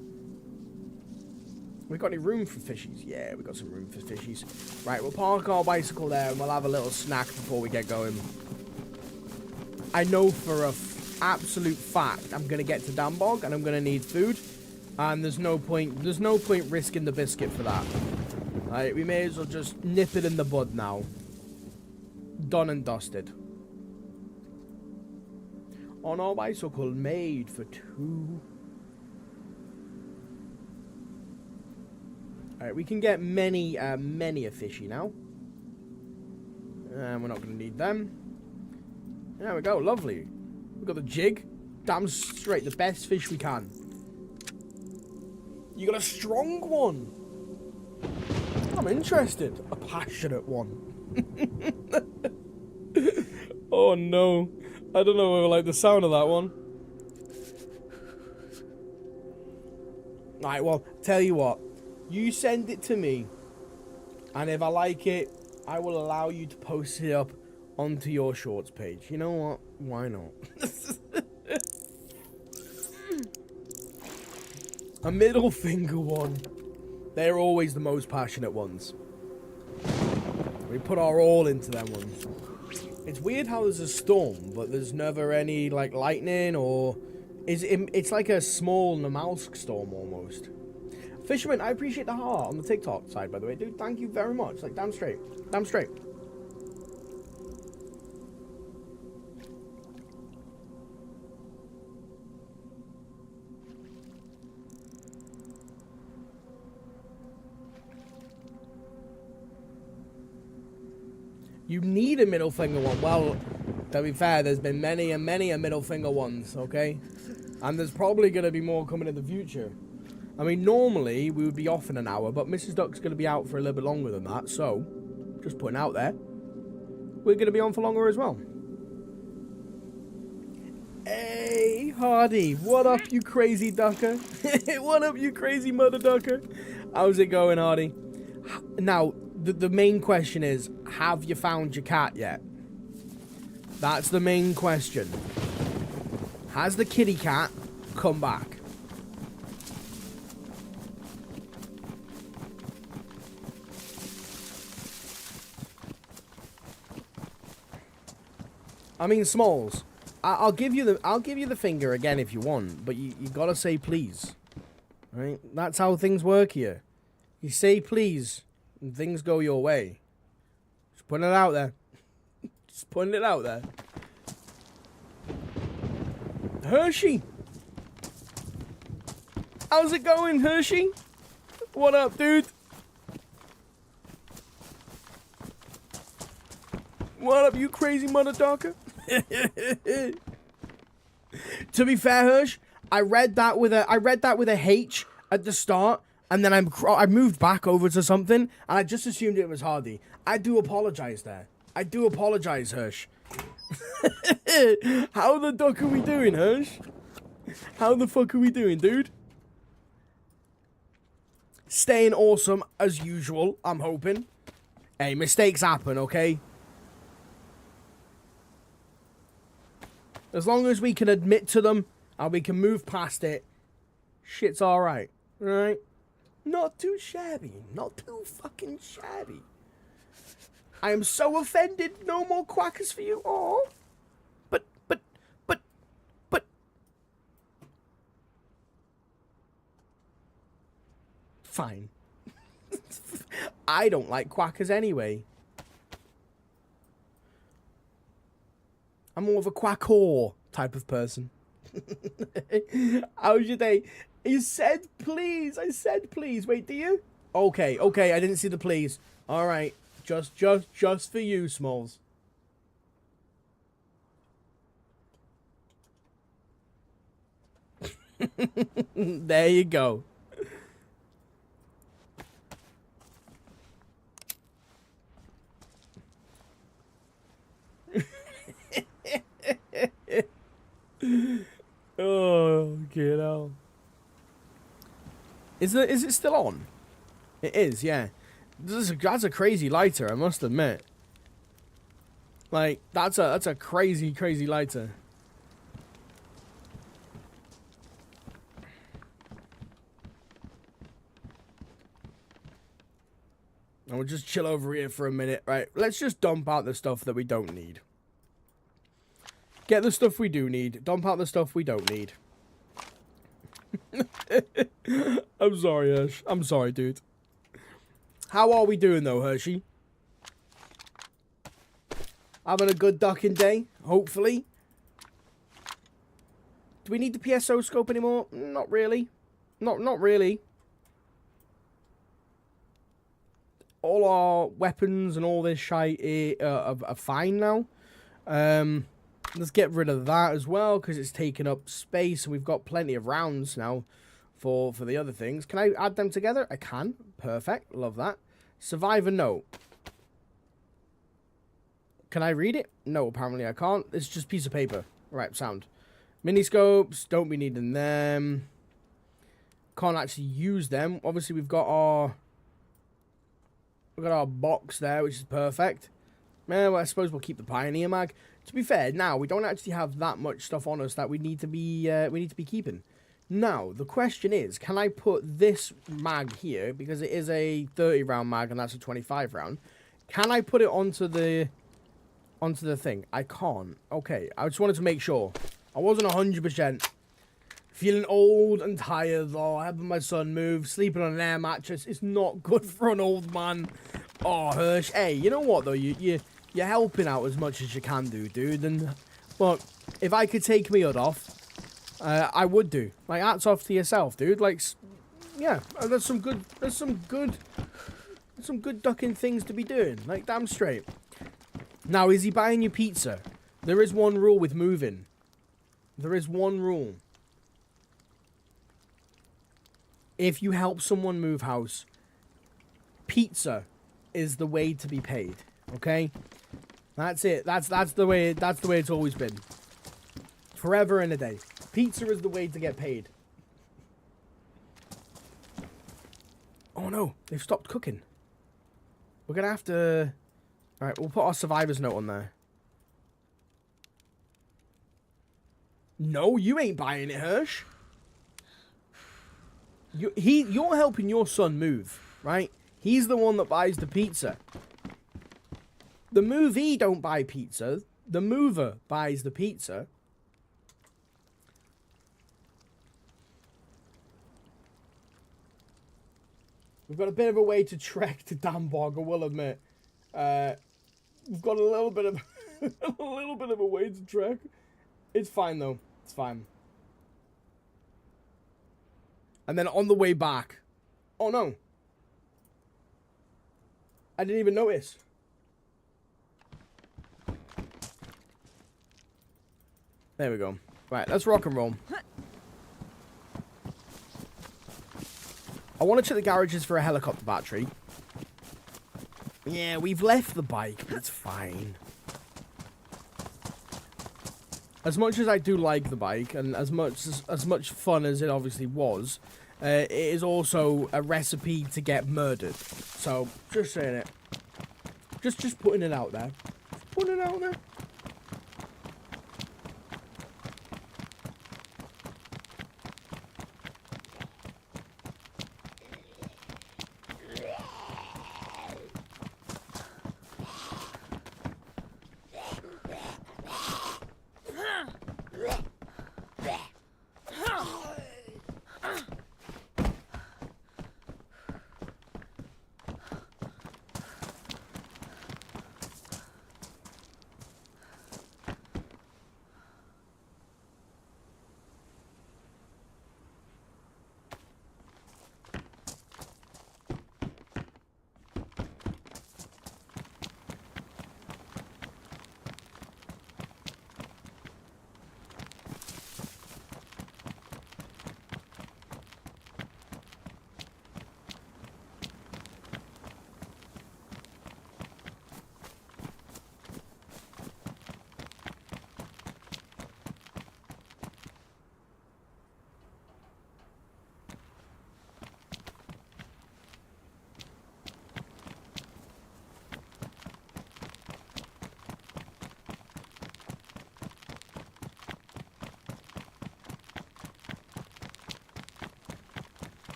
We got any room for fishies? Yeah, we got some room for fishies. Right, we'll park our bicycle there and we'll have a little snack before we get going. I know for a absolute fact I'm gonna get to Dambog and I'm gonna need food. And there's no point risking the biscuit for that. Like, we may as well just nip it in the bud now. Done and dusted. On our bicycle, made for two. Alright, we can get many a fishy now. And we're not going to need them. There we go, lovely. We've got the jig. Damn straight, the best fish we can. You got a strong one. I'm interested. A passionate one. Oh no. I don't know if I like the sound of that one. Alright, well, tell you what. You send it to me. And if I like it, I will allow you to post it up onto your shorts page. You know what? Why not? A middle finger one. They're always the most passionate ones. We put our all into them ones. It's weird how there's a storm, but there's never any, like, lightning or... It's like a small Namalsk storm, almost. Fisherman, I appreciate the heart on the TikTok side, by the way. Dude, thank you very much. Like, damn straight. Damn straight. You need a middle finger one. Well, to be fair, there's been many and many a middle finger ones, okay? And there's probably going to be more coming in the future. I mean, normally we would be off in an hour, but Mrs. Duck's going to be out for a little bit longer than that, so just putting out there, we're going to be on for longer as well. Hey, Hardy, what up, you crazy ducker? What up, you crazy mother ducker? How's it going, Hardy? Now, the main question is, have you found your cat yet? That's the main question. Has the kitty cat come back? I mean, Smalls, I'll give you the finger again if you want, but you gotta say please. Right? That's how things work here. You say please, and things go your way. Just putting it out there. Just putting it out there. Hershey! How's it going, Hershey? What up, dude? What up, you crazy mother ducker? To be fair, Hirsch, I read that with a H at the start, and then I moved back over to something, and I just assumed it was Hardy. I do apologize there. I do apologize, Hirsch. How the duck are we doing, Hirsch? How the fuck are we doing, dude? Staying awesome as usual, I'm hoping. Hey, mistakes happen, okay? As long as we can admit to them and we can move past it, shit's alright. Alright? Not too shabby. Not too fucking shabby. I am so offended. No more quackers for you. Oh. But. Fine. I don't like quackers anyway. I'm more of a quack-whore type of person. How's your day? You said please. I said please. Wait, do you? Okay. I didn't see the please. All right. Just for you, Smalls. There you go. Oh, get out. Is it still on? It is, yeah. That's a crazy lighter, I must admit. Like, that's a crazy lighter. And we'll just chill over here for a minute. Right, let's just dump out the stuff that we don't need. Get the stuff we do need. Dump out the stuff we don't need. I'm sorry, Ash. I'm sorry, dude. How are we doing though, Hershey? Having a good ducking day, hopefully. Do we need the PSO scope anymore? Not really. Not really. All our weapons and all this shite are fine now. Let's get rid of that as well, because it's taking up space and we've got plenty of rounds now for the other things. Can I add them together? I can. Perfect. Love that. Survivor note. Can I read it? No, apparently I can't. It's just a piece of paper. Right, sound. Miniscopes. Don't be needing them. Can't actually use them. Obviously, we've got our box there, which is perfect. Well, I suppose we'll keep the Pioneer mag. To be fair, now we don't actually have that much stuff on us that we need to be keeping. Now the question is, can I put this mag here, because it is a 30 round mag and that's a 25 round? Can I put it onto the thing? I can't. Okay, I just wanted to make sure. I wasn't 100%. Feeling old and tired though. Having my son move, sleeping on an air mattress. It's not good for an old man. Oh, Hirsch. Hey, you know what though? You're helping out as much as you can do, dude. And but if I could take me hood off, I would do. Like, hats off to yourself, dude. Like, yeah, there's some good ducking things to be doing. Like, damn straight. Now, is he buying you pizza? There is one rule with moving. There is one rule. If you help someone move house, pizza is the way to be paid. Okay? That's it. That's the way it's always been. Forever and a day. Pizza is the way to get paid. Oh no, they've stopped cooking. We're gonna have to... Alright, we'll put our survivor's note on there. No, you ain't buying it, Hirsch. You're helping your son move, right? He's the one that buys the pizza. The movie don't buy pizza. The mover buys the pizza. We've got a bit of a way to trek to Dambog, I will admit. We've got a little bit of a way to trek. It's fine though. It's fine. And then on the way back, oh no, I didn't even notice. There we go. Right, let's rock and roll. I want to check the garages for a helicopter battery. Yeah, we've left the bike, but it's fine. As much as I do like the bike, and as much fun as it obviously was, it is also a recipe to get murdered. So, just saying it. Just putting it out there. Just putting it out there.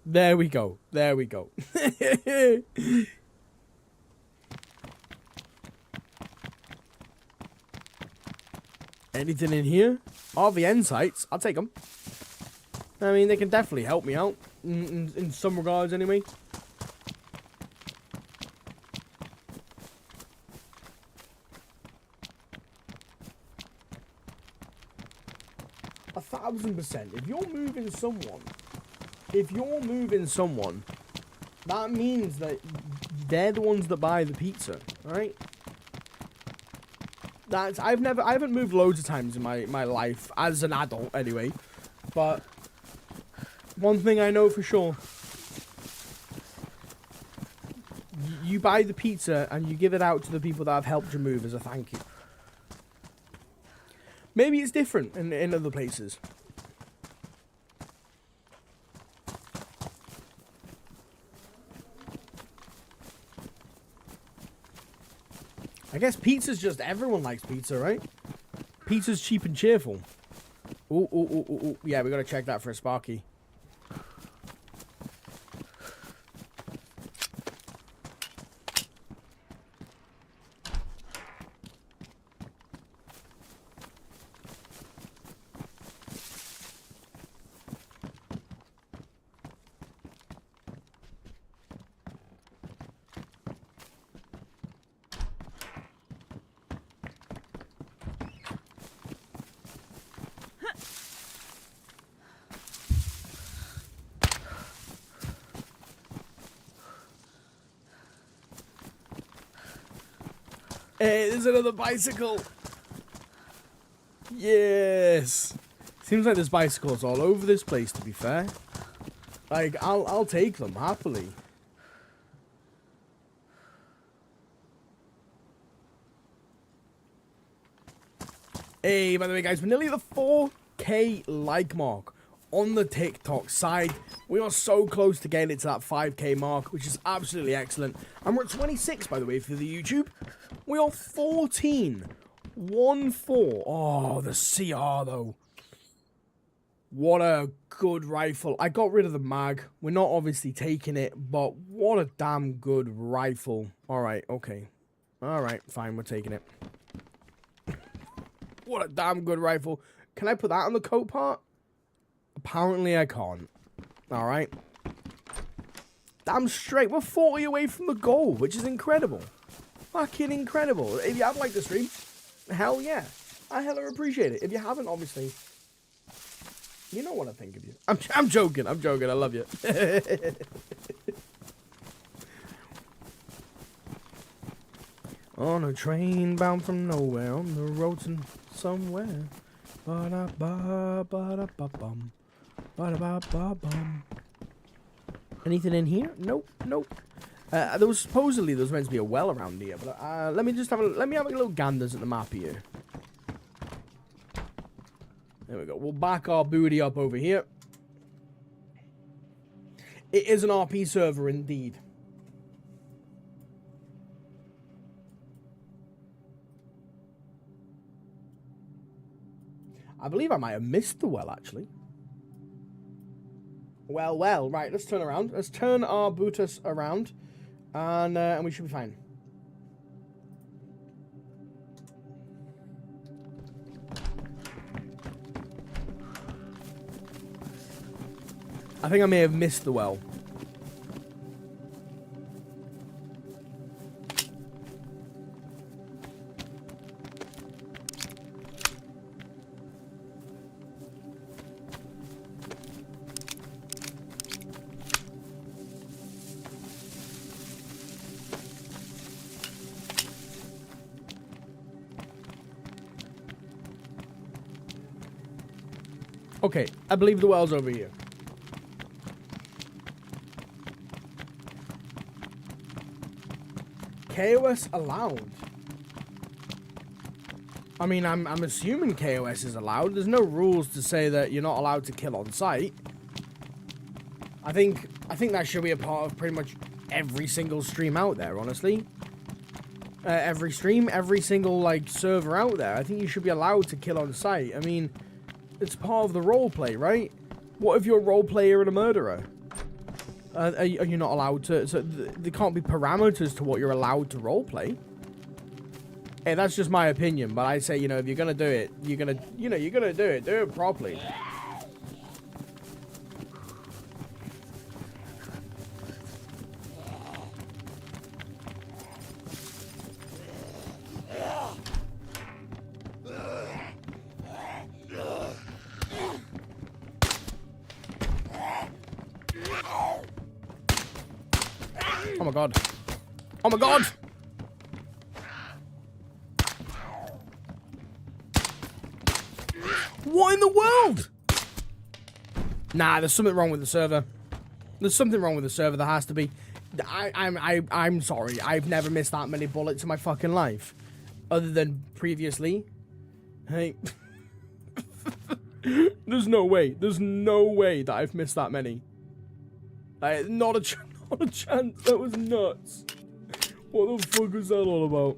There we go. There we go. Anything in here? RVN sites. I'll take them. I mean, they can definitely help me out. In some regards, anyway. A 1000%. If you're moving someone, that means that they're the ones that buy the pizza, right? I haven't moved loads of times in my life as an adult anyway, but one thing I know for sure, you buy the pizza and you give it out to the people that have helped you move as a thank you. Maybe it's different in other places. I guess pizza's just, everyone likes pizza, right? Pizza's cheap and cheerful. Ooh. Yeah, we gotta check that for a Sparky. Hey, there's another bicycle. Yes. Seems like there's bicycles all over this place, to be fair. Like, I'll take them happily. Hey, by the way, guys, we're nearly at the 4K like mark on the TikTok side. We are so close to getting it to that 5K mark, which is absolutely excellent. And we're at 26, by the way, for the YouTube. We are 14. 1-4. Oh, the CR, though. What a good rifle. I got rid of the mag. We're not obviously taking it, but what a damn good rifle. All right, okay. All right, fine, we're taking it. What a damn good rifle. Can I put that on the coat part? Apparently I can't. All right. Damn straight. We're 40 away from the goal, which is incredible. Fucking incredible. If you have liked the stream, hell yeah. I hella appreciate it. If you haven't, obviously, you know what I think of you. I'm joking. I'm joking. I love you. On a train bound from nowhere, on the road to somewhere. Ba-da-ba-ba-da-ba-bum. Ba-da-ba-ba-bum. Anything in here? Nope. There was meant to be a well around here, but let me have a little ganders at the map here. There we go. We'll back our booty up over here. It is an RP server indeed. I believe I might have missed the well, actually. Well. Right, let's turn around. Let's turn our bootus around. And we should be fine. I think I may have missed the well. Okay, I believe the well's over here. KOS allowed. I mean, I'm assuming KOS is allowed. There's no rules to say that you're not allowed to kill on site. I think that should be a part of pretty much every single stream out there, honestly. Every stream, every single, like, server out there. I think you should be allowed to kill on site. I mean, it's part of the roleplay, right? What if you're a role player and a murderer? Are you not allowed to? So there can't be parameters to what you're allowed to roleplay. Hey, that's just my opinion, but I say, you know, if you're gonna do it, you're gonna do it properly. Oh my god. Oh my god! What in the world? Nah, there's something wrong with the server. There's something wrong with the server. There has to be. I'm sorry. I've never missed that many bullets in my fucking life, other than previously. Hey, there's no way. There's no way that I've missed that many. Not a chance. That was nuts. What the fuck was that all about?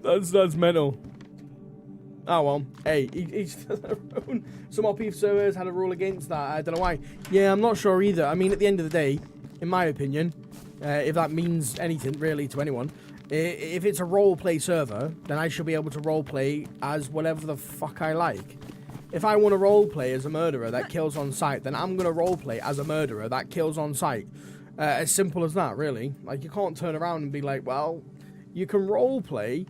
That's mental. Oh well. Hey, each their own. Some OP servers had a rule against that. I don't know why. Yeah, I'm not sure either. I mean, at the end of the day, in my opinion, if that means anything really to anyone, if it's a roleplay server, then I should be able to roleplay as whatever the fuck I like. If I want to roleplay as a murderer that kills on sight, then I'm gonna roleplay as a murderer that kills on sight. As simple as that, really. Like, you can't turn around and be like, well, you can roleplay,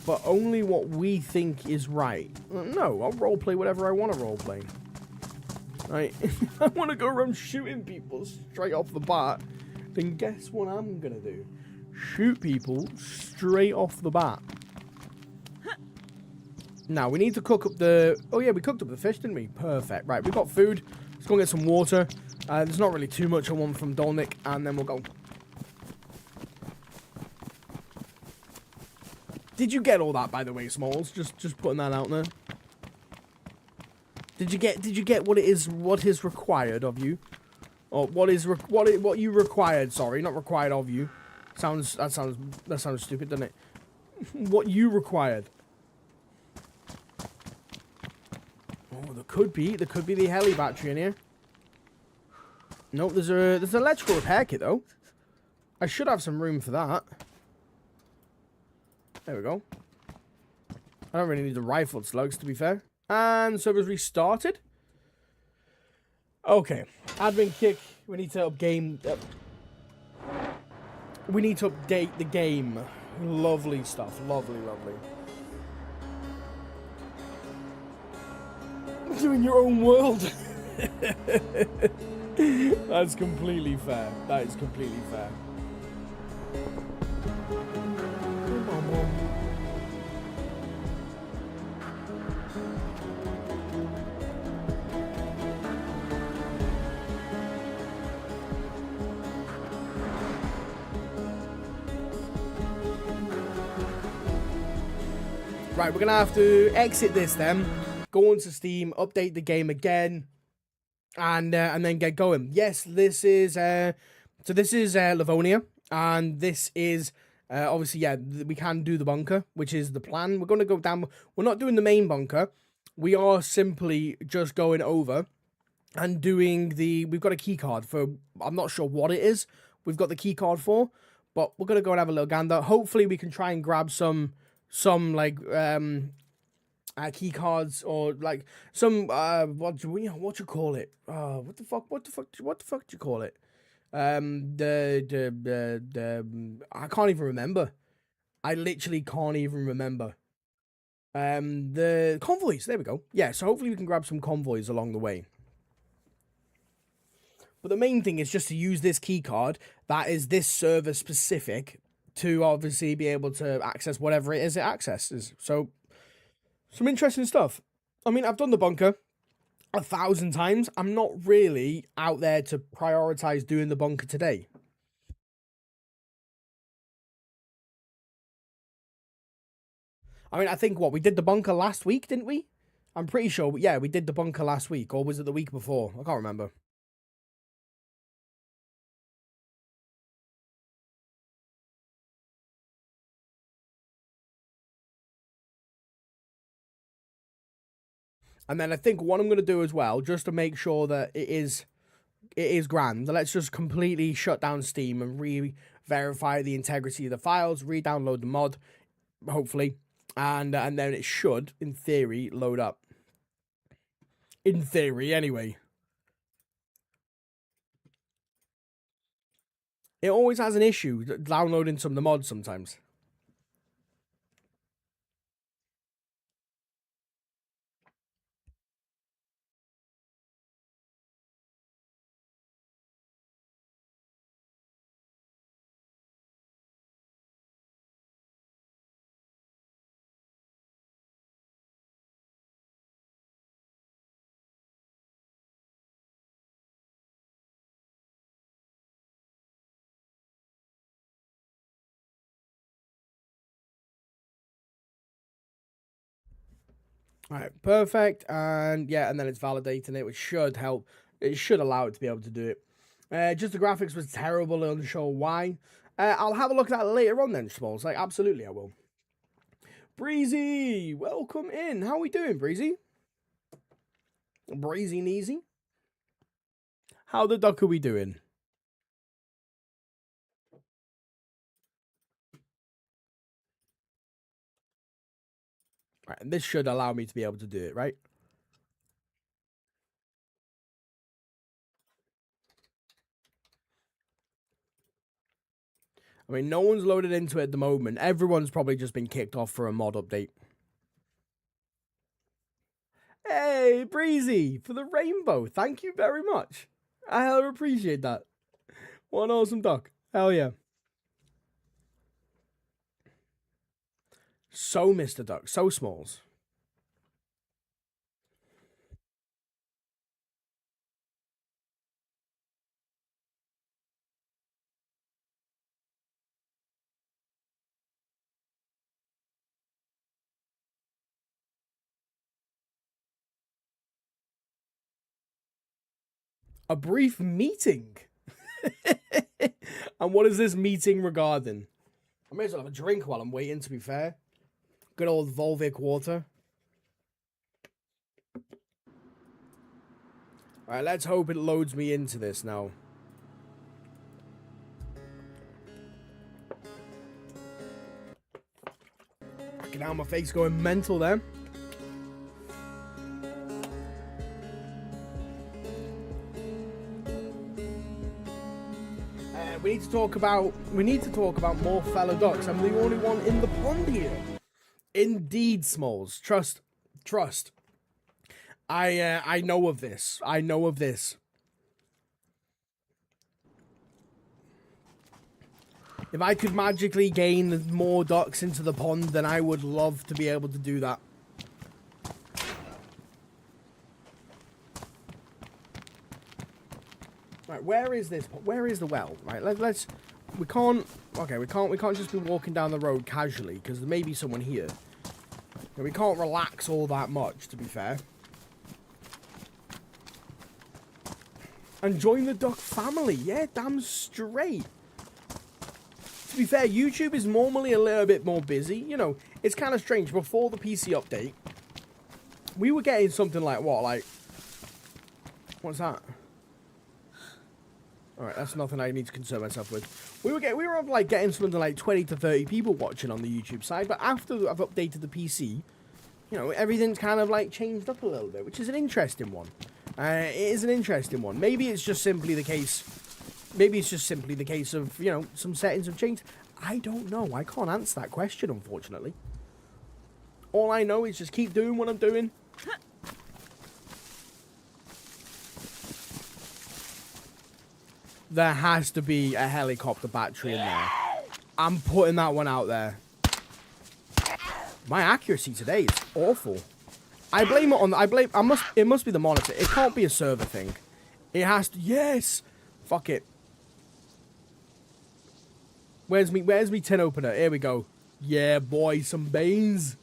but only what we think is right. No, I'll roleplay whatever I want to roleplay. Right? If I want to go around shooting people straight off the bat, then guess what I'm gonna do? Shoot people straight off the bat. Now, we need to cook up the... Oh, yeah, we cooked up the fish, didn't we? Perfect. Right, we've got food. Let's go and get some water. There's not really too much I want from Dolnik, and then we'll go. Did you get all that, by the way, Smalls? Just putting that out there. Did you get what is required of you? Or what you required, sorry, not required of you. That sounds stupid, doesn't it? What you required. Oh, there could be the heli battery in here. Nope, there's an electrical repair kit though. I should have some room for that. There we go. I don't really need the rifled slugs, to be fair. And server's restarted. Okay, admin kick. We need to we need to update the game. Lovely stuff. Lovely. Doing your own world. That's completely fair. That is completely fair. Right, we're gonna have to exit this then. Go onto Steam, update the game again, and then get going. Yes, this is Livonia, and this is obviously, yeah, we can do the bunker, which is the plan. We're going to go down. We're not doing the main bunker. We are simply just going over and doing we've got a key card for, I'm not sure what it is. We've got the key card for, but we're going to go and have a little gander. Hopefully we can try and grab some like key cards, or like some what you call it? What the fuck do you call it? I can't even remember. I literally can't even remember. The convoys. There we go. Yeah. So hopefully we can grab some convoys along the way. But the main thing is just to use this key card that is this server specific to obviously be able to access whatever it is it accesses. So some interesting stuff. I mean, I've done the bunker 1,000 times. I'm not really out there to prioritize doing the bunker today. I mean, I think we did the bunker last week, didn't we? I'm pretty sure. Yeah, we did the bunker last week, or was it the week before? I can't remember. And then I think what I'm going to do as well, just to make sure that it is grand, let's just completely shut down Steam and re-verify the integrity of the files, re-download the mod, hopefully, and then it should, in theory, load up. In theory, anyway. It always has an issue downloading some of the mods sometimes. All right, perfect. And yeah, and then it's validating it, which should help. It should allow it to be able to do it. Just the graphics was terrible, unsure why. I'll have a look at that later on then, Smalls. Like, absolutely I will. Breezy, welcome in. How are we doing, Breezy? Breezy and easy. How the duck are we doing? Right, and this should allow me to be able to do it, right? I mean, no one's loaded into it at the moment. Everyone's probably just been kicked off for a mod update. Hey, Breezy, for the rainbow. Thank you very much. I appreciate that. What an awesome duck. Hell yeah. So Mr. Duck, so Smalls. A brief meeting. And what is this meeting regarding? I may as well have a drink while I'm waiting, to be fair. Good old Volvic water. Alright, let's hope it loads me into this now. Fucking hell, my face going mental there. We need to talk about more fellow ducks. I'm the only one in the pond here. Indeed, Smalls. Trust. I know of this. I know of this. If I could magically gain more ducks into the pond, then I would love to be able to do that. Right, where is this? Where is the well? Right, let's. We can't just be walking down the road casually because there may be someone here. And we can't relax all that much, to be fair. And join the duck family. Yeah, damn straight. To be fair, YouTube is normally a little bit more busy. You know, it's kind of strange. Before the PC update, we were getting something like what? Like, what's that? Alright, that's nothing I need to concern myself with. We were like getting something like 20 to 30 people watching on the YouTube side, but after I've updated the PC, you know, everything's kind of like changed up a little bit, which is an interesting one. It is an interesting one. Maybe it's just simply the case. Maybe it's just simply the case of, you know, some settings have changed. I don't know. I can't answer that question, unfortunately. All I know is just keep doing what I'm doing. There has to be a helicopter battery in there. I'm putting that one out there. My accuracy today is awful. I blame it on. It must be the monitor. It can't be a server thing. It has to. Yes. Fuck it. Where's me tin opener? Here we go. Yeah, boy, some beans.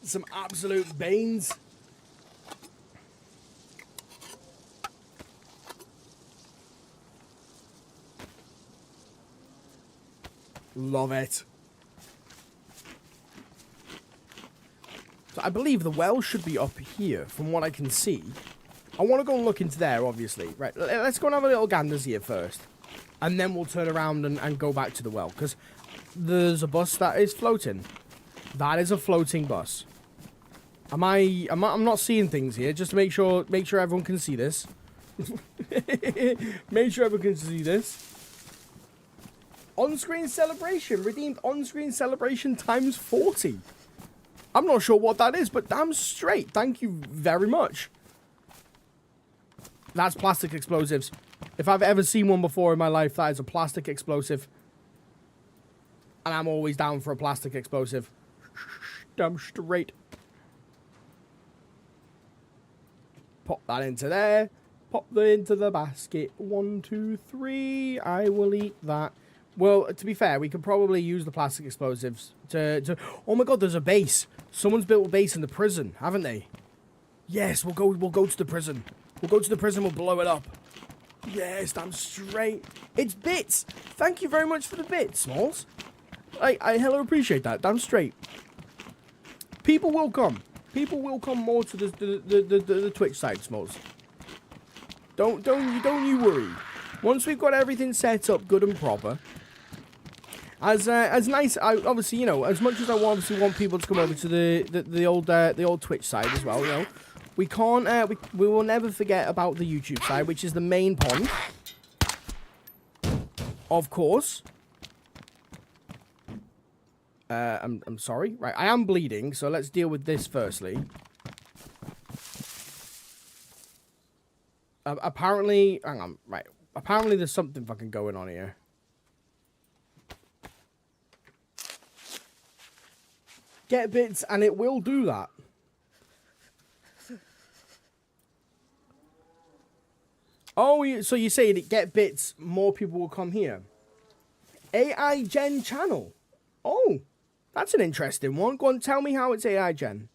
Some absolute beans. Love it. So I believe the well should be up here, from what I can see. I want to go and look into there, obviously. Right, let's go and have a little ganders here first. And then we'll turn around and go back to the well. Because there's a bus that is floating. That is a floating bus. I'm not seeing things here, just to make sure everyone can see this. Make sure everyone can see this. On-screen celebration. Redeemed on-screen celebration times 40. I'm not sure what that is, but damn straight. Thank you very much. That's plastic explosives. If I've ever seen one before in my life, that is a plastic explosive. And I'm always down for a plastic explosive. Damn straight. Pop that into there. Pop that into the basket. 1, 2, 3. I will eat that. Well, to be fair, we could probably use the plastic explosives to... Oh my god, there's a base. Someone's built a base in the prison, haven't they? Yes, we'll go to the prison. We'll go to the prison, we'll blow it up. Yes, damn straight. It's bits. Thank you very much for the bits, Smalls. I hella appreciate that. Damn straight. People will come. People will come more to the Twitch side, Smalls. Don't you worry. Once we've got everything set up good and proper, as nice, obviously, you know, as much as I obviously want people to come over to the old Twitch side as well, you know, we can't we will never forget about the YouTube side, which is the main pond, of course. I'm sorry, right? I am bleeding, so let's deal with this firstly. Apparently, hang on, right? Apparently, there's something fucking going on here. Get bits, and it will do that. Oh, so you're saying it get bits, more people will come here. AI Gen channel. Oh, that's an interesting one. Go on, tell me how it's AI Gen.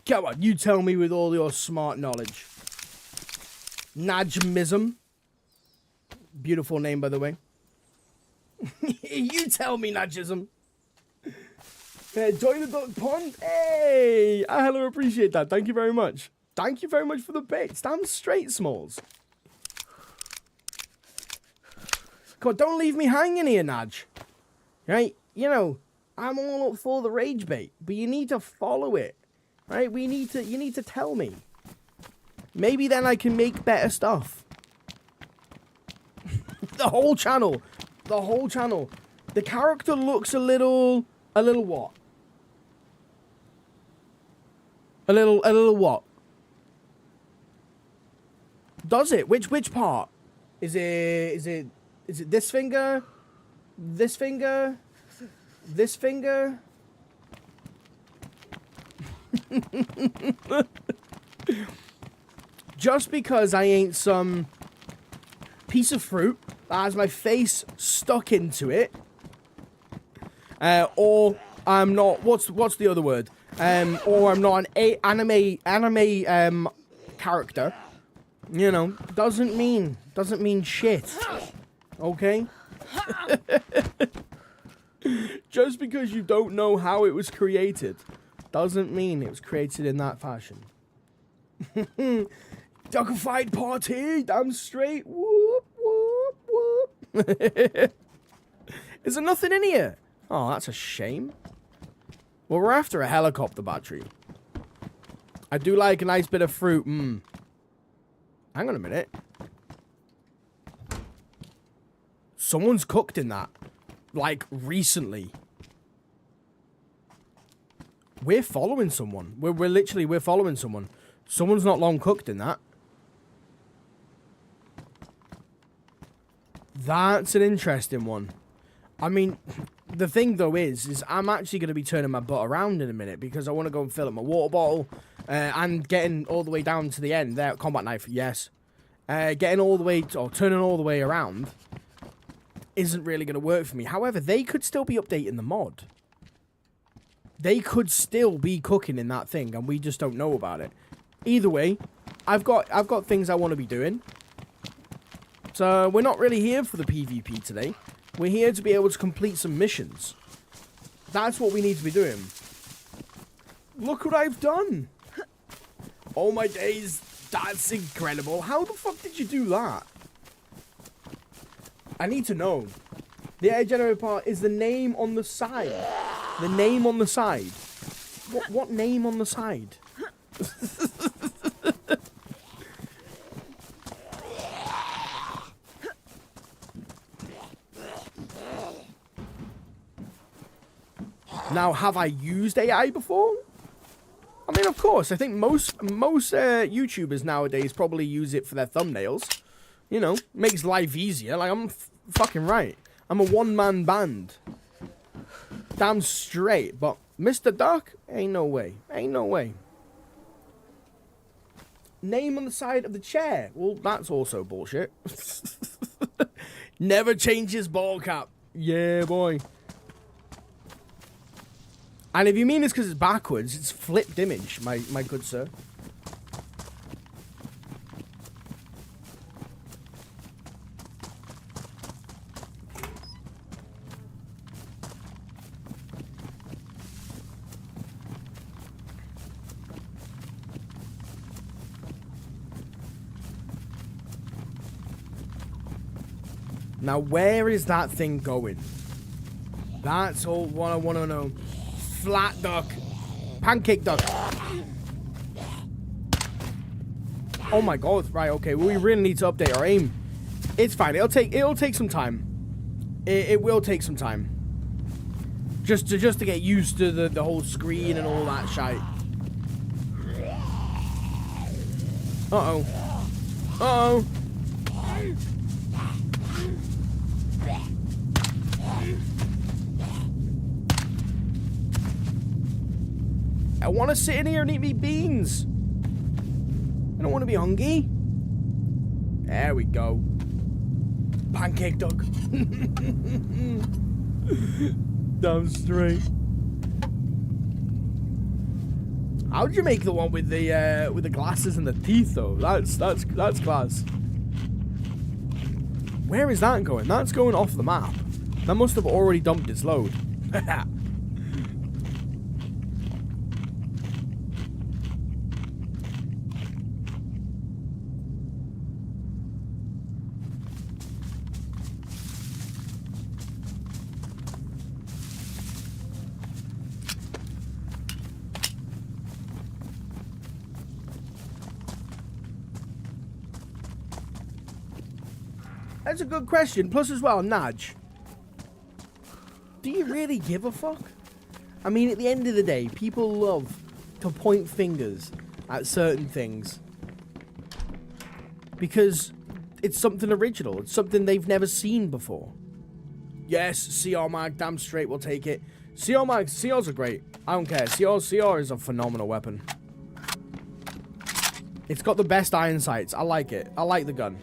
Come on, you tell me with all your smart knowledge. Najmism. Beautiful name, by the way. You tell me, Najism. Join the duck pond. Hey, I hella appreciate that. Thank you very much. Thank you very much for the bits. Damn straight, Smalls. God, don't leave me hanging here, Naj. Right? You know, I'm all up for the rage bait, but you need to follow it. Right? You need to tell me. Maybe then I can make better stuff. The whole channel. The whole channel. The character looks a little what? A little what? Does it? Which part? Is it this finger? This finger? This finger? Just because I ain't some piece of fruit that has my face stuck into it, or I'm not. What's the other word? Or I'm not an anime character. You know, doesn't mean shit. Okay. Just because you don't know how it was created, doesn't mean it was created in that fashion. Duckified party, damn straight. Whoop, whoop, whoop. Is there nothing in here? Oh, that's a shame. Well, we're after a helicopter battery. I do like a nice bit of fruit. Hang on a minute. Someone's cooked in that. Like, recently. We're following someone. We're following someone. Someone's not long cooked in that. That's an interesting one. I mean, the thing though is I'm actually going to be turning my butt around in a minute because I want to go and fill up my water bottle and getting all the way down to the end there. Combat knife, yes. Getting all the way, or turning all the way around isn't really going to work for me. However, they could still be updating the mod. They could still be cooking in that thing and we just don't know about it. Either way, I've got things I want to be doing. So we're not really here for the PvP today. We're here to be able to complete some missions. That's what we need to be doing. Look what I've done. Oh my days. That's incredible. How the fuck did you do that? I need to know. The air generator part is the name on the side. The name on the side. What name on the side? Now, have I used AI before? I mean, of course. I think most YouTubers nowadays probably use it for their thumbnails. You know, makes life easier. Like, I'm fucking right. I'm a one-man band. Damn straight. But Mr. Duck? Ain't no way. Ain't no way. Name on the side of the chair. Well, that's also bullshit. Never changes ball cap. Yeah, boy. And if you mean it's because it's backwards, it's flipped image, my good sir. Now, where is that thing going? That's all what I want to know. Flat duck. Pancake duck. Oh my god. Right, okay. Well, we really need to update our aim. It's fine. It'll take some time. It will take some time. Just to get used to the whole screen and all that shite. Uh-oh. Uh-oh. I want to sit in here and eat me beans. I don't want to be hungry. There we go. Pancake duck. Damn straight. How'd you make the one with the glasses and the teeth though? That's class. Where is that going? That's going off the map. That must have already dumped its load. That's a good question. Plus as well, Nudge. Do you really give a fuck? I mean, at the end of the day, people love to point fingers at certain things. Because it's something original. It's something they've never seen before. Yes, CR mag, damn straight, we'll take it. CR mag, CRs are great. I don't care. CR is a phenomenal weapon. It's got the best iron sights. I like it. I like the gun.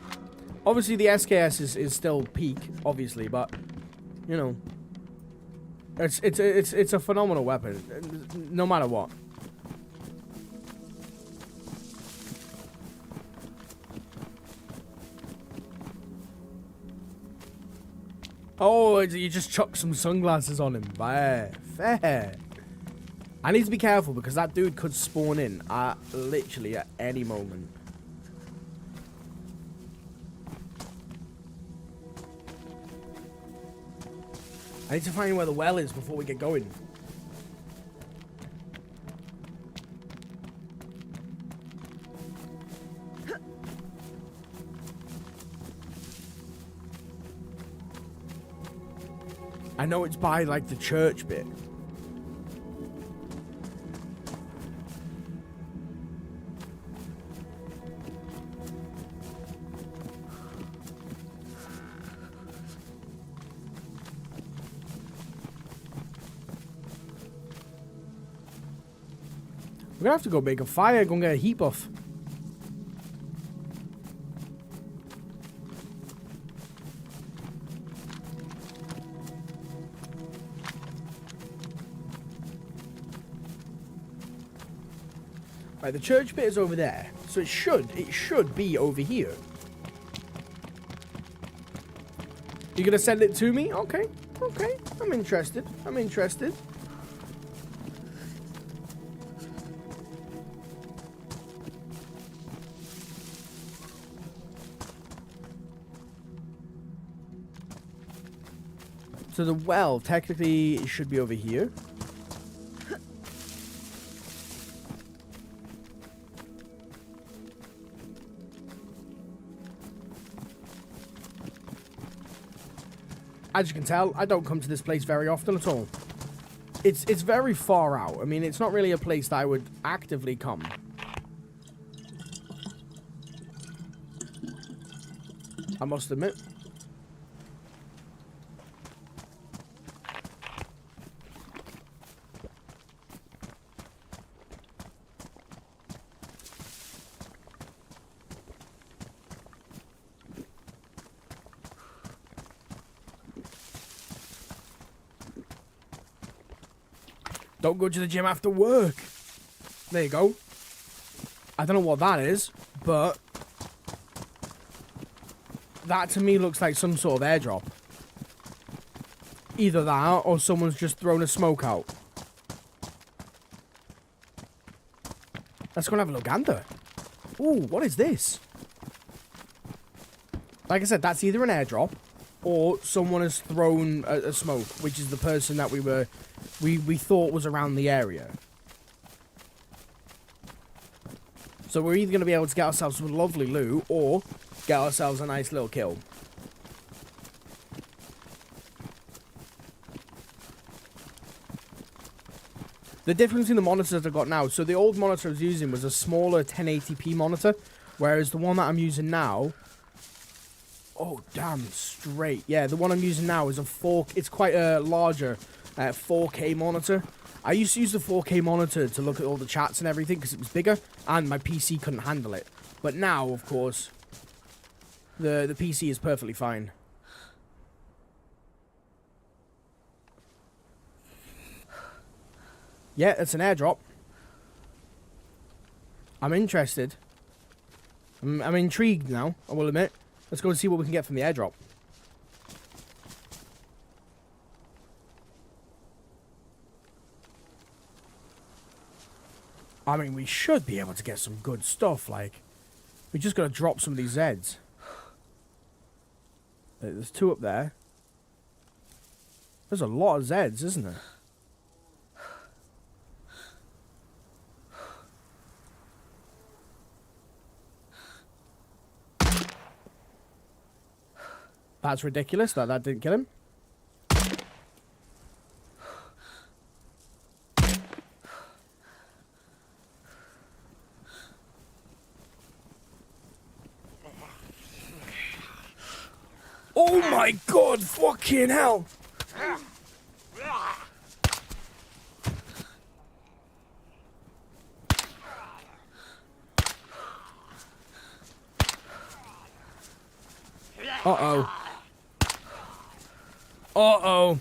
Obviously, the SKS is still peak, obviously, but, you know, it's a phenomenal weapon, no matter what. Oh, you just chucked some sunglasses on him. Fair. I need to be careful because that dude could spawn in literally at any moment. I need to find where the well is before we get going. I know it's by, like, the church bit. We're gonna have to go make a fire, go and get a heat buff. Right, the church bit is over there, so it should be over here. You gonna send it to me? Okay, I'm interested. So the well, technically, it should be over here. As you can tell, I don't come to this place very often at all. It's very far out. I mean, it's not really a place that I would actively come. I must admit. Don't go to the gym after work. There you go. I don't know what that is, but that to me looks like some sort of airdrop. Either that or someone's just thrown a smoke out. Let's go and have a look gander. Ooh, what is this? Like I said, that's either an airdrop or someone has thrown a smoke, which is the person that we thought was around the area. So we're either going to be able to get ourselves some lovely loot or get ourselves a nice little kill. The difference in the monitors I've got now, so the old monitor I was using was a smaller 1080p monitor, whereas the one that I'm using now, oh damn straight, yeah, the one I'm using now is it's quite a larger 4K monitor. I used to use the 4K monitor to look at all the chats and everything because it was bigger and my PC couldn't handle it. But now, of course, the PC is perfectly fine. Yeah, it's an airdrop. I'm interested. I'm intrigued now, I will admit. Let's go and see what we can get from the airdrop. I mean, we should be able to get some good stuff, like, we just gotta drop some of these Zeds. There's 2 up there. There's a lot of Zeds, isn't there? That's ridiculous that didn't kill him. Oh my god, fucking hell! Uh-oh. Uh-oh.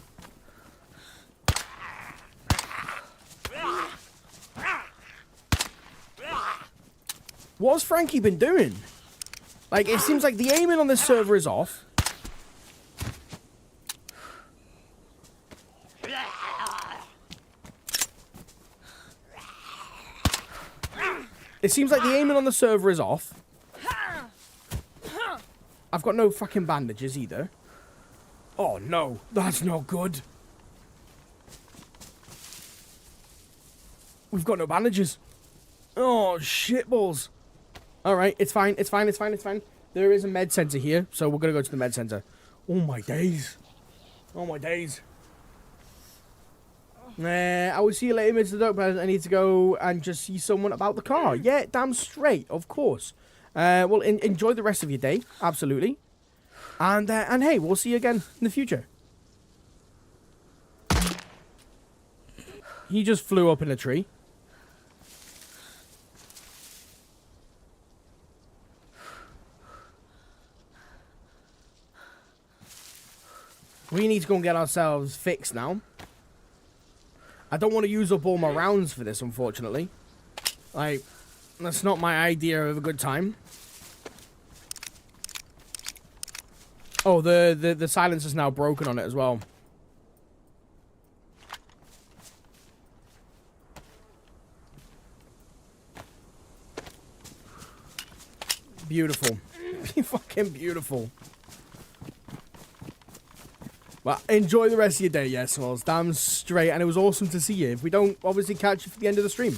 What's Frankie been doing? Like, it seems like the aiming on this server is off. It seems like the aiming on the server is off. I've got no fucking bandages either. Oh no, that's not good. We've got no bandages. Oh, shitballs. Alright, it's fine, it's fine, it's fine, it's fine. There is a med center here, so we're gonna go to the med center. Oh my days. Oh my days. Nah, I will see you later, Mr. Duck, but I need to go and just see someone about the car. Yeah, damn straight, of course. Well, enjoy the rest of your day, absolutely. And hey, we'll see you again in the future. He just flew up in a tree. We need to go and get ourselves fixed now. I don't want to use up all my rounds for this, unfortunately. Like, that's not my idea of a good time. Oh, the silencer's now broken on it as well. Beautiful. Fucking beautiful. Well, enjoy the rest of your day, yes, Smalls. Damn straight, and it was awesome to see you. If we don't obviously catch you for the end of the stream.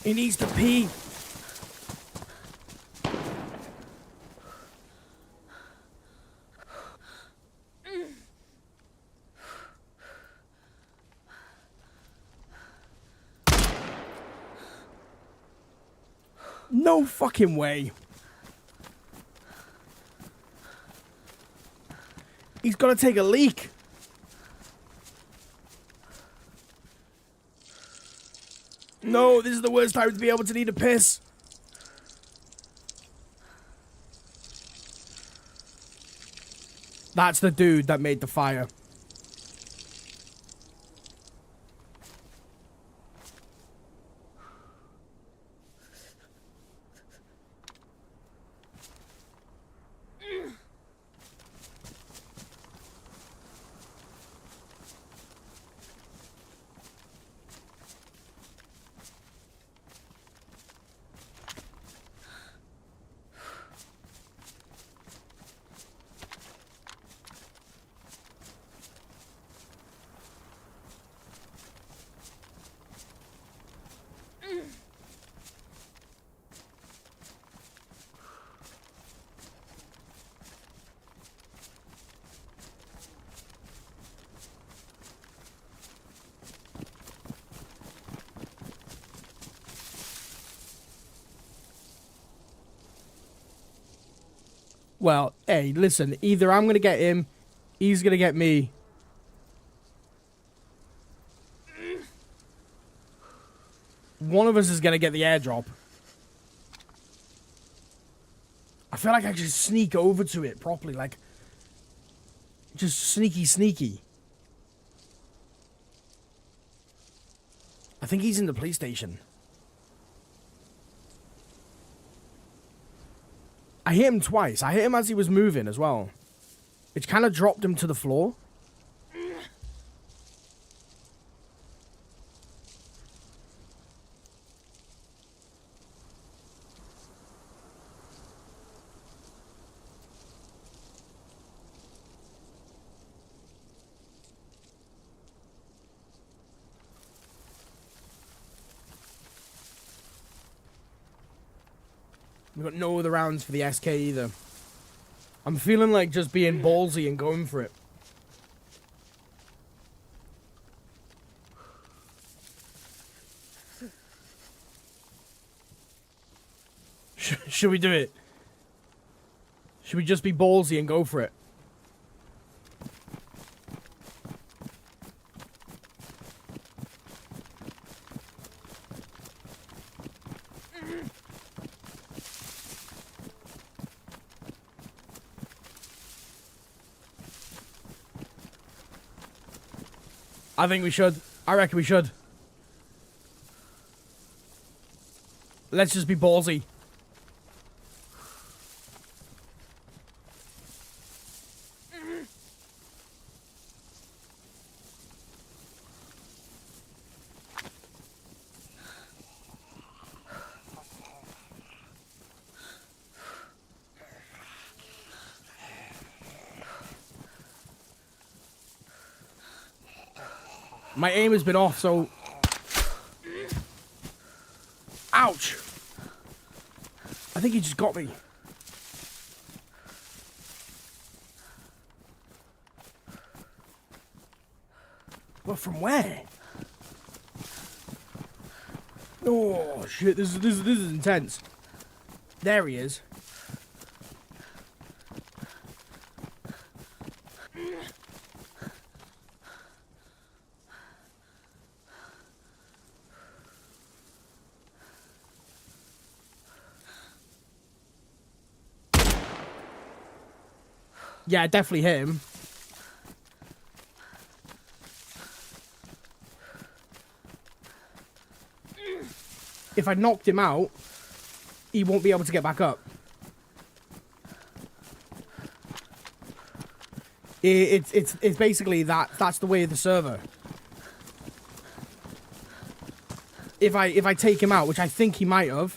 He needs to pee. No fucking way. He's got to take a leak. No, this is the worst time to be able to need a piss. That's the dude that made the fire. Well, hey, listen, either I'm going to get him, he's going to get me. One of us is going to get the airdrop. I feel like I should sneak over to it properly, like, just sneaky. I think he's in the police station. I hit him twice. I hit him as he was moving as well. It kind of dropped him to the floor. We've got no other rounds for the SK either. I'm feeling like just being ballsy and going for it. Should we do it? Should we just be ballsy and go for it? I think we should. I reckon we should. Let's just be ballsy. My aim has been off, so... Ouch! I think he just got me. Well, from where? Oh, shit, this is intense. There he is. Yeah, it definitely hit him. If I knocked him out, he won't be able to get back up. It's basically that's the way of the server. If I take him out, which I think he might have.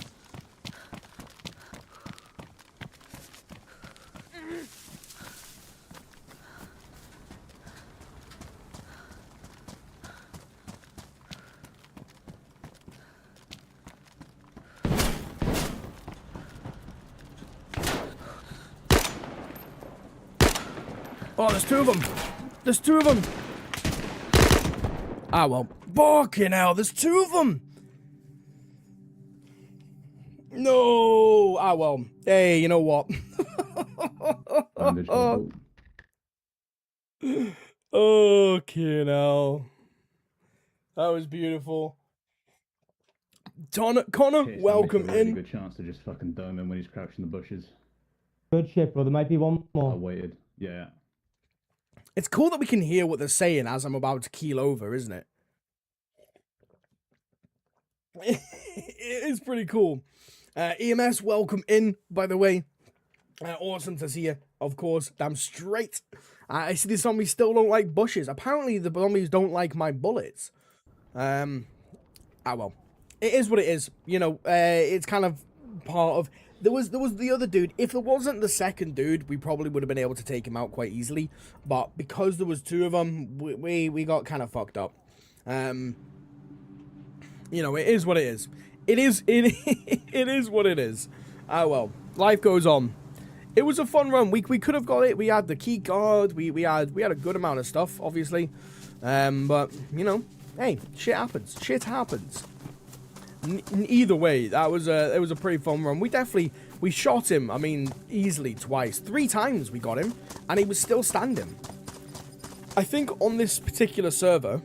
Oh, there's two of them. There's two of them. Ah, well. Fucking hell, there's two of them. No. Ah, well. Hey, you know what? Okay, now. That was beautiful. Connor, welcome in. Really good chance to just fucking dome him when he's crouched in the bushes. Good shit, bro. There might be one more. I waited. Yeah. It's cool that we can hear what they're saying as I'm about to keel over, isn't it? It is pretty cool. EMS, welcome in, by the way. Awesome to see you, of course. Damn straight. I see the zombies still don't like bushes. Apparently, the zombies don't like my bullets. Well. It is what it is. You know, it's kind of part of... There was the other dude. If it wasn't the second dude, we probably would have been able to take him out quite easily. But because there was two of them, we got kind of fucked up. You know, it is what it is. It is what it is. Well, life goes on. It was a fun run. We could have got it. We had the key card. We had a good amount of stuff, obviously. But you know, hey, shit happens. Shit happens. Either way, it was a pretty fun run. We shot him, I mean, easily twice. 3 times we got him, and he was still standing. I think on this particular server,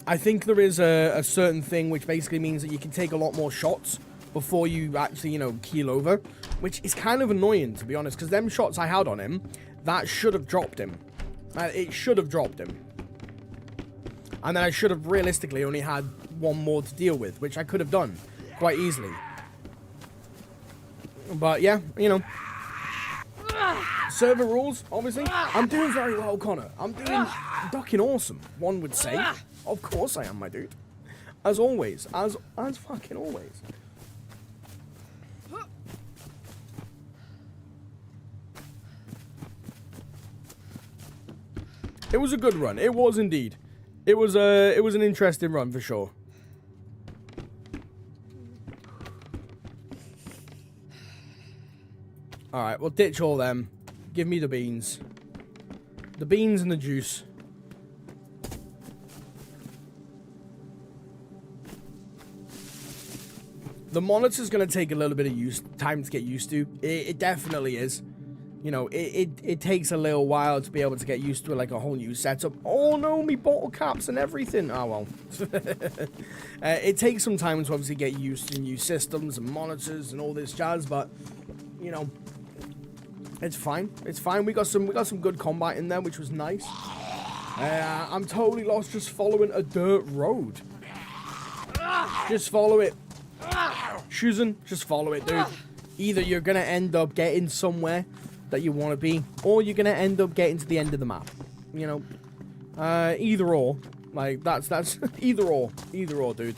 I think there is a certain thing which basically means that you can take a lot more shots before you actually, you know, keel over. Which is kind of annoying, to be honest, because them shots I had on him, that should have dropped him. It should have dropped him. And then I should have realistically only had one more to deal with, which I could have done quite easily. But yeah, you know. Server rules, obviously. I'm doing very well, Connor. I'm doing ducking awesome, one would say. Of course I am, my dude. As always. As fucking always. It was a good run. It was indeed. It was an interesting run for sure. Alright, we'll ditch all them. Give me the beans. The beans and the juice. The monitor's going to take a little bit of time to get used to. It definitely is. You know, it takes a little while to be able to get used to like a whole new setup. Oh no, me bottle caps and everything. Oh well. It takes some time to obviously get used to new systems and monitors and all this jazz, but you know, it's fine. It's fine. We got some good combat in there, which was nice. I'm totally lost just following a dirt road. Just follow it. Susan, just follow it, dude. Either you're gonna end up getting somewhere that you want to be, or you're gonna end up getting to the end of the map. You know, either or. Like that's either or, dude.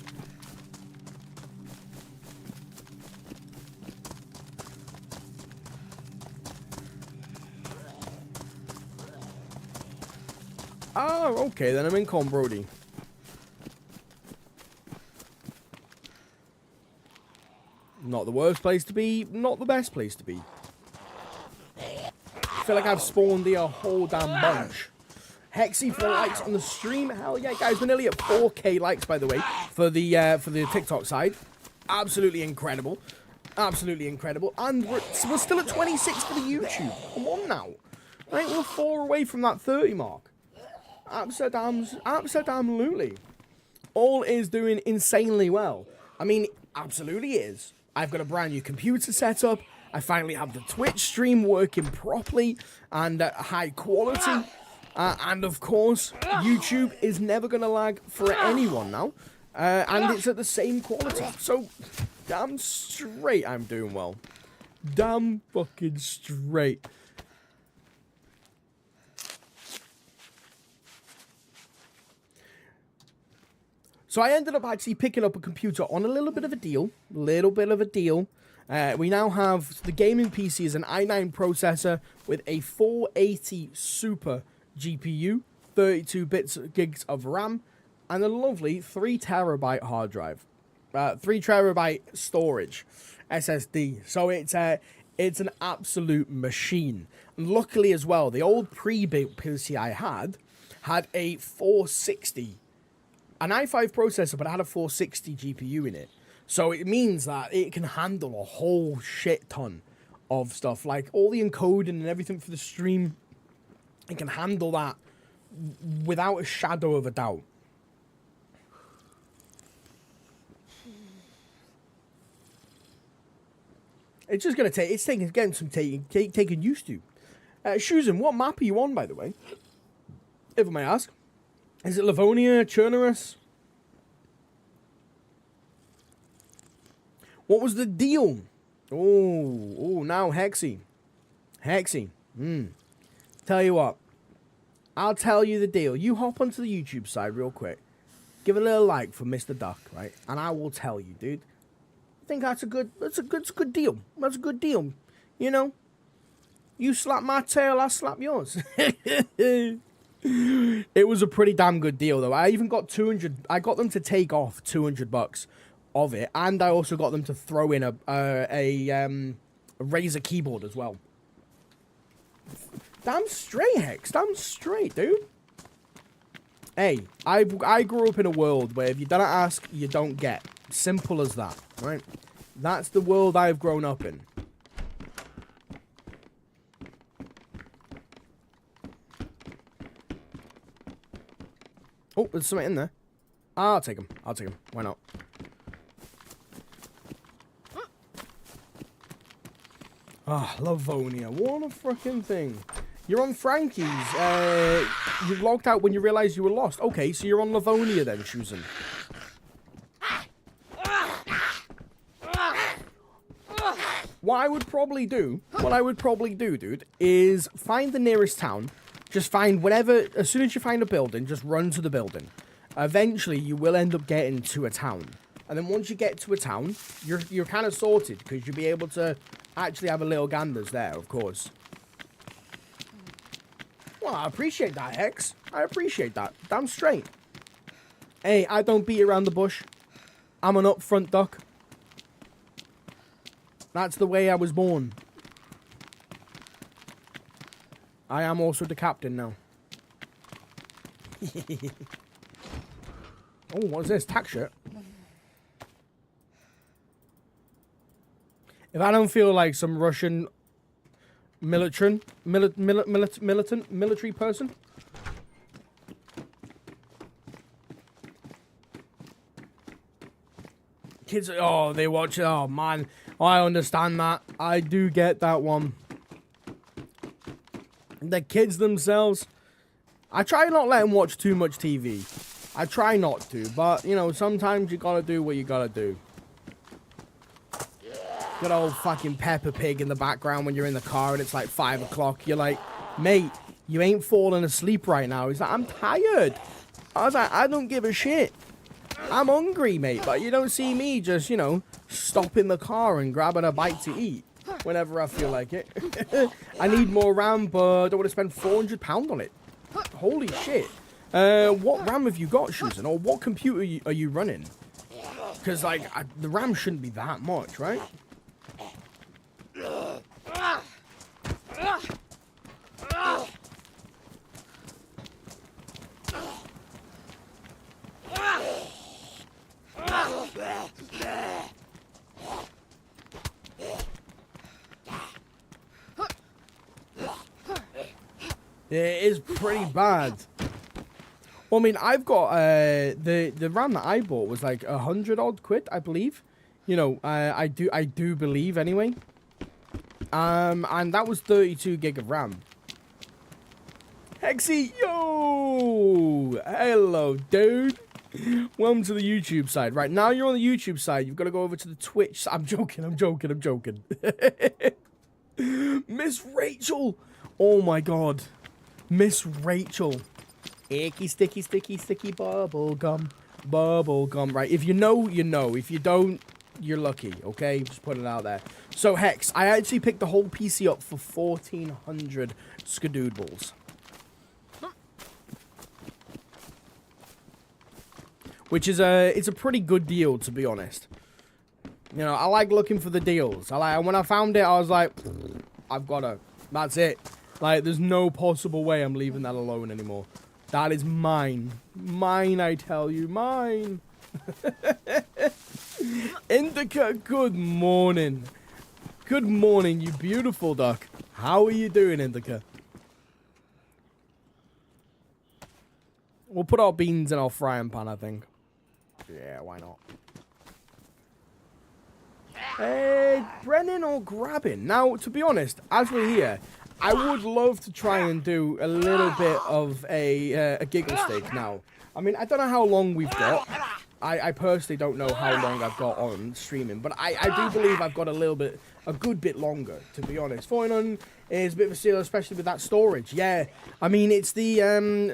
Oh, okay, then I'm in Brody. Not the worst place to be, not the best place to be. I feel like I've spawned here a whole damn bunch. Hexy for the likes on the stream. Hell yeah, guys. We're nearly at 4K likes, by the way, for the TikTok side. Absolutely incredible. Absolutely incredible. And we're still at 26 for the YouTube. Come on now. Right, we're 4 away from that 30 mark. Absolutely. All is doing insanely well. I mean, absolutely is. I've got a brand new computer set up. I finally have the Twitch stream working properly and at high quality. And of course, YouTube is never going to lag for anyone now. And it's at the same quality. So, damn straight I'm doing well. Damn fucking straight. So I ended up actually picking up a computer on a little bit of a deal. We now have the gaming PC is an i9 processor with a 480 Super GPU, 32 gigs of RAM, and a lovely 3 terabyte hard drive. 3 terabyte storage SSD. So it's an absolute machine. And luckily as well, the old pre-built PC I had a 460 an i5 processor, but it had a 460 GPU in it. So it means that it can handle a whole shit ton of stuff. Like all the encoding and everything for the stream, it can handle that without a shadow of a doubt. It's just going to take, getting some taking used to. Susan, what map are you on, by the way? If I may ask. Is it Livonia, Chernarus? What was the deal? Oh, now Hexy. Tell you what. I'll tell you the deal. You hop onto the YouTube side real quick. Give a little like for Mr. Duck, right? And I will tell you, dude. I think that's a good deal. That's a good deal. You know? You slap my tail, I slap yours. It was a pretty damn good deal, though. I even got 200. I got them to take off $200 of it, and I also got them to throw in a Razer keyboard as well. Damn straight, Hex. Damn straight, dude. Hey, I grew up in a world where if you don't ask, you don't get. Simple as that, right? That's the world I've grown up in. Oh, there's something in there. I'll take him. Why not? Ah, Livonia. What a freaking thing. You're on Frankie's. You logged out when you realized you were lost. Okay, so you're on Livonia then, Susan. What I would probably do, dude, is find the nearest town. Just find whatever, as soon as you find a building, just run to the building. Eventually, you will end up getting to a town. And then once you get to a town, you're kind of sorted, because you'll be able to actually have a little ganders there, of course. Well, I appreciate that, Hex. I appreciate that. Damn straight. Hey, I don't beat around the bush. I'm an upfront duck. That's the way I was born. I am also the captain now. Oh, what is this? Tax shirt? If I don't feel like some Russian militant military person. Kids, oh, they watch it. Oh, man. I understand that. I do get that one. The kids themselves, I try not let them watch too much TV. I try not to, but, you know, sometimes you gotta do what you gotta do. Good old fucking Peppa Pig in the background when you're in the car and it's like 5 o'clock. You're like, mate, you ain't falling asleep right now. He's like, I'm tired. I was like, I don't give a shit. I'm hungry, mate, but you don't see me just, you know, stopping the car and grabbing a bite to eat whenever I feel like it. I need more RAM, but I don't want to spend £400 on it. Holy shit. What RAM have you got, Susan? Or what computer are you running? Because, like, the RAM shouldn't be that much, right? It is pretty bad. Well, I mean, I've got the RAM that I bought was like 100 odd quid, I believe. You know, I do believe anyway. And that was 32 gig of RAM. Hexy, yo! Hello, dude. Welcome to the YouTube side. Right, now you're on the YouTube side, you've got to go over to the Twitch. I'm joking. Miss Rachel! Oh my god. Miss Rachel. Icky, sticky, sticky, sticky bubble gum. Bubble gum. Right, if you know, you know. If you don't, you're lucky, okay? Just put it out there. So, Hex, I actually picked the whole PC up for 1,400 skadoodles. Which is it's a pretty good deal, to be honest. You know, I like looking for the deals. When I found it, I was like, I've got to. That's it. Like, there's no possible way I'm leaving that alone anymore. That is mine. Mine, I tell you. Mine. Indica, good morning. Good morning, you beautiful duck. How are you doing, Indica? We'll put our beans in our frying pan, I think. Yeah, why not? Hey, Brennan or grabbing? Now, to be honest, as we're here, I would love to try and do a little bit of a giggle steak now. I mean, I don't know how long we've got. I personally don't know how long I've got on streaming, but I do believe I've got a good bit longer, to be honest. 49 is a bit of a steal, especially with that storage. Yeah, I mean, it's the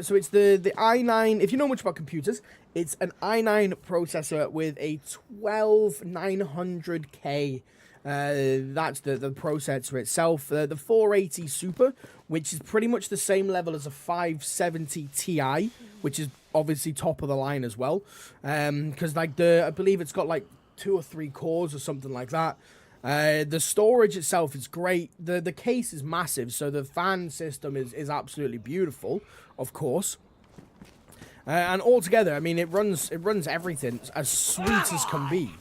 so it's the i9. If you know much about computers, it's an i9 processor with a 12900K. That's the processor itself. The 480 Super, which is pretty much the same level as a 570 Ti, which is obviously top of the line as well. Because like I believe it's got like 2 or 3 cores or something like that. The storage itself is great. The case is massive, so the fan system is absolutely beautiful, of course. And altogether, I mean, it runs everything as sweet as can be.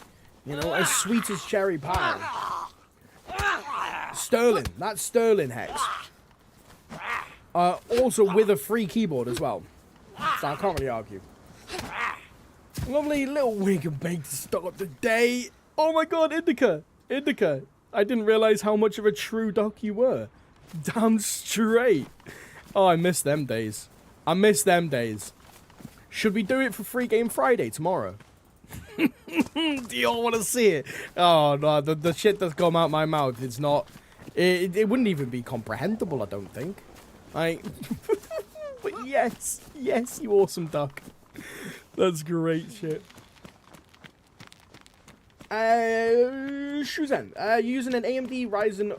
You know, as sweet as cherry pie. Sterling. That's Sterling, Hex. Also with a free keyboard as well. So I can't really argue. Lovely little wig and bake to start the day. Oh my god, Indica. Indica. I didn't realize how much of a true duck you were. Damn straight. Oh, I miss them days. I miss them days. Should we do it for Free Game Friday tomorrow? Do you all want to see it? Oh, no, the shit that's come out my mouth, it's not... It wouldn't even be comprehensible, I don't think. But yes, you awesome duck. That's great shit. Shuzen, using an AMD Ryzen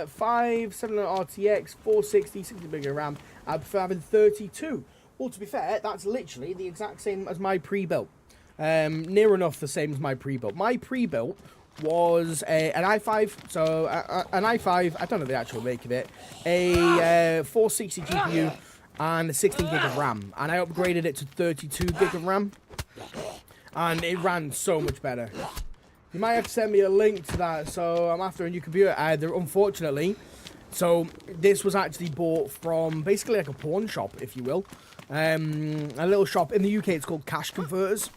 5 7 RTX 460 60 bigger RAM. I prefer having 32. Well, to be fair, that's literally the exact same as my pre-built. Near enough the same as my pre-built. My pre-built was an i5, so an i5, I don't know the actual make of it, a 460 GPU and 16 gig of RAM, and I upgraded it to 32 gig of RAM, and it ran so much better. You might have to send me a link to that, so I'm after a new computer, unfortunately. So this was actually bought from basically like a pawn shop, if you will. A little shop in the UK. It's called Cash Converters.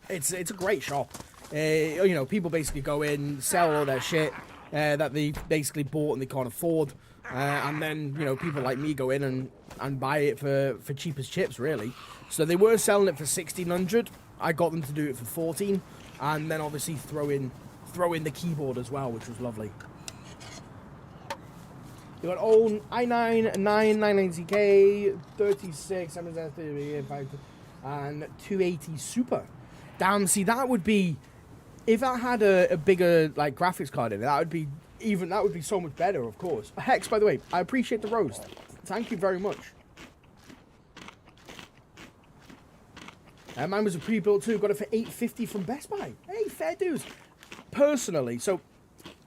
It's a great shop. You know, people basically go in, sell all their shit that they basically bought and they can't afford, and then you know people like me go in and buy it for cheap as chips, really. So they were selling it for 1,600. I got them to do it for 14, and then obviously throw in the keyboard as well, which was lovely. You got old i9 990K, 36, and 280 Super. Damn, see that would be, if I had a bigger like graphics card in it, that would be so much better, of course. Hex, by the way, I appreciate the roast. Thank you very much. Mine was a pre-built too. Got it for $850 from Best Buy. Hey, fair dues. Personally, so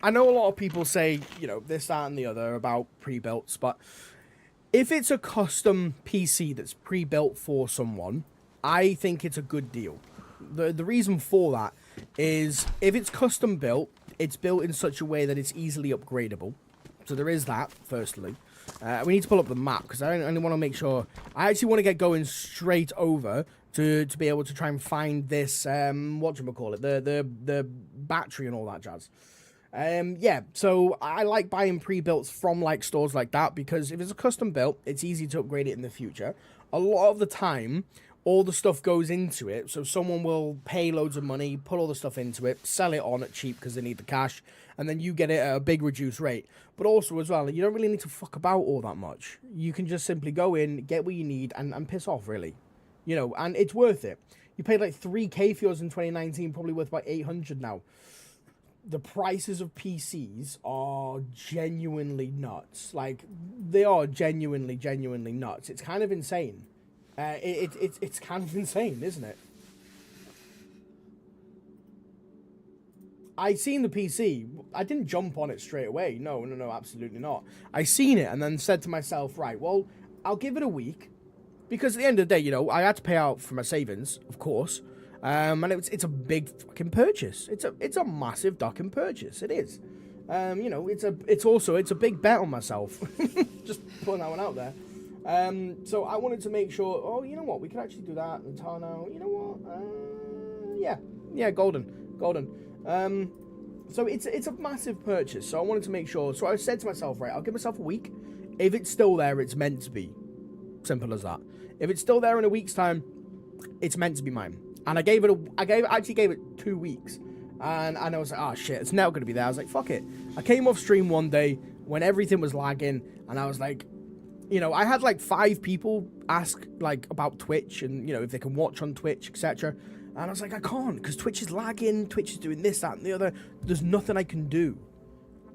I know a lot of people say, you know, this, that, and the other about pre-builts, but if it's a custom PC that's pre-built for someone, I think it's a good deal. The reason for that is if it's custom built, it's built in such a way that it's easily upgradable. So there is that, firstly. We need to pull up the map because I only want to make sure. I actually want to get going straight over to be able to try and find this, whatchamacallit, the battery and all that jazz. Yeah, so I like buying pre-builts from like stores like that because if it's a custom built, it's easy to upgrade it in the future. A lot of the time, all the stuff goes into it, so someone will pay loads of money, put all the stuff into it, sell it on at cheap because they need the cash, and then you get it at a big reduced rate. But also as well, you don't really need to fuck about all that much. You can just simply go in, get what you need, and piss off, really. You know, and it's worth it. You paid like 3k for yours in 2019, probably worth about 800 now. The prices of PCs are genuinely nuts. Like, they are genuinely nuts. It's kind of insane. It's kind of insane, isn't it? I seen the PC. I didn't jump on it straight away. No, absolutely not. I seen it and then said to myself, right, well, I'll give it a week. Because at the end of the day, you know, I had to pay out for my savings, of course. And it's a big fucking purchase. It's a massive fucking purchase. It is. You know, it's also a big bet on myself. Just putting that one out there. So I wanted to make sure. Oh, you know what? We can actually do that. And Tarno. You know what? Yeah, golden. So it's a massive purchase. So I wanted to make sure. So I said to myself, right, I'll give myself a week. If it's still there, it's meant to be. Simple as that. If it's still there in a week's time, it's meant to be mine. And I actually gave it 2 weeks. And I was like, oh shit, it's now going to be there. I was like, fuck it. I came off stream one day when everything was lagging. And I was like, you know, I had like 5 people ask like about Twitch and, you know, if they can watch on Twitch, etc. And I was like, I can't because Twitch is lagging. Twitch is doing this, that, and the other. There's nothing I can do.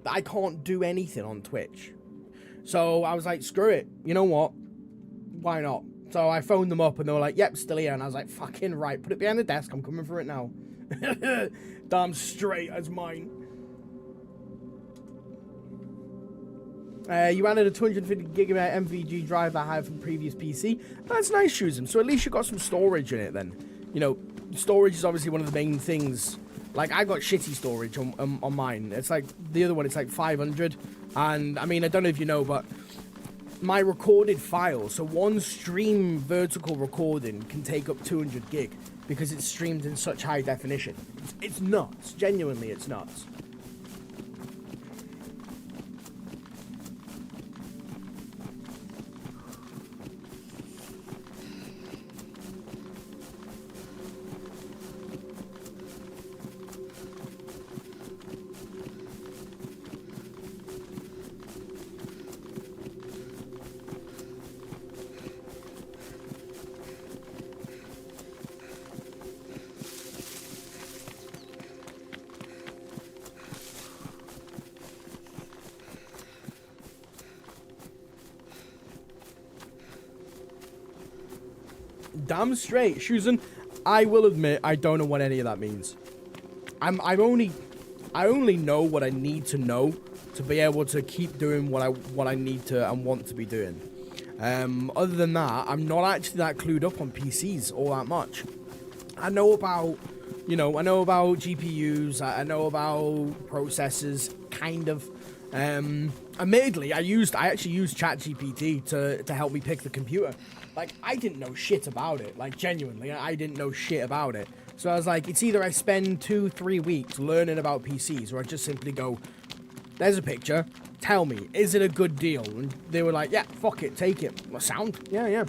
I can't do anything on Twitch. So I was like, screw it. You know what? Why not? So I phoned them up and they were like, yep, still here. And I was like, fucking right, put it behind the desk. I'm coming for it now. Damn straight as mine. You added a 250 gigabyte MVG drive I had from previous PC. That's nice, Shuzum. So at least you got some storage in it then. You know, storage is obviously one of the main things. Like, I got shitty storage on mine. It's like, the other one, it's like 500. And, I mean, I don't know if you know, but my recorded file, so one stream vertical recording can take up 200 gig because it's streamed in such high definition. It's nuts. Genuinely, it's nuts. Damn straight, Shuzan. I will admit I don't know what any of that means. I only know what I need to know to be able to keep doing what I need to and want to be doing. Other than that, I'm not actually that clued up on PCs all that much. I know about, you know, I know about GPUs, I know about processors, kind of. Admittedly, I actually used ChatGPT to help me pick the computer. Like, I didn't know shit about it. Like, genuinely, I didn't know shit about it. So I was like, it's either I spend 2-3 weeks learning about PCs, or I just simply go, there's a picture, tell me, is it a good deal? And they were like, yeah, fuck it, take it. Well, sound? Yeah.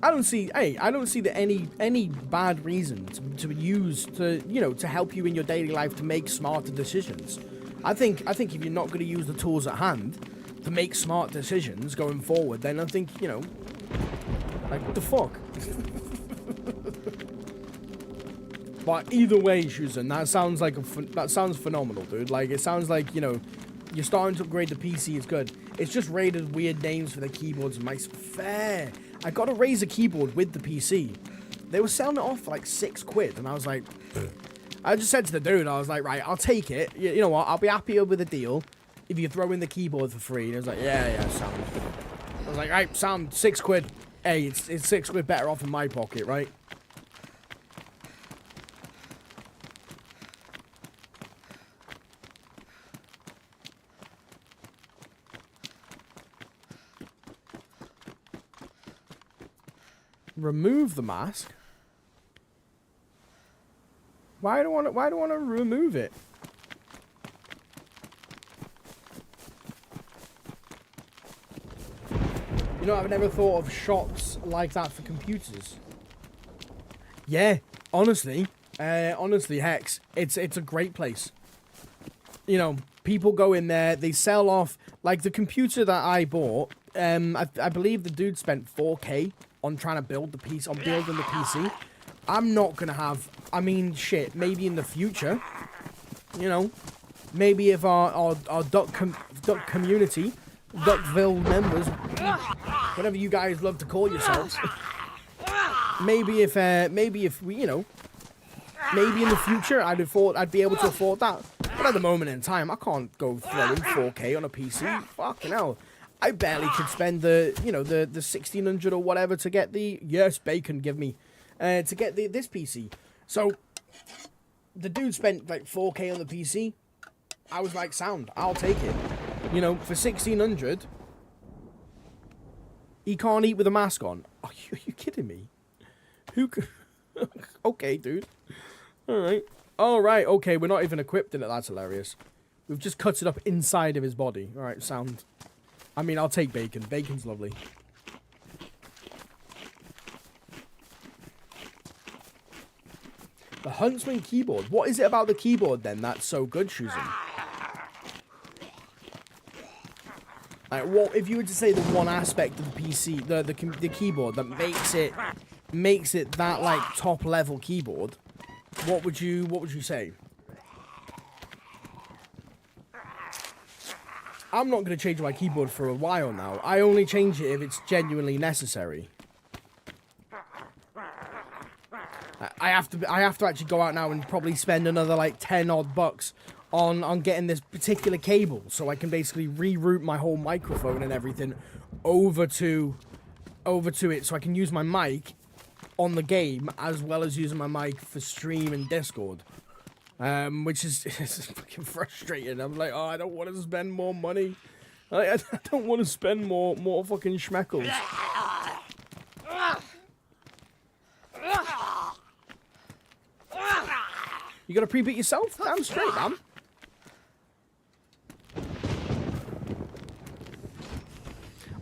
I don't see any bad reason to use to help you in your daily life to make smarter decisions. I think if you're not going to use the tools at hand to make smart decisions going forward, then I think, you know, like, what the fuck? But either way, Shuzan, that sounds phenomenal, dude. Like, it sounds like, you know, you're starting to upgrade the PC. It's good. It's just rated weird names for the keyboards and mice. Fair. I got a Razer keyboard with the PC. They were selling it off for like £6, and I was like, I just said to the dude, I was like, right, I'll take it. You know what? I'll be happier with a deal if you throw in the keyboard for free. And he was like, yeah, sound. I was like, right, sound, £6. Hey, it's £6 better off in my pocket, right? Remove the mask? Why do I want to remove it? You know, I've never thought of shops like that for computers. Yeah, honestly, Hex, it's a great place. You know, people go in there, they sell off, like the computer that I bought, I believe the dude spent 4K on trying to build the piece, on building the PC. I'm not gonna have, I mean, shit, maybe in the future, you know, maybe if our duck community, DuckVille members, whatever you guys love to call yourselves, maybe if we, you know, maybe in the future I'd be able to afford that. But at the moment in time, I can't go throwing 4K on a PC. Fucking hell. I barely could spend the, you know, the 1600 or whatever to get the, yes, bacon, give me, to get this PC. So, the dude spent like 4K on the PC. I was like, sound, I'll take it. You know, for 1600, he can't eat with a mask on. Are you kidding me? Who could... Okay, dude. Alright. Alright, okay, we're not even equipped in it. That's hilarious. We've just cut it up inside of his body. Alright, sound. I mean, I'll take bacon. Bacon's lovely. The Huntsman keyboard. What is it about the keyboard, then, that's so good, Shuzan? Like, what if you were to say the one aspect of the PC, the keyboard that makes it that like top level keyboard? What would you say? I'm not going to change my keyboard for a while now. I only change it if it's genuinely necessary. I have to actually go out now and probably spend another like 10 odd bucks on getting this particular cable, so I can basically reroute my whole microphone and everything over to it, so I can use my mic on the game as well as using my mic for stream and Discord, which is it's fucking frustrating. I'm like, oh, I don't want to spend more money. I don't want to spend more fucking schmeckles. You gotta pre-beat yourself? Damn straight, man.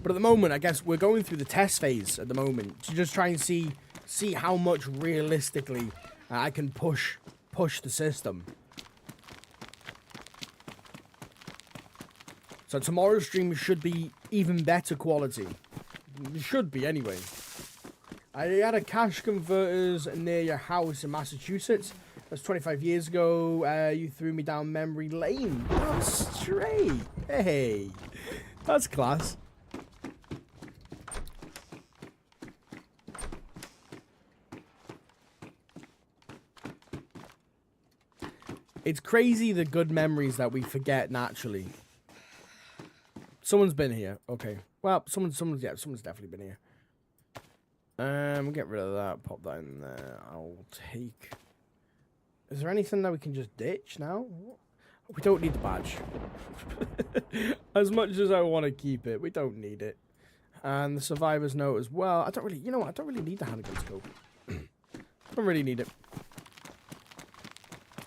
But at the moment, I guess we're going through the test phase at the moment to just try and see how much realistically I can push the system. So tomorrow's stream should be even better quality. It should be anyway. I had a cash converters near your house in Massachusetts. That's 25 years ago. You threw me down memory lane. Oh, straight. Hey, that's class. It's crazy the good memories that we forget naturally. Someone's been here. Okay. Well, someone's definitely been here. We'll get rid of that. Pop that in there. I'll take... Is there anything that we can just ditch now? We don't need the badge. As much as I want to keep it, we don't need it. And the survivor's note as well. I don't really... You know what? I don't really need the handgun scope. I don't really need it.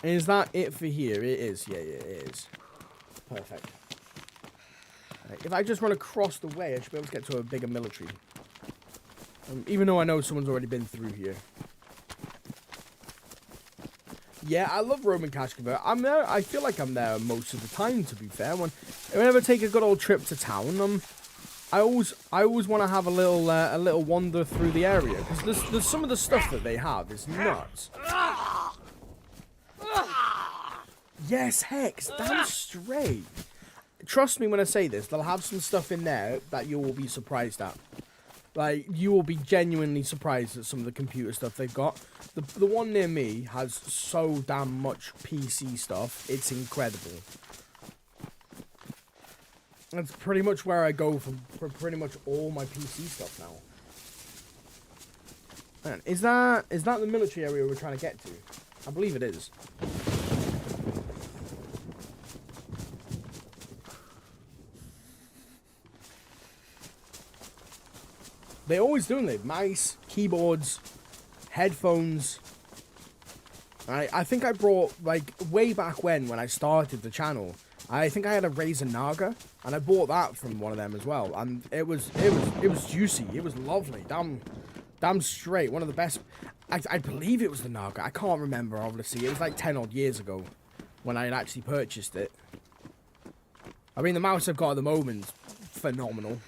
Is that it for here? It is. Yeah, it is. Perfect. Right, if I just run across the way, I should be able to get to a bigger military. Even though I know someone's already been through here. Yeah, I love Roman cash converter. I'm there. I feel like I'm there most of the time, to be fair. Whenever I take a good old trip to town, I always want to have a little wander through the area, because there's some of the stuff that they have is nuts. Yes, Hex, damn straight. Trust me when I say this, they'll have some stuff in there that you will be surprised at. Like, you will be genuinely surprised at some of the computer stuff they've got. The one near me has so damn much PC stuff, it's incredible. That's pretty much where I go for pretty much all my PC stuff now. Man, is that the military area we're trying to get to? I believe it is. They always do, they mice, keyboards, headphones. I think I brought, like, way back when I started the channel, I think I had a Razor Naga, and I bought that from one of them as well. And it was juicy. It was lovely. Damn straight. One of the best. I believe it was the Naga. I can't remember, obviously. It was like 10 odd years ago when I had actually purchased it. I mean, the mouse I've got at the moment, phenomenal.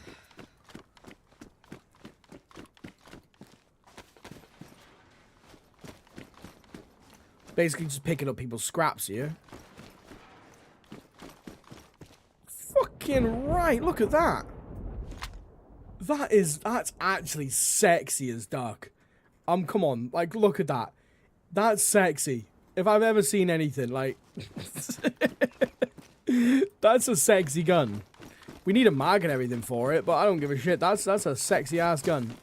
Basically just picking up people's scraps here. Fucking right, look at that. That's actually sexy as duck. Come on, like, look at that. That's sexy. If I've ever seen anything, like... That's a sexy gun. We need a mag and everything for it, but I don't give a shit. That's a sexy ass gun.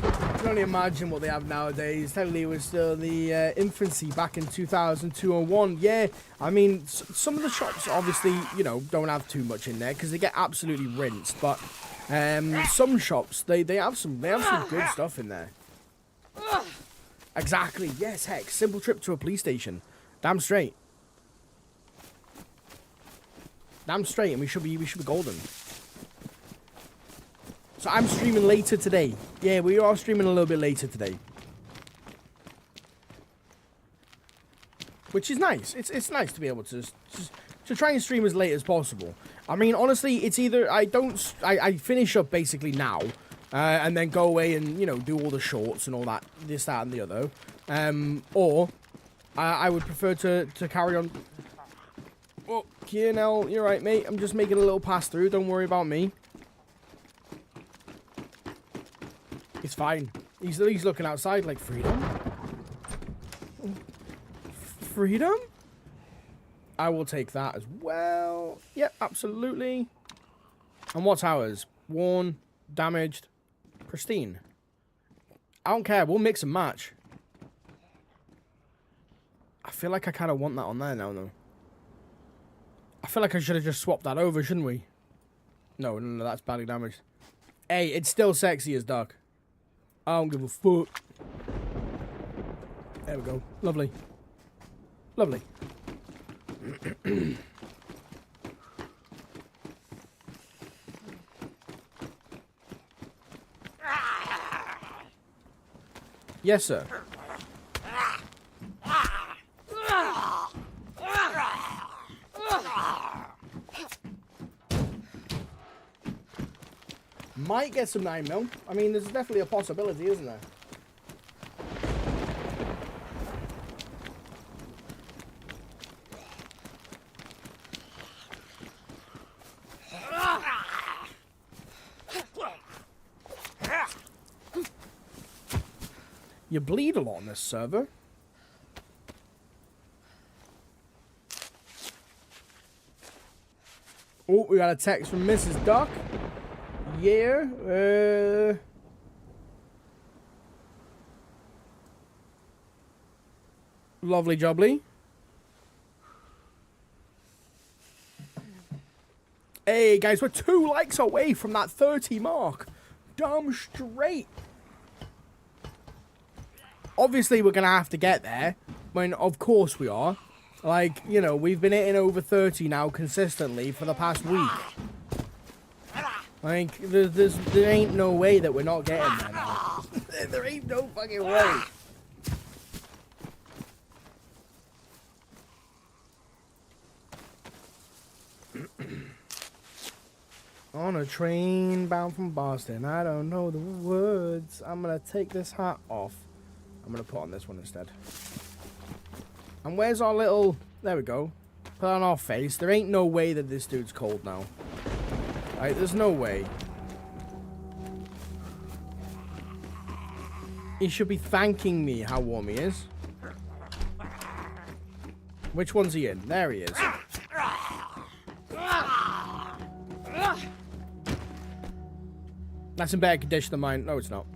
I can only imagine what they have nowadays. Technically, it was still the infancy back in 2002 or 1. Yeah, I mean, some of the shops obviously, you know, don't have too much in there because they get absolutely rinsed. But some shops, they have some good stuff in there. Exactly. Yes, heck. Simple trip to a police station. Damn straight. Damn straight, and we should be golden. So I'm streaming later today. Yeah, we are streaming a little bit later today. Which is nice. It's nice to be able to try and stream as late as possible. I mean, honestly, it's either I finish up basically now, and then go away and, you know, do all the shorts and all that, this, that, and the other. Or I would prefer to carry on. Oh, Kianel, you're right, mate. I'm just making a little pass through. Don't worry about me. It's fine. He's looking outside like, freedom? Freedom? I will take that as well. Yep, absolutely. And what's ours? Worn, damaged, pristine. I don't care. We'll mix and match. I feel like I kind of want that on there now, though. I feel like I should have just swapped that over, shouldn't we? No, that's badly damaged. Hey, it's still sexy as duck. I don't give a fuck. There we go. Lovely. Lovely. Yes, sir. Might get some 9mm. I mean, there's definitely a possibility, isn't there? You bleed a lot on this server. Oh, we got a text from Mrs. Duck. Yeah, lovely jubbly. Hey guys, we're 2 likes away from that 30 mark. Damn straight. Obviously, we're gonna have to get there. I mean, of course we are. Like, you know, we've been hitting over 30 now consistently for the past week. Like, there ain't no way that we're not getting there now. There ain't no fucking way. On a train bound from Boston, I don't know the words. I'm gonna take this hat off. I'm gonna put on this one instead. And where's our little... There we go. Put on our face. There ain't no way that this dude's cold now. Right, there's no way. He should be thanking me how warm he is. Which one's he in? There he is. That's in better condition than mine. No, it's not.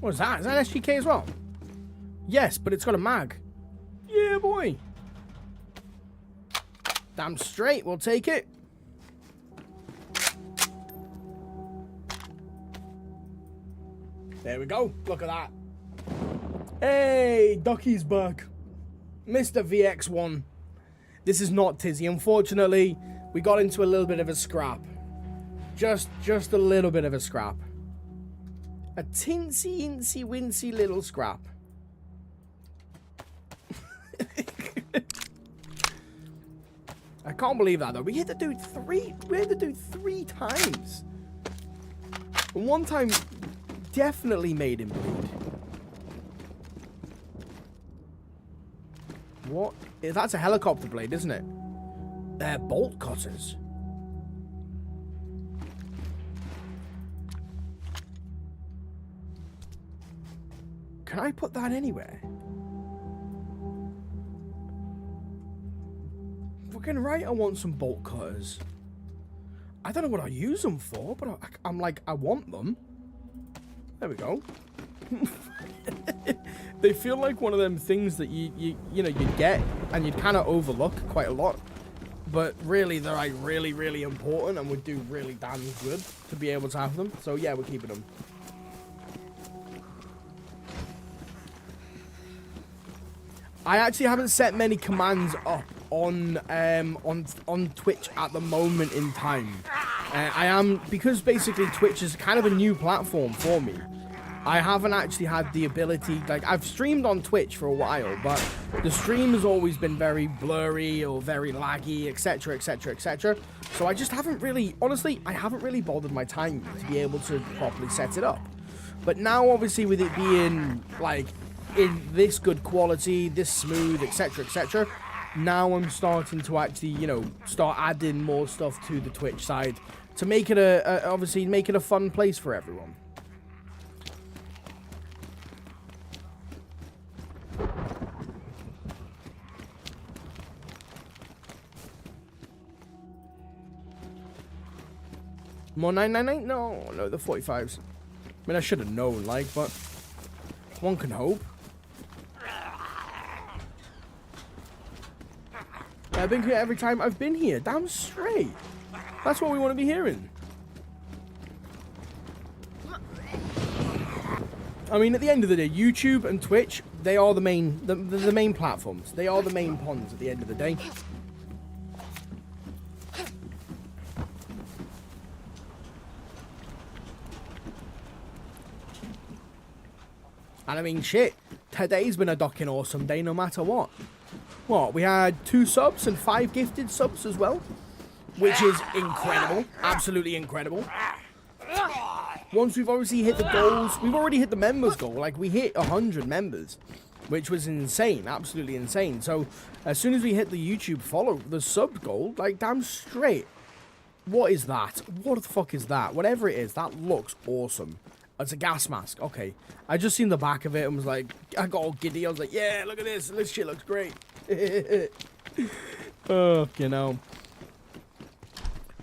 What is that? Is that an SGK as well? Yes, but it's got a mag. Yeah, boy. Damn straight, we'll take it. There we go. Look at that. Hey, Ducky's back. Mr. VX1. This is not Tizzy. Unfortunately, we got into a little bit of a scrap. Just a little bit of a scrap. A tinsy-incy-wincy little scrap. I can't believe that though. We had to do three times. And one time definitely made him bleed. What? That's a helicopter blade, isn't it? They're bolt cutters. Can I put that anywhere? Fucking right, I want some bolt cutters. I don't know what I use them for, but I'm like, I want them. There we go. They feel like one of them things that you get and you'd kind of overlook quite a lot, but really they're like really important and would do really damn good to be able to have them. So yeah, we're keeping them. I actually haven't set many commands up on Twitch at the moment in time. I am, because basically Twitch is kind of a new platform for me. I haven't actually had the ability, like, I've streamed on Twitch for a while, but the stream has always been very blurry or very laggy, etc, etc, etc. So I just haven't really, honestly, I haven't really bothered my time to be able to properly set it up. But now, obviously, with it being, like, in this good quality, this smooth, etc, etc, now I'm starting to actually, you know, start adding more stuff to the Twitch side to make it obviously make it a fun place for everyone. More 999? No, the 45s. I mean, I should have known, like, but one can hope. I've been here every time I've been here. Damn straight. That's what we want to be hearing. I mean, at the end of the day, YouTube and Twitch, they are the main platforms. They are the main ponds at the end of the day. And I mean, shit, today's been a docking awesome day no matter what. What, we had 2 subs and 5 gifted subs as well, which is incredible, absolutely incredible. Once we've obviously hit the goals, we've already hit the members goal, like we hit 100 members, which was insane, absolutely insane. So as soon as we hit the YouTube follow, the sub goal, like damn straight. What is that? What the fuck is that? Whatever it is, that looks awesome. It's a gas mask. Okay. I just seen the back of it and was like, I got all giddy. I was like, yeah, look at this. This shit looks great. Oh, you know.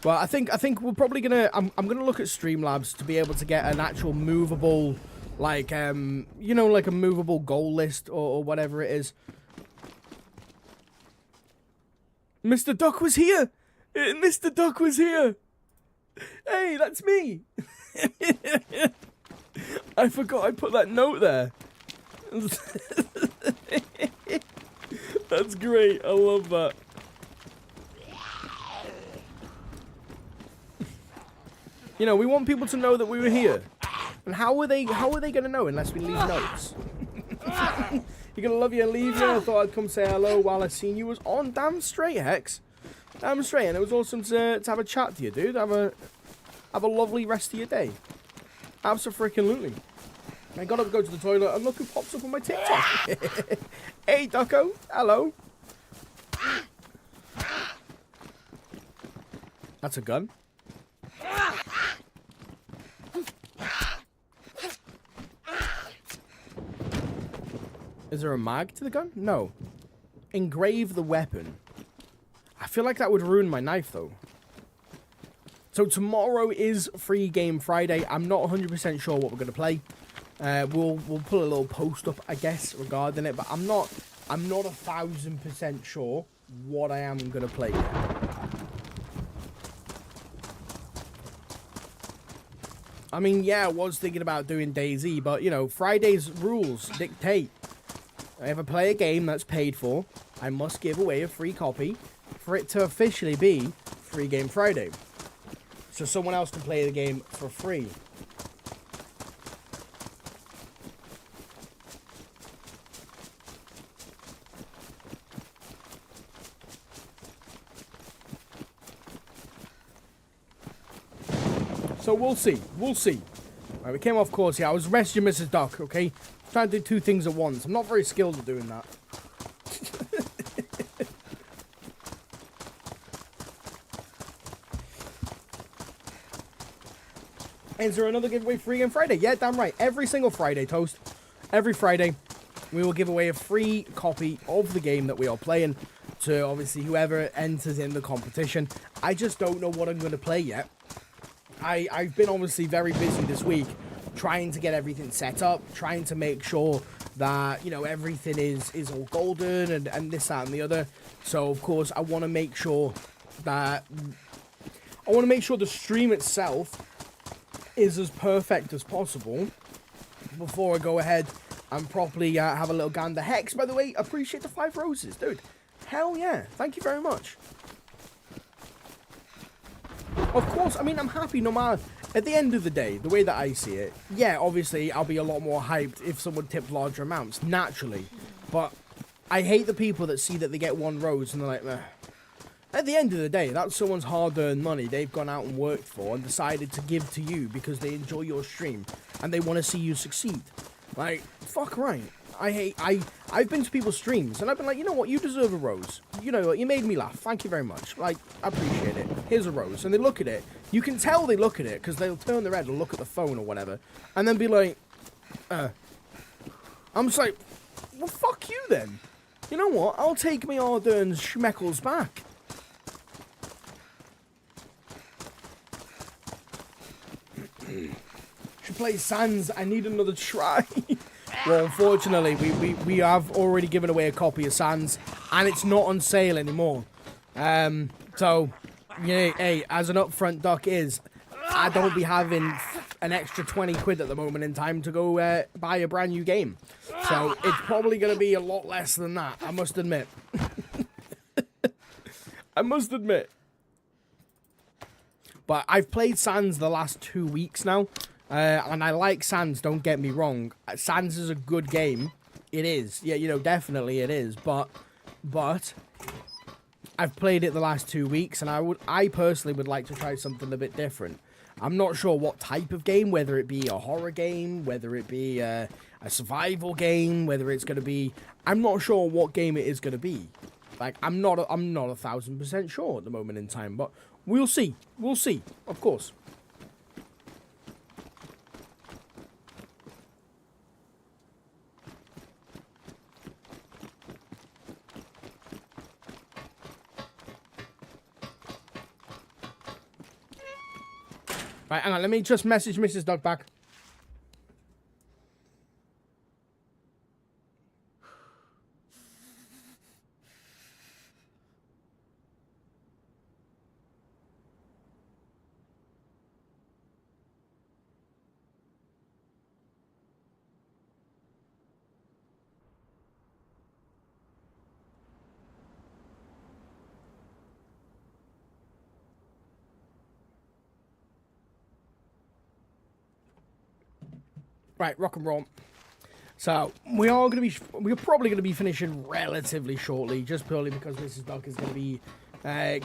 Well, I think we're probably gonna. I'm gonna look at Streamlabs to be able to get an actual movable, like you know, like a movable goal list or whatever it is. Mr. Duck was here. Mr. Duck was here. Hey, that's me. I forgot I put that note there. That's great. I love that. You know, we want people to know that we were here. And how are they going to know unless we leave notes? You're going to love you and leave you. I thought I'd come say hello while I seen you was on. Damn straight, Hex. Damn straight. And it was awesome to have a chat to you, dude. Have a lovely rest of your day. Abso-freaking-lutely. I got up to go to the toilet and look who pops up on my TikTok. Hey, Ducko. Hello. That's a gun. Is there a mag to the gun? No. Engrave the weapon. I feel like that would ruin my knife, though. So tomorrow is Free Game Friday. I'm not 100% sure what we're going to play. We'll put a little post up, I guess, regarding it. But I'm not 1,000% sure what I am gonna play yet. I mean, yeah, I was thinking about doing DayZ, but you know, Friday's rules dictate. If I play a game that's paid for, I must give away a free copy for it to officially be Free Game Friday. So someone else can play the game for free. So we'll see. We'll see. Right, we came off course here. I was messaging Mrs. Duck, okay? Trying to do two things at once. I'm not very skilled at doing that. Is there another giveaway Free Game Friday? Yeah, damn right. Every single Friday, Toast. Every Friday, we will give away a free copy of the game that we are playing to, obviously, whoever enters in the competition. I just don't know what I'm going to play yet. I've been obviously very busy this week trying to get everything set up, trying to make sure that, you know, everything is all golden and this, that, and the other. So, of course, I want to make sure that... I want to make sure the stream itself is as perfect as possible before I go ahead and properly have a little gander. Hex, by the way, appreciate the 5 roses, dude. Hell yeah. Thank you very much. Of course, I mean, I'm happy no matter... At the end of the day, the way that I see it, yeah, obviously, I'll be a lot more hyped if someone tipped larger amounts, naturally. But I hate the people that see that they get 1 rose and they're like, meh. At the end of the day, that's someone's hard-earned money they've gone out and worked for and decided to give to you because they enjoy your stream and they want to see you succeed. Like, fuck right. I've been to people's streams and I've been like, you know what, you deserve a rose. You know what, you made me laugh. Thank you very much. Like, I appreciate it. Here's a rose. And they look at it. You can tell they look at it because they'll turn their head and look at the phone or whatever. And then be like, I'm just like, well, fuck you then. You know what, I'll take my hard-earned schmeckles back. Should play Sans. I need another try. Well, unfortunately, we have already given away a copy of Sans, and it's not on sale anymore. So, yeah, hey, as an upfront duck is, I don't be having an extra 20 quid at the moment in time to go buy a brand new game. So, it's probably going to be a lot less than that, I must admit. I must admit. But I've played Sans the last 2 weeks now. And I like Sans, don't get me wrong. Sans is a good game. It is. Yeah, you know, definitely it is. But I've played it the last 2 weeks, and I personally would like to try something a bit different. I'm not sure what type of game, whether it be a horror game, whether it be a survival game, whether it's going to be... I'm not sure what game it is going to be. Like, I'm not 1,000% sure at the moment in time, but we'll see. We'll see, of course. Right, hang on, let me just message Mrs. Duck back. Right, rock and roll. So we're probably gonna be finishing relatively shortly, just purely because Mrs. Duck is gonna be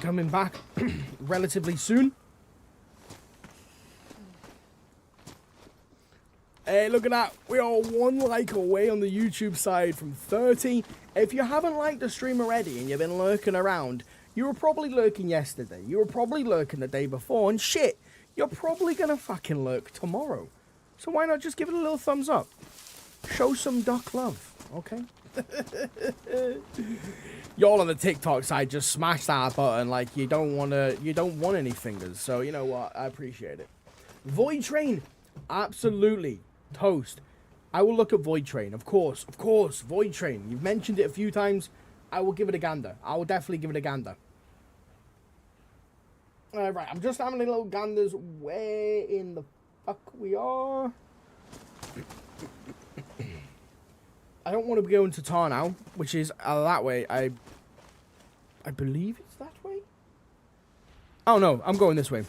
coming back relatively soon. Hey, look at that. We are 1 like away on the YouTube side from 30. If you haven't liked the stream already and you've been lurking around, you were probably lurking yesterday. You were probably lurking the day before, and shit, you're probably gonna fucking lurk tomorrow. So why not just give it a little thumbs up? Show some duck love, okay? Y'all on the TikTok side just smash that button like you don't want any fingers. So you know what? I appreciate it. Void Train, absolutely. Toast. I will look at Void Train, of course, Void Train. You've mentioned it a few times. I will give it a gander. I will definitely give it a gander. Right, I'm just having a little ganders where in the fuck we are. I don't want to be going to Tar now, which is that way. I believe it's that way. Oh no, I'm going this way.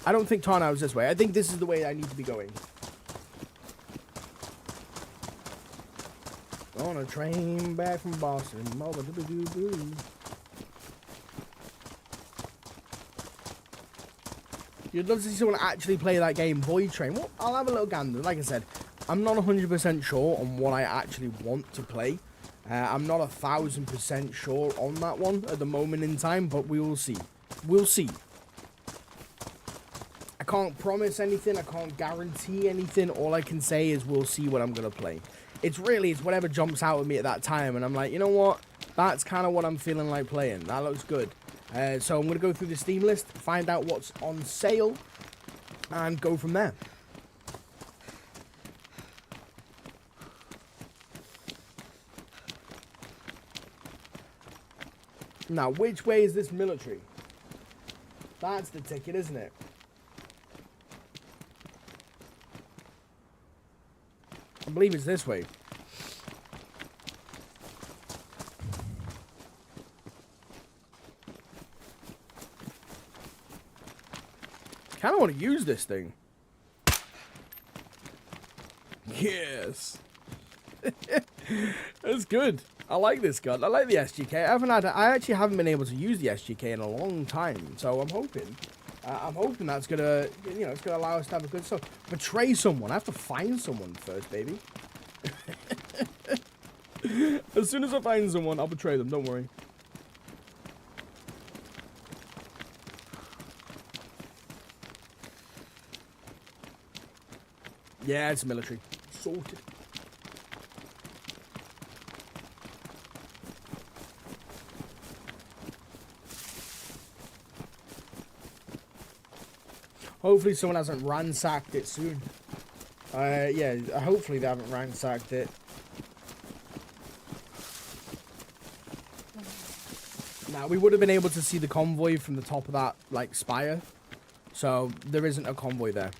I don't think Tar now is this way. I think this is the way I need to be going. On a train back from Boston. You'd love to see someone actually play that game, Void Train. Well, I'll have a little gander. Like I said, I'm not 100% sure on what I actually want to play. I'm not 1,000% sure on that one at the moment in time, but we will see. We'll see. I can't promise anything. I can't guarantee anything. All I can say is we'll see what I'm going to play. It's whatever jumps out at me at that time. And I'm like, you know what? That's kind of what I'm feeling like playing. That looks good. So I'm going to go through the Steam list, find out what's on sale, and go from there. Now, which way is this military? That's the ticket, isn't it? I believe it's this way. I kind of want to use this thing. Yes. That's good. I like this gun. I like the SGK. I actually haven't been able to use the SGK in a long time, so I'm hoping that's gonna, it's gonna allow us to have a good. So betray someone. I have to find someone first, baby. As soon as I find someone, I'll betray them. Don't worry. Yeah, it's military. Sorted. Hopefully someone hasn't ransacked it soon. Yeah, hopefully they haven't ransacked it. Now, we would have been able to see the convoy from the top of that, like, spire. So, there isn't a convoy there.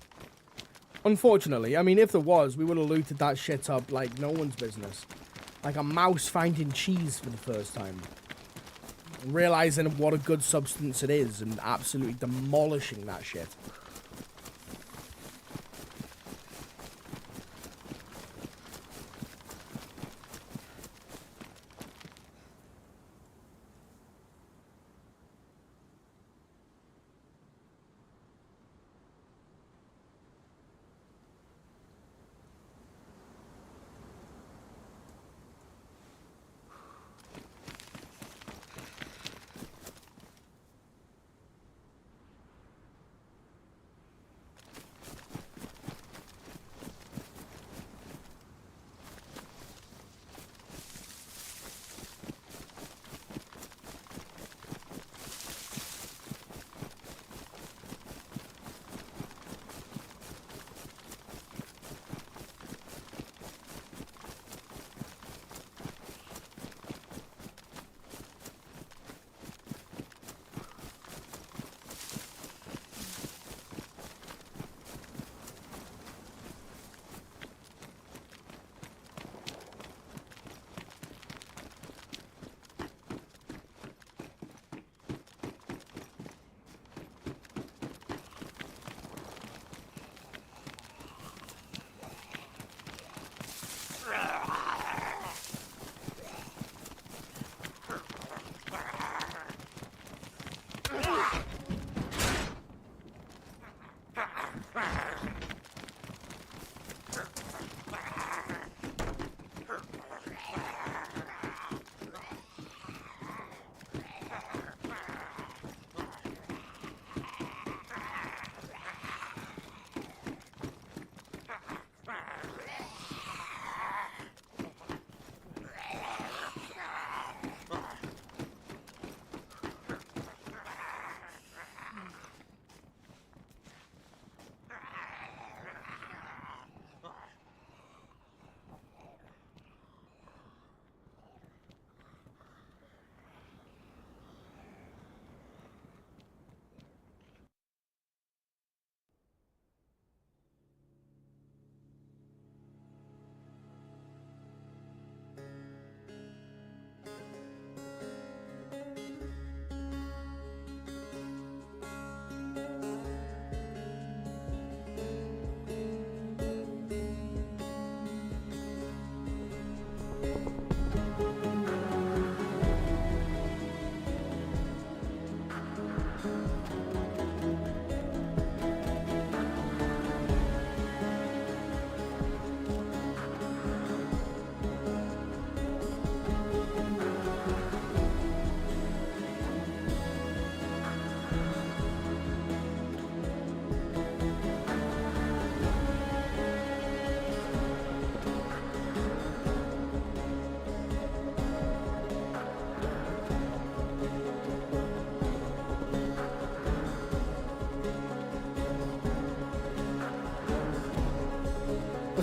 Unfortunately. I mean, if there was, we would have looted that shit up like no one's business. Like a mouse finding cheese for the first time. Realizing what a good substance it is and absolutely demolishing that shit.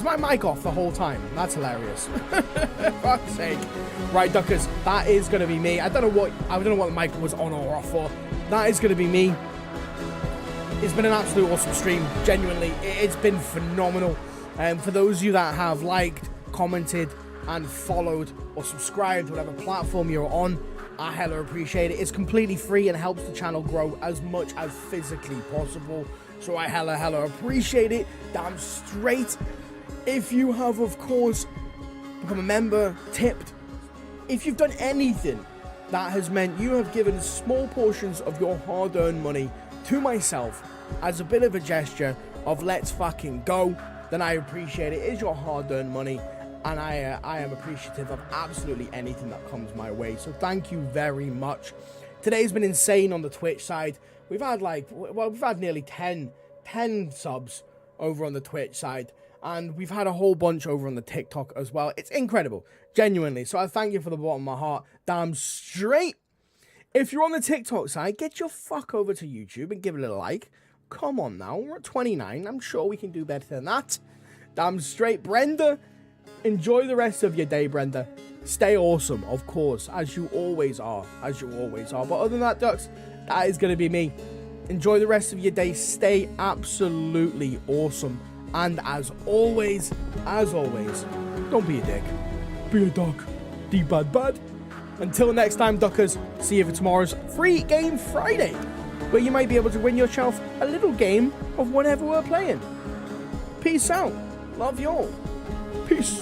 Was my mic off the whole time? That's hilarious. Fuck's sake. Right, Duckers, that is going to be me. I don't know what the mic was on or off for. That is going to be me. It's been an absolute awesome stream. Genuinely, it's been phenomenal. For those of you that have liked, commented, and followed or subscribed to whatever platform you're on, I hella appreciate it. It's completely free and helps the channel grow as much as physically possible. So I hella appreciate it. Damn straight. If you have, of course, become a member, tipped, if you've done anything that has meant you have given small portions of your hard-earned money to myself as a bit of a gesture of let's fucking go, then I appreciate it. It is your hard-earned money, and I am appreciative of absolutely anything that comes my way. So thank you very much. Today's been insane on the Twitch side. We've had nearly 10 subs over on the Twitch side. And we've had a whole bunch over on the TikTok as well. It's incredible, genuinely. So I thank you from the bottom of my heart. Damn straight. If you're on the TikTok side, get your fuck over to YouTube and give it a like. Come on now, we're at 29. I'm sure we can do better than that. Damn straight. Brenda, enjoy the rest of your day, Brenda. Stay awesome, of course, as you always are. But other than that, Ducks, that is going to be me. Enjoy the rest of your day. Stay absolutely awesome. And as always, don't be a dick. Be a duck. D-bad. Until next time, Duckers, see you for tomorrow's Free Game Friday, where you might be able to win yourself a little game of whatever we're playing. Peace out. Love y'all. Peace.